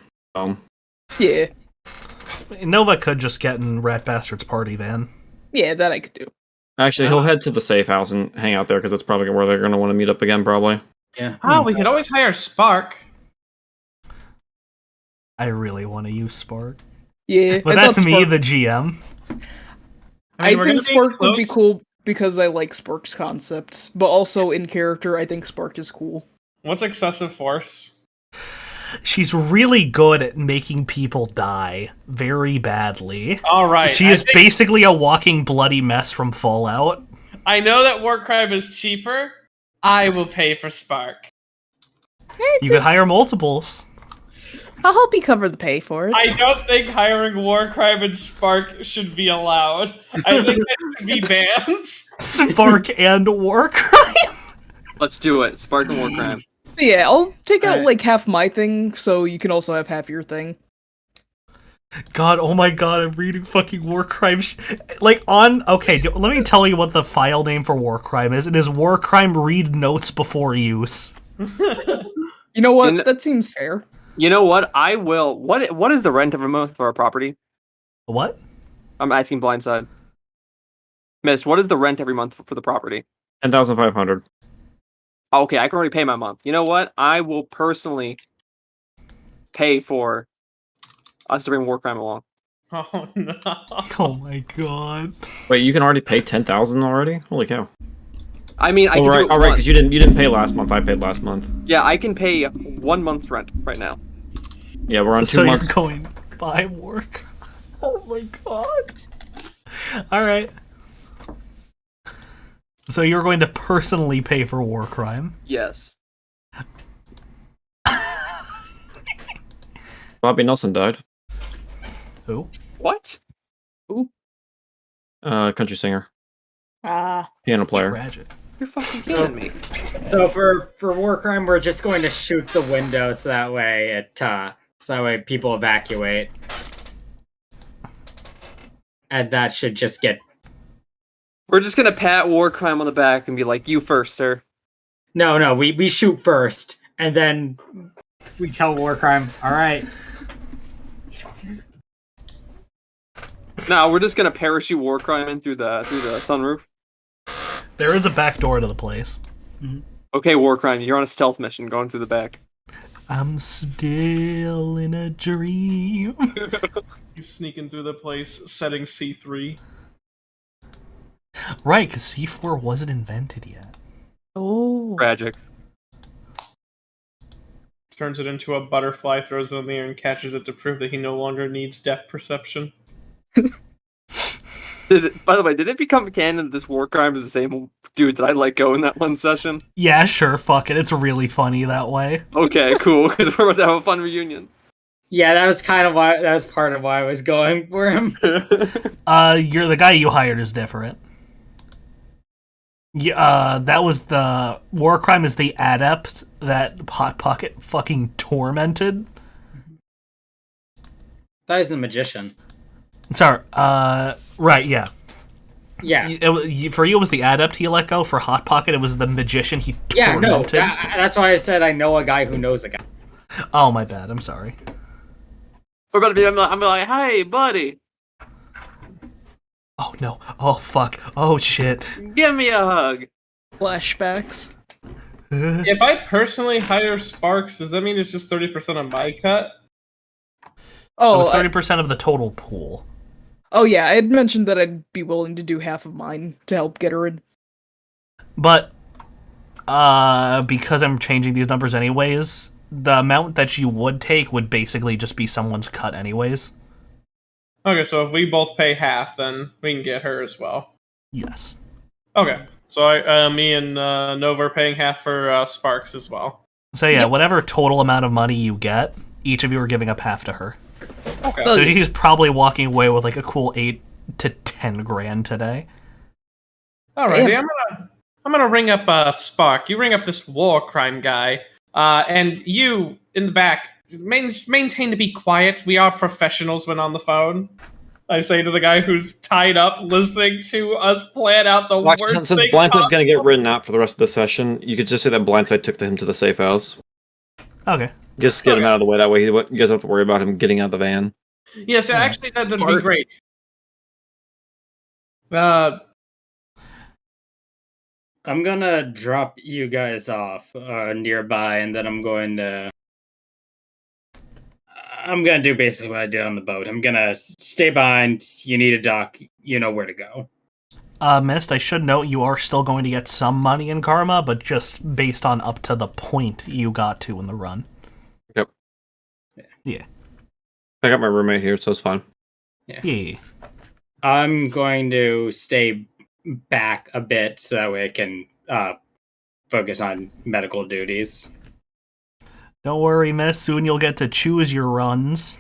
Yeah, Nova could just get in Rat Bastard's party van. yeah, that I could do. actually he'll head to the safe house and hang out there because that's probably where they're going to want to meet up again, probably. Yeah. Oh, we could always hire Spark. I really want to use Spark. Yeah, But I that's thought me, Spark- the GM. I we're think gonna be Spark would be close. cool because I like Spark's concept, but also in character, I think Spark is cool. What's excessive force? She's really good at making people die very badly. All right, She is basically a walking bloody mess from Fallout. I know that war crime is cheaper. I will pay for Spark. You could hire multiples. I'll help you cover the pay for it. I don't think hiring war crime and Spark should be allowed. I think that should be banned. Spark and war crime. Let's do it. Spark and war crime. Yeah, I'll take out Alright. like half my thing, so you can also have half your thing. God, oh my god, I'm reading fucking war crime. Okay, let me tell you what the file name for war crime is. It is war crime read notes before use. You know what? In- That seems fair. You know what? I will. What is the rent every month for our property? What? I'm asking Blindside. Mist, what is the rent every month for the property? 10,500. Okay, I can already pay my month. You know what? I will personally pay for us to bring war crime along. Oh no. Oh my god. Wait, you can already pay 10,000 already? Holy cow! I mean, I can do it all right, once. because you didn't pay last month. I paid last month. Yeah, I can pay 1 month's rent right now. Yeah, we're on 2 So months. you're going by work. Oh my god. Alright. So you're going to personally pay for war crime. Yes. Bobby Nelson died. Who? What? Country singer, Ah. piano player. Tragic. You're fucking kidding me. So for war crime, we're just going to shoot the window so that way people evacuate, and that should just get. We're just gonna pat war crime on the back and be like, "You first, sir." No, we shoot first, and then we tell war crime. All right. No, we're just gonna parachute war crime in through the sunroof. There is a back door to the place. Okay, war crime, you're on a stealth mission, going through the back. I'm still in a dream. You sneaking through the place, setting C3. Right, because C4 wasn't invented yet. Oh. Tragic. Turns it into a butterfly, throws it in the air, and catches it to prove that he no longer needs depth perception. By the way, did it become canon that this war crime is the same dude that I let go in that one session? Yeah, sure, fuck it. It's really funny that way. Okay, cool, because we're about to have a fun reunion. Yeah, that was part of why I was going for him. You're the guy you hired is different. Yeah, that was the war crime is the adept that Hot Pocket fucking tormented. That is the magician. Sorry, right, yeah. Yeah. For you, it was the adept he let go. For Hot Pocket, it was the magician he Yeah, no, tormented. that's why I said I know a guy who knows a guy. Oh, my bad. I'm sorry. We're about to be. I'm like, hey, buddy, Oh, no. Oh, fuck. Oh, shit. give me a hug. Flashbacks. If I personally hire Sparks, does that mean it's just 30% on my cut? It Oh, was 30% of the total pool. yeah, I had mentioned that I'd be willing to do half of mine to help get her in. But, because I'm changing these numbers anyways, the amount that you would take would basically just be someone's cut anyways. Okay, so if we both pay half, then we can get her as well. Yes. Okay, so me and Nova are paying half for Sparks as well. So yeah, whatever total amount of money you get, each of you are giving up half to her. Okay. So he's probably walking away with like a cool 8 to 10 grand today. Alrighty, I'm gonna ring up Spark. You ring up this war crime guy, and you in the back maintain to be quiet. We are professionals when on the phone. I say to the guy who's tied up, listening to us plan out the worst Since thing Blindside's going to get possible. written out for the rest of the session, you could just say that Blindside took him to the safe house. Okay. Just get him out of the way. That way, you guys don't have to worry about him getting out of the van. Yes, actually, that'd be Bart. great. I'm gonna drop you guys off nearby, and then I'm gonna do basically what I did on the boat. I'm gonna stay behind. You need a dock. You know where to go. Mist, I should note you are still going to get some money in karma, but just based on up to the point you got to in the run. Yep. Yeah. I got my roommate here, so it's fine. Yeah. I'm going to stay back a bit so that way I can focus on medical duties. Don't worry, Miss. Soon you'll get to choose your runs.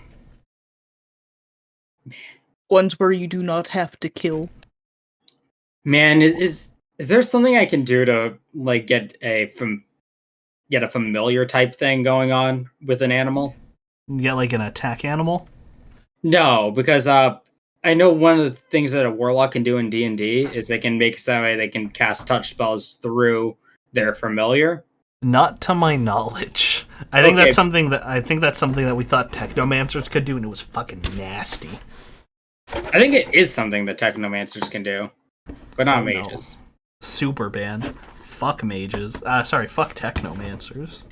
Ones where you do not have to kill. Man, is there something I can do to like get a familiar type thing going on with an animal? Get like an attack animal? No, because I know one of the things that a warlock can do in D&D is they can make so they can cast touch spells through their familiar. Not to my knowledge. I think Okay. that's something that we thought technomancers could do, and it was fucking nasty. I think it is something that technomancers can do, but not Oh, no. mages. Super ban. Fuck mages. Fuck technomancers.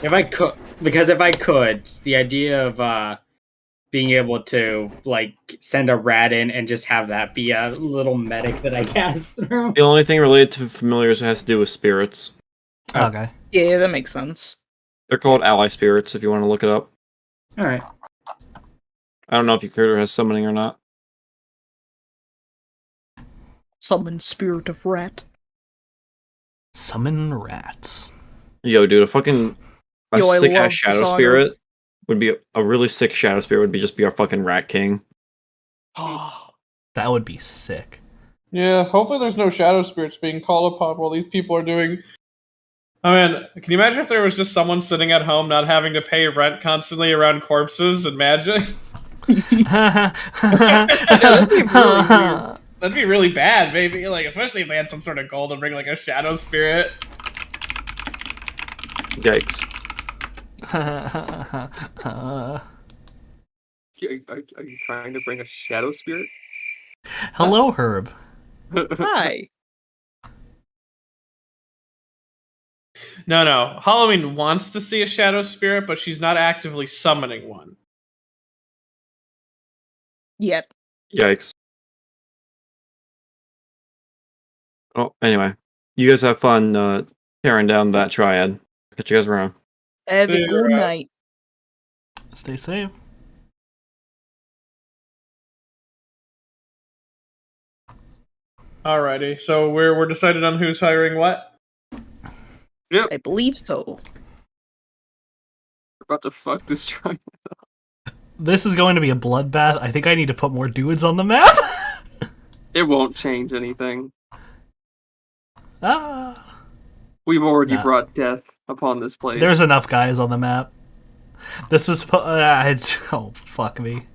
If I could, the idea of being able to like send a rat in and just have that be a little medic that I cast through. The only thing related to familiars has to do with spirits. Okay. Yeah, that makes sense. They're called ally spirits if you want to look it up. All right. I don't know if your character has summoning or not. Summon spirit of rat. Summon rats. Yo, dude, a Yo, I sick love ass shadow Saga. spirit would be a really sick shadow spirit would be just be our fucking rat king. That would be sick. Yeah, hopefully there's no shadow spirits being called upon while these people are doing. I mean, can you imagine if there was just someone sitting at home not having to pay rent constantly around corpses and magic? That'd be really bad, maybe. Like, especially if they had some sort of goal to bring like a shadow spirit. Yikes. Are you trying to bring a shadow spirit? Hello, Herb. Hi. No. Halloween wants to see a shadow spirit, but she's not actively summoning one. Yet. Yikes. Oh, anyway. You guys have fun tearing down that triad. Catch you guys around. Have See a you good around. night. Stay safe. Alrighty, so we're decided on who's hiring what? I believe so. We're about to fuck this triangle. This is going to be a bloodbath. I think I need to put more dudes on the map. It won't change anything. Ah. We've already Nah. brought death upon this place. There's enough guys on the map. This was oh fuck me.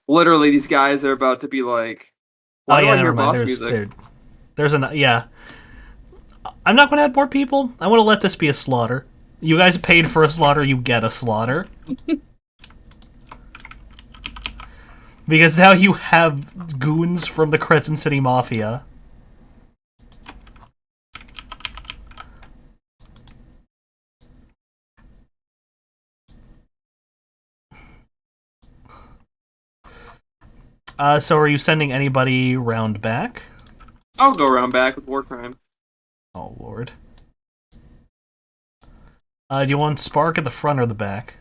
Literally, these guys are about to be like, Why do I hear never mind. boss music? There's an yeah. I'm not going to add more people. I want to let this be a slaughter. You guys paid for a slaughter. You get a slaughter. Because now you have goons from the Crescent City Mafia. So are you sending anybody round back? I'll go around back with war crime. Oh, Lord. Do you want Spark at the front or the back?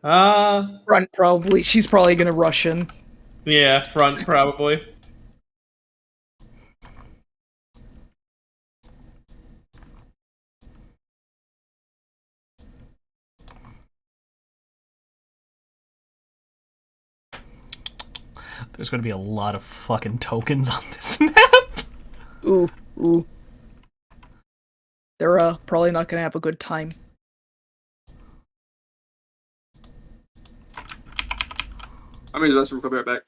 Front, probably. She's probably gonna rush in. Yeah, front probably. There's going to be a lot of fucking tokens on this map. Ooh. They're probably not gonna have a good time. I'm gonna just come right back.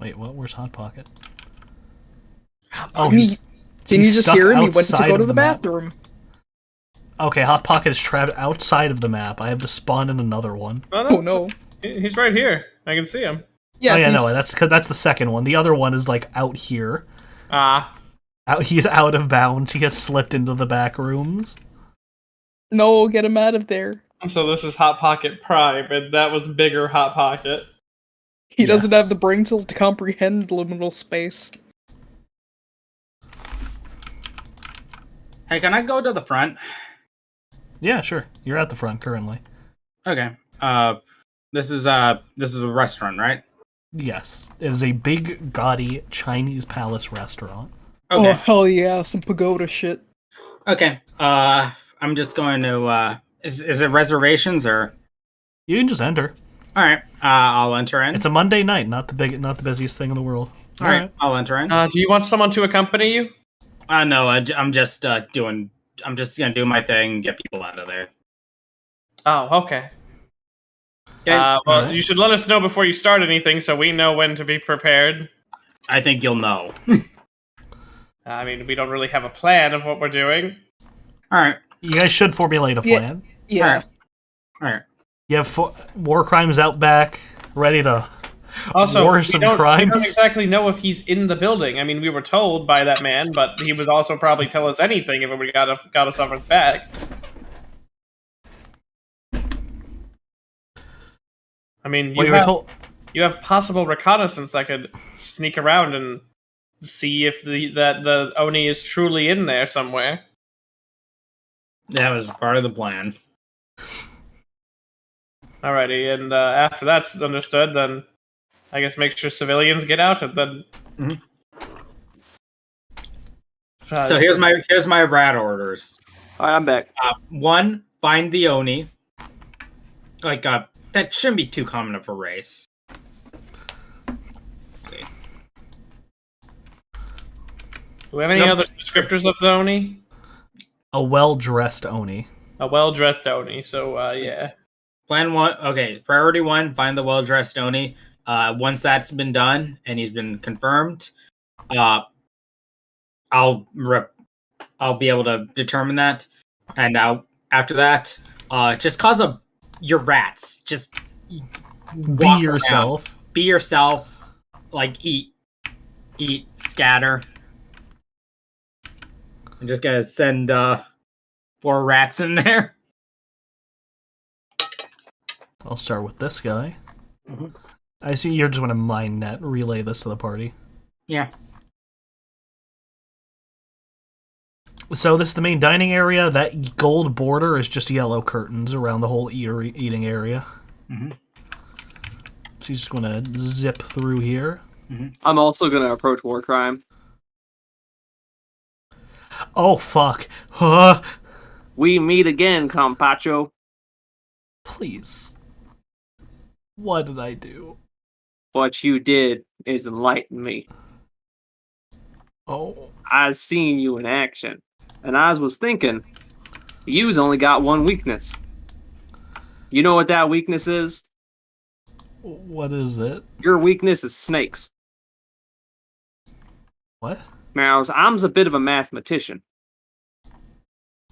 Wait, what? Where's Hot Pocket? Can you just stuck hear him? He went to outside go of to the map. bathroom. Okay, Hot Pocket is trapped outside of the map. I have to spawn in another one. Oh no. He's right here. I can see him. Yeah, oh yeah, he's- no, that's the second one. The other one is like out here. He's out of bounds. He has slipped into the back rooms. No, get him out of there. So this is Hot Pocket Prime, and that was bigger Hot Pocket. He doesn't have Yes. the brain cells to comprehend liminal space. Hey, can I go to the front? Yeah, sure. You're at the front currently. Okay. This is a restaurant, right? Yes, it is a big, gaudy Chinese palace restaurant. Okay. Oh hell yeah, some pagoda shit. Okay. I'm just going to. Is it reservations or? You can just enter. All right. I'll enter in. It's a Monday night, not the busiest thing in the world. All right. I'll enter in. Do you want someone to accompany you? No. I'm just doing. I'm just gonna do my thing, get people out of there. Oh, okay. Okay. Well, Alright. you should let us know before you start anything, so we know when to be prepared. I think you'll know. I mean, we don't really have a plan of what we're doing. All right. You guys should formulate a Yeah. plan. Yeah. All right. You have war crimes out back, ready to Also, war we some don't crimes. exactly know if he's in the building. I mean, we were told by that man, but he would also probably tell us anything if it got us off his back. I mean, Well, you were told. you have possible reconnaissance that could sneak around and see if the Oni is truly in there somewhere. That was part of the plan. Alrighty, and after that's understood, then I guess make sure civilians get out, and then. Mhm. So here's my rat orders. Alright, I'm back. 1, find the Oni. Like that shouldn't be too common of a race. Let's see. Do we have any other descriptors of the Oni? A well-dressed Oni. A well-dressed Oni, so yeah. Plan 1. Okay, priority 1, find the well-dressed Oni. Once that's been done and he's been confirmed, I'll be able to determine that, and after that, just cause your rats just Be walk yourself. around. Be yourself. Like eat, scatter. I'm just gonna send 4 rats in there. I'll start with this guy. Mhm. I see you're just going to mind net relay this to the party. Yeah. So this is the main dining area. That gold border is just yellow curtains around the whole eating area. Mhm. So he's just going to zip through here. I'm also gonna approach war crime. Oh, fuck. Huh? We meet again, Compacho. Please. What did I do? What you did is enlighten me. Oh. I seen you in action, and I was thinking, You's only got one weakness. You know what that weakness is? What is it? Your weakness is snakes. What? Now, I'm a bit of a mathematician.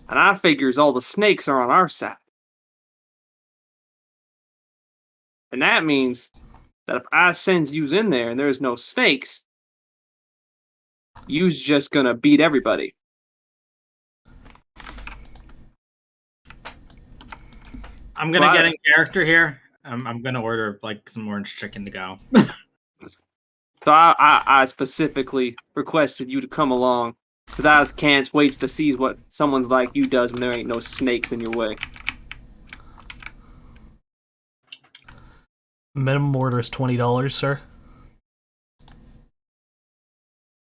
And I figures all the snakes are on our side. And that means that if I sends yous in there and there's no snakes, you's just gonna beat everybody. I'm gonna Well, get in character here. I'm gonna order like some orange chicken to go. So I specifically requested you to come along because I can't wait to see what someone's like you does when there ain't no snakes in your way. Minimum order is $20, sir.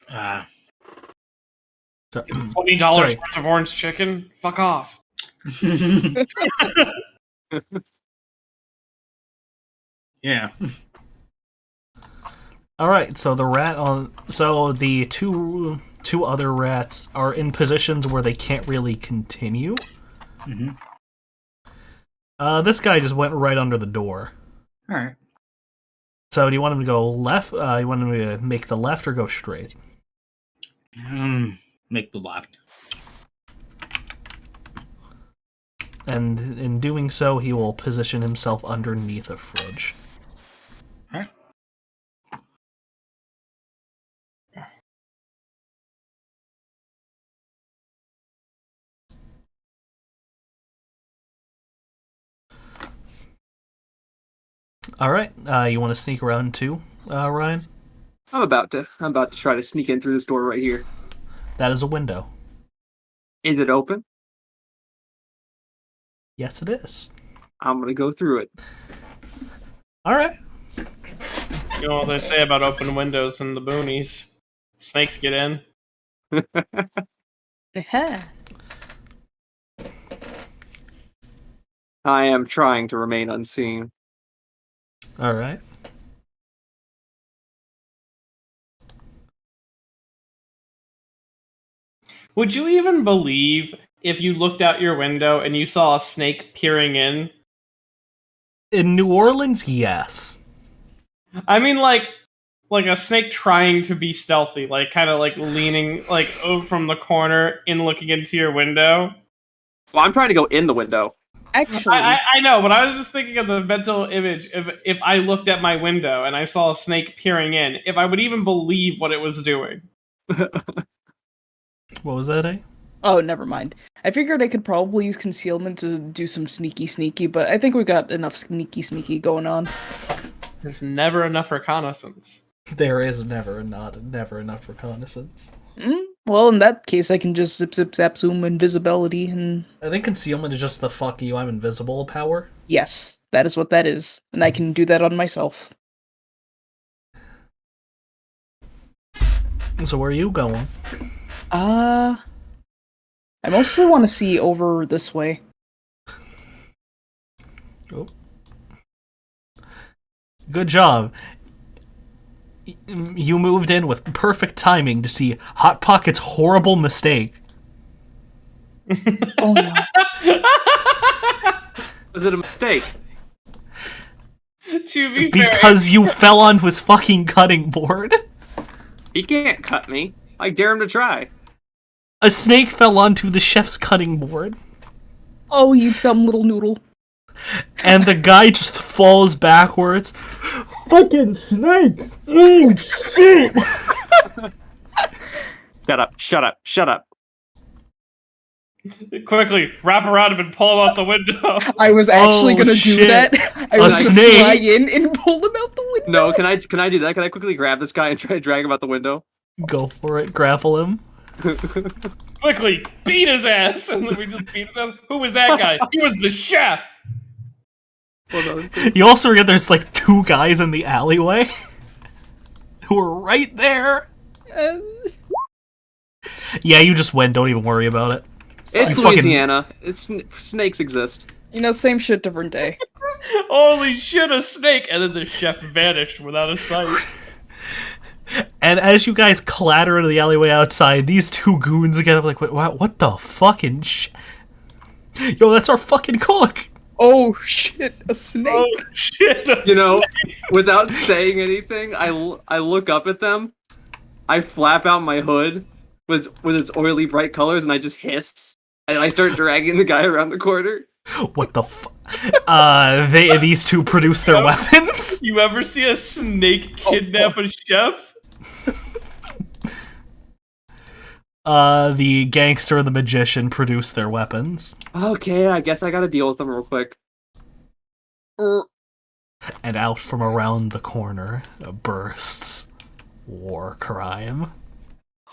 So, $20 Sorry. worth of orange chicken? Fuck off. Yeah. all right, so the two other rats are in positions where they can't really continue. Mhm. This guy just went right under the door. All right. So do you want him to go left? You want him to make the left or go straight? Make the left. And in doing so, he will position himself underneath a fridge. All right. All right, you want to sneak around too, Ryan? I'm about to try to sneak in through this door right here. That is a window. Is it open? Yes, it is. I'm gonna go through it. All right. You know what they say about open windows in the boonies? Snakes get in. Yeah. I am trying to remain unseen. All right. Would you even believe if you looked out your window and you saw a snake peering in? In New Orleans, yes. I mean, like a snake trying to be stealthy, like kind of like leaning like over from the corner in looking into your window. Well, I'm trying to go in the window. Actually, I know, but I was just thinking of the mental image if I looked at my window and I saw a snake peering in, if I would even believe what it was doing. What was that, eh? oh, never mind. I figured I could probably use concealment to do some sneaky, but I think we got enough sneaky going on. There's never enough reconnaissance. There is never enough reconnaissance. Well, in that case, I can just zap, zoom, invisibility, and I think concealment is just the fuck you, I'm invisible power. yes, that is what that is. And I can do that on myself. So where are you going? I mostly want to see over this way. Oh. Good job. You moved in with perfect timing to see Hot Pocket's horrible mistake. Oh no. Was it a mistake? To be fair, Because you fell onto his fucking cutting board. He can't cut me. I dare him to try. A snake fell onto the chef's cutting board. Oh, you dumb little noodle. And the guy just falls backwards. Fucking snake! Oh, shit! Shut up. quickly wrap around him and pull him out the window. I was actually gonna do shit. that. I A was gonna snake? fly in and pull him out the window. No, can I do that? Can I quickly grab this guy and try to drag him out the window? Go for it, grapple him. Quickly beat his ass, and then we just beat his ass. Who was that guy? He was the chef. Hold on. You also forget there's like two guys in the alleyway who are right there. Yeah, you just win. Don't even worry about it. It's You fucking- Louisiana. Snakes exist. You know, same shit, different day. Holy shit, a snake! And then the chef vanished without a sight. And as you guys clatter into the alleyway outside, these two goons get up like, what the fucking Yo, that's our fucking cook! Oh shit, a snake. Oh shit! You know, without saying anything, I look up at them, I flap out my hood with its oily bright colors, and I just hiss, and I start dragging the guy around the corner. What the these two produce their weapons? You ever see a snake kidnap a chef? The gangster and the magician produce their weapons. Okay, I guess I gotta deal with them real quick. And out from around the corner bursts war crime.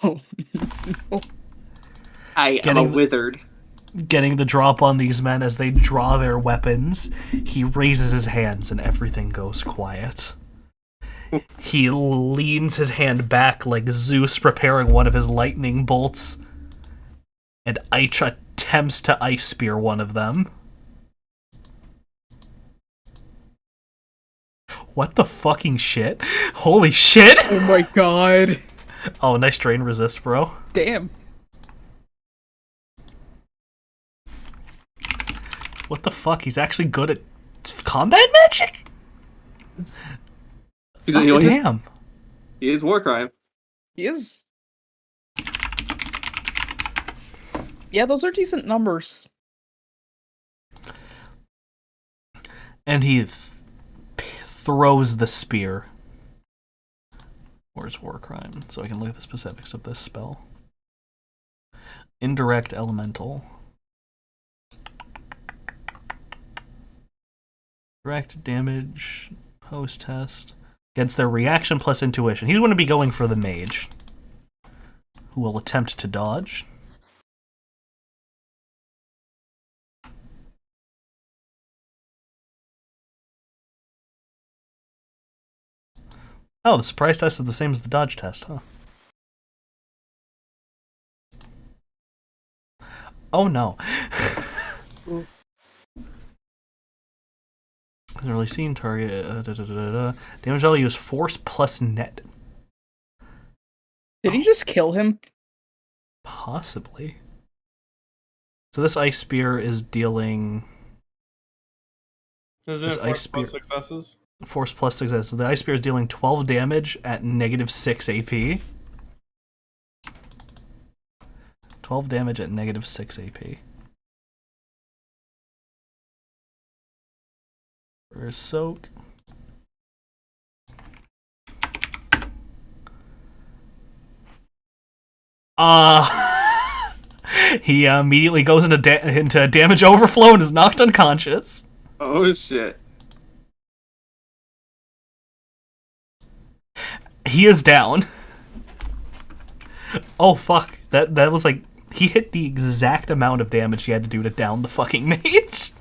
Oh no. I am a withered. Getting the drop on these men as they draw their weapons, he raises his hands and everything goes quiet. He leans his hand back like Zeus preparing one of his lightning bolts, and Eich attempts to ice spear one of them. What the fucking shit? Holy shit! Oh my god. Oh, nice drain resist, bro. Damn. What the fuck? He's actually good at combat magic? Damn. He is war crime. He is. Yeah, those are decent numbers. And he throws the spear. Where's war crime? So I can look at the specifics of this spell. Indirect elemental. Direct damage. Post test. Against their reaction plus intuition. He's going to be going for the mage, who will attempt to dodge. Oh, the surprise test is the same as the dodge test, huh? Oh no. Hasn't really seen target. Damage value is force plus net. Did he just kill him? Possibly. So this ice spear is dealing. Isn't This it ice force plus spear- successes? Force plus success. So the ice spear is dealing 12 damage at -6 AP. 12 damage at -6 AP. Where's soak? He immediately goes into damage overflow and is knocked unconscious. Oh shit. He is down. Oh fuck. That was like he hit the exact amount of damage he had to do to down the fucking mage.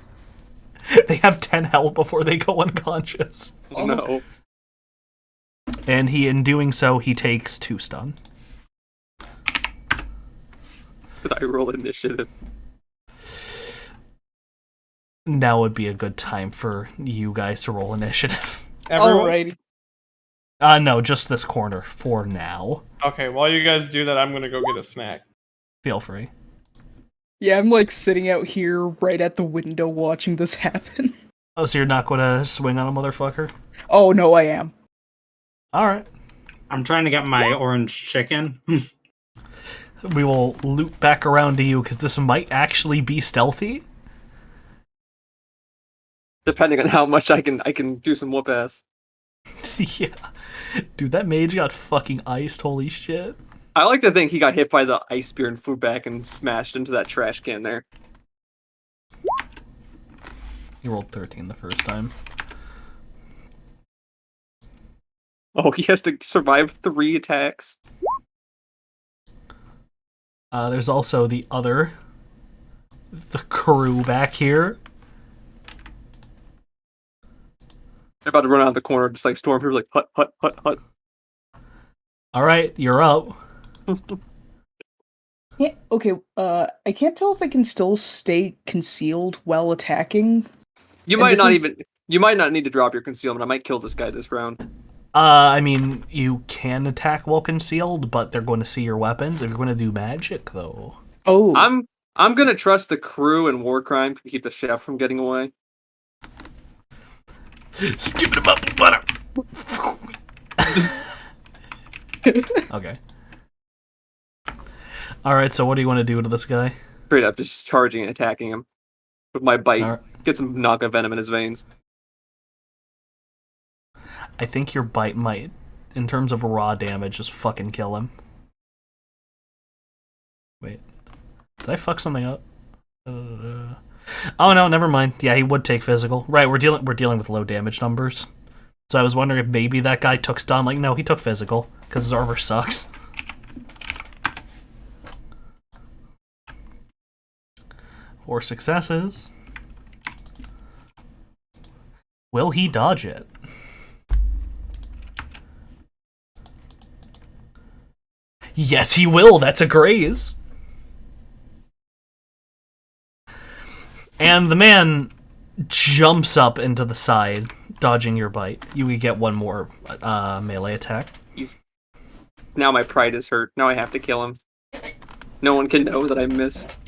They have 10 health before they go unconscious. Oh no. And in doing so, he takes 2 stun. Did I roll initiative? Now would be a good time for you guys to roll initiative. Everyone? Alrighty. No, just this corner for now. Okay, while you guys do that, I'm gonna go get a snack. Feel free. Yeah, I'm like sitting out here right at the window watching this happen. Oh, so you're not going to swing on a motherfucker? Oh no, I am. Alright. I'm trying to get my orange chicken. We will loop back around to you, because this might actually be stealthy. Depending on how much I can do some whoop ass. Yeah. Dude, that mage got fucking iced, holy shit. I like to think he got hit by the ice spear and flew back and smashed into that trash can there. He rolled 13 the first time. Oh, he has to survive 3 attacks. There's also the crew back here. They're about to run out of the corner, just like Stormtrooper, like hut, hut, hut, hut. Alright, you're up. Yeah, okay, I can't tell if I can still stay concealed while attacking. You And might this not is- even. You might not need to drop your concealment. I might kill this guy this round. I mean, you can attack while concealed, but they're going to see your weapons if you're going to do magic, though. Oh, I'm gonna trust the crew and war crime to keep the chef from getting away. Skip it up, butter. Okay. Alright, so what do you want to do to this guy? Straight up, just charging and attacking him with my bite. Alright. Get some Naga venom in his veins. I think your bite might, in terms of raw damage, just fucking kill him. Wait. Did I fuck something up? Oh no, never mind. Yeah, he would take physical. Right, we're dealing with low damage numbers. So I was wondering if maybe that guy took stun. Like, no, he took physical because his armor sucks. 4 successes. Will he dodge it? Yes, he will. That's a graze. And the man jumps up into the side, dodging your bite. You would get one more melee attack. Now my pride is hurt. Now I have to kill him. No one can know that I missed.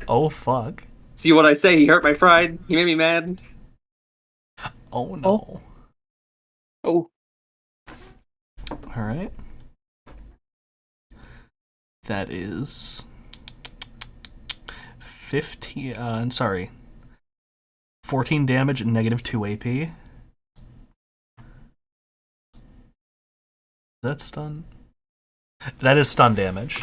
Oh, fuck. See what I say? He hurt my pride. He made me mad. Oh, no. Oh. Alright. That is 15, sorry. 14 damage and negative 2 AP. Is that stun? That is stun damage.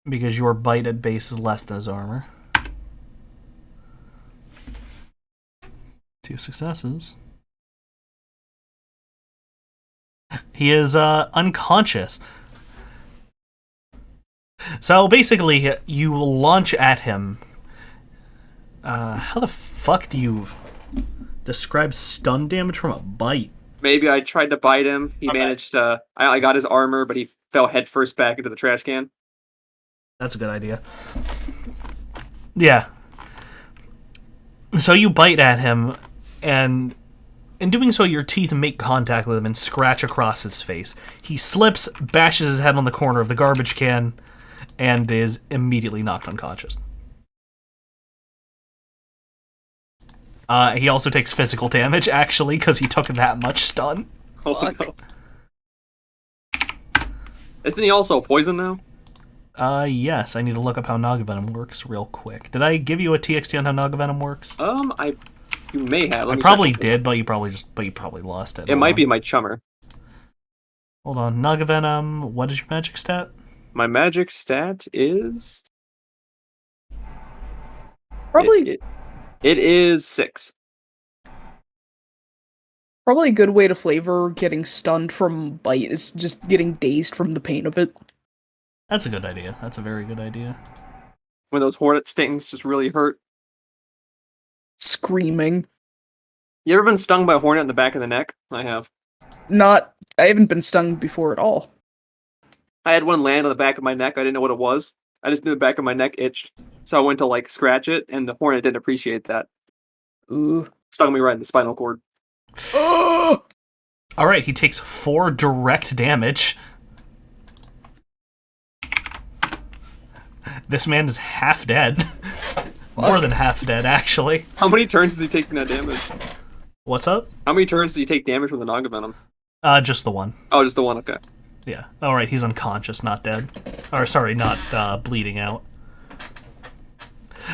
Because your bite at base is less than his armor. 2 successes. He is unconscious. So basically, you launch at him. How the fuck do you describe stun damage from a bite? Maybe I tried to bite him. He Okay. managed to. I got his armor, but he fell headfirst back into the trash can. That's a good idea. Yeah. So you bite at him, and in doing so, your teeth make contact with him and scratch across his face. He slips, bashes his head on the corner of the garbage can, and is immediately knocked unconscious. He also takes physical damage, actually, because he took that much stun. Oh Fuck. no! Isn't he also poison now? Yes, I need to look up how Naga Venom works real quick. Did I give you a TXT on how Naga Venom works? You may have. Let I me probably check. did, but you probably lost it. It might be my chummer. Hold on, Naga Venom. What is your magic stat? My magic stat is Probably it is 6. probably a good way to flavor getting stunned from bite is just getting dazed from the pain of it. That's a good idea. That's a very good idea. When those hornet stings just really hurt. Screaming. You ever been stung by a hornet in the back of the neck? I have. I haven't been stung before at all. I had one land on the back of my neck. I didn't know what it was. I just knew the back of my neck itched. So I went to scratch it, and the hornet didn't appreciate that. Ooh. Stung me right in the spinal cord. Oh! Alright, he takes 4 direct damage. This man is half dead. More than half dead, actually. How many turns is he taking that damage? What's up? How many turns does he take damage from the Naga Venom? Just the one. Oh, just the one, okay. Yeah. Alright, he's unconscious, not dead. Or, sorry, not bleeding out.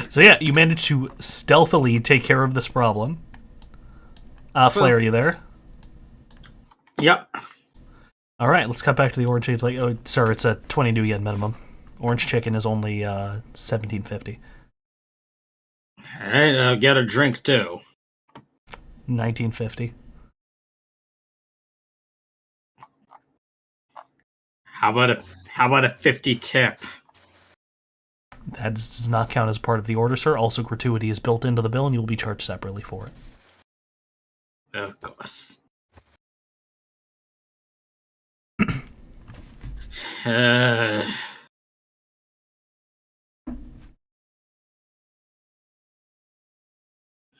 So yeah, you managed to stealthily take care of this problem. Flare, are you there? Yep. Alright, let's cut back to the orange. It's like, oh, sir, it's a 20 new yen minimum. Orange chicken is only 17.50. All right, get a drink too. 19.50. How about a 50 tip? That does not count as part of the order, sir. Also, gratuity is built into the bill, and you will be charged separately for it. Of course.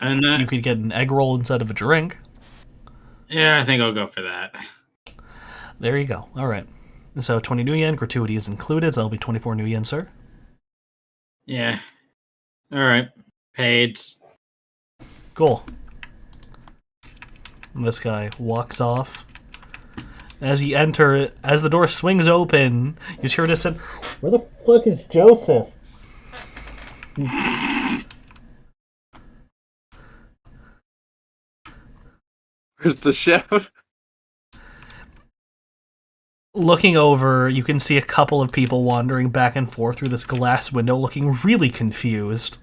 And You could get an egg roll instead of a drink. yeah, I think I'll go for that. There you go. All right. So 20 new yen, gratuity is included, so that'll be 24 new yen, sir. Yeah. All right. Paid. Cool. And this guy walks off. As the door swings open, you just hear this and, "Where the fuck is Joseph?" Where's the chef? Looking over, you can see a couple of people wandering back and forth through this glass window, looking really confused.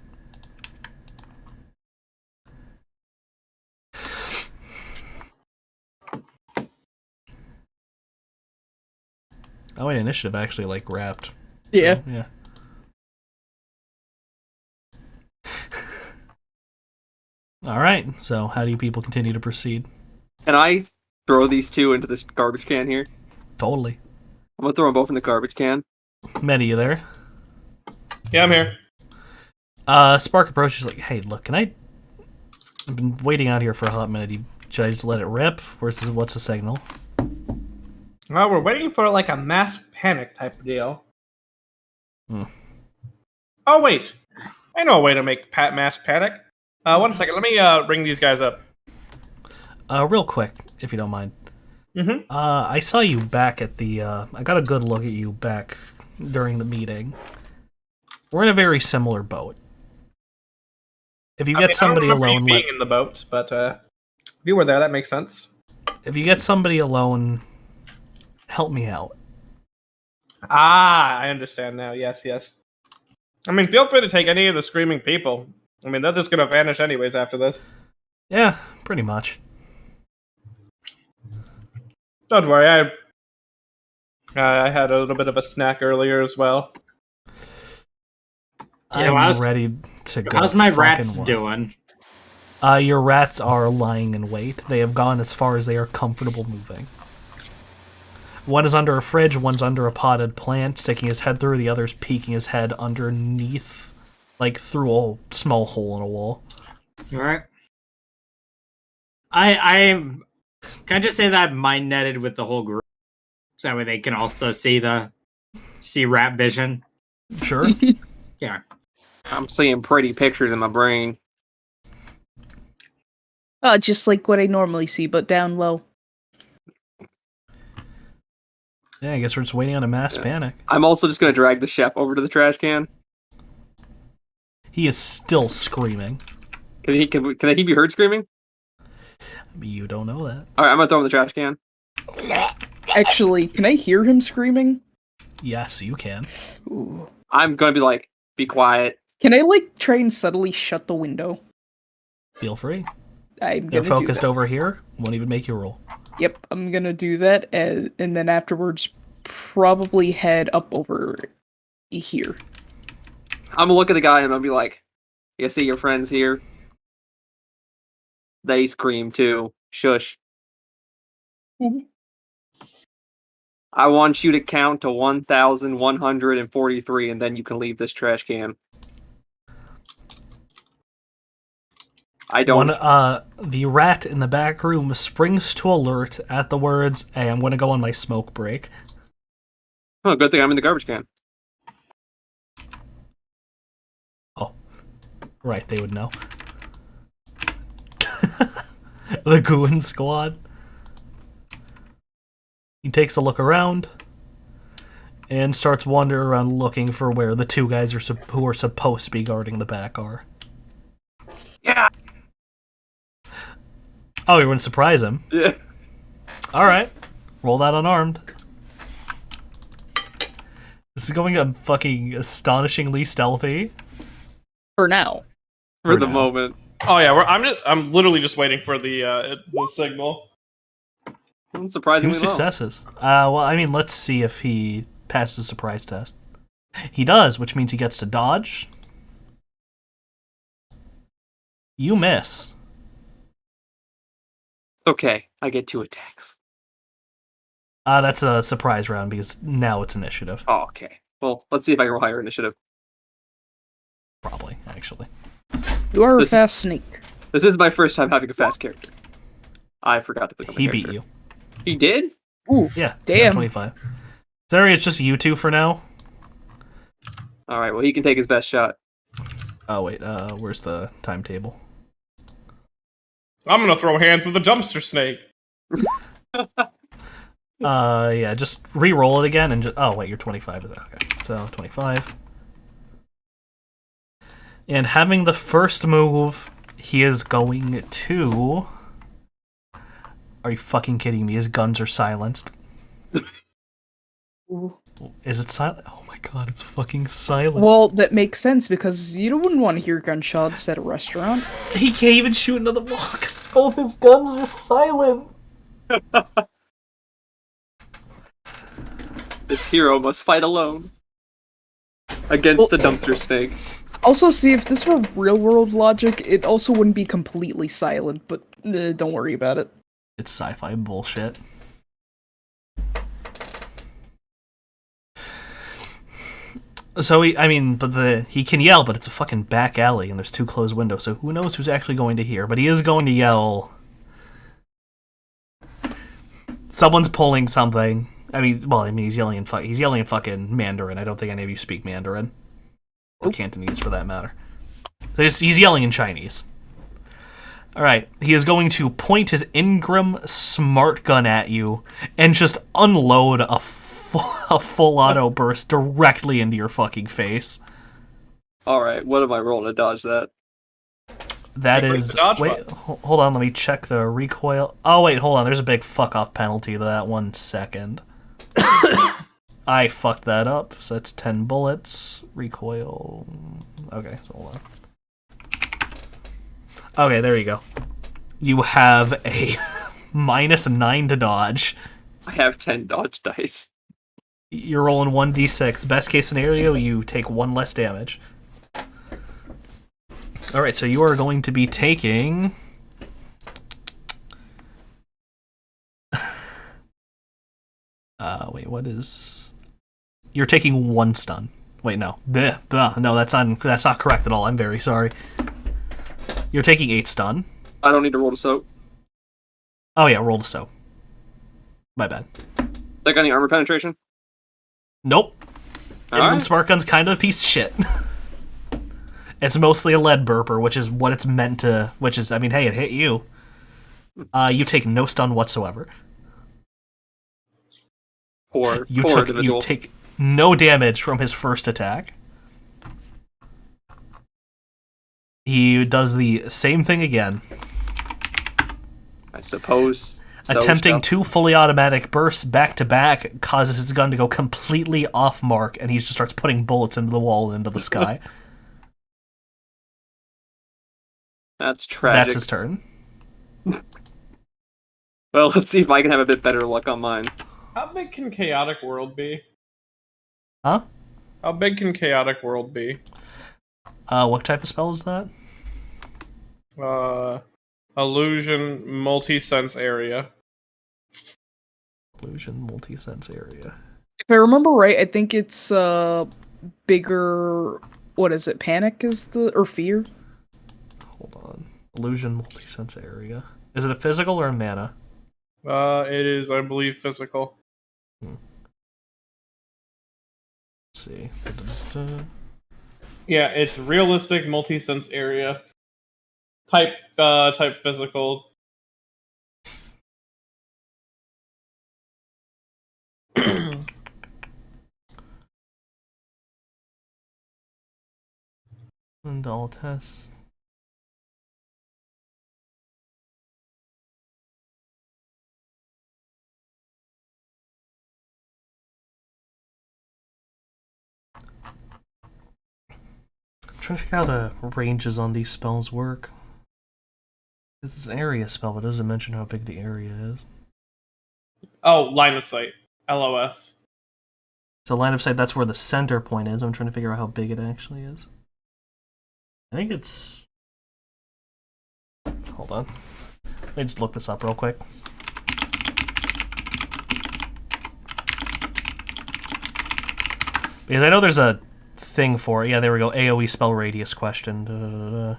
Oh wait, initiative actually like wrapped. Yeah. Yeah. All right. So, how do you people continue to proceed? Can I throw these two into this garbage can here? Totally. I'm gonna throw them both in the garbage can. Medi, you there? Yeah, I'm here. Spark approaches like, "Hey, look, I've been waiting out here for a hot minute. Should I just let it rip? What's the signal?" Well, we're waiting for like a mass panic type of deal. Hmm. Oh wait, I know a way to make mass panic. 1 second, let me ring these guys up. Real quick, if you don't mind. Mm-hmm. I saw you back at the. I got a good look at you back during the meeting. We're in a very similar boat. If you get somebody I don't remember alone, you being in the boat, but if you were there, that makes sense. if you get somebody alone, help me out. Ah, I understand now. Yes, yes. I mean, feel free to take any of the screaming people. I mean, they're just gonna vanish anyways after this. Yeah, pretty much. Don't worry, I had a little bit of a snack earlier as well. Yeah, I'm ready to go. How's my fucking rats work. doing? Your rats are lying in wait. They have gone as far as they are comfortable moving. One is under a fridge, one's under a potted plant, sticking his head through, the other's peeking his head underneath, like through a small hole in a wall. All right. Can I just say that I'm mind netted with the whole group, so that way they can also see rat vision. Sure. Yeah. I'm seeing pretty pictures in my brain. Just like what I normally see, but down low. Yeah, I guess we're just waiting on a mass panic. I'm also just gonna drag the chef over to the trash can. He is still screaming. Can he be heard screaming? You don't know that. Alright, I'm gonna throw him in the trash can. Actually, can I hear him screaming? Yes, you can. Ooh. I'm gonna be like, be quiet. Can I, like, try and subtly shut the window? Feel free. I'm They're gonna do focused that. over here. Won't even make you roll. Yep, I'm gonna do that, and then afterwards, probably head up over here. I'm gonna look at the guy and I'll be like, you see your friends here? They scream too. Shush. Mhm. I want you to count to 1,143 and then you can leave this trash can. I don't. The rat in the back room springs to alert at the words, "Hey, I'm going to go on my smoke break." Oh, good thing I'm in the garbage can. Oh, right, they would know. The Goon Squad. He takes a look around and starts wandering around looking for where the two guys who are supposed to be guarding the back are. Yeah. Oh, you wouldn't surprise him. Yeah. Alright. Roll that unarmed. This is going a fucking astonishingly stealthy. For now. For For the now. moment. Oh yeah, I'm literally just waiting for the signal. Surprisingly 2 low. successes. Well, I mean, let's see if he passes the surprise test. He does, which means he gets to dodge. You miss. Okay, I get 2 attacks. That's a surprise round because now it's initiative. Oh, okay. Well, let's see if I can roll higher initiative. Probably, actually. You are This- a fast snake. This is my first time having a fast character. I forgot to click on my He character. beat you. He did? Ooh, Yeah. Damn. 25. Sorry, it's just you two for now. All right. Well, he can take his best shot. Oh wait, where's the timetable? I'm gonna throw hands with a dumpster snake. Yeah, just re-roll it again and just. Oh wait, you're 25. Okay, so 25. And having the first move, he is going to. Are you fucking kidding me? His guns are silenced. Is it silent? Oh my god, it's fucking silent. Well, that makes sense because you wouldn't want to hear gunshots at a restaurant. He can't even shoot into the wall because both his guns are silent. This hero must fight alone against the dumpster snake. Also, see, if this were real-world logic, it also wouldn't be completely silent, but don't worry about it. It's sci-fi bullshit. So he can yell, but it's a fucking back alley and there's 2 closed windows, so who knows who's actually going to hear, but he is going to yell. Someone's pulling something. He's yelling in fucking Mandarin. I don't think any of you speak Mandarin. Or Cantonese, for that matter. So he's yelling in Chinese. Alright, he is going to point his Ingram smart gun at you and just unload a full auto burst directly into your fucking face. Alright, what am I rolling to dodge that? That Click is... the dodge Wait, button. hold on, let me check the recoil. Oh, wait, hold on, there's a big fuck-off penalty to that 1 second. I fucked that up, so that's 10 bullets. Recoil... Okay, so hold on. Okay, there you go. You have a -9 to dodge. I have 10 dodge dice. You're rolling 1d6. Best case scenario, you take 1 less damage. Alright, so you are going to be taking... wait, what is... You're taking 1 stun. Wait, no. No, that's not correct at all. I'm very sorry. You're taking 8 stun. I don't need to roll to soak. Oh yeah, roll to soak. My bad. That got any armor penetration? Nope. Ingram Alright. Smart Gun's kind of a piece of shit. It's mostly a lead burper, which is what it's meant to... hey, it hit you. You take no stun whatsoever. Poor You individual. take no damage from his first attack. He does the same thing again. I suppose. So Attempting shall- 2 fully automatic bursts back to back causes his gun to go completely off mark, and he just starts putting bullets into the wall and into the sky. That's tragic. That's his turn. Well, let's see if I can have a bit better luck on mine. How big can Chaotic World be? Huh? How big can Chaotic World be? What type of spell is that? Illusion multi-sense area. Illusion multi-sense area. If I remember right, I think it's bigger. What is it? Panic is or fear? Hold on. Illusion multi-sense area. Is it a physical or a mana? It is, I believe, physical. Let's see. Yeah, it's realistic multi-sense area. Type physical. And all tests. I'm trying to figure out how the ranges on these spells work. It's an area spell, but it doesn't mention how big the area is. Oh, line of sight. LOS. So line of sight, that's where the center point is. I'm trying to figure out how big it actually is. I think it's... Hold on. Let me just look this up real quick. Because I know there's a thing for it. Yeah, there we go. AoE spell radius question. Da, da, da, da.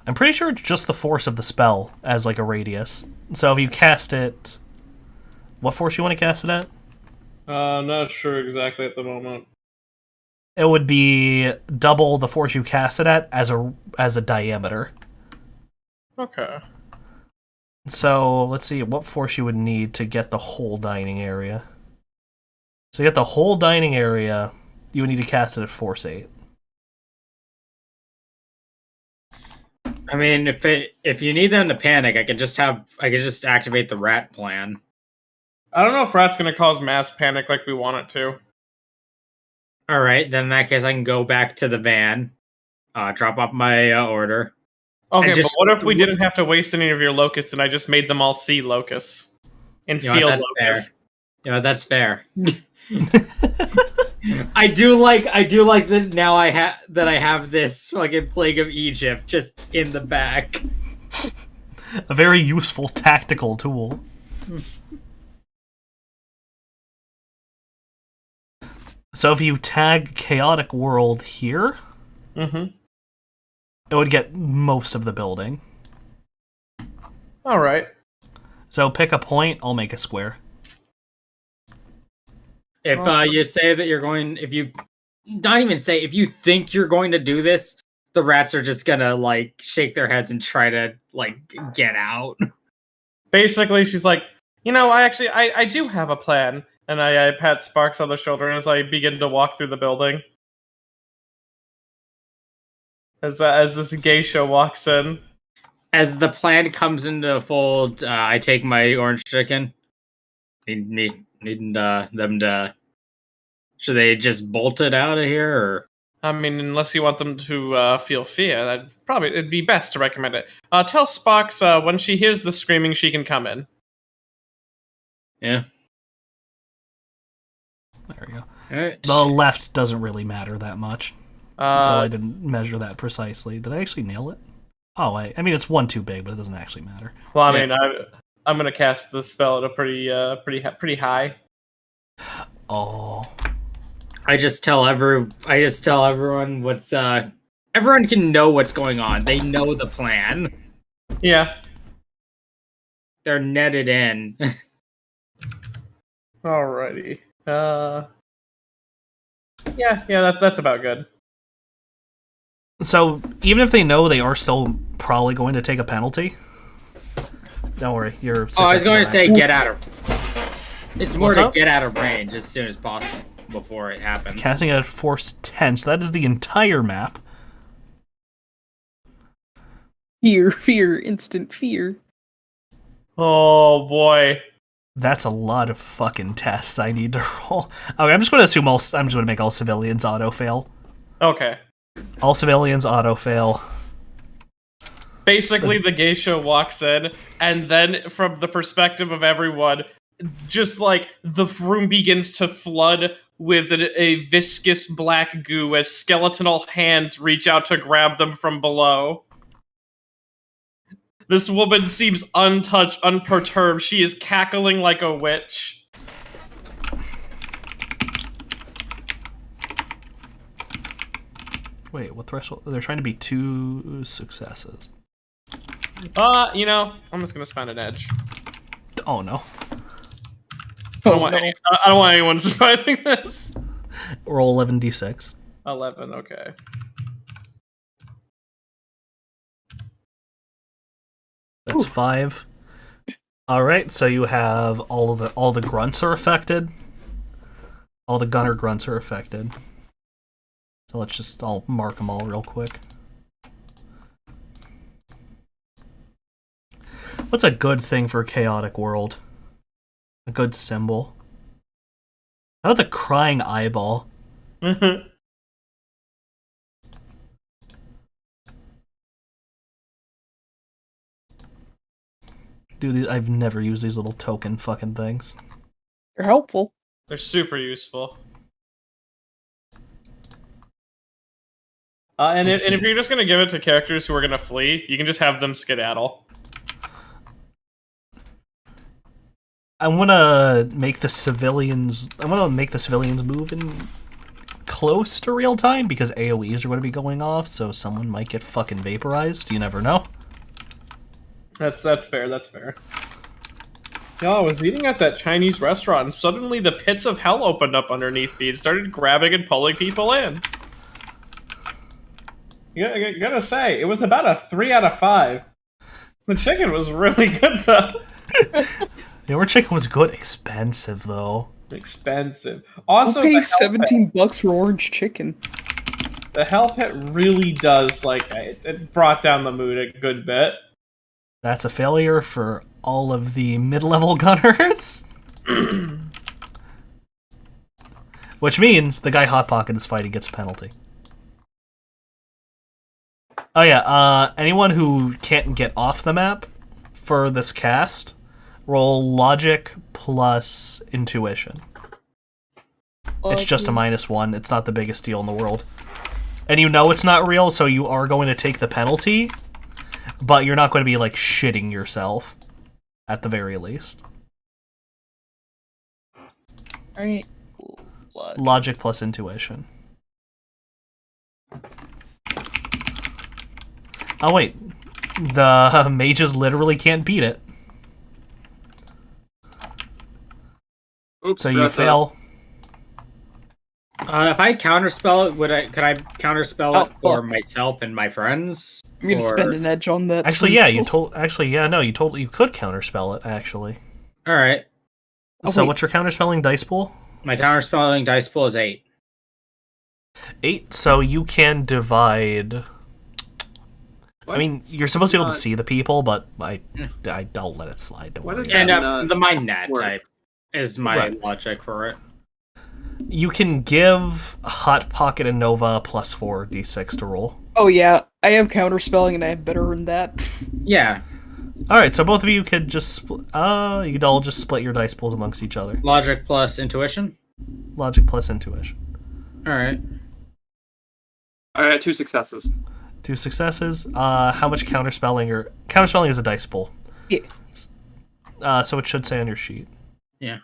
I'm pretty sure it's just the force of the spell as like a radius. So if you cast it, what force you want to cast it at? I'm not sure exactly at the moment. It would be double the force you cast it at as a diameter. Okay. So let's see what force you would need to get the whole dining area. So to get the whole dining area, you would need to cast it at force 8. I mean, if you need them to panic, I could just activate the rat plan. I don't know if rat's going to cause mass panic like we want it to. All right, then in that case, I can go back to the van, drop off my order. Okay, just- but what if we didn't have to waste any of your locusts and I just made them all sea locusts and You know what, field that's locusts? Yeah, that's fair. I do like that now. I have this fucking Plague of Egypt just in the back. A very useful tactical tool. So if you tag Chaotic World here, Mm-hmm. it would get most of the building. All right. So pick a point, I'll make a square. If you say that you're going, if you think you're going to do this, the rats are just gonna like shake their heads and try to like get out. Basically, she's like, I do have a plan. And I pat Sparks on the shoulder as I begin to walk through the building. As this geisha walks in. As the plan comes into fold, I take my orange chicken. Needing them to. Should they just bolt it out of here, or? I mean, unless you want them to feel fear, it'd be best to recommend it. Tell Sparks when she hears the screaming, she can come in. Yeah. There we go. Alright. The left doesn't really matter that much. So I didn't measure that precisely. Did I actually nail it? Oh, I mean, it's one too big, but it doesn't actually matter. Well, I mean, I'm gonna cast the spell at a pretty high. Oh. I just tell everyone what's everyone can know what's going on. They know the plan. Yeah. They're netted in. Alrighty. That's about good. So even if they know, they are still probably going to take a penalty. Don't worry, you're. I was going to say get out of. It's more What's to up? get out of range as soon as possible before it happens. Casting it at force 10, so that is the entire map. Fear, instant fear. Oh boy. That's a lot of fucking tests I need to roll. Okay, I'm just going to assume I'm just going to make all civilians auto fail. Okay. All civilians auto fail. Basically, the geisha walks in, and then from the perspective of everyone, just like the room begins to flood with a viscous black goo as skeletal hands reach out to grab them from below. This woman seems untouched, unperturbed. She is cackling like a witch. Wait, what threshold? They're trying to be 2 successes. I'm just gonna spend an edge. Oh no. I don't want anyone surviving this. Roll 11d6. 11, okay. That's 5. Alright, so you have all the grunts are affected. All the gunner grunts are affected. So I'll mark them all real quick. What's a good thing for a chaotic world? A good symbol? How about the crying eyeball? Mm-hmm. Dude, I've never used these little token fucking things. They're helpful. They're super useful. And if you're just gonna give it to characters who are gonna flee, you can just have them skedaddle. I want to make the civilians move in close to real time because AoEs are going to be going off, so someone might get fucking vaporized. You never know. That's fair. That's fair. Yo, I was eating at that Chinese restaurant, and suddenly the pits of hell opened up underneath me and started grabbing and pulling people in. You gotta say, it was about a 3 out of 5. The chicken was really good, though. Your chicken was good. Expensive, though. Expensive. Also, I'll pay the hell pit- $17 for orange chicken. The hell pit really does, like, it brought down the mood a good bit. That's a failure for all of the mid-level gunners. Which means the guy Hot Pocket is fighting gets a penalty. Oh yeah, anyone who can't get off the map for this cast, roll logic plus intuition. It's just a -1. It's not the biggest deal in the world. And you know it's not real, so you are going to take the penalty, but you're not going to be, like, shitting yourself, at the very least. Alright. Logic plus intuition. Oh, wait. The mages literally can't beat it. Oops, So you forgot that. fail. If I counterspell it, could I counterspell it for fuck. myself and my friends? I'm gonna Or- spend an edge on that. Actually, yeah, you could counterspell it, actually. All right. Oh, So wait. what's your counterspelling dice pool? My counterspelling dice pool is 8. 8, so you can divide... I mean, you're supposed to be able to see the people, but I'll let it slide. Don't Why worry. did And not the mind nat work. type is my Right. logic for it. You can give Hot Pocket and Nova plus 4 d6 to roll. Oh yeah, I have counterspelling and I have better than that. Yeah. Alright, so both of you could just... you could all just split your dice pools amongst each other. Logic plus intuition. Logic plus intuition. All right. I got 2 successes. 2 successes. How much counterspelling or... Counterspelling is a dice pool. Yeah. So it should say on your sheet. Yeah.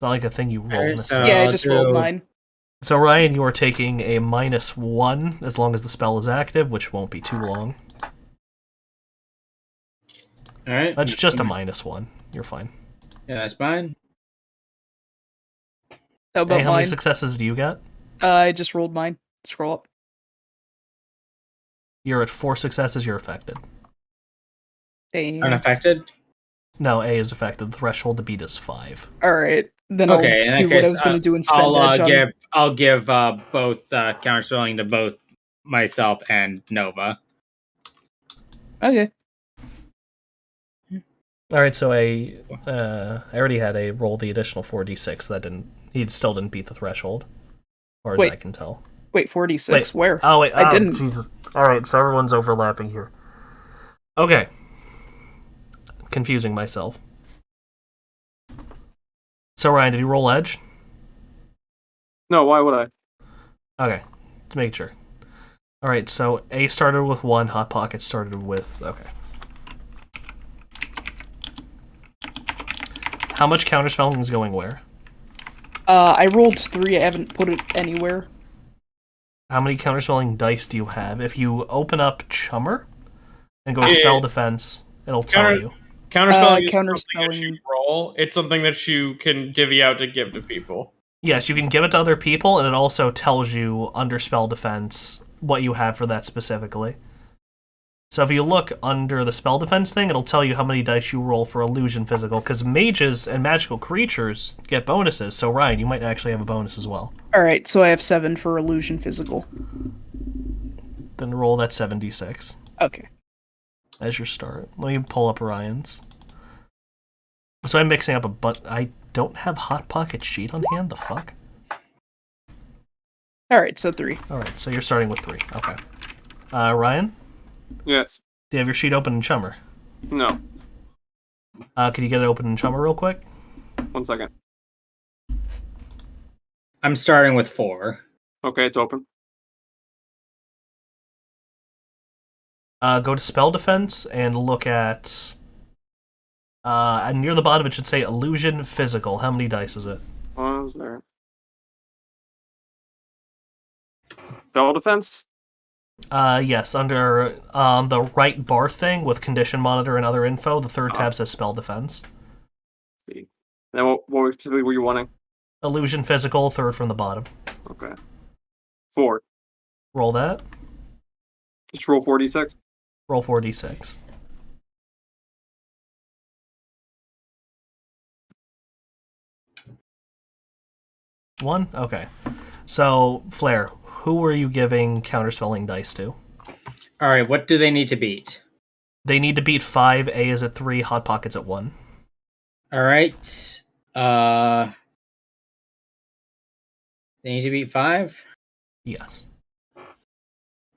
Not like a thing you roll. Alright, necessarily. so- Yeah, I just rolled do- 9. So Ryan, you are taking a -1 as long as the spell is active, which won't be too long. All right. That's just a -1. You're fine. Yeah, that's fine. How about Hey, how many mine? successes do you get? I just rolled mine. Scroll up. You're at 4 successes, you're affected. Damn. Unaffected. No, A is affected. The threshold to beat is 5. Alright, then Okay, in I'll that do what I case, was gonna do and spend I'll edge on... give both counterspelling to both myself and Nova. Okay. Alright, so I already had a roll the additional 4d6. That didn't... He still didn't beat the threshold. As far as Wait. I can tell. Wait, 46. Where? Oh, wait. I didn't. Jesus. Alright, so everyone's overlapping here. Okay. Confusing myself. So, Ryan, did you roll edge? No, why would I? Okay. To make sure. Alright, so A started with 1, Hot Pocket started with... Okay. How much counterspelling is going where? I rolled 3, I haven't put it anywhere. How many counterspelling dice do you have? If you open up Chummer and go to Yeah. Spell Defense, it'll tell Counter- you. Counterspelling is something that counterspelling- you roll. It's something that you can divvy out to give to people. Yes, you can give it to other people, and it also tells you under Spell Defense what you have for that specifically. So if you look under the Spell Defense thing, it'll tell you how many dice you roll for Illusion Physical, because mages and magical creatures get bonuses, so Ryan, you might actually have a bonus as well. Alright, so I have 7 for Illusion Physical. Then roll that 7d6 Okay. as your start. Let me pull up Ryan's. So I'm mixing up I don't have Hot Pocket sheet on hand, the fuck? Alright, so 3. Alright, so you're starting with 3, okay. Ryan, Yes. do you have your sheet open in Chummer? No. Can you get it open in Chummer real quick? 1 second. I'm starting with 4. Okay, it's open. Go to Spell Defense and look at... and near the bottom it should say Illusion Physical. How many dice is it? What was there? spell defense? Yes, under the right bar thing with condition monitor and other info, the third tab says spell defense. Let's see. Then what specifically were you wanting? Illusion physical, third from the bottom. Okay. 4. Roll that. Just roll 4d6. Roll 4d6. One? Okay. So, Flair, who are you giving counterspelling dice to? All right, what do they need to beat? They need to beat 5, A is at 3, Hot Pocket's at 1. All right. They need to beat 5? Yes.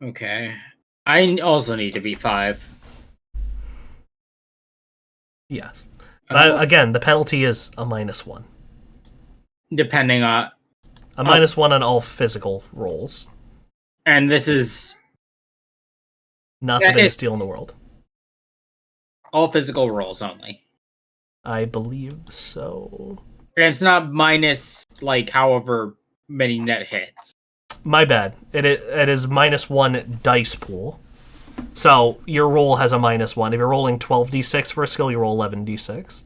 Okay. I also need to beat 5. Yes. But again, the penalty is a -1. Depending on... A -1 on all physical rolls. And this is Not the biggest deal in the world. all physical rolls only. I believe so. And it's not minus, like, however many net hits. My bad. It is -1 dice pool. So your roll has a -1. If you're rolling 12d6 for a skill, you roll 11d6.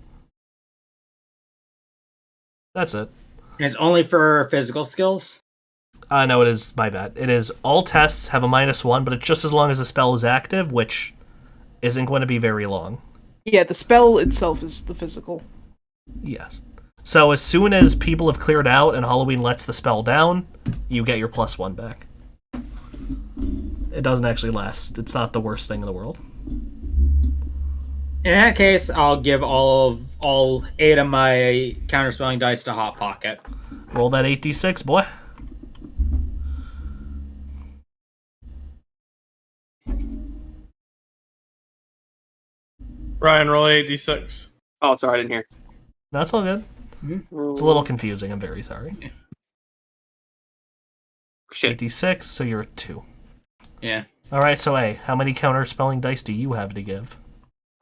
That's it. And it's only for physical skills? No, it is. My bad. It is all tests have a -1, but it's just as long as the spell is active, which isn't going to be very long. Yeah, the spell itself is the physical. Yes. So as soon as people have cleared out and Halloween lets the spell down, you get your +1 back. It doesn't actually last. It's not the worst thing in the world. In that case, I'll give all 8 of my counterspelling dice to Hot Pocket. Roll that 8d6, boy. Ryan, roll 8d6. Oh, sorry, I didn't hear. That's all good. It's a little confusing. I'm very sorry. Shit. 8d6, so you're at 2. Yeah. Alright, so A, how many counter-spelling dice do you have to give?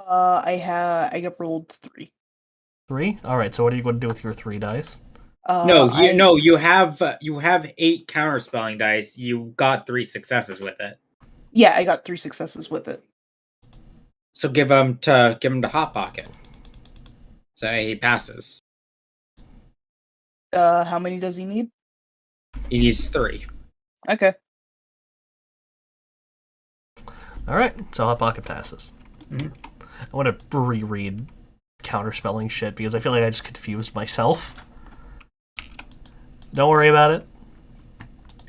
I got rolled 3. 3? Alright, so what are you going to do with your 3 dice? You have 8 counterspelling dice. You got 3 successes with it. Yeah, I got 3 successes with it. So give them to Hot Pocket. So he passes. How many does he need? He needs 3. Okay. Alright, so Hot Pocket passes. Mhm. I want to reread counterspelling shit because I feel like I just confused myself. Don't worry about it.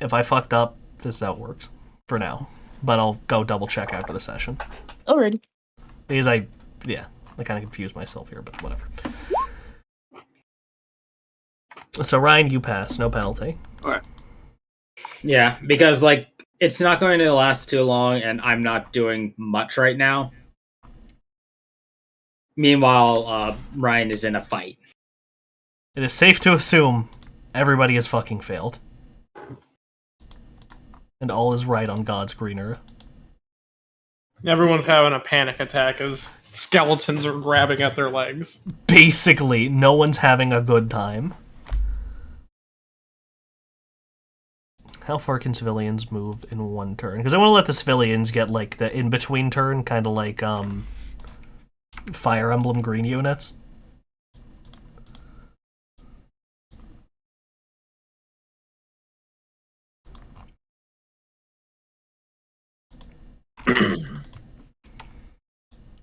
If I fucked up, this is how it works. For now. But I'll go double check after the session. Alrighty. Because I kind of confused myself here, but whatever. So Ryan, you pass, no penalty. Okay. Yeah, because like it's not going to last too long, and I'm not doing much right now. Meanwhile, Ryan is in a fight. It is safe to assume everybody has fucking failed. And all is right on God's green earth. Everyone's having a panic attack as skeletons are grabbing at their legs. Basically, no one's having a good time. How far can civilians move in one turn? Because I want to let the civilians get, like, the in-between turn, kind of like, Fire Emblem green units.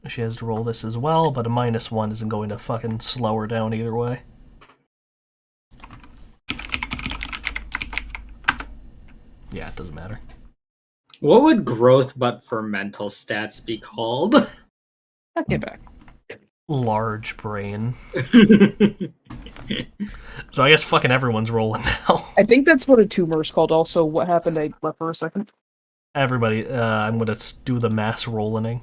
She has to roll this as well, but a -1 isn't going to fucking slow her down either way. Yeah, it doesn't matter. What would growth but for mental stats be called? Okay, back. Large brain. So I guess fucking everyone's rolling now. I think that's what a tumor is called. Also, what happened? I left for a second. Everybody, I'm gonna do the mass rolling.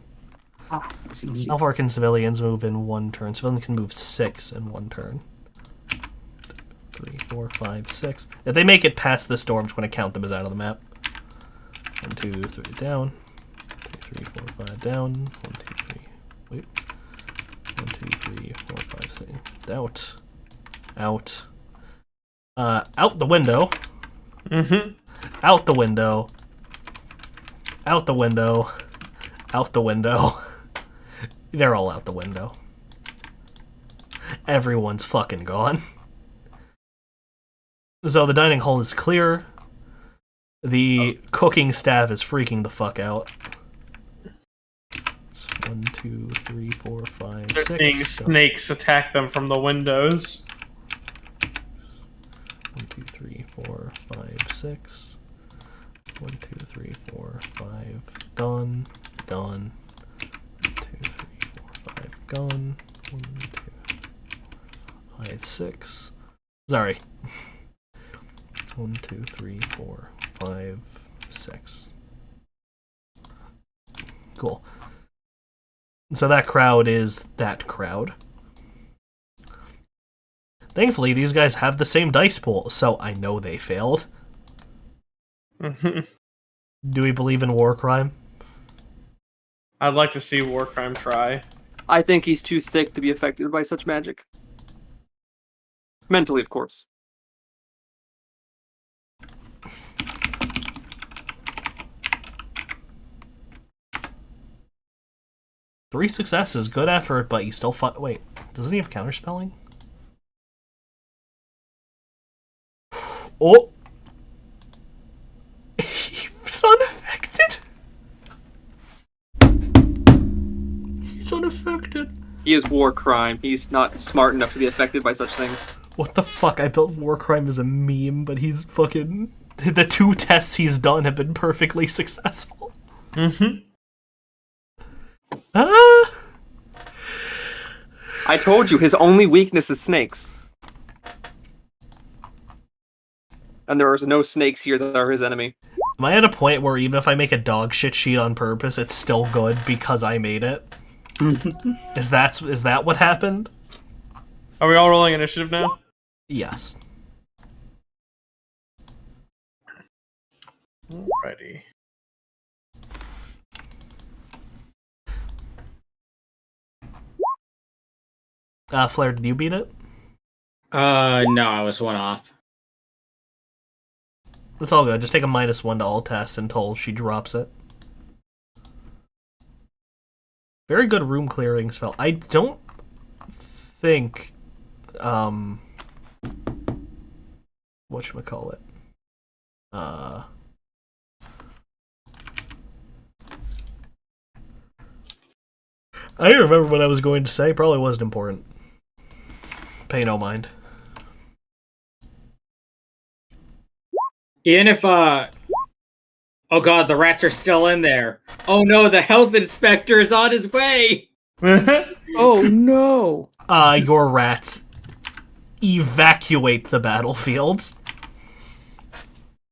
How far can civilians move in one turn? Civilians can move 6 in one turn. 3, 4, 5, 6. If they make it past this door, I'm just gonna count them as out of the map. 1, 2, 3, down. 2, 3, 4, 5, down. 1, 2, 3. Wait. 1, 2, 3, 4, 5, 6. Out. Out. Out the window. Mm-hmm. Out the window. Out the window. Out the window. They're all out the window. Everyone's fucking gone. So the dining hall is clear. The cooking staff is freaking the fuck out. 1, 2, 3, 4, 5, They're 6. seeing snakes attack them from the windows. 1, 2, 3, 4, 5, 6. 1, 2, 3, 4, 5. Gone. Gone. 1, 2, 3, 4, 5. Gone. 1, 2, 5, 6. Sorry. 1, 2, 3, 4, 5, 6. Cool. So that crowd is that crowd. Thankfully, these guys have the same dice pool, so I know they failed. Do we believe in war crime? I'd like to see war crime try. I think he's too thick to be affected by such magic. Mentally, of course. Three successes, good effort, but you still fought. Wait, doesn't he have counterspelling? Oh! He's unaffected! He's unaffected. He is war crime. He's not smart enough to be affected by such things. What the fuck? I built war crime as a meme, but he's fucking. The 2 tests he's done have been perfectly successful. Ah! I told you, his only weakness is snakes. And there are no snakes here that are his enemy. Am I at a point where even if I make a dog shit sheet on purpose, it's still good because I made it? Is that what happened? Are we all rolling initiative now? Yes. Alrighty. Flair, did you beat it? No, I was one off. It's all good. Just take a -1 to all tests until she drops it. Very good room clearing spell. I don't think, whatchamacallit? I don't remember what I was going to say. Probably wasn't important. Pay no mind. Even if, oh god, the rats are still in there. Oh no, the health inspector is on his way! Oh no! Your rats evacuate the battlefield.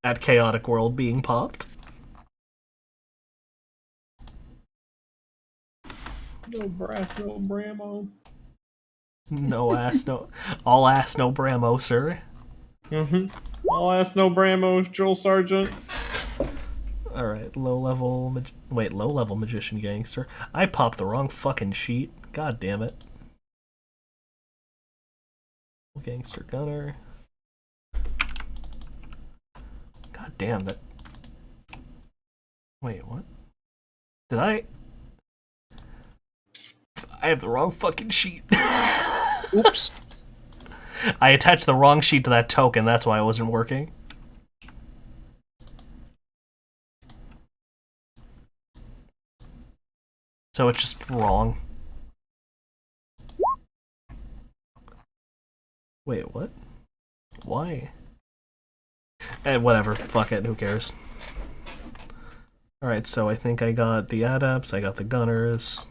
At Chaotic World being popped. No brass, no Bramo. No ass, no... All ass, no Bramo, sir. I'll ask no Bramo, Joel Sargent. Alright, low-level Magician Gangster. I popped the wrong fucking sheet. God damn it. Gangster Gunner. God damn that. Wait, what? Did I have the wrong fucking sheet. Oops. I attached the wrong sheet to that token, that's why it wasn't working. So it's just wrong. Wait, what? Why? Whatever. Fuck it. Who cares? Alright, so I think I got the adepts, I got the gunners.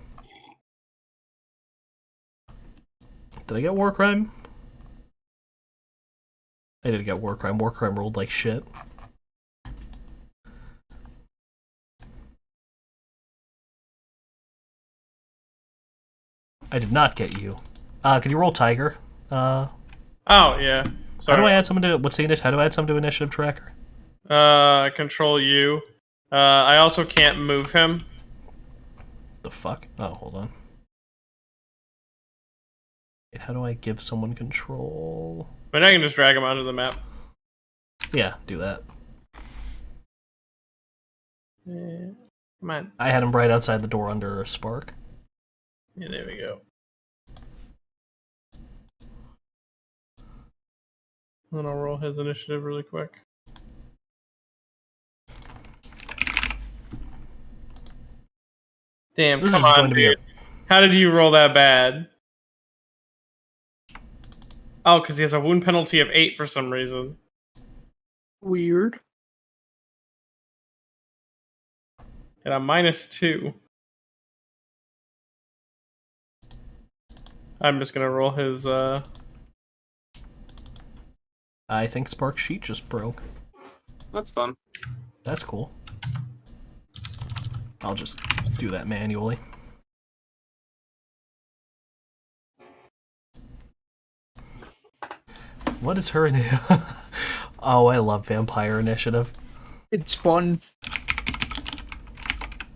Did I get war crime? I did get war crime. War crime rolled like shit. I did not get you. Can you roll Tiger? Oh, yeah. Sorry. How do I add someone to... What's the initiative? How do I add someone to initiative tracker? Control U. I also can't move him. The fuck? Oh, hold on. Wait, how do I give someone control? But I can just drag him onto the map. Yeah, do that. Come on. I had him right outside the door under a spark. Yeah, there we go. Then I'll roll his initiative really quick. Damn, So this come is on, going to be dude. How did you roll that bad? Oh, because he has a wound penalty of 8 for some reason. Weird. And a -2. I'm just gonna roll his, I think Spark's sheet just broke. That's fun. That's cool. I'll just do that manually. What is her Oh, I love Vampire Initiative. It's fun.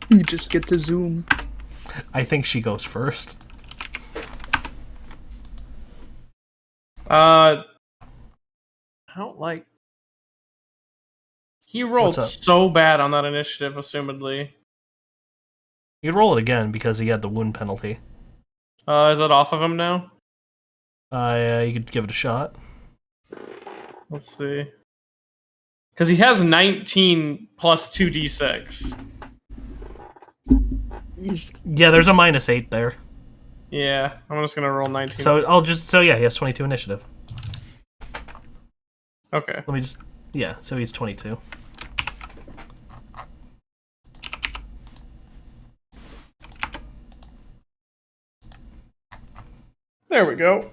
You just get to zoom. I think she goes first. I don't like... He rolled What's up? so bad on that initiative, assumedly. You could roll it again because he had the wound penalty. Is it off of him now? You could give it a shot. Let's see. Because he has 19 plus 2d6. Yeah, there's a -8 there. Yeah, I'm just gonna roll 19. So yeah, he has 22 initiative. Okay. Let me just yeah, so he's 22. There we go.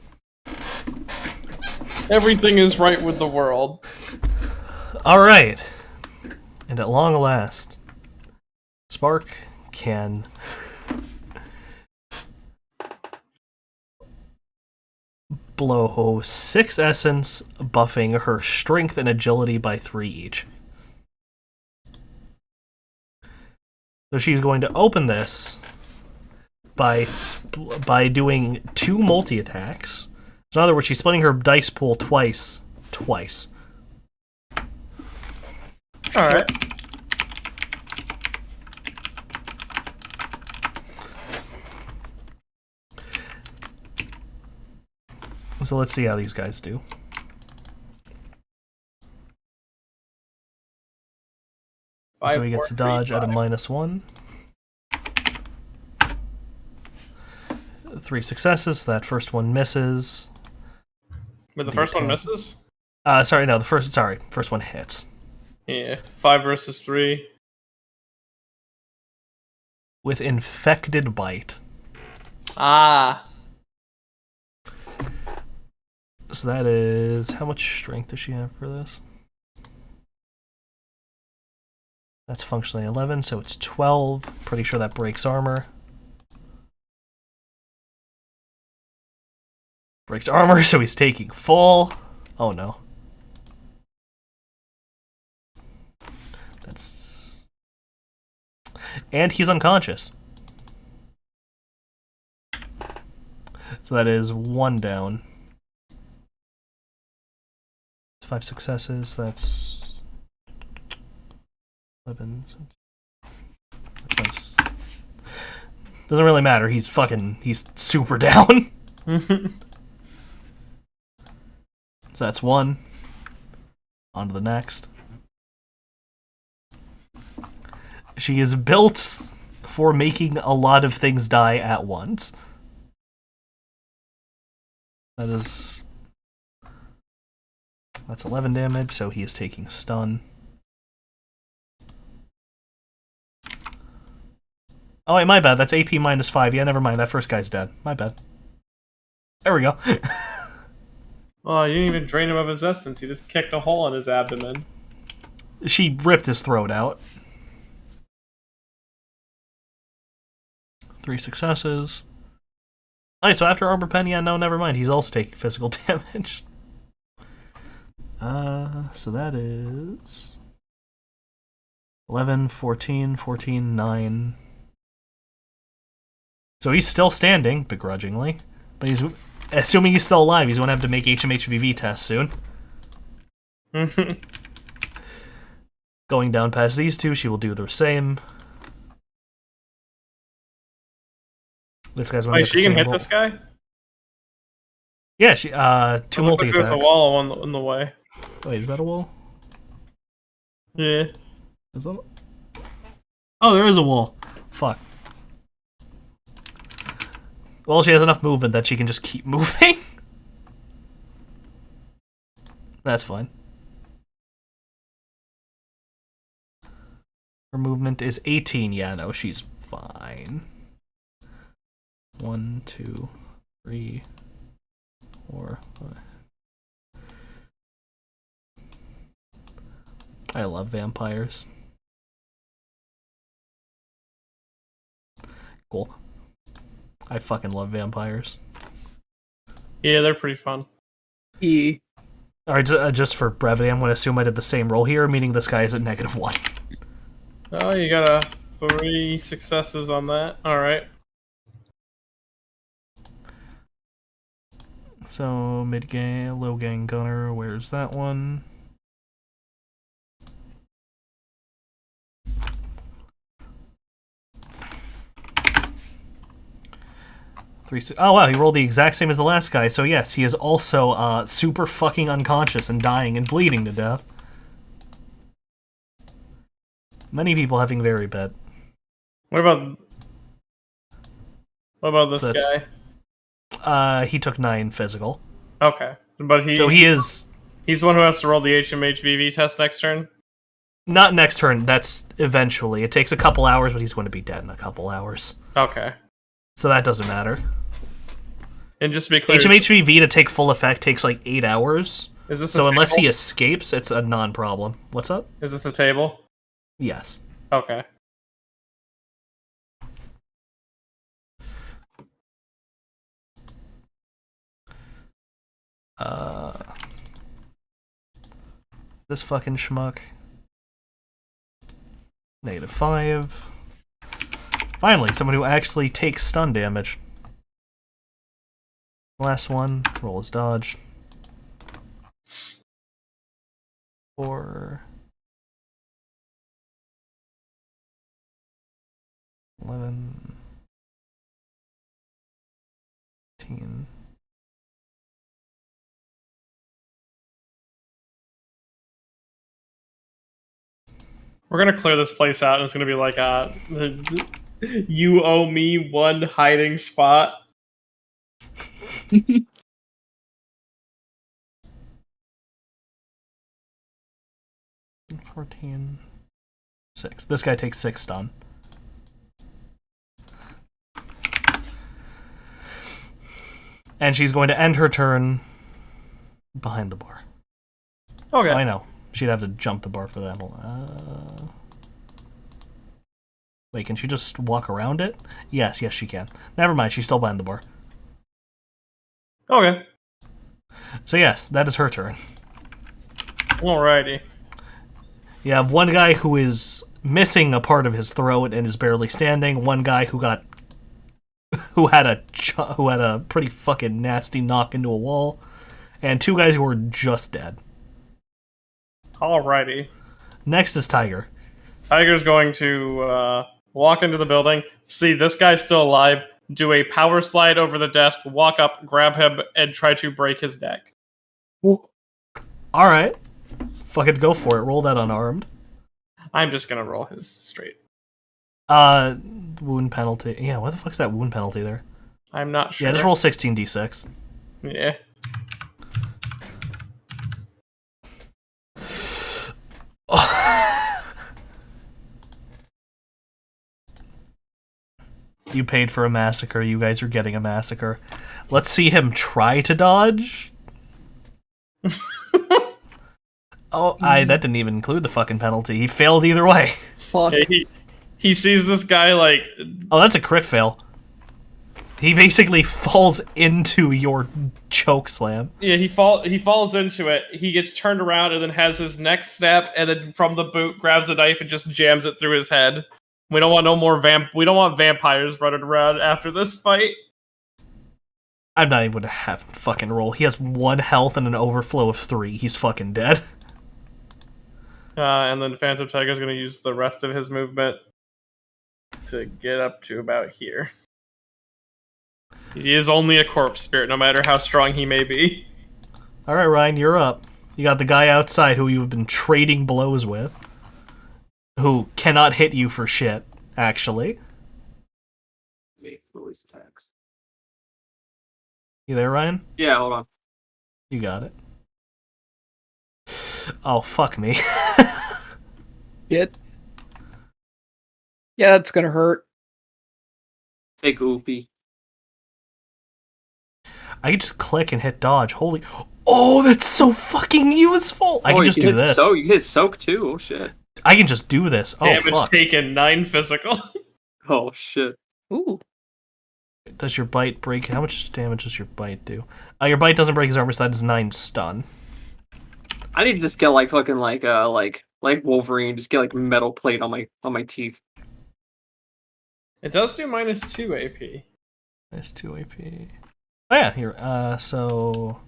Everything is right with the world. All right. And at long last, Spark can blow 6 essence, buffing her strength and agility by 3 each. So she's going to open this by doing 2 multi-attacks. So in other words, she's splitting her dice pool twice. Alright. So let's see how these guys do. So he gets to dodge at a -1. 3 successes. That first one misses. But the first one misses? Sorry, no. First one hits. Yeah. 5 versus 3. With infected bite. Ah. So that is... How much strength does she have for this? That's functionally 11, so it's 12. Pretty sure that breaks armor. Breaks armor, so he's taking full. Oh no. That's... And he's unconscious. So that is 1 down. 5 successes, that's 11. That's... Doesn't really matter, he's super down. So that's 1. On to the next. She is built for making a lot of things die at once. That's 11 damage, so he is taking a stun. Oh wait, my bad, that's AP -5. Yeah, never mind, that first guy's dead. My bad. There we go. Oh, you didn't even drain him of his essence. You just kicked a hole in his abdomen. She ripped his throat out. 3 successes. Alright, so after Armor Pen, yeah, no, never mind. He's also taking physical damage. So that is... 11, 14, 14, 9... So he's still standing, begrudgingly. But he's... Assuming he's still alive, he's going to have to make HMHVV tests soon. Going down past these two, she will do the same. This guy's going to Wait, get the she can same hit roll. this guy? Yeah, she two It looks multi like there's attacks. a wall in the way. Wait, is that a wall? Yeah. Is that? Oh, there is a wall. Fuck. Well, she has enough movement that she can just keep moving. That's fine. Her movement is 18. Yeah, no, she's fine. 1, 2, 3, 4, 5. I love vampires. Cool. I fucking love vampires. Yeah, they're pretty fun. Yeah. Alright, just for brevity, I'm going to assume I did the same roll here, meaning this guy is at -1. Oh, you got 3 successes on that. Alright. So, mid-gang, low-gang gunner, where's that one? Oh wow, he rolled the exact same as the last guy, so yes, he is also super fucking unconscious and dying and bleeding to death. Many people having very bad. What about this So guy? He took 9 physical. Okay. But So he is he's the one who has to roll the HMHVV test next turn? not next turn, that's eventually. It takes a couple hours, but he's going to be dead in a couple hours. Okay. So that doesn't matter. And just to be clear, HMHVV to take full effect takes like 8 hours. is this So a unless table? he escapes, it's a non-problem. What's up? Is this a table? Yes. Okay. This fucking schmuck. -5. Finally, someone who actually takes stun damage. Last one, roll his dodge. 4. 11. 15. We're gonna clear this place out, and it's gonna be like you owe me 1 hiding spot. 14. 6. This guy takes 6 stun. And she's going to end her turn behind the bar. Okay. Oh, I know. She'd have to jump the bar for that. Wait, can she just walk around it? Yes, she can. Never mind, she's still behind the bar. Okay. So yes, that is her turn. Alrighty. You have one guy who is missing a part of his throat and is barely standing. One guy who had a pretty fucking nasty knock into a wall, and 2 guys who are just dead. Alrighty. Next is Tiger. Tiger's going to walk into the building, see this guy's still alive, do a power slide over the desk, walk up, grab him, and try to break his neck. Alright. Fucking go for it. Roll that unarmed. I'm just gonna roll his straight. Wound penalty. Yeah, what the fuck's that wound penalty there? I'm not sure. Yeah, just roll 16d6. Yeah. You paid for a massacre. You guys are getting a massacre. Let's see him try to dodge. That didn't even include the fucking penalty. He failed either way. Fuck. Yeah, he sees this guy like. Oh, that's a crit fail. He basically falls into your choke slam. Yeah, he falls into it. He gets turned around and then has his neck snap, and then from the boot grabs a knife and just jams it through his head. We don't want no more We don't want vampires running around after this fight. I'm not even gonna have him fucking roll. He has 1 health and an overflow of 3. He's fucking dead. and then Phantom Tiger is going to use the rest of his movement to get up to about here. He is only a corpse spirit, no matter how strong he may be. All right, Ryan, you're up. You got the guy outside who you've been trading blows with, who cannot hit you for shit, actually. Release attacks. You there, Ryan? Yeah, hold on. You got it. Oh, fuck me. Shit. Yeah, that's gonna hurt. Big oofy. I can just click and hit dodge. Holy... Oh, that's so fucking useful! I can just do this. You can hit soak too. Oh shit. I can just do this. Oh, Damage fuck. taken, 9 physical. Oh shit. Ooh. Does your bite break? How much damage does your bite do? Your bite doesn't break his armor, so that is 9 stun. I need to just get like fucking like Wolverine, just get like metal plate on my teeth. It does do -2 AP. That's 2 AP. Oh yeah, here. So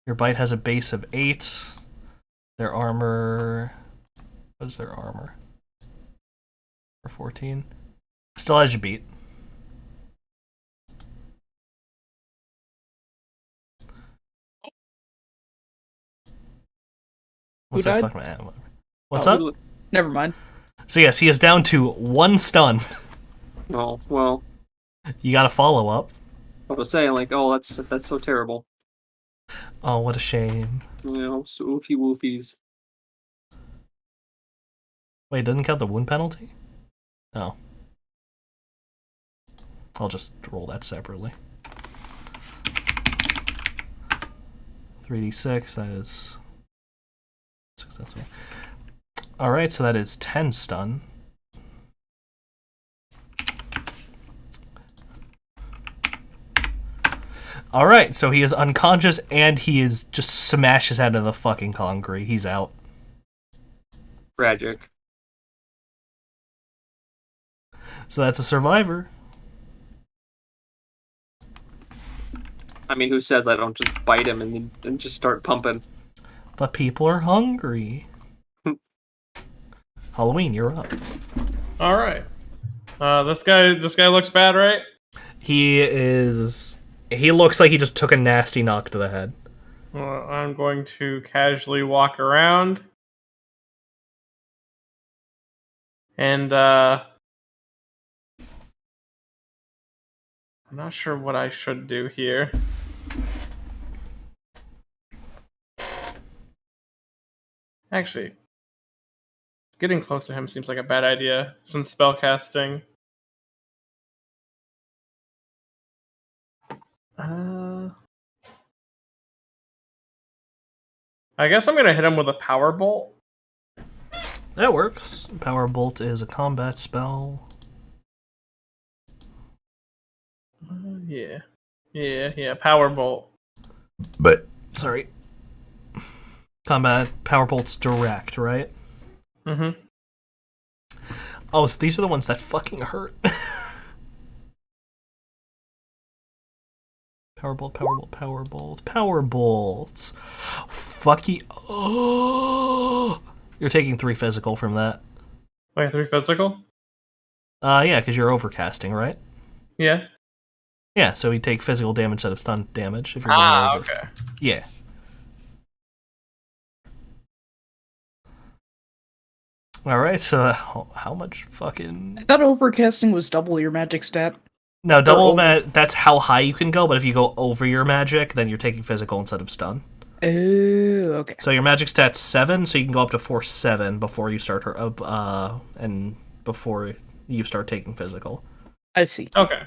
your bite has a base of 8. Their armor. What is their armor? For 14. Still has you beat. What's Who that died? fucking... What's Oh, up? Never mind. So yes, he is down to 1 stun. Oh well. You got to follow up. I was saying like, oh, that's so terrible. Oh, what a shame. You know, so oofy woofies. Wait, doesn't count the wound penalty? Oh. I'll just roll that separately. 3d6, that is successful. Alright, so that is 10 stun. Alright, so he is unconscious and he is just smashes out of the fucking concrete. He's out. Tragic. So that's a survivor. I mean, who says I don't just bite him and just start pumping? But people are hungry. Halloween, you're up. All right. This guy looks bad, right? He looks like he just took a nasty knock to the head. Well, I'm going to casually walk around. And, I'm not sure what I should do here. Actually, getting close to him seems like a bad idea, since spellcasting. I guess I'm gonna hit him with a power bolt. That works. Power Bolt is a combat spell. Yeah, power bolt. But sorry. Combat Power Bolt's direct, right? Mm-hmm. Oh, so these are the ones that fucking hurt. Power Bolt, Power Bolt, Power Bolt, Power Bolt. Fuck you. Oh, you're taking 3 physical from that. Wait, 3 physical? Yeah, because you're overcasting, right? Yeah. Yeah, so you take physical damage instead of stun damage if you're going over. Okay. Yeah. Alright, so how much fucking... I thought overcasting was double your magic stat. No, that's how high you can go, but if you go over your magic, then you're taking physical instead of stun. Oh, okay. So your magic stat's 7, so you can go up to 4/7 before you start and before you start taking physical. I see. Okay.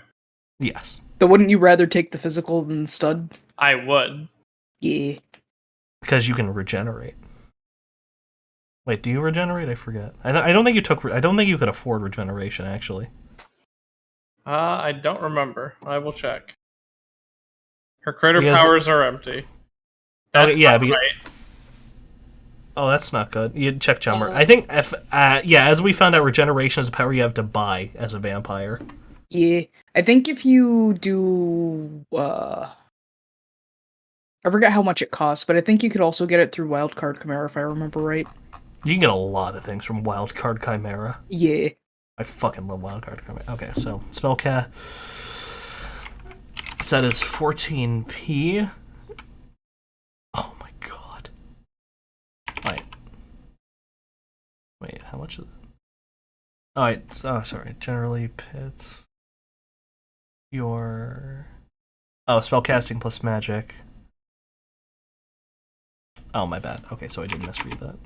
Yes. So wouldn't you rather take the physical than the stud? I would. Yeah. Because you can regenerate. Wait, do you regenerate? I forget. I don't think you took. I don't think you could afford regeneration, actually. I don't remember. I will check. Her critter Because- powers are empty. That's yeah, not because- right. Oh, that's not good. You check Jummer. I think if as we found out, regeneration is a power you have to buy as a vampire. Yeah. I think if you do I forget how much it costs, but I think you could also get it through Wildcard Chimera if I remember right. You can get a lot of things from Wildcard Chimera. Yeah. I fucking love Wildcard Chimera. Okay, so spellcast set is 14p. Oh my god. Wait, how much is it? Oh, sorry. Generally pits your... Oh, spellcasting plus magic. Oh, my bad. Okay, so I did misread that.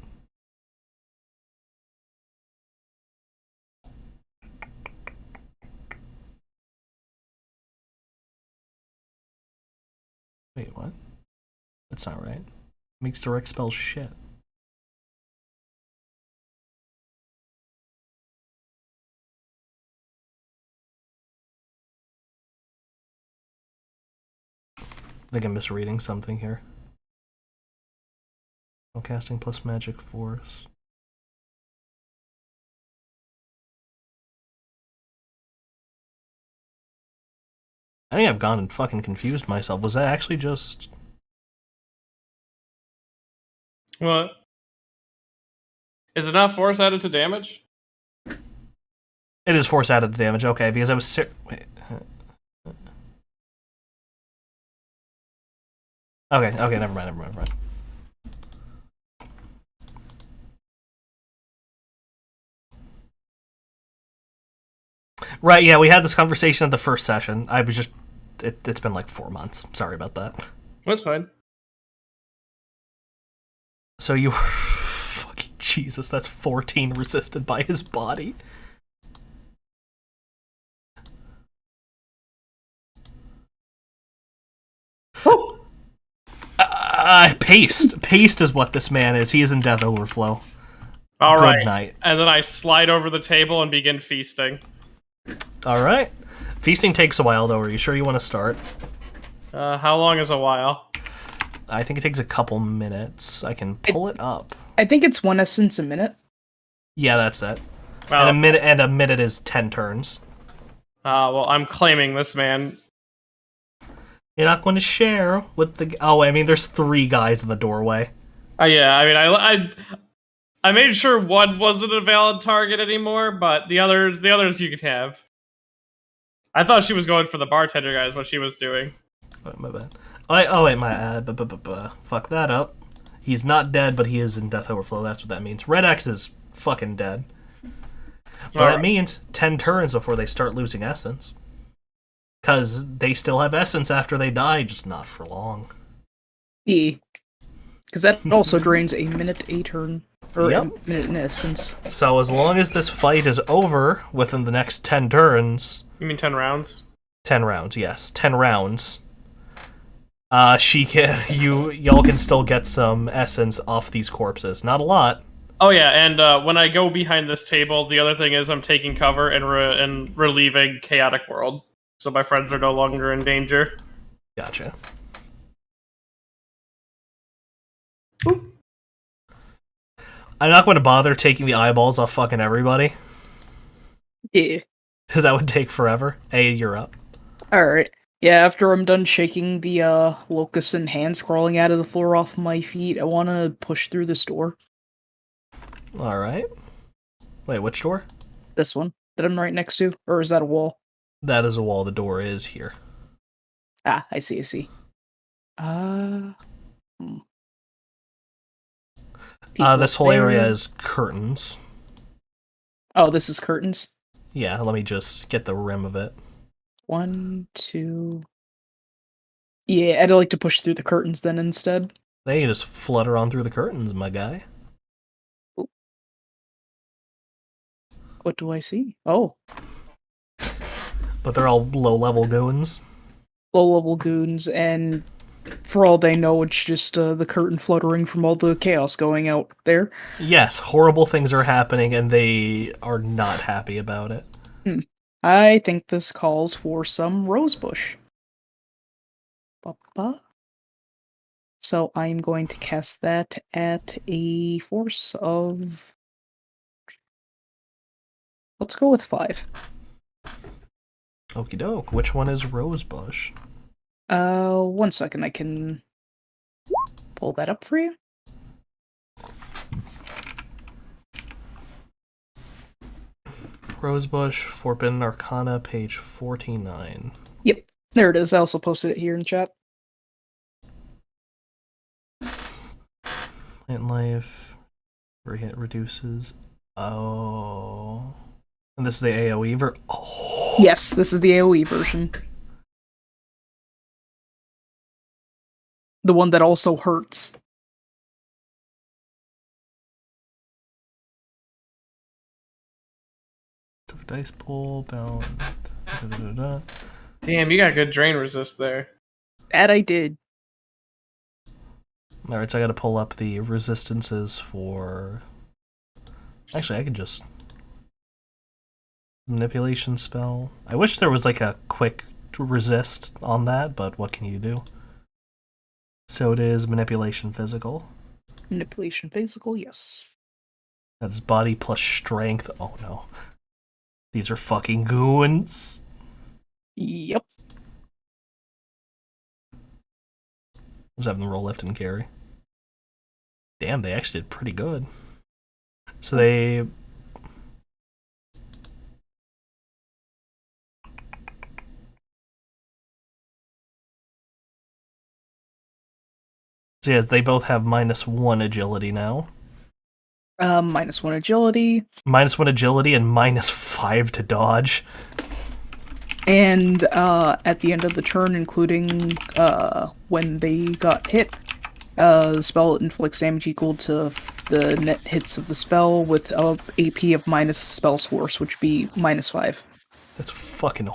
Wait, what? That's not right. Makes direct spells shit. I think I'm misreading something here. Casting plus magic force. I think I've gone and fucking confused myself. Was that actually just... What? Is it not force added to damage? It is force added to damage, okay, because I was... Wait. Okay, never mind. Right, yeah, we had this conversation at the first session. I was just... It's been like 4 months. Sorry about that. That's fine. So you were... Fucking Jesus, that's 14 resisted by his body. Paste. Paste is what this man is. He is in Death Overflow. All right. Good night. And then I slide over the table and begin feasting. Alright. Feasting takes a while, though. Are you sure you want to start? How long is a while? I think it takes a couple minutes. I can pull it up. I think it's 1 essence a minute. Yeah, that's it. Well, And a minute is 10 turns. well, I'm claiming this man. You're not going to share with the... Oh, I mean, there's 3 guys in the doorway. Yeah, I mean, I made sure one wasn't a valid target anymore, but the others you could have. I thought she was going for the bartender guy is what she was doing. Oh, my bad. Fuck that up. He's not dead, but he is in Death Overflow. That's what that means. Red X is fucking dead. But that means 10 turns before they start losing essence. Because they still have essence after they die, just not for long. Yeah. Because that also drains a minute a turn. Or Yep. a minute in essence. So as long as this fight is over within the next 10 turns... You mean 10 rounds? 10 rounds, yes. 10 rounds. Y'all can still get some essence off these corpses. Not a lot. Oh yeah, and when I go behind this table, the other thing is I'm taking cover and relieving Chaotic World. So my friends are no longer in danger. Gotcha. Oop. I'm not going to bother taking the eyeballs off fucking everybody. Yeah. Because that would take forever. Hey, you're up. Alright. Yeah, after I'm done shaking the locust and hands crawling out of the floor off my feet, I want to push through this door. Alright. Wait, which door? This one that I'm right next to? Or is that a wall? That is a wall. The door is here. Ah, I see. This whole area is curtains. Oh, this is curtains? Yeah, let me just get the rim of it. 1, 2... Yeah, I'd like to push through the curtains then instead. Then you just flutter on through the curtains, my guy. Ooh. What do I see? Oh. But they're all low-level goons. Low-level goons, and for all they know, it's just the curtain fluttering from all the chaos going out there. Yes, horrible things are happening, and they are not happy about it. I think this calls for some rosebush. So I'm going to cast that at a force of... Let's go with 5. Okie doke. Which one is Rosebush? 1 second, I can pull that up for you. Rosebush, Forbidden Arcana, page 49. Yep, there it is. I also posted it here in chat. Plant life, reduces. Oh. And this is the AoE Oh. Yes, this is the AoE version. The one that also hurts. Dice pool, bound. Damn, you got good drain resist there. That I did. Alright, so I gotta pull up the resistances for... Actually, I can just... Manipulation spell. I wish there was like a quick resist on that, but what can you do? So it is manipulation physical. Manipulation physical, yes. That's body plus strength. Oh no. These are fucking goons. Yep. Just have them roll lift and carry. Damn, they actually did pretty good. So they... So yeah, they both have -1 agility now. -1 agility. -1 agility and -5 to dodge. And at the end of the turn, including when they got hit, the spell inflicts damage equal to the net hits of the spell with a AP of minus spell's force, which would be -5. That's fucking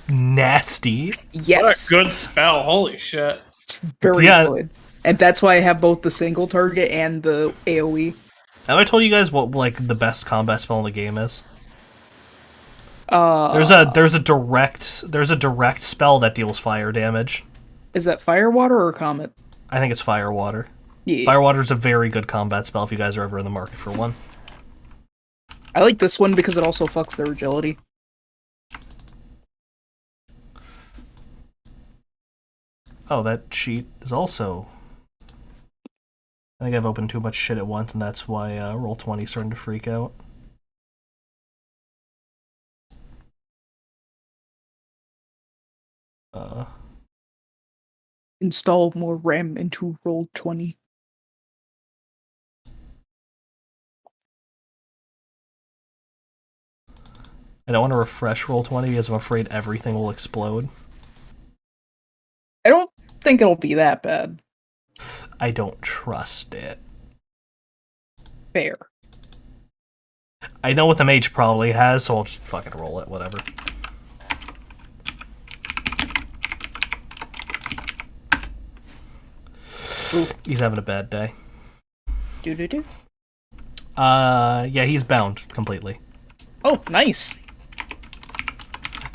nasty. Yes, What a good spell. Holy shit. it's very Yeah. good. And that's why I have both the single target and the AoE. Have I told you guys what like the best combat spell in the game is? Uh, There's a direct spell that deals fire damage. Is that Firewater or Comet? I think it's Firewater. Yeah. Firewater is a very good combat spell if you guys are ever in the market for one. I like this one because it also fucks their agility. Oh, that sheet is also... I think I've opened too much shit at once, and that's why Roll20 is starting to freak out. Install more RAM into Roll20. I don't want to refresh Roll20 because I'm afraid everything will explode. I don't think it'll be that bad. I don't trust it. Fair. I know what the mage probably has, so I'll just fucking roll it, whatever. Ooh. He's having a bad day. Do. Yeah, he's bound completely. Oh, nice.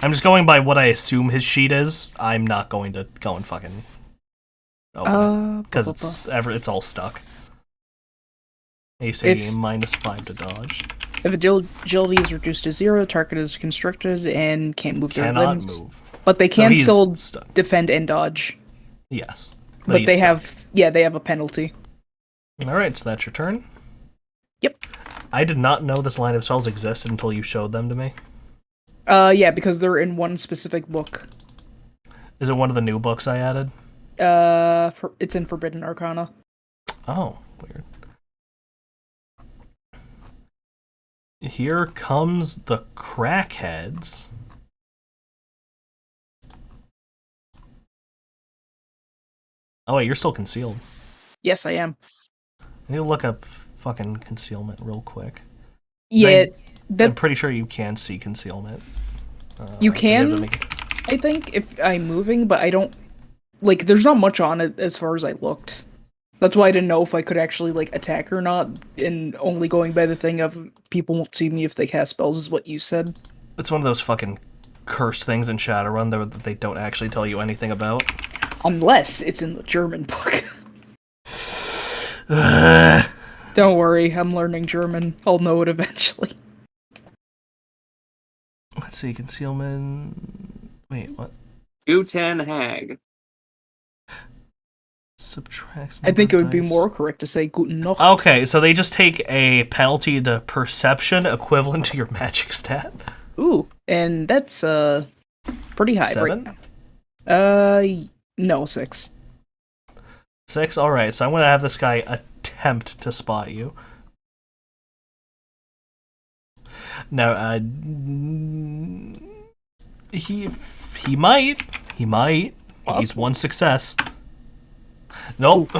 I'm just going by what I assume his sheet is. I'm not going to go and fucking open it because it's all stuck. AC -5 to dodge. If agility is reduced to 0, target is constricted and can't move their Cannot limbs. move. But they So can he's still stuck. defend and dodge. Yes. But he's they stuck. they have a penalty. Alright, so that's your turn. Yep. I did not know this line of spells existed until you showed them to me. Yeah, because they're in one specific book. Is it one of the new books I added? It's in Forbidden Arcana. Oh, weird. Here comes the crackheads. Oh wait, you're still concealed. Yes, I am. I need to look up fucking concealment real quick. Yeah, I'm pretty sure you can see concealment. You have to can? make it- I think, if I'm moving, but I don't... Like, there's not much on it as far as I looked. That's why I didn't know if I could actually, like, attack or not, and only going by the thing of people won't see me if they cast spells is what you said. It's one of those fucking cursed things in Shadowrun that they don't actually tell you anything about. Unless it's in the German book. Ugh. Don't worry, I'm learning German. I'll know it eventually. Let's see, concealment... Wait, what? 210 hag. Subtracts... I think it would be dice. more correct to say Guten Nacht. Okay, so they just take a penalty to perception equivalent to your magic stat. Ooh, and that's pretty high 7? right now. No, 6. 6? Alright, so I'm going to have this guy attempt to spot you. No, he might. He might. He's Possible. one success. Nope.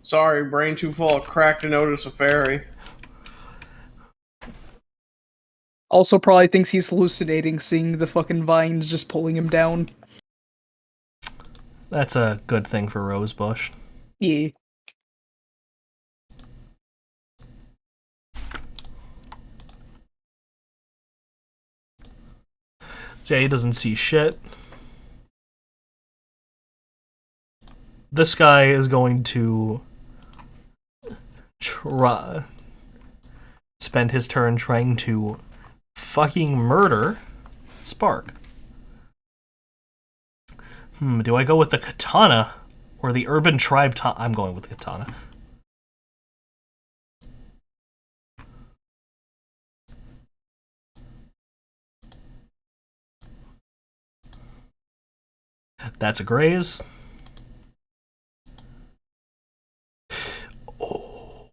Sorry, brain too full of crack to notice a fairy. Also probably thinks he's hallucinating, seeing the fucking vines just pulling him down. That's a good thing for Rosebush. Yeah. So yeah, he doesn't see shit. This guy is going to spend his turn trying to fucking murder Spark. Do I go with the katana or the urban tribe? I'm going with the katana. That's a graze. Oh,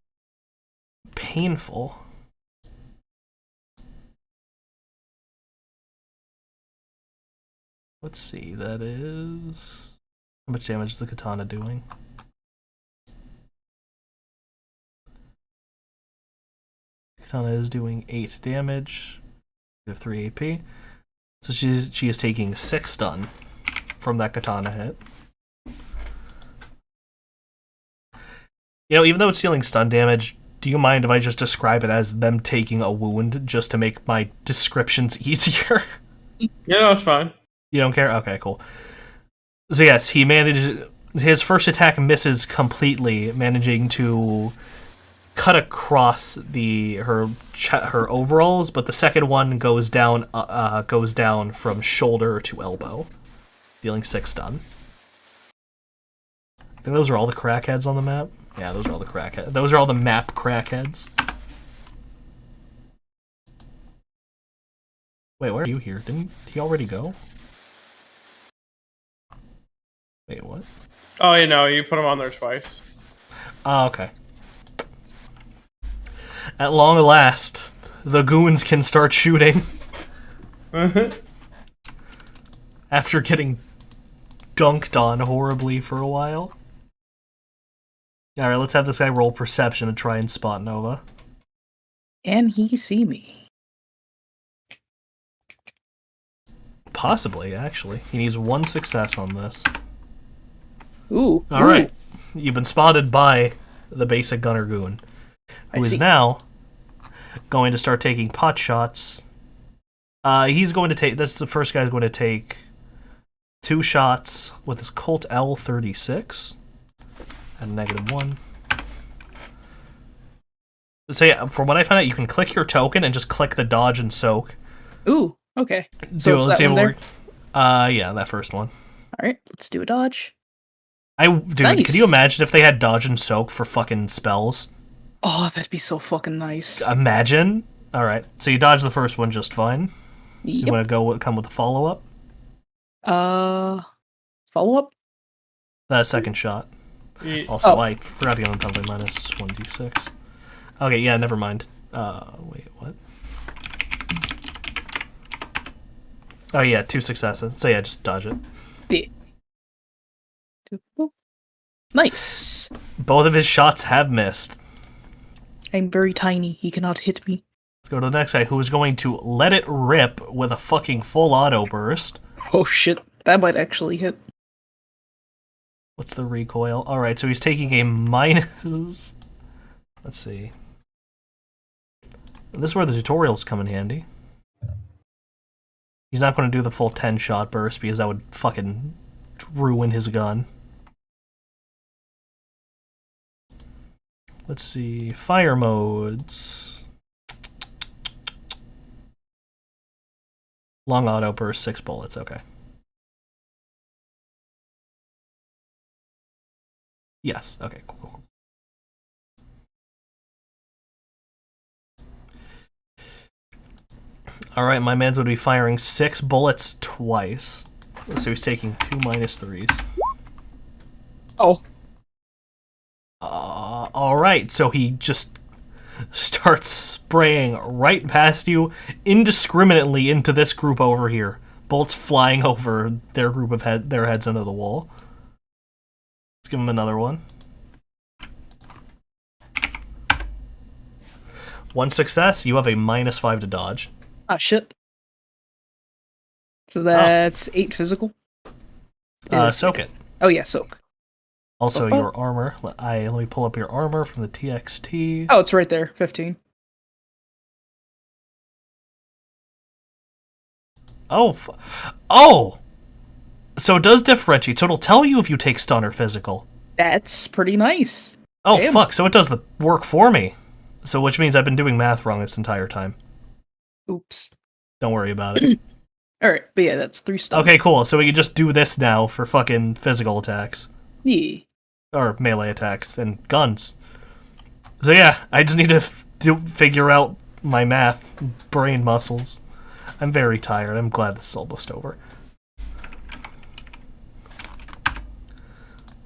painful. Let's see, that is... How much damage is the katana doing? Katana is doing 8 damage. We have 3 AP. So she is taking 6 stun from that katana hit. You know, even though it's dealing stun damage, do you mind if I just describe it as them taking a wound just to make my descriptions easier? Yeah, no, it's fine. You don't care? Okay, cool. So yes, he manages... His first attack misses completely, managing to cut across her overalls, but the second one goes down from shoulder to elbow, dealing 6 stun. I think those are all the crackheads on the map. Yeah, those are all the crackheads. Those are all the map crackheads. Wait, where are you here? Didn't he already go? Wait, what? Oh, you know, you put him on there twice. Oh, okay. At long last, the goons can start shooting. After getting dunked on horribly for a while. Alright, let's have this guy roll perception and try and spot Nova. And he see me. Possibly, actually. He needs 1 success on this. Ooh. Alright. Ooh. You've been spotted by the basic gunner goon, who is now going to start taking pot shots. He's going to take... That's the first guy's going to take 2 shots with his Colt L36. And -1. So yeah, from what I found out, you can click your token and just click the dodge and soak. Ooh, okay. So it's that one there? Yeah, that first one. Alright, let's do a dodge. Dude, Nice. could you imagine if they had dodge and soak for fucking spells? Oh, that'd be so fucking nice. Imagine. Alright, so you dodge the first one just fine. You Yep. want to come with a follow-up? Follow-up? That second shot. Yeah. Also, Oh. I forgot to give him probably minus 1d6. Okay, yeah, never mind. Wait, what? Oh yeah, 2 successes. So yeah, just dodge it. Yeah. Nice. Both of his shots have missed. I'm very tiny. He cannot hit me. Let's go to the next guy, who is going to let it rip with a fucking full auto burst. Oh shit, that might actually hit. What's the recoil? Alright, so he's taking a minus... Let's see. This is where the tutorials come in handy. He's not going to do the full 10-shot burst because that would fucking ruin his gun. Let's see. Fire modes. Long auto burst, 6 bullets. Okay. Yes. Okay, cool. Alright, my man's would be firing 6 bullets twice. So he's taking 2 -3s. Oh, Alright, so he just starts spraying right past you indiscriminately into this group over here. Bullets flying over their group of their heads into the wall. Let's give him another one. 1 success, you have a -5 to dodge. ah, shit. So that's 8 physical. Soak it. Oh yeah, soak. Also, Oh. your armor. Let me pull up your armor from the TXT. Oh, it's right there. 15. Oh! So it does differentiate. So it'll tell you if you take stun or physical. That's pretty nice. Oh, Damn. fuck. So it does the work for me. So which means I've been doing math wrong this entire time. Oops. Don't worry about it. All right, but yeah, that's 3 stun. Okay, cool. So we can just do this now for fucking physical attacks. Yeah. Or melee attacks and guns. So yeah, I just need to figure out my math, brain muscles. I'm very tired. I'm glad this is almost over.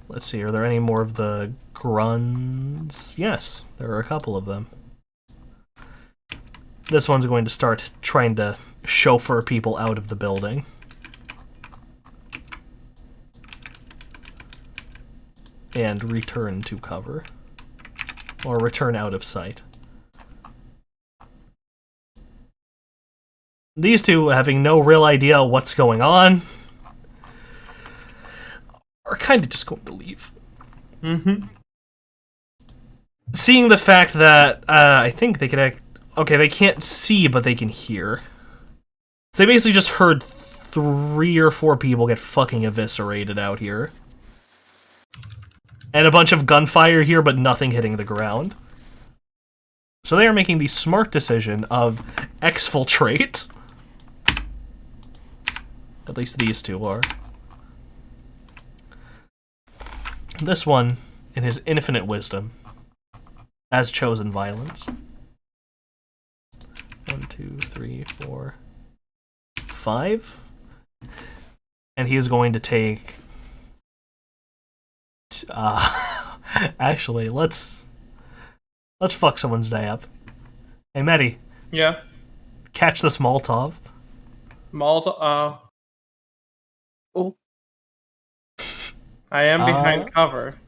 Let's see, are there any more of the grunts? Yes, there are a couple of them. This one's going to start trying to chauffeur people out of the building. And return to cover. Or return out of sight. These two, having no real idea what's going on, are kind of just going to leave. Mm-hmm. Seeing the fact that, I think they can act... Okay, they can't see, but they can hear. So they basically just heard 3 or 4 people get fucking eviscerated out here. And a bunch of gunfire here, but nothing hitting the ground. So they are making the smart decision of exfiltrate. At least these two are. This one, in his infinite wisdom, has chosen violence. 1, 2, 3, 4, 5. And he is going to take... actually, let's fuck someone's day up. Hey, Medi, Yeah. catch this Molotov. Malta. Oh. I am behind cover.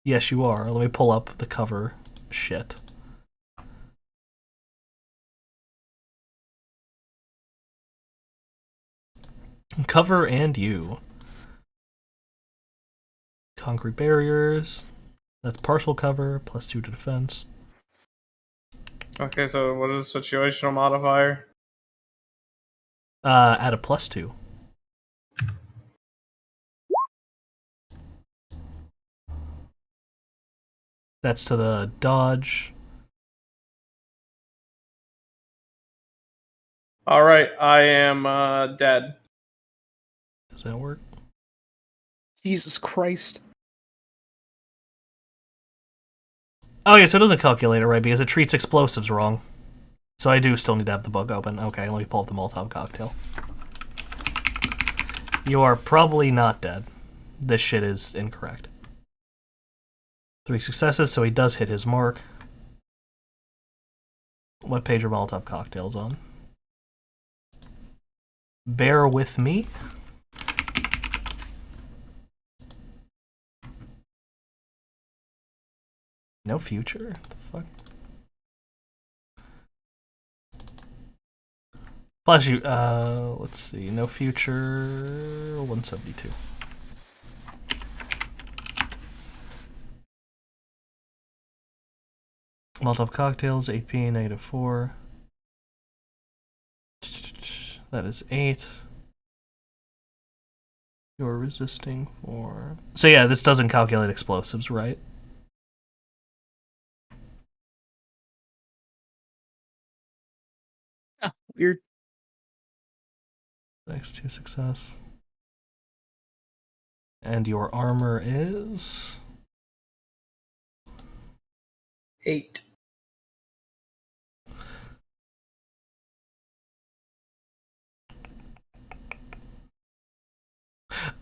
Yes, you are. Let me pull up the cover shit. Cover and you. Concrete barriers. That's partial cover, +2 to defense. Okay, so what is the situational modifier? Add a +2. That's to the dodge. Alright, I am dead. Does that work? Jesus Christ. Oh yeah, so it doesn't calculate it right because it treats explosives wrong. So I do still need to have the book open. Okay, let me pull up the Molotov cocktail. You are probably not dead. This shit is incorrect. 3 successes, so he does hit his mark. What page are Molotov cocktails on? Bear with me. No future? What the fuck? Plus you, let's see, no future, 172. Molotov cocktails, 8p, -4. That is 8. You're resisting for... So yeah, this doesn't calculate explosives, right? Oh, weird. Next 2 success. And your armor is... 8.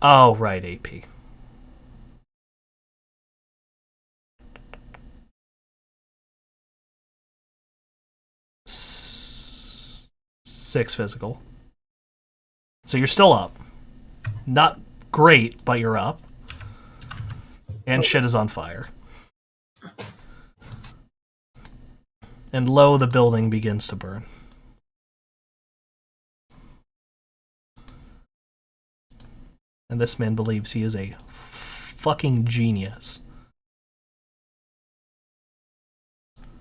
Oh, right, AP. Six physical. So you're still up. Not great, but you're up. And shit is on fire. And low, the building begins to burn. And this man believes he is a fucking genius.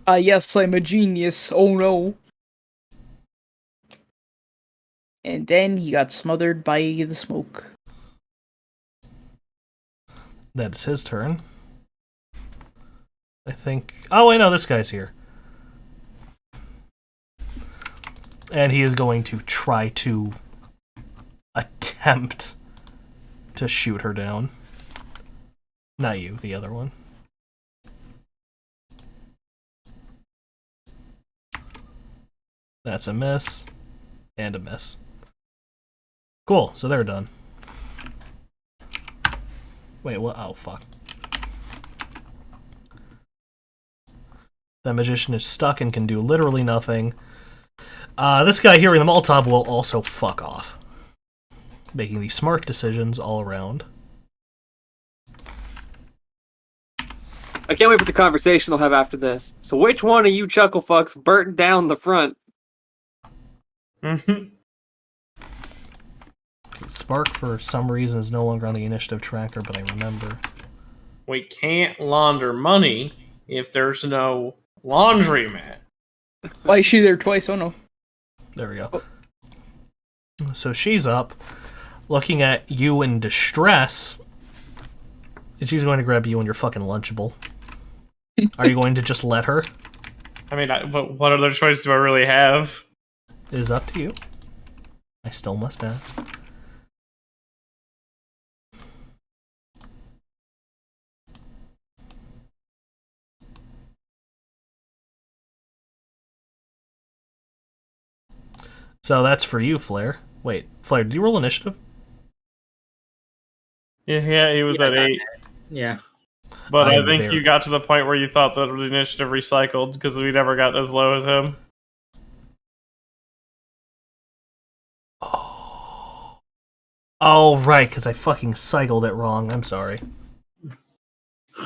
Yes, I'm a genius. Oh no. And then he got smothered by the smoke. That's his turn. I think... Oh, wait, no, this guy's here. And he is going to try to attempt to shoot her down. Not you, the other one. That's a miss. And a miss. Cool, so they're done. Wait, what? Oh, fuck. The magician is stuck and can do literally nothing. This guy here in the Molotov will also fuck off. Making these smart decisions all around. I can't wait for the conversation they'll have after this. So which one of you chuckle fucks burnt down the front? Spark, for some reason, is no longer on the initiative tracker, but I remember. We can't launder money if there's no laundromat. Why is she there twice? Oh no. There we go. So she's up, looking at you in distress. And she's going to grab you and your fucking Lunchable. Are you going to just let her? I mean, but what other choice do I really have? It is up to you. I still must ask. So that's for you, Flair. Wait, Flair, did you roll initiative? Yeah, he was Yeah, at 8. Yeah. But I'm I think very- you got to the point where you thought that the initiative recycled because we never got as low as him. Oh, right, because I fucking cycled it wrong. I'm sorry.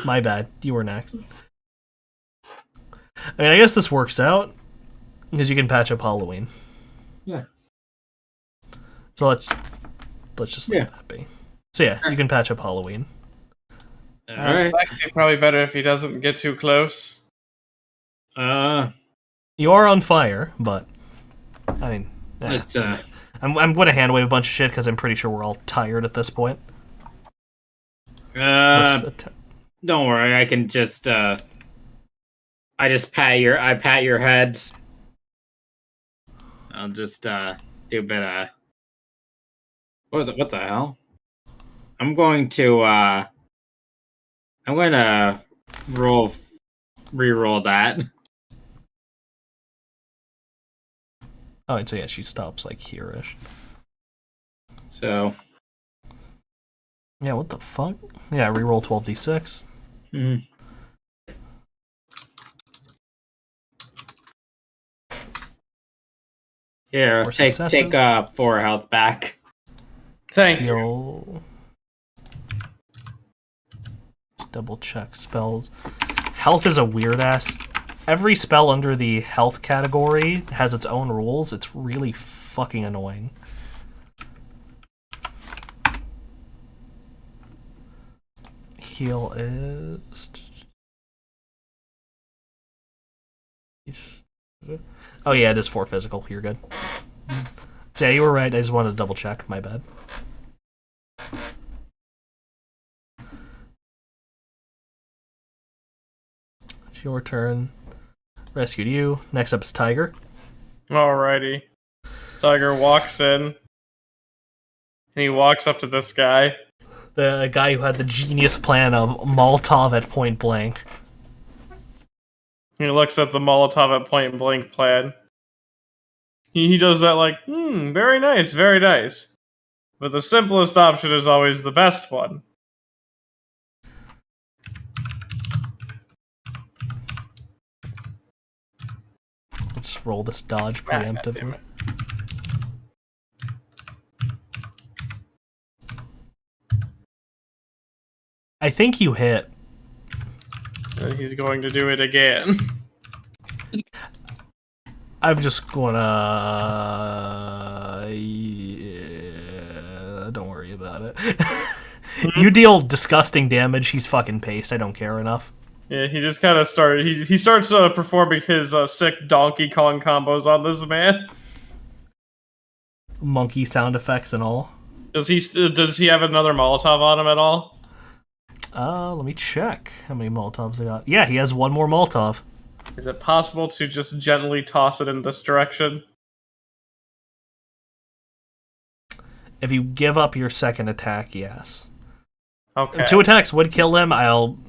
My bad. You were next. I mean, I guess this works out because you can patch up Halloween. Yeah. So let's just let Yeah. that be. So yeah, you can patch up Halloween. It's actually probably better if he doesn't get too close. You are on fire, but I mean, Let's I'm going to hand wave a bunch of shit because I'm pretty sure we're all tired at this point. don't worry, I can just I pat your heads. I'll just do a bit of what the hell? I'm going to re-roll that. Oh, so yeah, she stops like here-ish. So Yeah, what the fuck? Yeah, reroll 12d6. here, More take successes. 4 health back. Thank you. Heal. Double check spells. Health is a weird ass. Every spell under the health category has its own rules. It's really fucking annoying. Heal is... Oh yeah, it is 4 physical. You're good. So yeah, you were right. I just wanted to double check. My bad. It's your turn. Rescued you. Next up is Tiger. Alrighty. Tiger walks in. And he walks up to this guy. The guy who had the genius plan of Molotov at point blank. He looks at the Molotov at point blank plan. He does that like, very nice, very nice. But the simplest option is always the best one. Let's roll this dodge preemptively. I think you hit. And he's going to do it again. I'm just gonna... Yeah, don't worry about it. You deal disgusting damage, he's fucking paced, I don't care enough. Yeah, he just kind of started. He starts performing his sick Donkey Kong combos on this man. Monkey sound effects and all. Does he have another Molotov on him at all? Let me check how many Molotovs I got. Yeah, he has one more Molotov. Is it possible to just gently toss it in this direction? If you give up your second attack, yes. Okay. 2 attacks would kill him.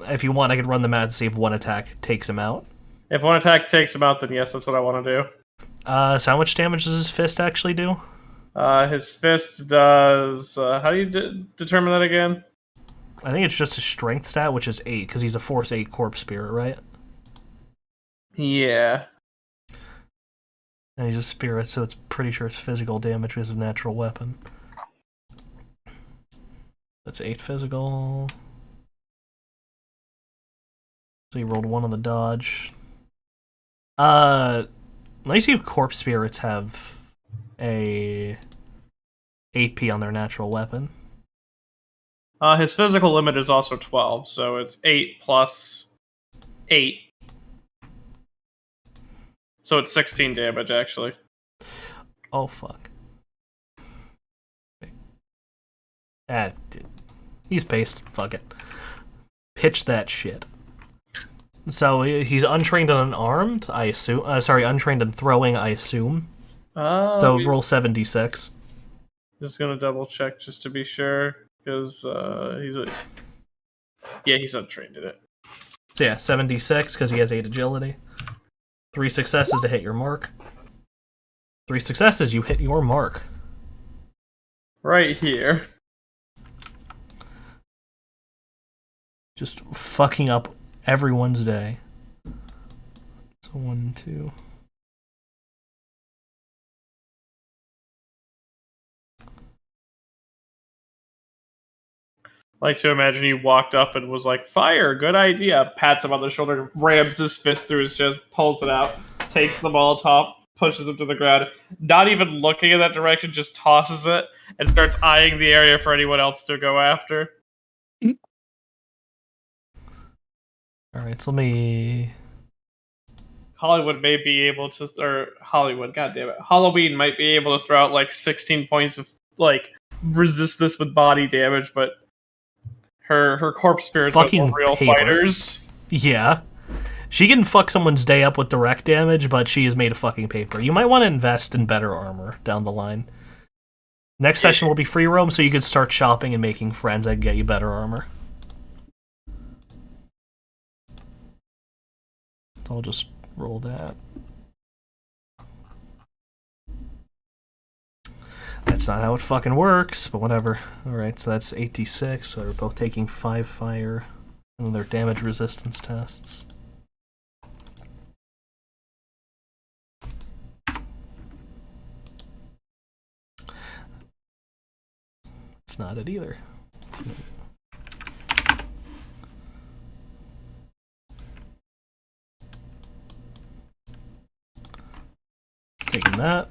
If you want, I could run them out and see if 1 attack takes him out. If 1 attack takes him out, then yes, that's what I want to do. So how much damage does his fist actually do? His fist does... how do you determine that again? I think it's just his strength stat, which is 8, because he's a Force 8 Corpse Spirit, right? Yeah. And he's a spirit, so it's pretty sure it's physical damage because of natural weapon. That's 8 physical. So you rolled 1 on the dodge. Let me see if corpse spirits have a 8p on their natural weapon. His physical limit is also 12, so it's 8 plus 8. So it's 16 damage, actually. Oh, fuck. He's paced. Fuck it. Pitch that shit. So he's untrained and unarmed, I assume. Sorry, untrained and throwing, I assume. So roll 7d6. Just gonna double check just to be sure, because he's untrained in it. So yeah, 7d6 because he has 8 agility. 3 successes to hit your mark. 3 successes, you hit your mark. Right here. Just fucking up everyone's day. So 1, 2. Like to imagine he walked up and was like, "Fire, good idea." Pats him on the shoulder, rams his fist through his chest, pulls it out, takes the Molotov, pushes him to the ground. Not even looking in that direction, just tosses it and starts eyeing the area for anyone else to go after. Alright, so let me... Hollywood may be able to, or Hollywood, goddammit. Halloween might be able to throw out like 16 points of, like, resist this with body damage, but her corpse spirits are Fucking real paper. fighters. Yeah. She can fuck someone's day up with direct damage, but she is made of fucking paper. You might want to invest in better armor down the line. Next session will be free roam, so you can start shopping and making friends that can get you better armor. So I'll just roll that. That's not how it fucking works, but whatever. Alright, so that's 8d6, so they're both taking 5 fire, and then their damage resistance tests. It's not it either. Taking that.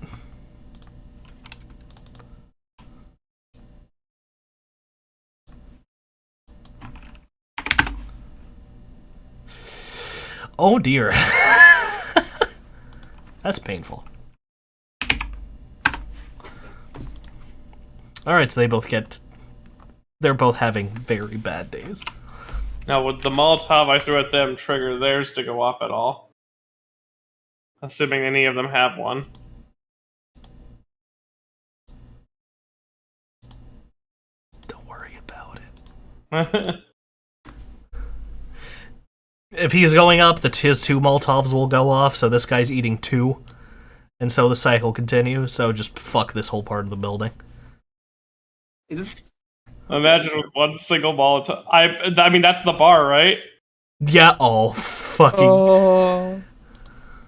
Oh dear. That's painful. Alright, so they're both having very bad days. Now, would the Molotov I threw at them trigger theirs to go off at all? Assuming any of them have one. Don't worry about it. Oh, If he's going up, his 2 Molotovs will go off, so this guy's eating 2. And so the cycle continues, so just fuck this whole part of the building. Is this? Imagine with one single Molotov. I mean, that's the bar, right? Yeah. Oh, fucking. Oh,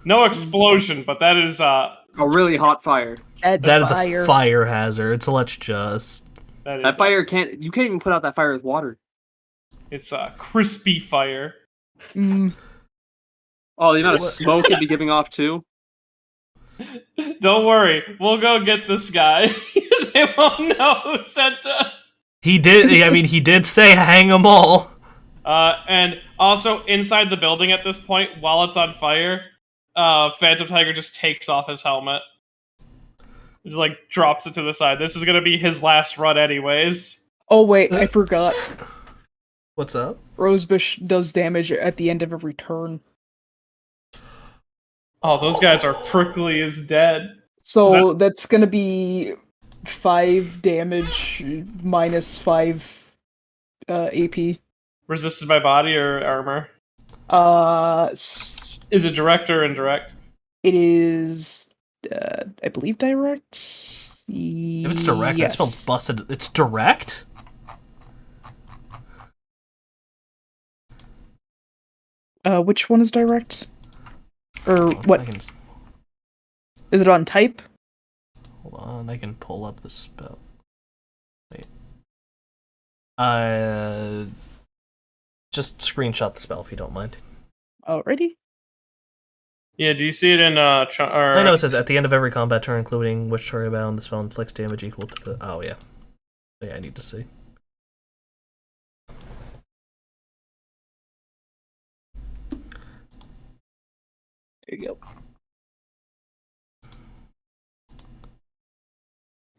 No explosion, but that is A really hot fire. that's That is fire. a fire hazard. So let's just. That fire can't. You can't even put out that fire with water. It's a crispy fire. Mm, Oh, the amount of smoke it'd be giving off too. Don't worry, we'll go get this guy. They won't know who sent us. He did. I mean, he did say hang them all. And also inside the building at this point, while it's on fire, Phantom Tiger just takes off his helmet. Just like drops it to the side. This is gonna be his last run, anyways. oh wait, I forgot. What's up? Rosebush does damage at the end of every turn. Oh, those guys are prickly as dead. So that's gonna be 5 damage minus 5 AP. Resisted by body or armor? Is Is it direct or indirect? it is, I believe direct. If it's direct, yes. that smells busted. It's direct? Which one is direct? Or Oh, what? I can, Is it on type? hold on, I can pull up the spell. Wait. Just screenshot the spell if you don't mind. Already? Yeah, do you see it in I know it says at the end of every combat turn, including which story bound, the spell inflicts damage equal to the. Oh, yeah. Yeah, I need to see. There you go.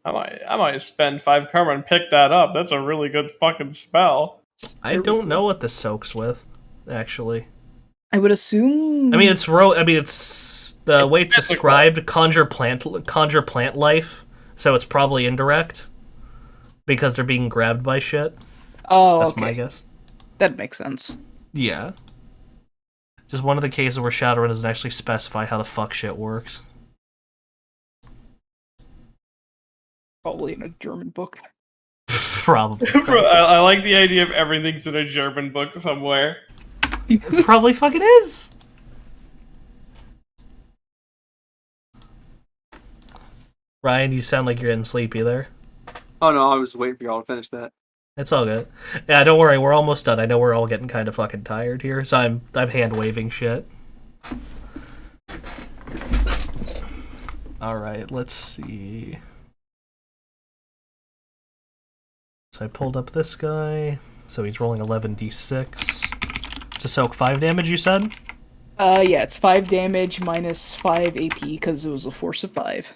I might spend 5 karma and pick that up. That's a really good fucking spell. I don't know what this soaks with, actually. I would assume. I mean, it's the way it's described. Conjure plant life, so it's probably indirect because they're being grabbed by shit. Oh, That's okay. my guess. That makes sense. Yeah. Just one of the cases where Shadowrun doesn't actually specify how the fuck shit works. Probably in a German book. Probably. I like the idea of everything's in a German book somewhere. It probably fucking is. Ryan, you sound like you're getting sleepy there. Oh no, I was waiting for y'all to finish that. It's all good. Yeah, don't worry, we're almost done. I know we're all getting kind of fucking tired here, so I'm hand waving shit. All right, let's see. So I pulled up this guy. So he's rolling 11d6 to soak 5 damage. You said? Yeah, it's 5 damage minus 5 AP because it was a force of 5.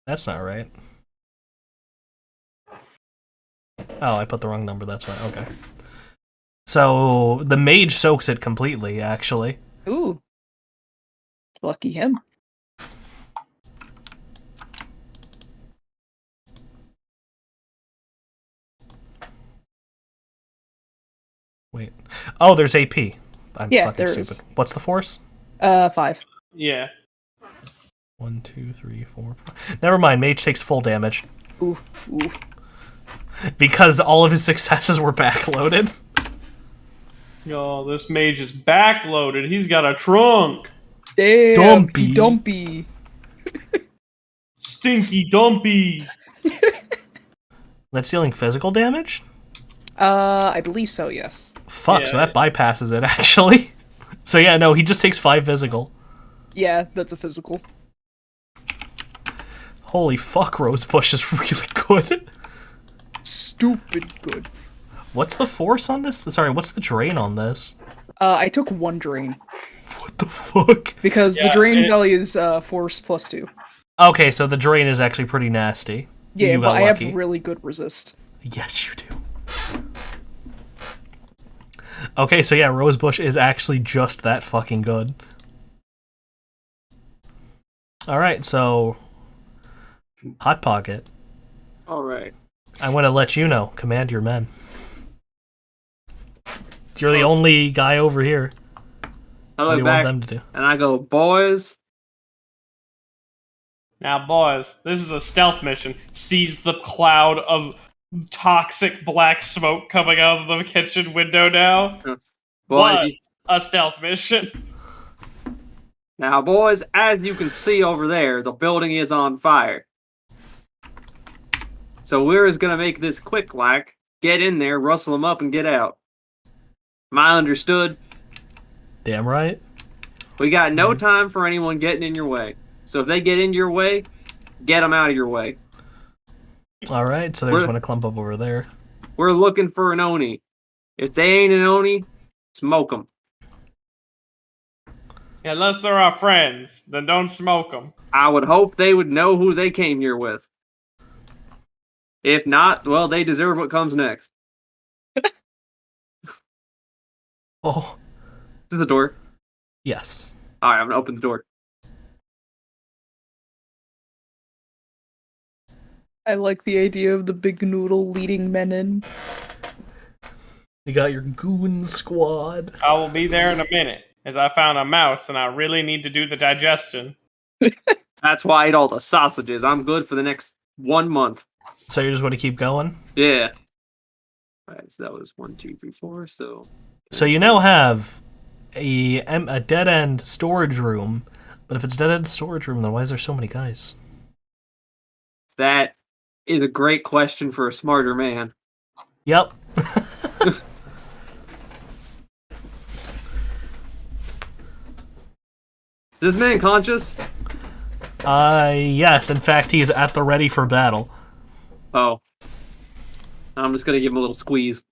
That's not right. Oh, I put the wrong number. That's why. Okay. So the mage soaks it completely. Actually. Ooh, lucky him. Wait. Oh, there's AP. I'm Yeah, fucking there stupid. is. What's the force? 5. Yeah. 1, 2, 3, 4, 5. Never mind. Mage takes full damage Ooh, ooh. because all of his successes were backloaded. Oh, this mage is backloaded. He's got a trunk. Damn, Dumpy. dumpy. Stinky dumpy. That's dealing physical damage? I believe so, yes. Fuck, so that bypasses it, actually. So yeah, no, he just takes 5 physical. Yeah, that's a physical. Holy fuck, Rosebush is really good. Stupid good. What's the force on this? Sorry, what's the drain on this? I took 1 drain. What the fuck? Because the drain value is force plus 2. Okay, so the drain is actually pretty nasty. Yeah, You but got I have lucky. really good resist. Yes, you do. Okay, so yeah, Rosebush is actually just that fucking good. Alright, so... Hot Pocket. Alright. I want to let you know. Command your men. You're the only guy over here. I What do look you back want them to do? and I go, boys, Now, boys, this is a stealth mission. Sees the cloud of toxic black smoke coming out of the kitchen window now. Boys, A stealth mission. now, boys, as you can see over there, the building is on fire. So we're just gonna make this quick, like, get in there, rustle them up, and get out. Am I understood? Damn right. We got no time for anyone getting in your way. So if they get in your way, get them out of your way. All right, so there's one to clump up over there. We're looking for an Oni. If they ain't an Oni, smoke them. Unless they're our friends, then don't smoke them. I would hope they would know who they came here with. If not, well, they deserve what comes next. Oh, Is this a door? yes. Alright, I'm gonna open the door. I like the idea of the big noodle leading men in. You got your goon squad. I will be there in a minute, as I found a mouse and I really need to do the digestion. That's why I ate all the sausages. I'm good for the next 1 month. So you just want to keep going? Yeah. Alright, so that was 1, 2, 3, 4, so... So you now have a dead-end storage room, but if it's dead-end storage room, then why is there so many guys? That is a great question for a smarter man. Yep. Is this man conscious? Yes, in fact, he's at the ready for battle. Oh. I'm just gonna give him a little squeeze.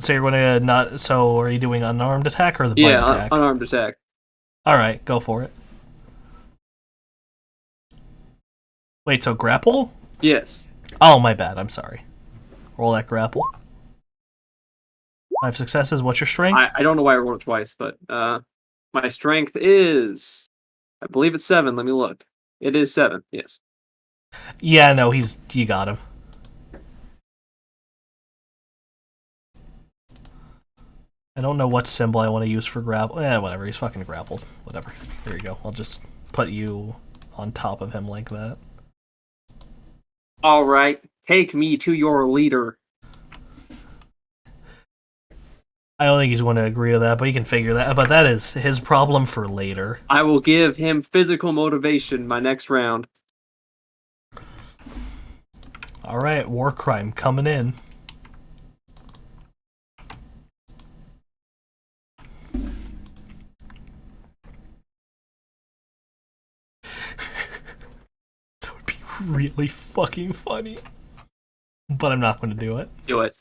So you're gonna not, so are you doing unarmed attack or the bite Yeah, attack? unarmed attack. Alright, go for it. Wait, so grapple? Yes. Oh, my bad, I'm sorry. Roll that grapple. 5 successes, what's your strength? I don't know why I rolled it twice, but my strength is... I believe it's 7, let me look. It is 7, yes. Yeah, no, you got him. I don't know what symbol I want to use for grapple. Whatever, he's fucking grappled. Whatever. There you go. I'll just put you on top of him like that. Alright, take me to your leader. I don't think he's going to agree to that, but you can figure that. But that is his problem for later. I will give him physical motivation my next round. Alright, war crime coming in. That would be really fucking funny. But I'm not going to do it. Do it.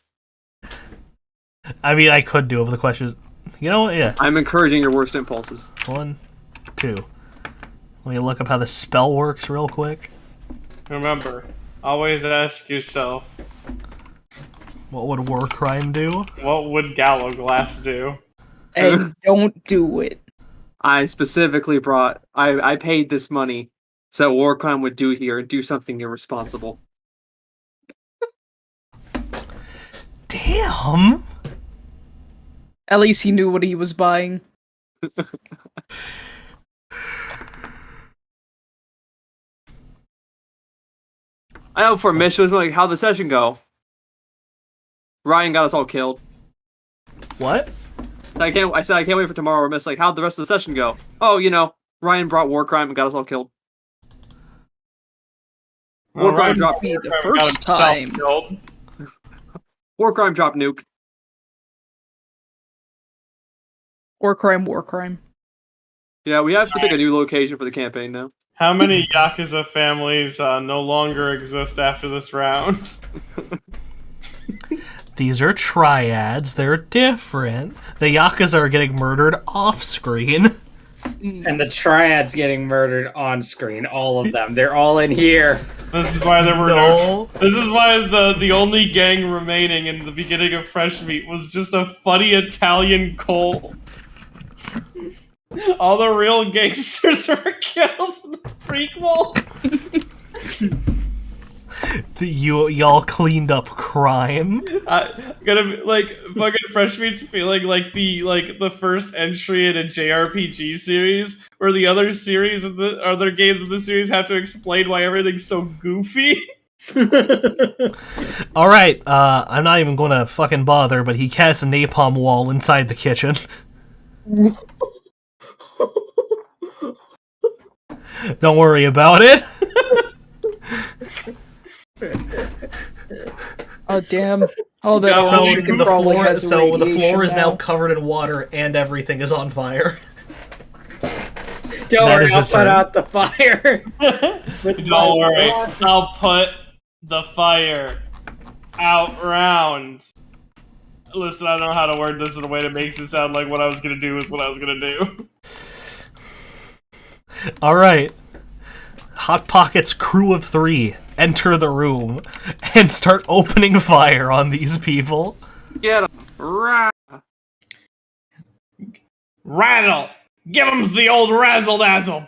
I mean, I could do it, but the question is... You know what? Yeah. I'm encouraging your worst impulses. 1, 2. Let me look up how the spell works real quick. Remember, always ask yourself, What would war crime do? what would Gallowglass do? And don't do it. I specifically I paid this money so Warcrime would do here and do something irresponsible. Damn! At least he knew what he was buying. I know for Mish was like, how'd the session go? Ryan got us all killed. What? So I said I can't wait for tomorrow. Miss, like, how'd the rest of the session go? Oh, you know, Ryan brought Warcrime and got us all killed. Well, Warcrime Ryan dropped. Be the got first himself time. killed. Warcrime dropped nuke. War crime. Yeah, we have to pick a new location for the campaign now. How many Yakuza families no longer exist after this round? These are triads. They're different. The Yakuza are getting murdered off screen. And the triads getting murdered on screen. All of them. They're all in here. This is why there were no. This is why the only gang remaining in the beginning of Fresh Meat was just a funny Italian cult. All the real gangsters were killed in the prequel. Y'all cleaned up crime. Gonna be like fucking Fresh Meat's feeling like the first entry in a JRPG series, where the other series of the other games of the series have to explain why everything's so goofy. All right, I'm not even going to fucking bother, but he casts a napalm wall inside the kitchen. Don't worry about it. Oh damn! Oh, that So so the the probably floor, has so the floor radiation is now covered in water and everything is on fire. Don't That worry, is I'll his put turn. out the fire. With my Don't worry, wand. I'll put the fire out round. Listen, I don't know how to word this in a way that makes it sound like what I was gonna do is what I was gonna do. All right. Hot Pocket's crew of 3 enter the room and start opening fire on these people. Get him. Rah. Rattle! Give him's the old razzle dazzle!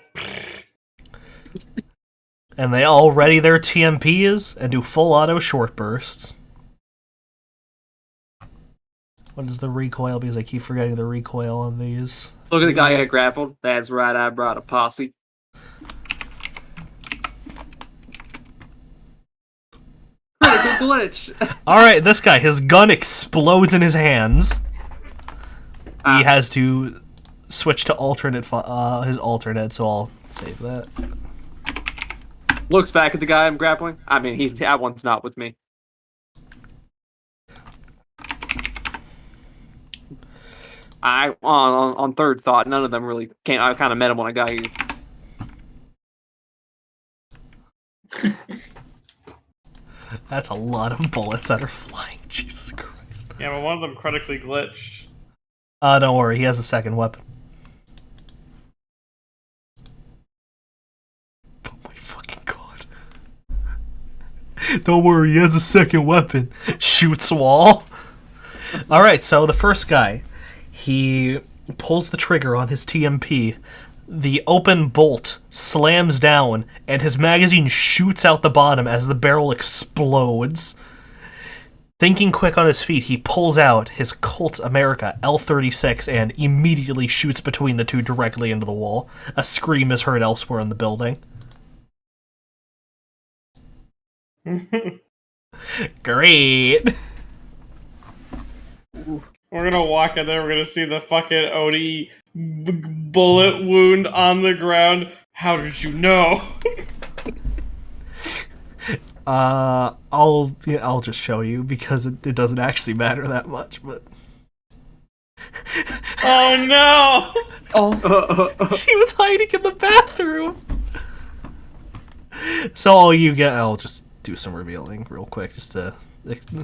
And they all ready their TMPs and do full auto short bursts. What is the recoil? Because I keep forgetting the recoil on these. Look at the guy get grappled. That's right, I brought a posse. Critical glitch. Alright, this guy, his gun explodes in his hands. Ah. He has to switch to his alternate, so I'll save that. Looks back at the guy I'm grappling. I mean, that one's not with me. On third thought, none of them really came. I kind of met him when I got here. That's a lot of bullets that are flying. Jesus Christ. Yeah, but one of them critically glitched. Don't worry, he has a second weapon. Oh my fucking god. Don't worry, he has a second weapon. Shoots wall. Alright, so the first guy, he pulls the trigger on his TMP. The open bolt slams down, and his magazine shoots out the bottom as the barrel explodes. Thinking quick on his feet, he pulls out his Colt America L36 and immediately shoots between the two directly into the wall. A scream is heard elsewhere in the building. Great! We're gonna walk in there, we're gonna see the fucking Odie bullet wound on the ground. How did you know? I'll just show you because it doesn't actually matter that much, but Oh no! Oh, she was hiding in the bathroom. So all you get, I'll just do some revealing real quick just to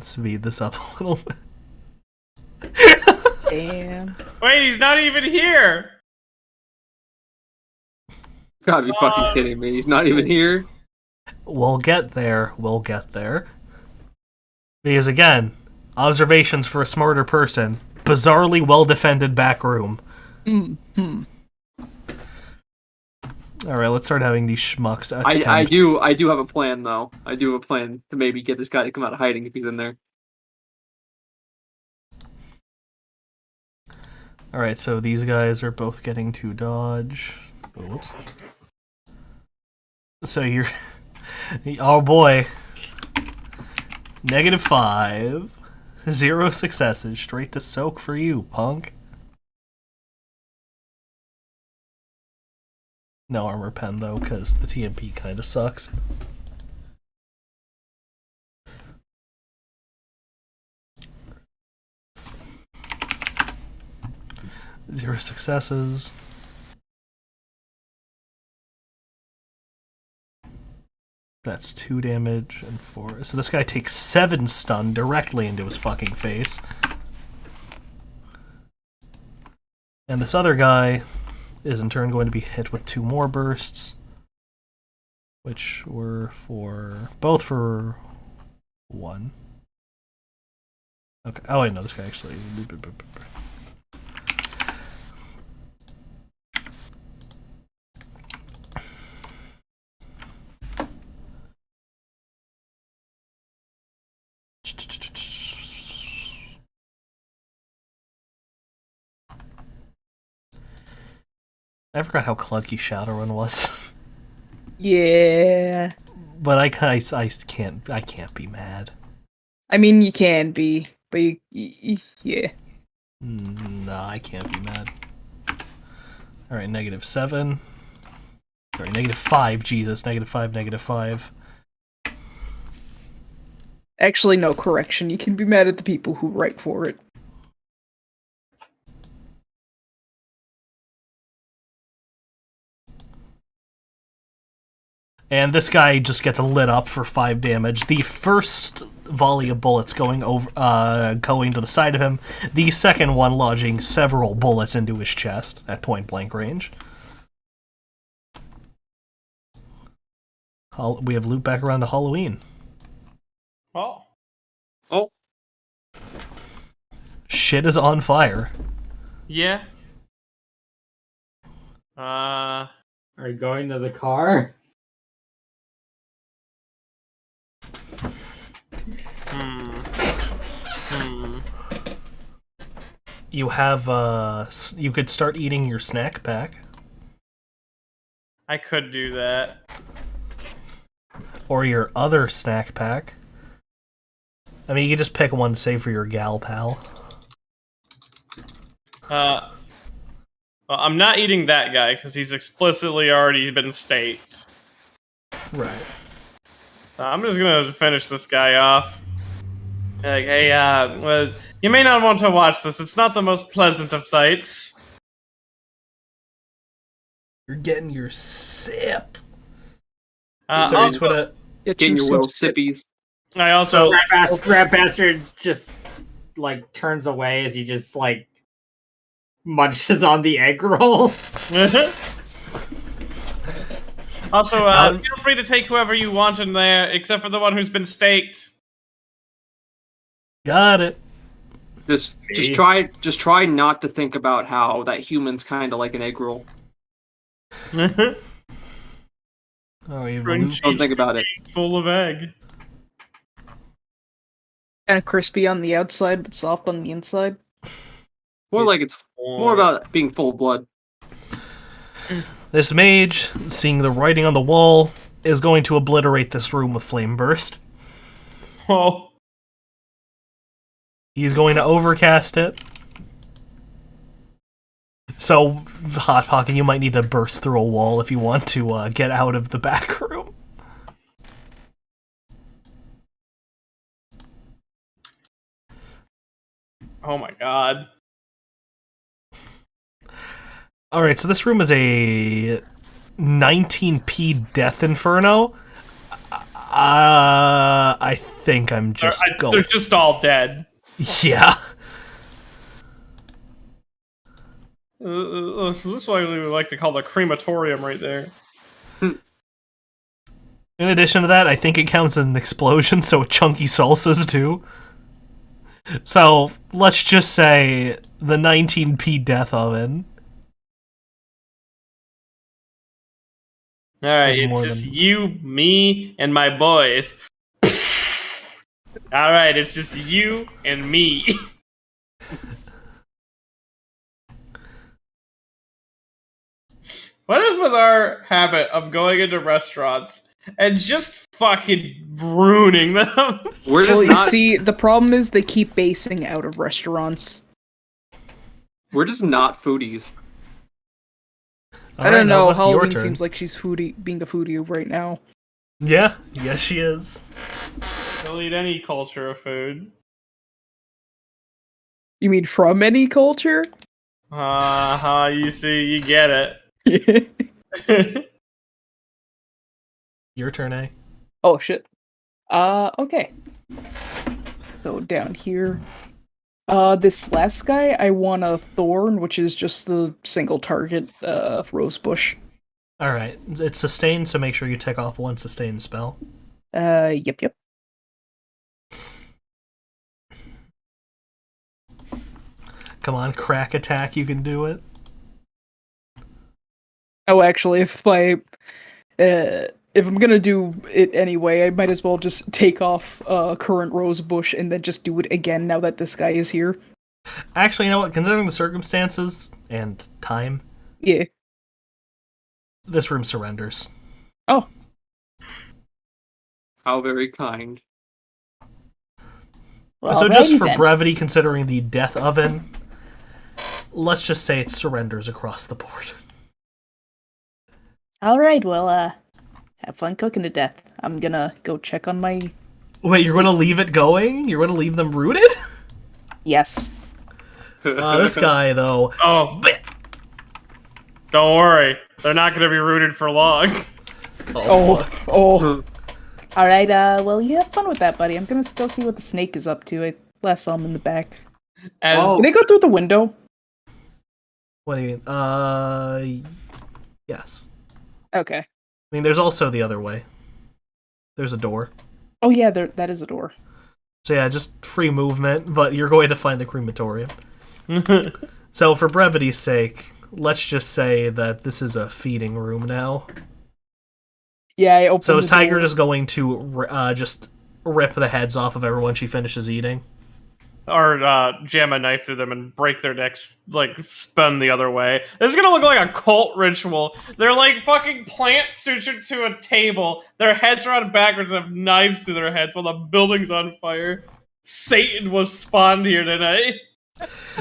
speed this up a little bit. damn! Wait, he's not even here! Gotta be fucking kidding me. He's not even here. We'll get there. We'll get there. Because again, observations for a smarter person. Bizarrely well-defended back room. Mm-hmm. Alright, let's start having these schmucks I do have a plan though. I do have a plan to maybe get this guy to come out of hiding if he's in there. Alright, so these guys are both getting to dodge. Oh, whoops. So you're... Oh boy. -5. 0 successes. Straight to soak for you, punk. No armor pen, though, because the TMP kind of sucks. Zero successes. That's 2 damage and 4. So this guy takes 7 stun directly into his fucking face. And this other guy is in turn going to be hit with 2 more bursts. Which were both for 1. Okay. Oh wait, no, this guy actually... I forgot how clunky Shadowrun was. Yeah. But I can't be mad. I mean, you can be, but yeah. No, I can't be mad. Alright, -7. Sorry, -5, Jesus. -5, -5. Actually, no, correction. You can be mad at the people who write for it. And this guy just gets lit up for 5 damage. The first volley of bullets going to the side of him. The second one lodging several bullets into his chest at point blank range. We have looped back around to Halloween. Oh. Oh, Shit is on fire. Yeah. Are you going to the car? You have you could start eating your snack pack, I could do that. or your other snack pack. I mean, you can just pick one to save for your gal pal. Well, I'm not eating that guy because he's explicitly already been staked. Right. I'm just gonna finish this guy off. Like, hey, well, you may not want to watch this. It's not the most pleasant of sights. You're getting your sip. Sorry, it's what a getting your little sippies. I also Rat Bastard just like turns away as he just like munches on the egg roll. also feel free to take whoever you want in there, except for the one who's been staked. got it. Just try not to think about how that human's kind of like an egg roll. Oh, you Don't think about it. Full of egg. Kind of crispy on the outside, but soft on the inside. More like it's more about being full of blood. This mage, seeing the writing on the wall, is going to obliterate this room with flame burst. Oh. He's going to overcast it. So, Hot Pocket, you might need to burst through a wall if you want to get out of the back room. Oh my god. Alright, so this room is a 19p Death Inferno. I think I'm just going... They're just all dead. Yeah. This is what we like to call the crematorium right there. In addition to that, I think it counts as an explosion, so chunky salsas too. So, let's just say the 19p Death Oven. Alright, There's it's more just than- you, me, and my boys. Alright, it's just you and me. What is with our habit of going into restaurants and just fucking ruining them? We're Well, just you not. see, the problem is they keep basing out of restaurants. We're just not foodies. I don't know. Nova, your Halloween turn. seems like she's being a foodie right now. Yeah, yes she is. They'll eat any culture of food. You mean from any culture? You see, you get it. Your turn, eh? Oh shit. Okay. So down here. This last guy, I want a thorn, which is just the single target, rose bush. Alright, it's sustained, so make sure you tick off one sustained spell. Yep. Come on, crack attack, you can do it. Oh, actually, if I'm gonna do it anyway, I might as well just take off current rose bush and then just do it again now that this guy is here. Actually, you know what? Considering the circumstances and time, Yeah. This room surrenders. Oh, How very kind. well, So just alrighty for then. brevity, considering the death oven, let's just say it surrenders across the board. All right, well, have fun cooking to death. I'm gonna go check on my. Wait, you're going to leave it going? You're going to leave them rooted? Yes. This guy, though. Oh, don't worry. They're not going to be rooted for long. Oh. All right. Well, you have fun with that, buddy. I'm gonna go see what the snake is up to. I last saw him in the back. As Can I go through the window? What do you mean? Yes. Okay. I mean, there's also the other way. There's a door. Oh yeah, that is a door. So yeah, just free movement, but you're going to find the crematorium. So for brevity's sake, let's just say that this is a feeding room now. Yeah, I opened. So is the Tiger door. just going to just rip the heads off of everyone she finishes eating? or jam a knife through them and break their necks, like spun the other way. This is gonna look like a cult ritual. They're like fucking plant sutured to a table. Their heads are on backwards and have knives through their heads while the building's on fire. Satan was spawned here tonight.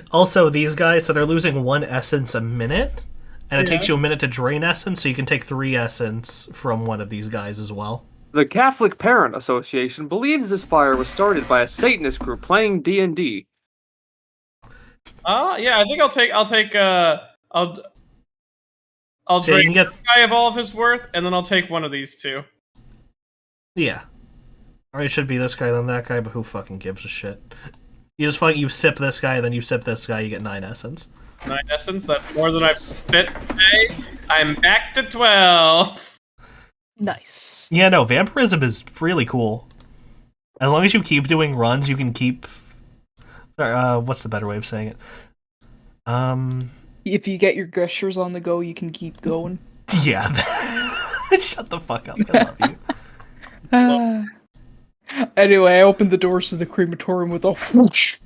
Also, these guys, so they're losing 1 essence a minute, and it Yeah. takes you a minute to drain essence, so you can take 3 essence from one of these guys as well. The Catholic Parent Association believes this fire was started by a Satanist group playing D&D. Yeah, I think I'll take I'll So you drain can get, this guy of all of his worth, and then I'll take one of these two. yeah. Or it should be this guy, then that guy, but who fucking gives a shit? You sip this guy, then you sip this guy, you get 9 essence. 9 essence, that's more than I've spent today. I'm back to 12. Nice. Yeah, no, vampirism is really cool. As long as you keep doing runs, you can keep... what's the better way of saying it? If you get your gestures on the go, you can keep going. Yeah. Shut the fuck up, I love you. Anyway, I opened the doors to the crematorium with a whoosh.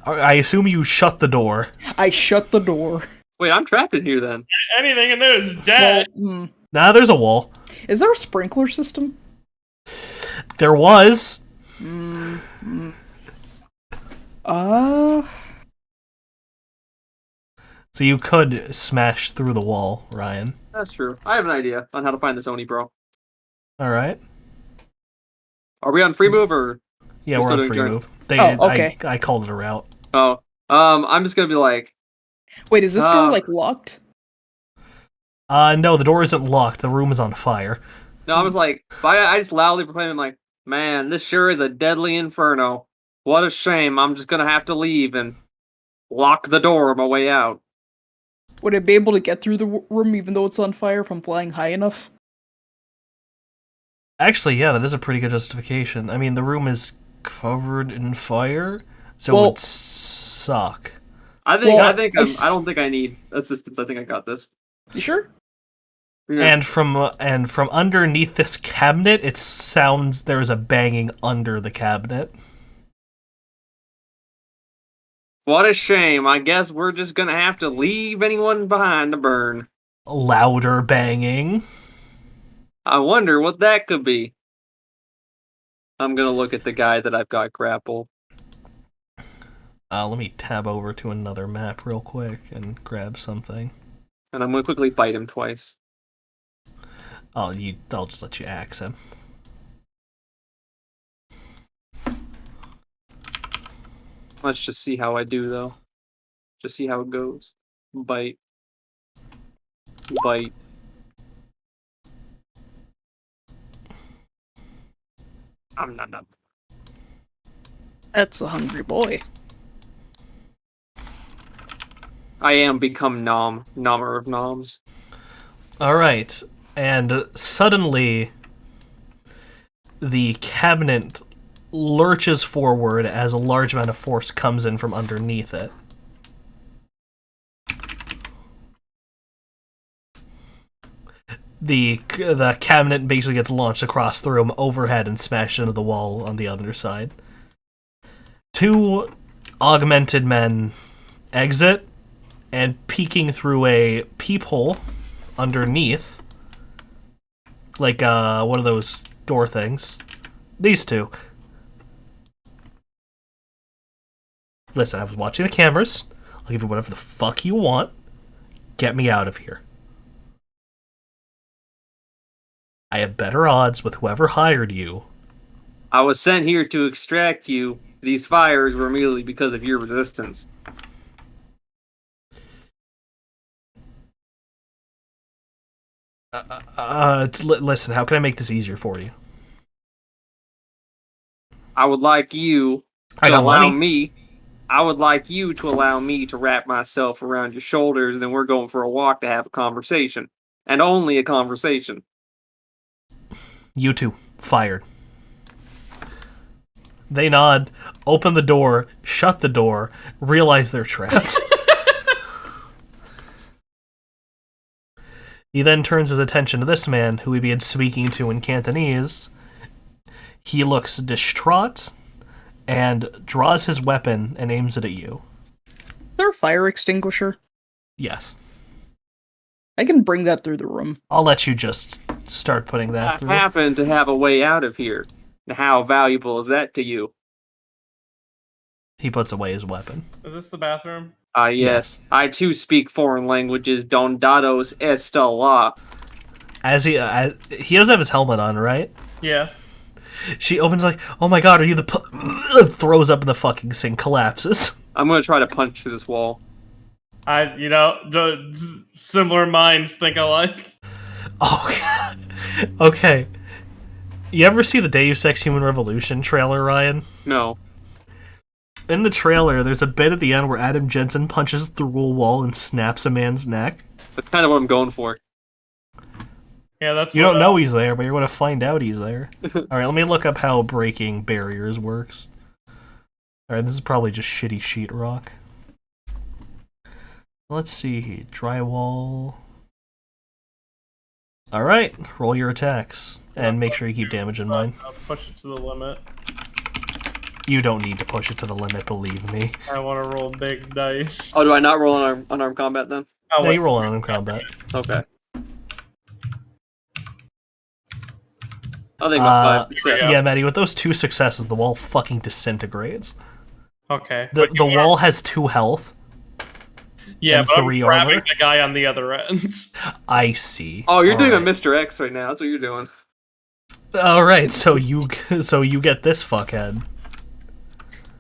I assume you shut the door. I shut the door. Wait, I'm trapped in here then. Anything in there is dead. Well, Nah, there's a wall. is there a sprinkler system? There was. So you could smash through the wall, Ryan. That's true. I have an idea on how to find this Oni, bro. Alright. Are we on free move or? Yeah, We're we're still on doing free turns. move. Oh, okay. I called it a route. Oh, I'm just gonna be like, Wait, is this door like locked? No, the door isn't locked. The room is on fire. no, I was like, I just loudly proclaimed like, man, this sure is a deadly inferno. What a shame. I'm just gonna have to leave and lock the door on my way out. Would I be able to get through the room even though it's on fire if I'm flying high enough? Actually, yeah, that is a pretty good justification. I mean, the room is covered in fire, so it Well- would suck. I think Well, I think I I don't think I need assistance. I think I got this. You sure? Yeah. And from underneath this cabinet, it sounds there's a banging under the cabinet. What a shame. I guess we're just gonna have to leave anyone behind to burn. Louder banging. I wonder what that could be. I'm gonna look at the guy that I've got grappled. Let me tab over to another map real quick and grab something. And I'm gonna quickly fight him twice. I'll just let you axe him. Let's just see how I do though. Just see how it goes. Bite. Bite. I'm not. That's a hungry boy. I am become Nommer of Noms. Alright, and suddenly the cabinet lurches forward as a large amount of force comes in from underneath it. The cabinet basically gets launched across the room overhead and smashed into the wall on the other side. 2 augmented men exit, and peeking through a peephole underneath, like one of those door things. These two. Listen, I was watching the cameras. I'll give you whatever the fuck you want. Get me out of here. I have better odds with whoever hired you. I was sent here to extract you. These fires were merely because of your resistance. Listen, how can I make this easier for you? I would like you I to got allow money. me. I would like you to allow me to wrap myself around your shoulders, and then we're going for a walk to have a conversation. And only a conversation. You two, fired. They nod, open the door, shut the door, realize they're trapped. He then turns his attention to this man, who he began speaking to in Cantonese. He looks distraught and draws his weapon and aims it at you. Is there a fire extinguisher? Yes. I can bring that through the room. I'll let you just start putting that I through. happen to have a way out of here. Now, how valuable is that to you? He puts away his weapon. Is this the bathroom? Yes. Yes. I too speak foreign languages. Don dados esta la. As he does have his helmet on, right? Yeah. She opens like, "Oh my god, are you the?" Throws up in the fucking sink, collapses. I'm gonna try to punch through this wall. Similar minds think alike. Oh, God. Okay. You ever see the Deus Ex Human Revolution trailer, Ryan? No. In the trailer, there's a bit at the end where Adam Jensen punches through a wall and snaps a man's neck. That's kind of what I'm going for. Yeah, that's You what, don't know he's there, but you're going to find out he's there. Alright, let me look up how breaking barriers works. Alright, this is probably just shitty sheetrock. Let's see. Drywall. Alright, roll your attacks. And make sure you keep damage in mind. I'll push it to the limit. You don't need to push it to the limit, believe me. I want to roll big dice. Oh, do I not roll on unarmed combat then? Oh, No, wait. you roll on in combat. Okay. I think about 5 success. Yeah, Maddie, with those 2 successes, the wall fucking disintegrates. Okay. The wall has 2 health. Yeah, and but 3 I'm grabbing armor. the guy on the other end. I see. Oh, you're doing a Alright. Mr. X right now. That's what you're doing. Alright, so you get this fuckhead.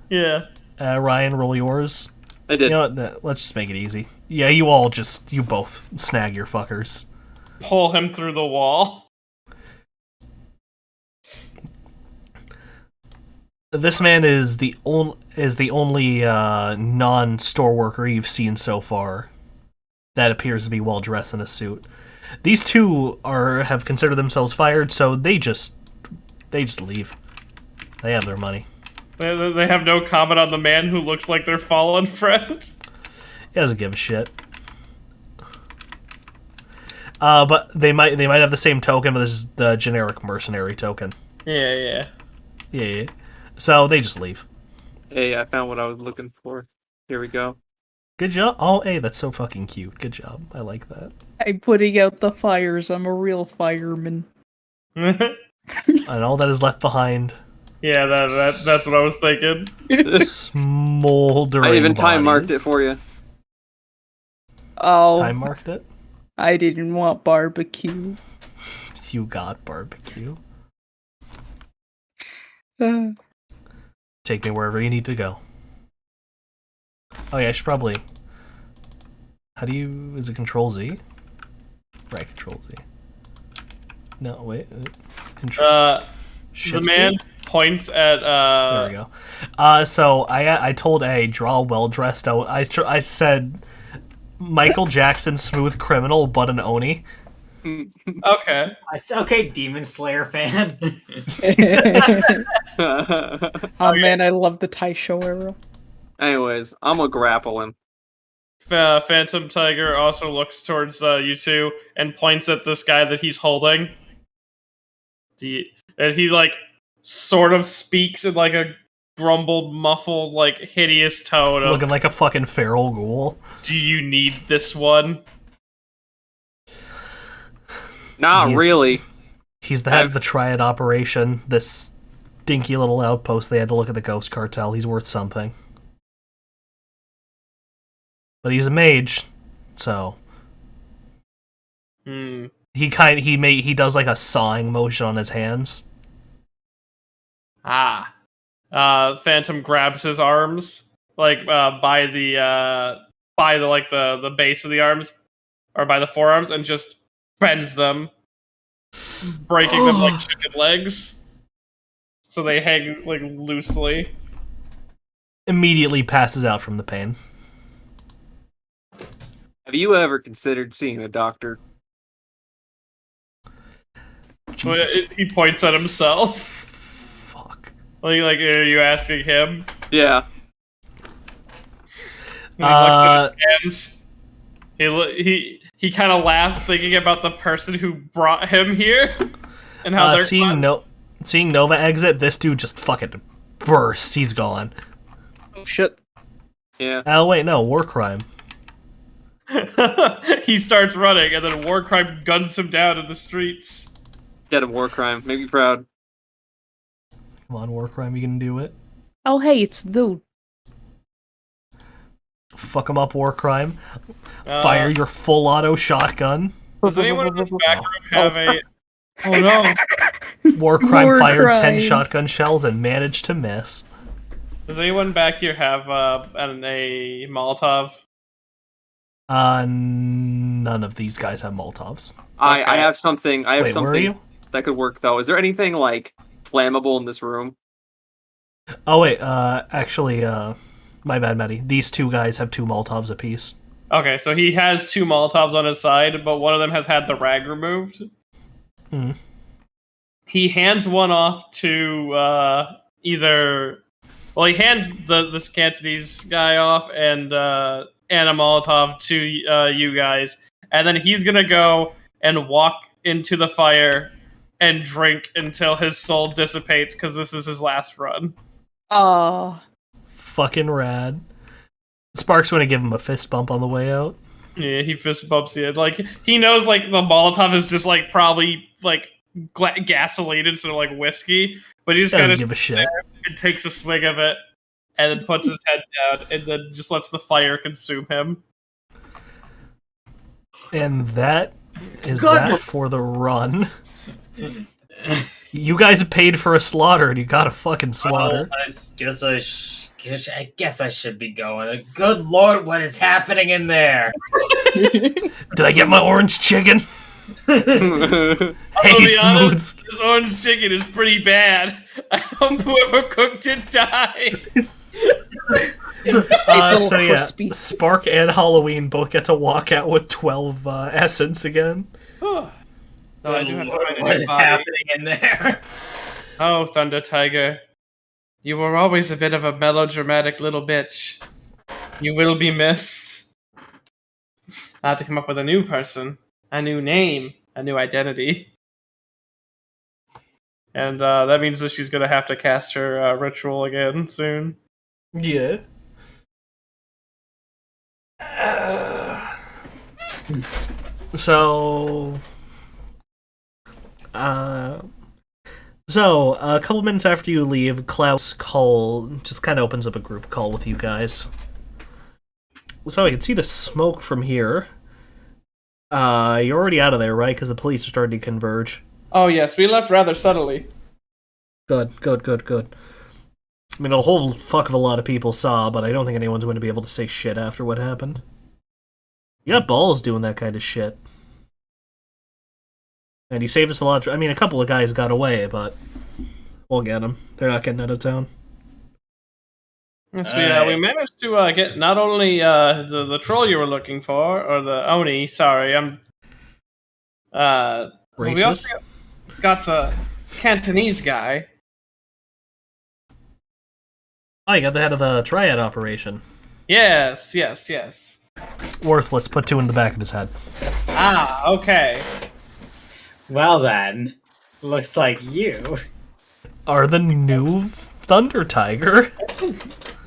Yeah. Ryan, roll yours. I did. You know what? No, let's just make it easy. Yeah, you both snag your fuckers. Pull him through the wall. This man is the only non-store worker you've seen so far that appears to be well dressed in a suit. These two have considered themselves fired, so they just leave. They have their money. They have no comment on the man who looks like their fallen friend. He doesn't give a shit. But they might have the same token, but this is the generic mercenary token. Yeah. Yeah. So they just leave. Hey, I found what I was looking for. Here we go. Good job. Oh, hey, that's so fucking cute. Good job. I like that. I'm putting out the fires. I'm a real fireman. And all that is left behind. Yeah, that's what I was thinking. Smoldering. I even time marked bodies. it for you. Oh, Time marked it. I didn't want barbecue. You got barbecue. Uh, Take me wherever you need to go. Oh yeah, I should probably. How do you? Is it Control Z? Right, Control Z. No, wait. Control. The Shift man Z? points at There we go. So I told A, draw a well dressed out. I said Michael Jackson, smooth criminal, but an Oni. Okay. Okay, Demon Slayer fan. oh man, I love the Taisho era. Anyways, I'm gonna grapple him. Phantom Tiger also looks towards you two and points at this guy that he's holding. And he like sort of speaks in like a grumbled, muffled, like hideous tone of, Looking like a fucking feral ghoul. "Do you need this one?" Not He's- really. He's the head of the Triad operation. This dinky little outpost. They had to look at the Ghost Cartel. He's worth something. But he's a mage, so he does like a sawing motion on his hands. Phantom grabs his arms, like by the the base of the arms, or by the forearms, and just bends them, breaking them like chicken legs, so they hang like loosely. Immediately passes out from the pain. Have you ever considered seeing a doctor? Jesus. He points at himself. Fuck. Like, are you asking him? Yeah. And he looks at his hands. He kind of laughs, thinking about the person who brought him here, and how they're seeing Nova exit. This dude just fucking bursts. He's gone. Oh shit. Yeah. Oh wait, no, war crime. He starts running, and then Warcrime guns him down in the streets. Get him, war crime. Make me proud. Come on, war crime, you can do it. Oh, hey, it's the dude. Fuck him up, war crime. Fire your full auto shotgun. Does anyone in this back room have a... Oh no. War crime War fired 10 crime. shotgun shells and managed to miss. Does anyone back here have a Molotov? None of these guys have Molotovs. I have something. I have Wait, where are something you? that could work though. Is there anything like flammable in this room? Oh wait, actually, my bad, Maddie. These two guys have 2 Molotovs apiece. Okay, so he has 2 Molotovs on his side, but one of them has had the rag removed. Hmm. He hands one off to either... Well, he hands this Cantonese guy off and a Molotov to you guys, and then he's gonna go and walk into the fire and drink until his soul dissipates, because this is his last run. Fucking rad. Spark's gonna give him a fist bump on the way out. Yeah, he fist bumps you. Like, he knows, like, the Molotov is just, like, probably, like, gasoline instead of, like, whiskey, but he just kind Doesn't of give a shit. and takes a swig of it, and then puts his head down, and then just lets the fire consume him. And that is that for the run. You guys paid for a slaughter, and you got a fucking slaughter. I guess I should be going. Good lord, what is happening in there? Did I get my orange chicken? Hey, I'll be smooth. honest, this orange chicken is pretty bad. I hope whoever cooked it died. So yeah, crispy. Spark and Halloween both get to walk out with 12 essence again. No, I do have to find a What new is body. happening in there? Oh, Thunder Tiger. You were always a bit of a melodramatic little bitch. You will be missed. I have to come up with a new person, a new name, a new identity. And that means that she's going to have to cast her ritual again soon. Yeah. So a couple minutes after you leave, Klaus just kind of opens up a group call with you guys. So I can see the smoke from here. You're already out of there, right? Because the police are starting to converge. Oh yes, we left rather subtly. Good. I mean, a whole fuck of a lot of people saw, but I don't think anyone's going to be able to say shit after what happened. You got balls doing that kind of shit. And you saved us a lot. I mean, a couple of guys got away, but we'll get them. They're not getting out of town. Yes, we managed to get not only the troll you were looking for, or the Oni. Sorry, I'm. We Racist? also got a Cantonese guy. Oh, you got the head of the Triad operation. Yes. Worthless. Put 2 in the back of his head. Ah, okay. Well then, looks like you. Are the new Thunder Tiger?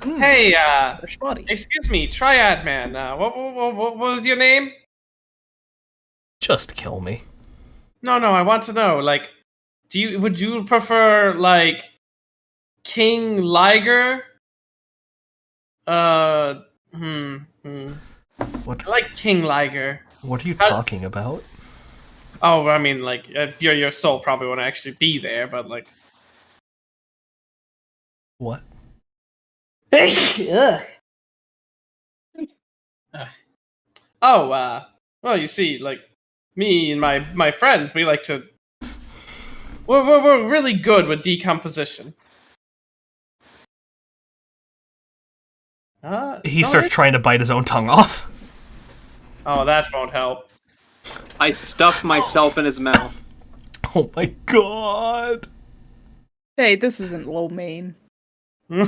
Hey, Fresh body. excuse me, Triad Man. What was your name? Just kill me. No, I want to know, like, would you prefer, like, King Liger? What? I like King Liger. What are you talking about? Oh, I mean, like, your soul probably won't actually be there, but, like... What? Oh, well, you see, like, me and my friends, we like to... We're really good with decomposition. He starts trying to bite his own tongue off. Oh, that won't help. I stuff myself in his mouth. Oh my god. Hey, this isn't lo mein. I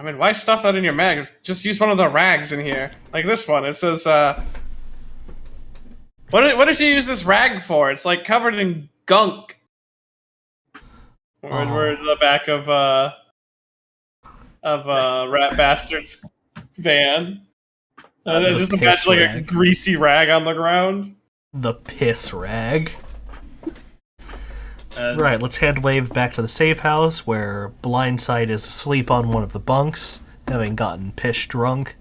mean, why stuff that in your mag? Just use one of the rags in here. Like this one. It says, What did you use this rag for? It's like covered in gunk. We're in the back of Rat Bastard's van. Just imagine like a greasy rag on the ground. The piss rag. Right, let's hand wave back to the safe house where Blindside is asleep on one of the bunks, having gotten piss drunk.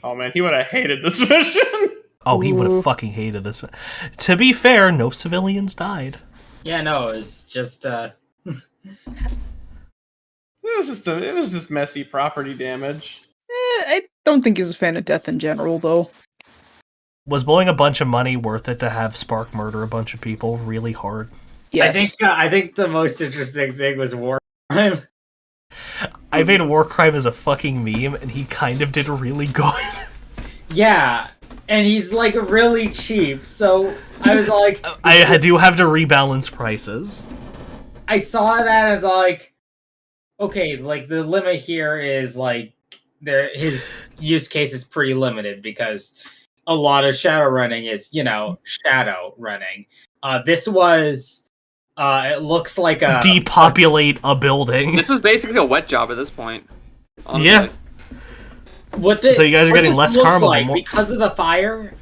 Oh man, he would have hated this mission. Oh, he would have fucking hated this. To be fair, no civilians died. Yeah, no, it was just It was just messy property damage. I don't think he's a fan of death in general, though. Was blowing a bunch of money worth it to have Spark murder a bunch of people really hard? Yes. I think the most interesting thing was war crime. I made War Crime as a fucking meme, and he kind of did really good. Yeah, and he's like really cheap, so I was like... I do have to rebalance prices. I saw that and I was like, okay, like the limit here is like, his use case is pretty limited because a lot of shadow running is, shadow running. This was... it looks like a... Depopulate a building. This was basically a wet job at this point. Honestly. Yeah. So you guys are getting less karma. Like, because of the fire,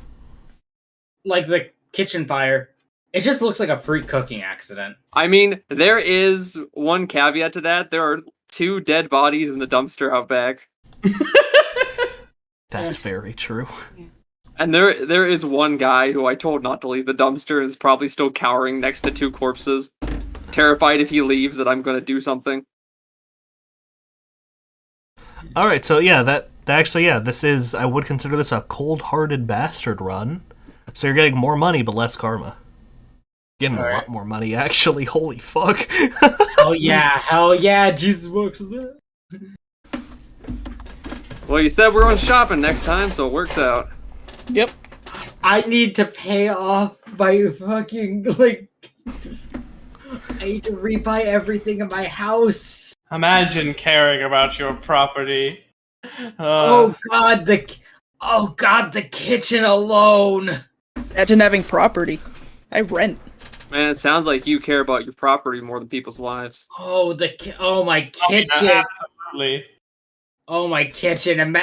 like the kitchen fire, it just looks like a freak cooking accident. I mean, there is one caveat to that. There are 2 dead bodies in the dumpster out back. That's very true. And there is one guy who I told not to leave the dumpster is probably still cowering next to 2 corpses, terrified if he leaves that I'm going to do something. All right, so yeah, this is, I would consider this a cold-hearted bastard run. So you're getting more money, but less karma. Getting a lot more money, actually. Holy fuck. Hell yeah, Jesus works with that. Well, you said we're going shopping next time, so it works out. Yep. I need to pay off my fucking, like... I need to rebuy everything in my house. Imagine caring about your property. Oh god, the kitchen alone. Imagine having property. I rent. Man, it sounds like you care about your property more than people's lives. Oh, my kitchen. Absolutely. Oh, my kitchen.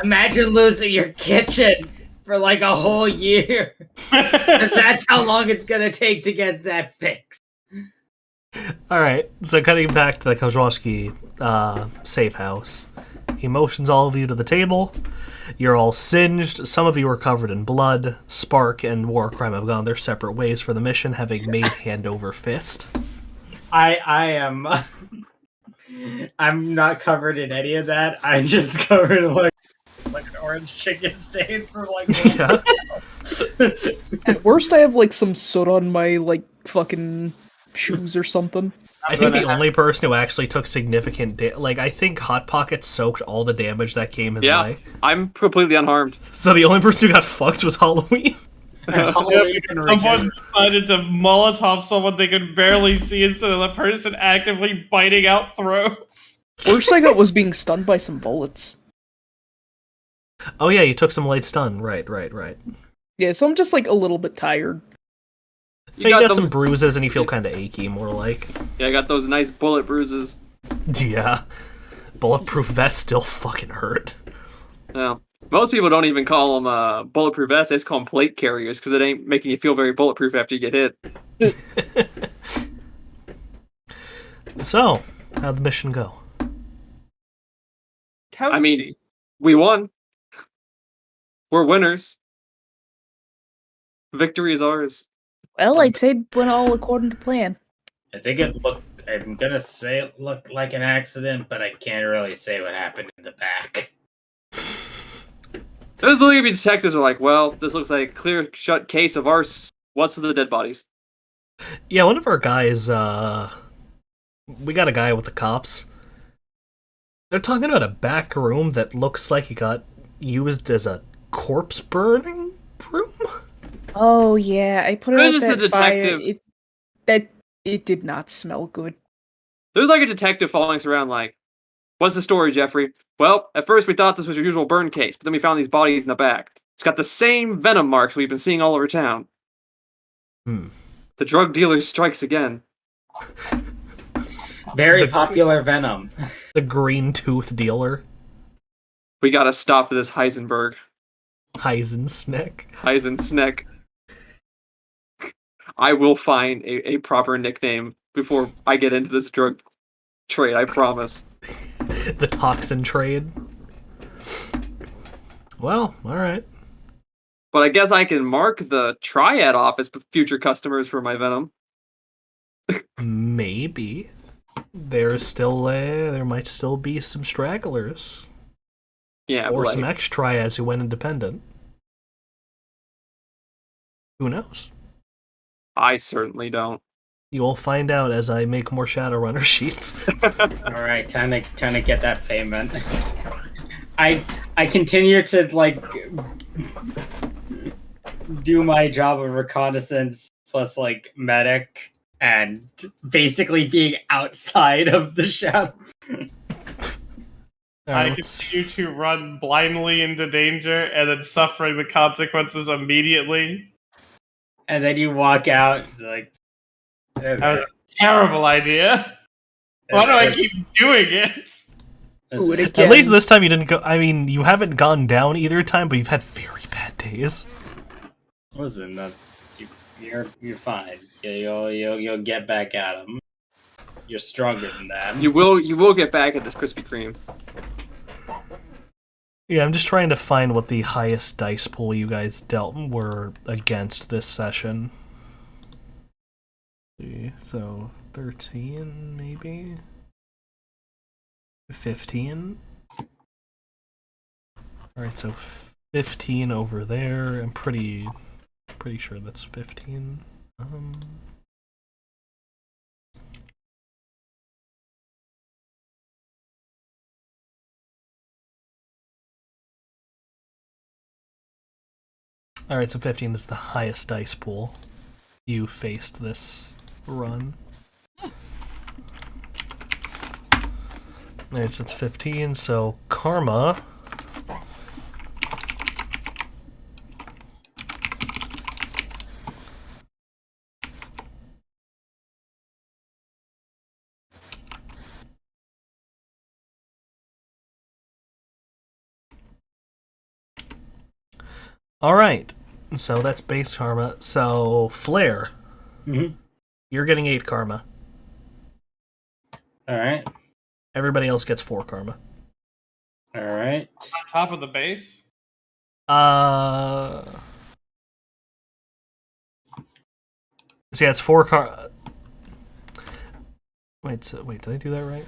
Imagine losing your kitchen for like a whole year. 'Cause that's how long it's gonna take to get that fixed. Alright, so cutting back to the Kozlowski safe house. He motions all of you to the table. You're all singed. Some of you are covered in blood. Spark and War Crime have gone their separate ways for the mission, having made hand over fist. I am... I'm not covered in any of that. I'm just covered in like an orange chicken stain from like... Yeah. At worst, I have like some soot on my like fucking shoes or something. I think the only person who actually took significant I think Hot Pocket soaked all the damage that came his way. I'm completely unharmed. So the only person who got fucked was Halloween. Someone decided to Molotov someone they could barely see instead of the person actively biting out throats. Worst I got was being stunned by some bullets. Oh yeah, you took some light stun. Right. Yeah, so I'm just like a little bit tired. You got some bruises and you feel kind of achy, more like. Yeah, I got those nice bullet bruises. Yeah. Bulletproof vest still fucking hurt. Yeah. Most people don't even call them bulletproof vests. They just call them plate carriers because it ain't making you feel very bulletproof after you get hit. So, how'd the mission go? I mean, we won. We're winners. Victory is ours. Well, I'd say it went all according to plan. I think it looked. I'm gonna say it looked like an accident, but I can't really say what happened in the back. Those little detectives are like, well, this looks like a clear shut case of ours. What's with the dead bodies? Yeah, one of our guys, we got a guy with the cops. They're talking about a back room that looks like it got used as a corpse burning room? Oh yeah, I put it There's out just a that fire. detective. It did not smell good. There's like a detective following us around like, what's the story, Jeffrey? Well, at first we thought this was your usual burn case, but then we found these bodies in the back. It's got the same venom marks we've been seeing all over town. The drug dealer strikes again. Very popular venom. The green tooth dealer. We gotta stop this Heisenberg. Heisensnick. Heisensnick. I will find a proper nickname before I get into this drug trade, I promise. The toxin trade. Well, alright. But I guess I can mark the Triad office with future customers for my venom. Maybe. There's still, there might still be some stragglers. Yeah, Or like, some ex-triads who went independent. Who knows? I certainly don't. You will find out as I make more Shadowrunner sheets. All right, time to get that payment. I continue to like do my job of reconnaissance plus like medic and basically being outside of the shadow. I continue to run blindly into danger and then suffering the consequences immediately. And then you walk out. It's like That was a terrible idea. Why do I keep doing it? Do it again. At least this time you didn't go. I mean, you haven't gone down either time, but you've had very bad days. Listen, you're fine. You'll get back at him. You're stronger than that. You will get back at this Krispy Kreme. Yeah, I'm just trying to find what the highest dice pool you guys dealt were against this session. So 13 maybe 15. All right, so 15 over there. I'm pretty sure that's 15. All right, so 15 is the highest dice pool you faced this run. Alright, so it's 15, so Karma. Alright, so that's base Karma. So, Flare. Mm-hmm. You're getting 8 Karma. Alright. Everybody else gets 4 Karma. Alright. On top of the base? So yeah, it's 4 Karma. Wait, did I do that right?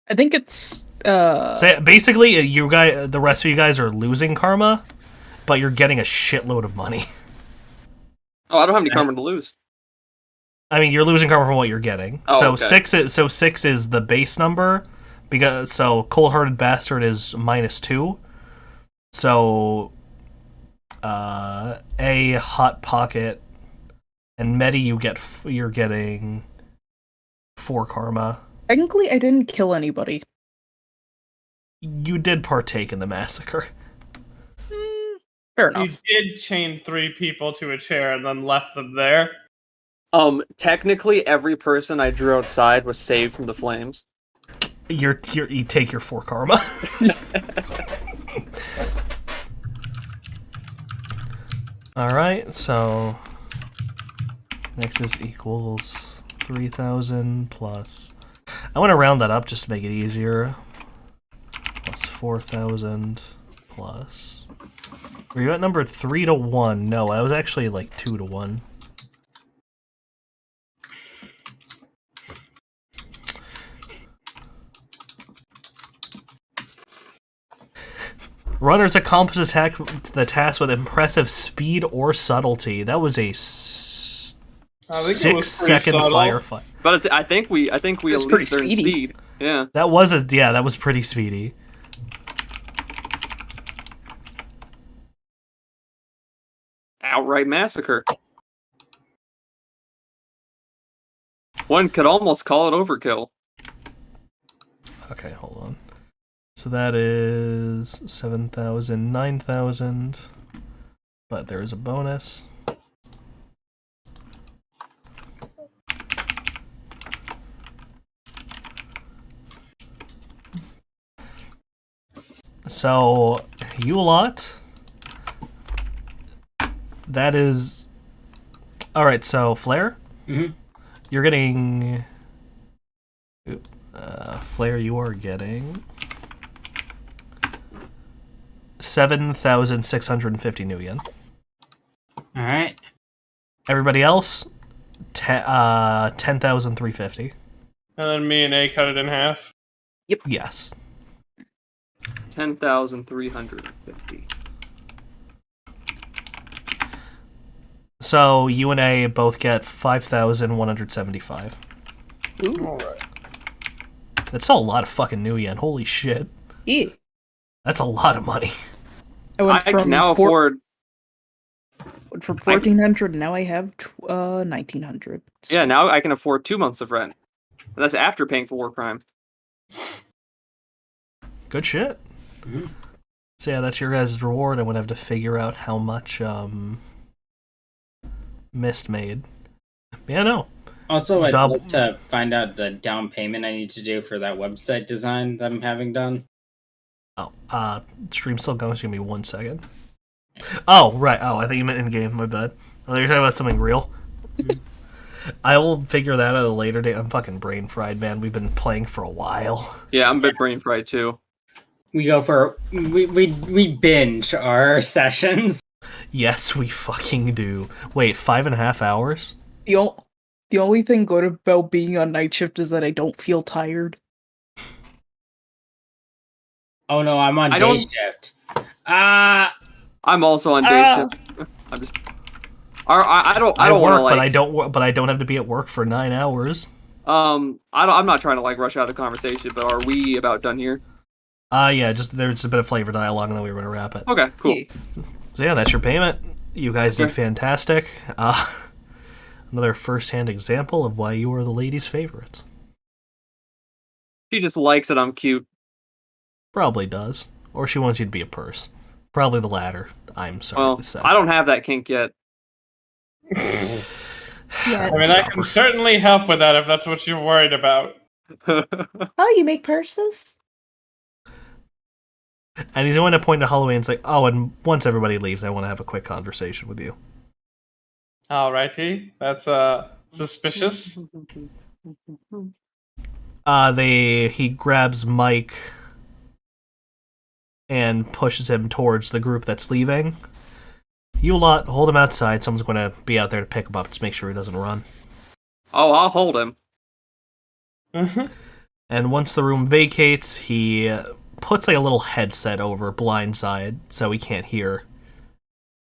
I think it's So yeah, basically, the rest of you guys are losing Karma, but you're getting a shitload of money. Oh, I don't have any karma to lose. I mean, you're losing Karma from what you're getting. Oh, so okay. 6 is the base number, because Cold-Hearted Bastard is -2. So a Hot Pocket and Medi, you're getting 4 Karma. technically I didn't kill anybody. You did partake in the massacre. Fair You enough. did chain 3 people to a chair and then left them there. Technically every person I drew outside was saved from the flames. You take your 4 karma. Alright, so next is equals 3,000 plus. I want to round that up just to make it easier. Plus 4,000 plus. Were you at number 3 to 1? No, I was actually like 2 to 1. Runners accomplish the task with impressive speed or subtlety. That was a 6-second firefight. But I think we at It's least pretty learned speedy. speed. Yeah. That was pretty speedy. Outright massacre. One could almost call it overkill. Okay, hold on. So that is 7,000, 9,000. But there is a bonus. So, you lot. That is... Alright, so, Flare? Mhm. You're getting... Flare, you are getting... 7,650 new yen. Alright. Everybody else, 10,350. And then me and A cut it in half. Yes. 10,350. So you and A both get 5,175. Ooh. That's still a lot of fucking new yen. Holy shit. Yeah. That's a lot of money. I can now afford. went from 1,400, now I have 1,900. Yeah, now I can afford 2 months of rent. And that's after paying for war crime. Good shit. Mhm. So yeah, that's your guys' reward. I'm gonna have to figure out how much Mist made. Yeah, no. Also, I'd Job- like to find out the down payment I need to do for that website design that I'm having done. Oh, stream's still going. It's gonna be 1 second. Oh, right. Oh, I think you meant in game. My bad. Oh, you're talking about something real. I will figure that out at a later date. I'm fucking brain fried, man. We've been playing for a while. Yeah, I'm a bit brain fried too. We go for we binge our sessions. Yes, we fucking do. Wait, 5.5 hours? The only thing good about being on night shift is that I don't feel tired. Oh no, I'm on I day don't- shift. I'm also on day shift. I'm just. I don't I want work, to like. but I don't have to be at work for 9 hours. I'm not trying to like rush out the conversation, but are we about done here? Yeah, just there's a bit of flavor dialogue, and then we were gonna wrap it. Okay, cool. Yeah. So yeah, that's your payment. You guys did Okay. fantastic. Another first-hand example of why you are the ladies' favorites. She just likes that I'm cute. Probably does, or she wants you to be a purse. Probably the latter. I'm sorry Well, to say. I don't have that kink yet. Yeah. I mean, I can certainly help with that if that's what you're worried about. Oh, you make purses? And he's going to point to Holloway and say, "Oh, and once everybody leaves, I want to have a quick conversation with you." Alrighty, that's suspicious. He grabs Mike and pushes him towards the group that's leaving. You lot hold him outside. Someone's going to be out there to pick him up. Just make sure he doesn't run. Oh, I'll hold him. And once the room vacates, he puts like a little headset over blindside so he can't hear,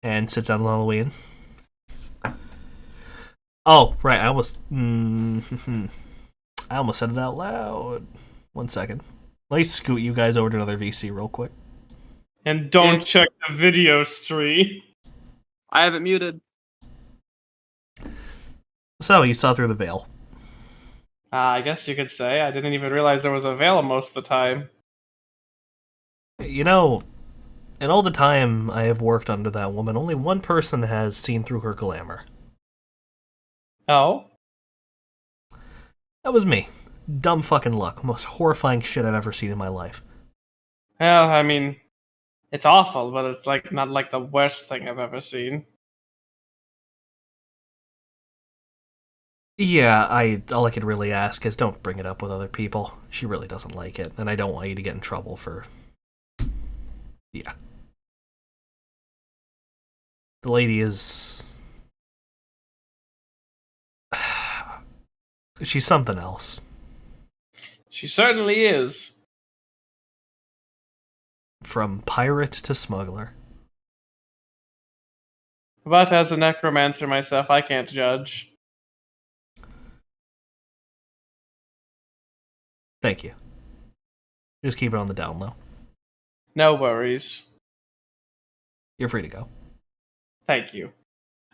and sits down on Halloween. Oh, right. I almost said it out loud. 1 second. Let me scoot you guys over to another VC real quick. And don't check the video stream. I have it muted. So, you saw through the veil. I guess you could say. I didn't even realize there was a veil most of the time. You know, in all the time I have worked under that woman, only one person has seen through her glamour. Oh? That was me. dumb fucking luck. Most horrifying shit I've ever seen in my life. Well, I mean, it's awful, but it's like not like the worst thing I've ever seen. Yeah, all I could really ask is don't bring it up with other people. She really doesn't like it, and I don't want you to get in trouble for... Yeah. The lady is... She's something else. She certainly is. From pirate to smuggler. But as a necromancer myself, I can't judge. Thank you. Just keep it on the down low. No worries. You're free to go. Thank you.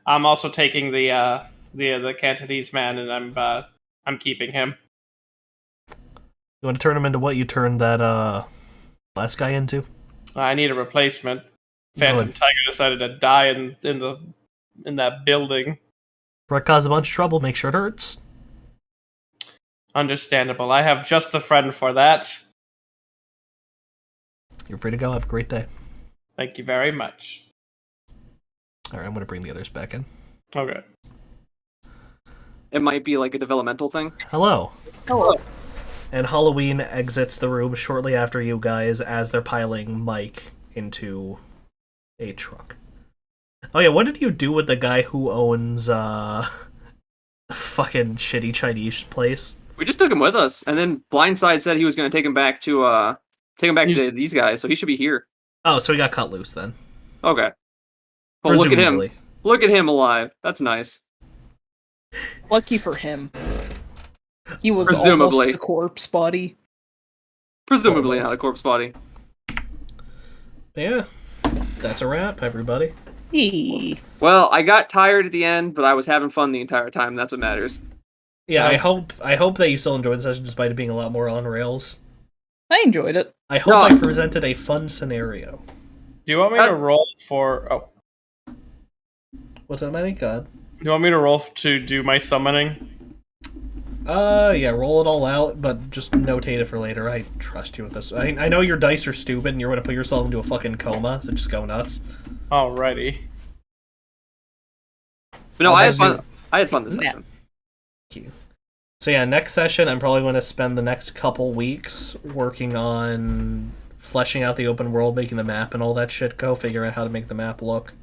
I'm also taking the Cantonese man, and I'm keeping him. You want to turn him into what you turned that last guy into? I need a replacement. Phantom Good. Tiger decided to die in that building. Before it causes a bunch of trouble, make sure it hurts. Understandable. I have just the friend for that. You're free to go. Have a great day. Thank you very much. Alright, I'm going to bring the others back in. Okay. It might be like a developmental thing. Hello. Hello. And Halloween exits the room shortly after you guys as they're piling Mike into a truck. Oh yeah, what did you do with the guy who owns fucking shitty Chinese place? We just took him with us, and then Blindside said he was going to take him back to these guys, so he should be here. Oh, so he got cut loose then. Okay. Well, look at him. Presumably. Look at him alive. That's nice. Lucky for him. He was Presumably. almost a corpse body. Presumably Almost. not a corpse body. Yeah. That's a wrap, everybody. Eee. Well, I got tired at the end, but I was having fun the entire time. That's what matters. Yeah, Yeah. I hope that you still enjoyed the session despite it being a lot more on rails. I enjoyed it. I hope No. I presented a fun scenario. Do you want me to roll for... Oh. What's that, Manny? God. Do you want me to roll to do my summoning? Yeah, roll it all out, but just notate it for later. I trust you with this. I know your dice are stupid and you're going to put yourself into a fucking coma, so just go nuts. Alrighty. But no, I'll I had just fun. do- I had fun this Yeah. session. Thank you. So yeah, next session, I'm probably going to spend the next couple weeks working on fleshing out the open world, making the map and all that shit go, figuring out how to make the map look.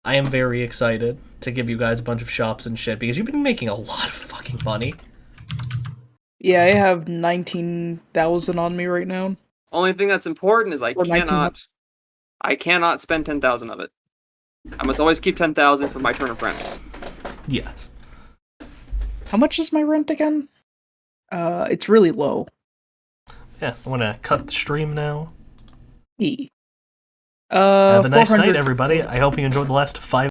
I am very excited to give you guys a bunch of shops and shit, because you've been making a lot of fucking money. Yeah, I have 19,000 on me right now. Only thing that's important is I Or 1900. cannot spend 10,000 of it. I must always keep 10,000 for my turn of rent. Yes. How much is my rent again? It's really low. Yeah, I want to cut the stream now. E. Have a nice night, 400 everybody. I hope you enjoyed the last 5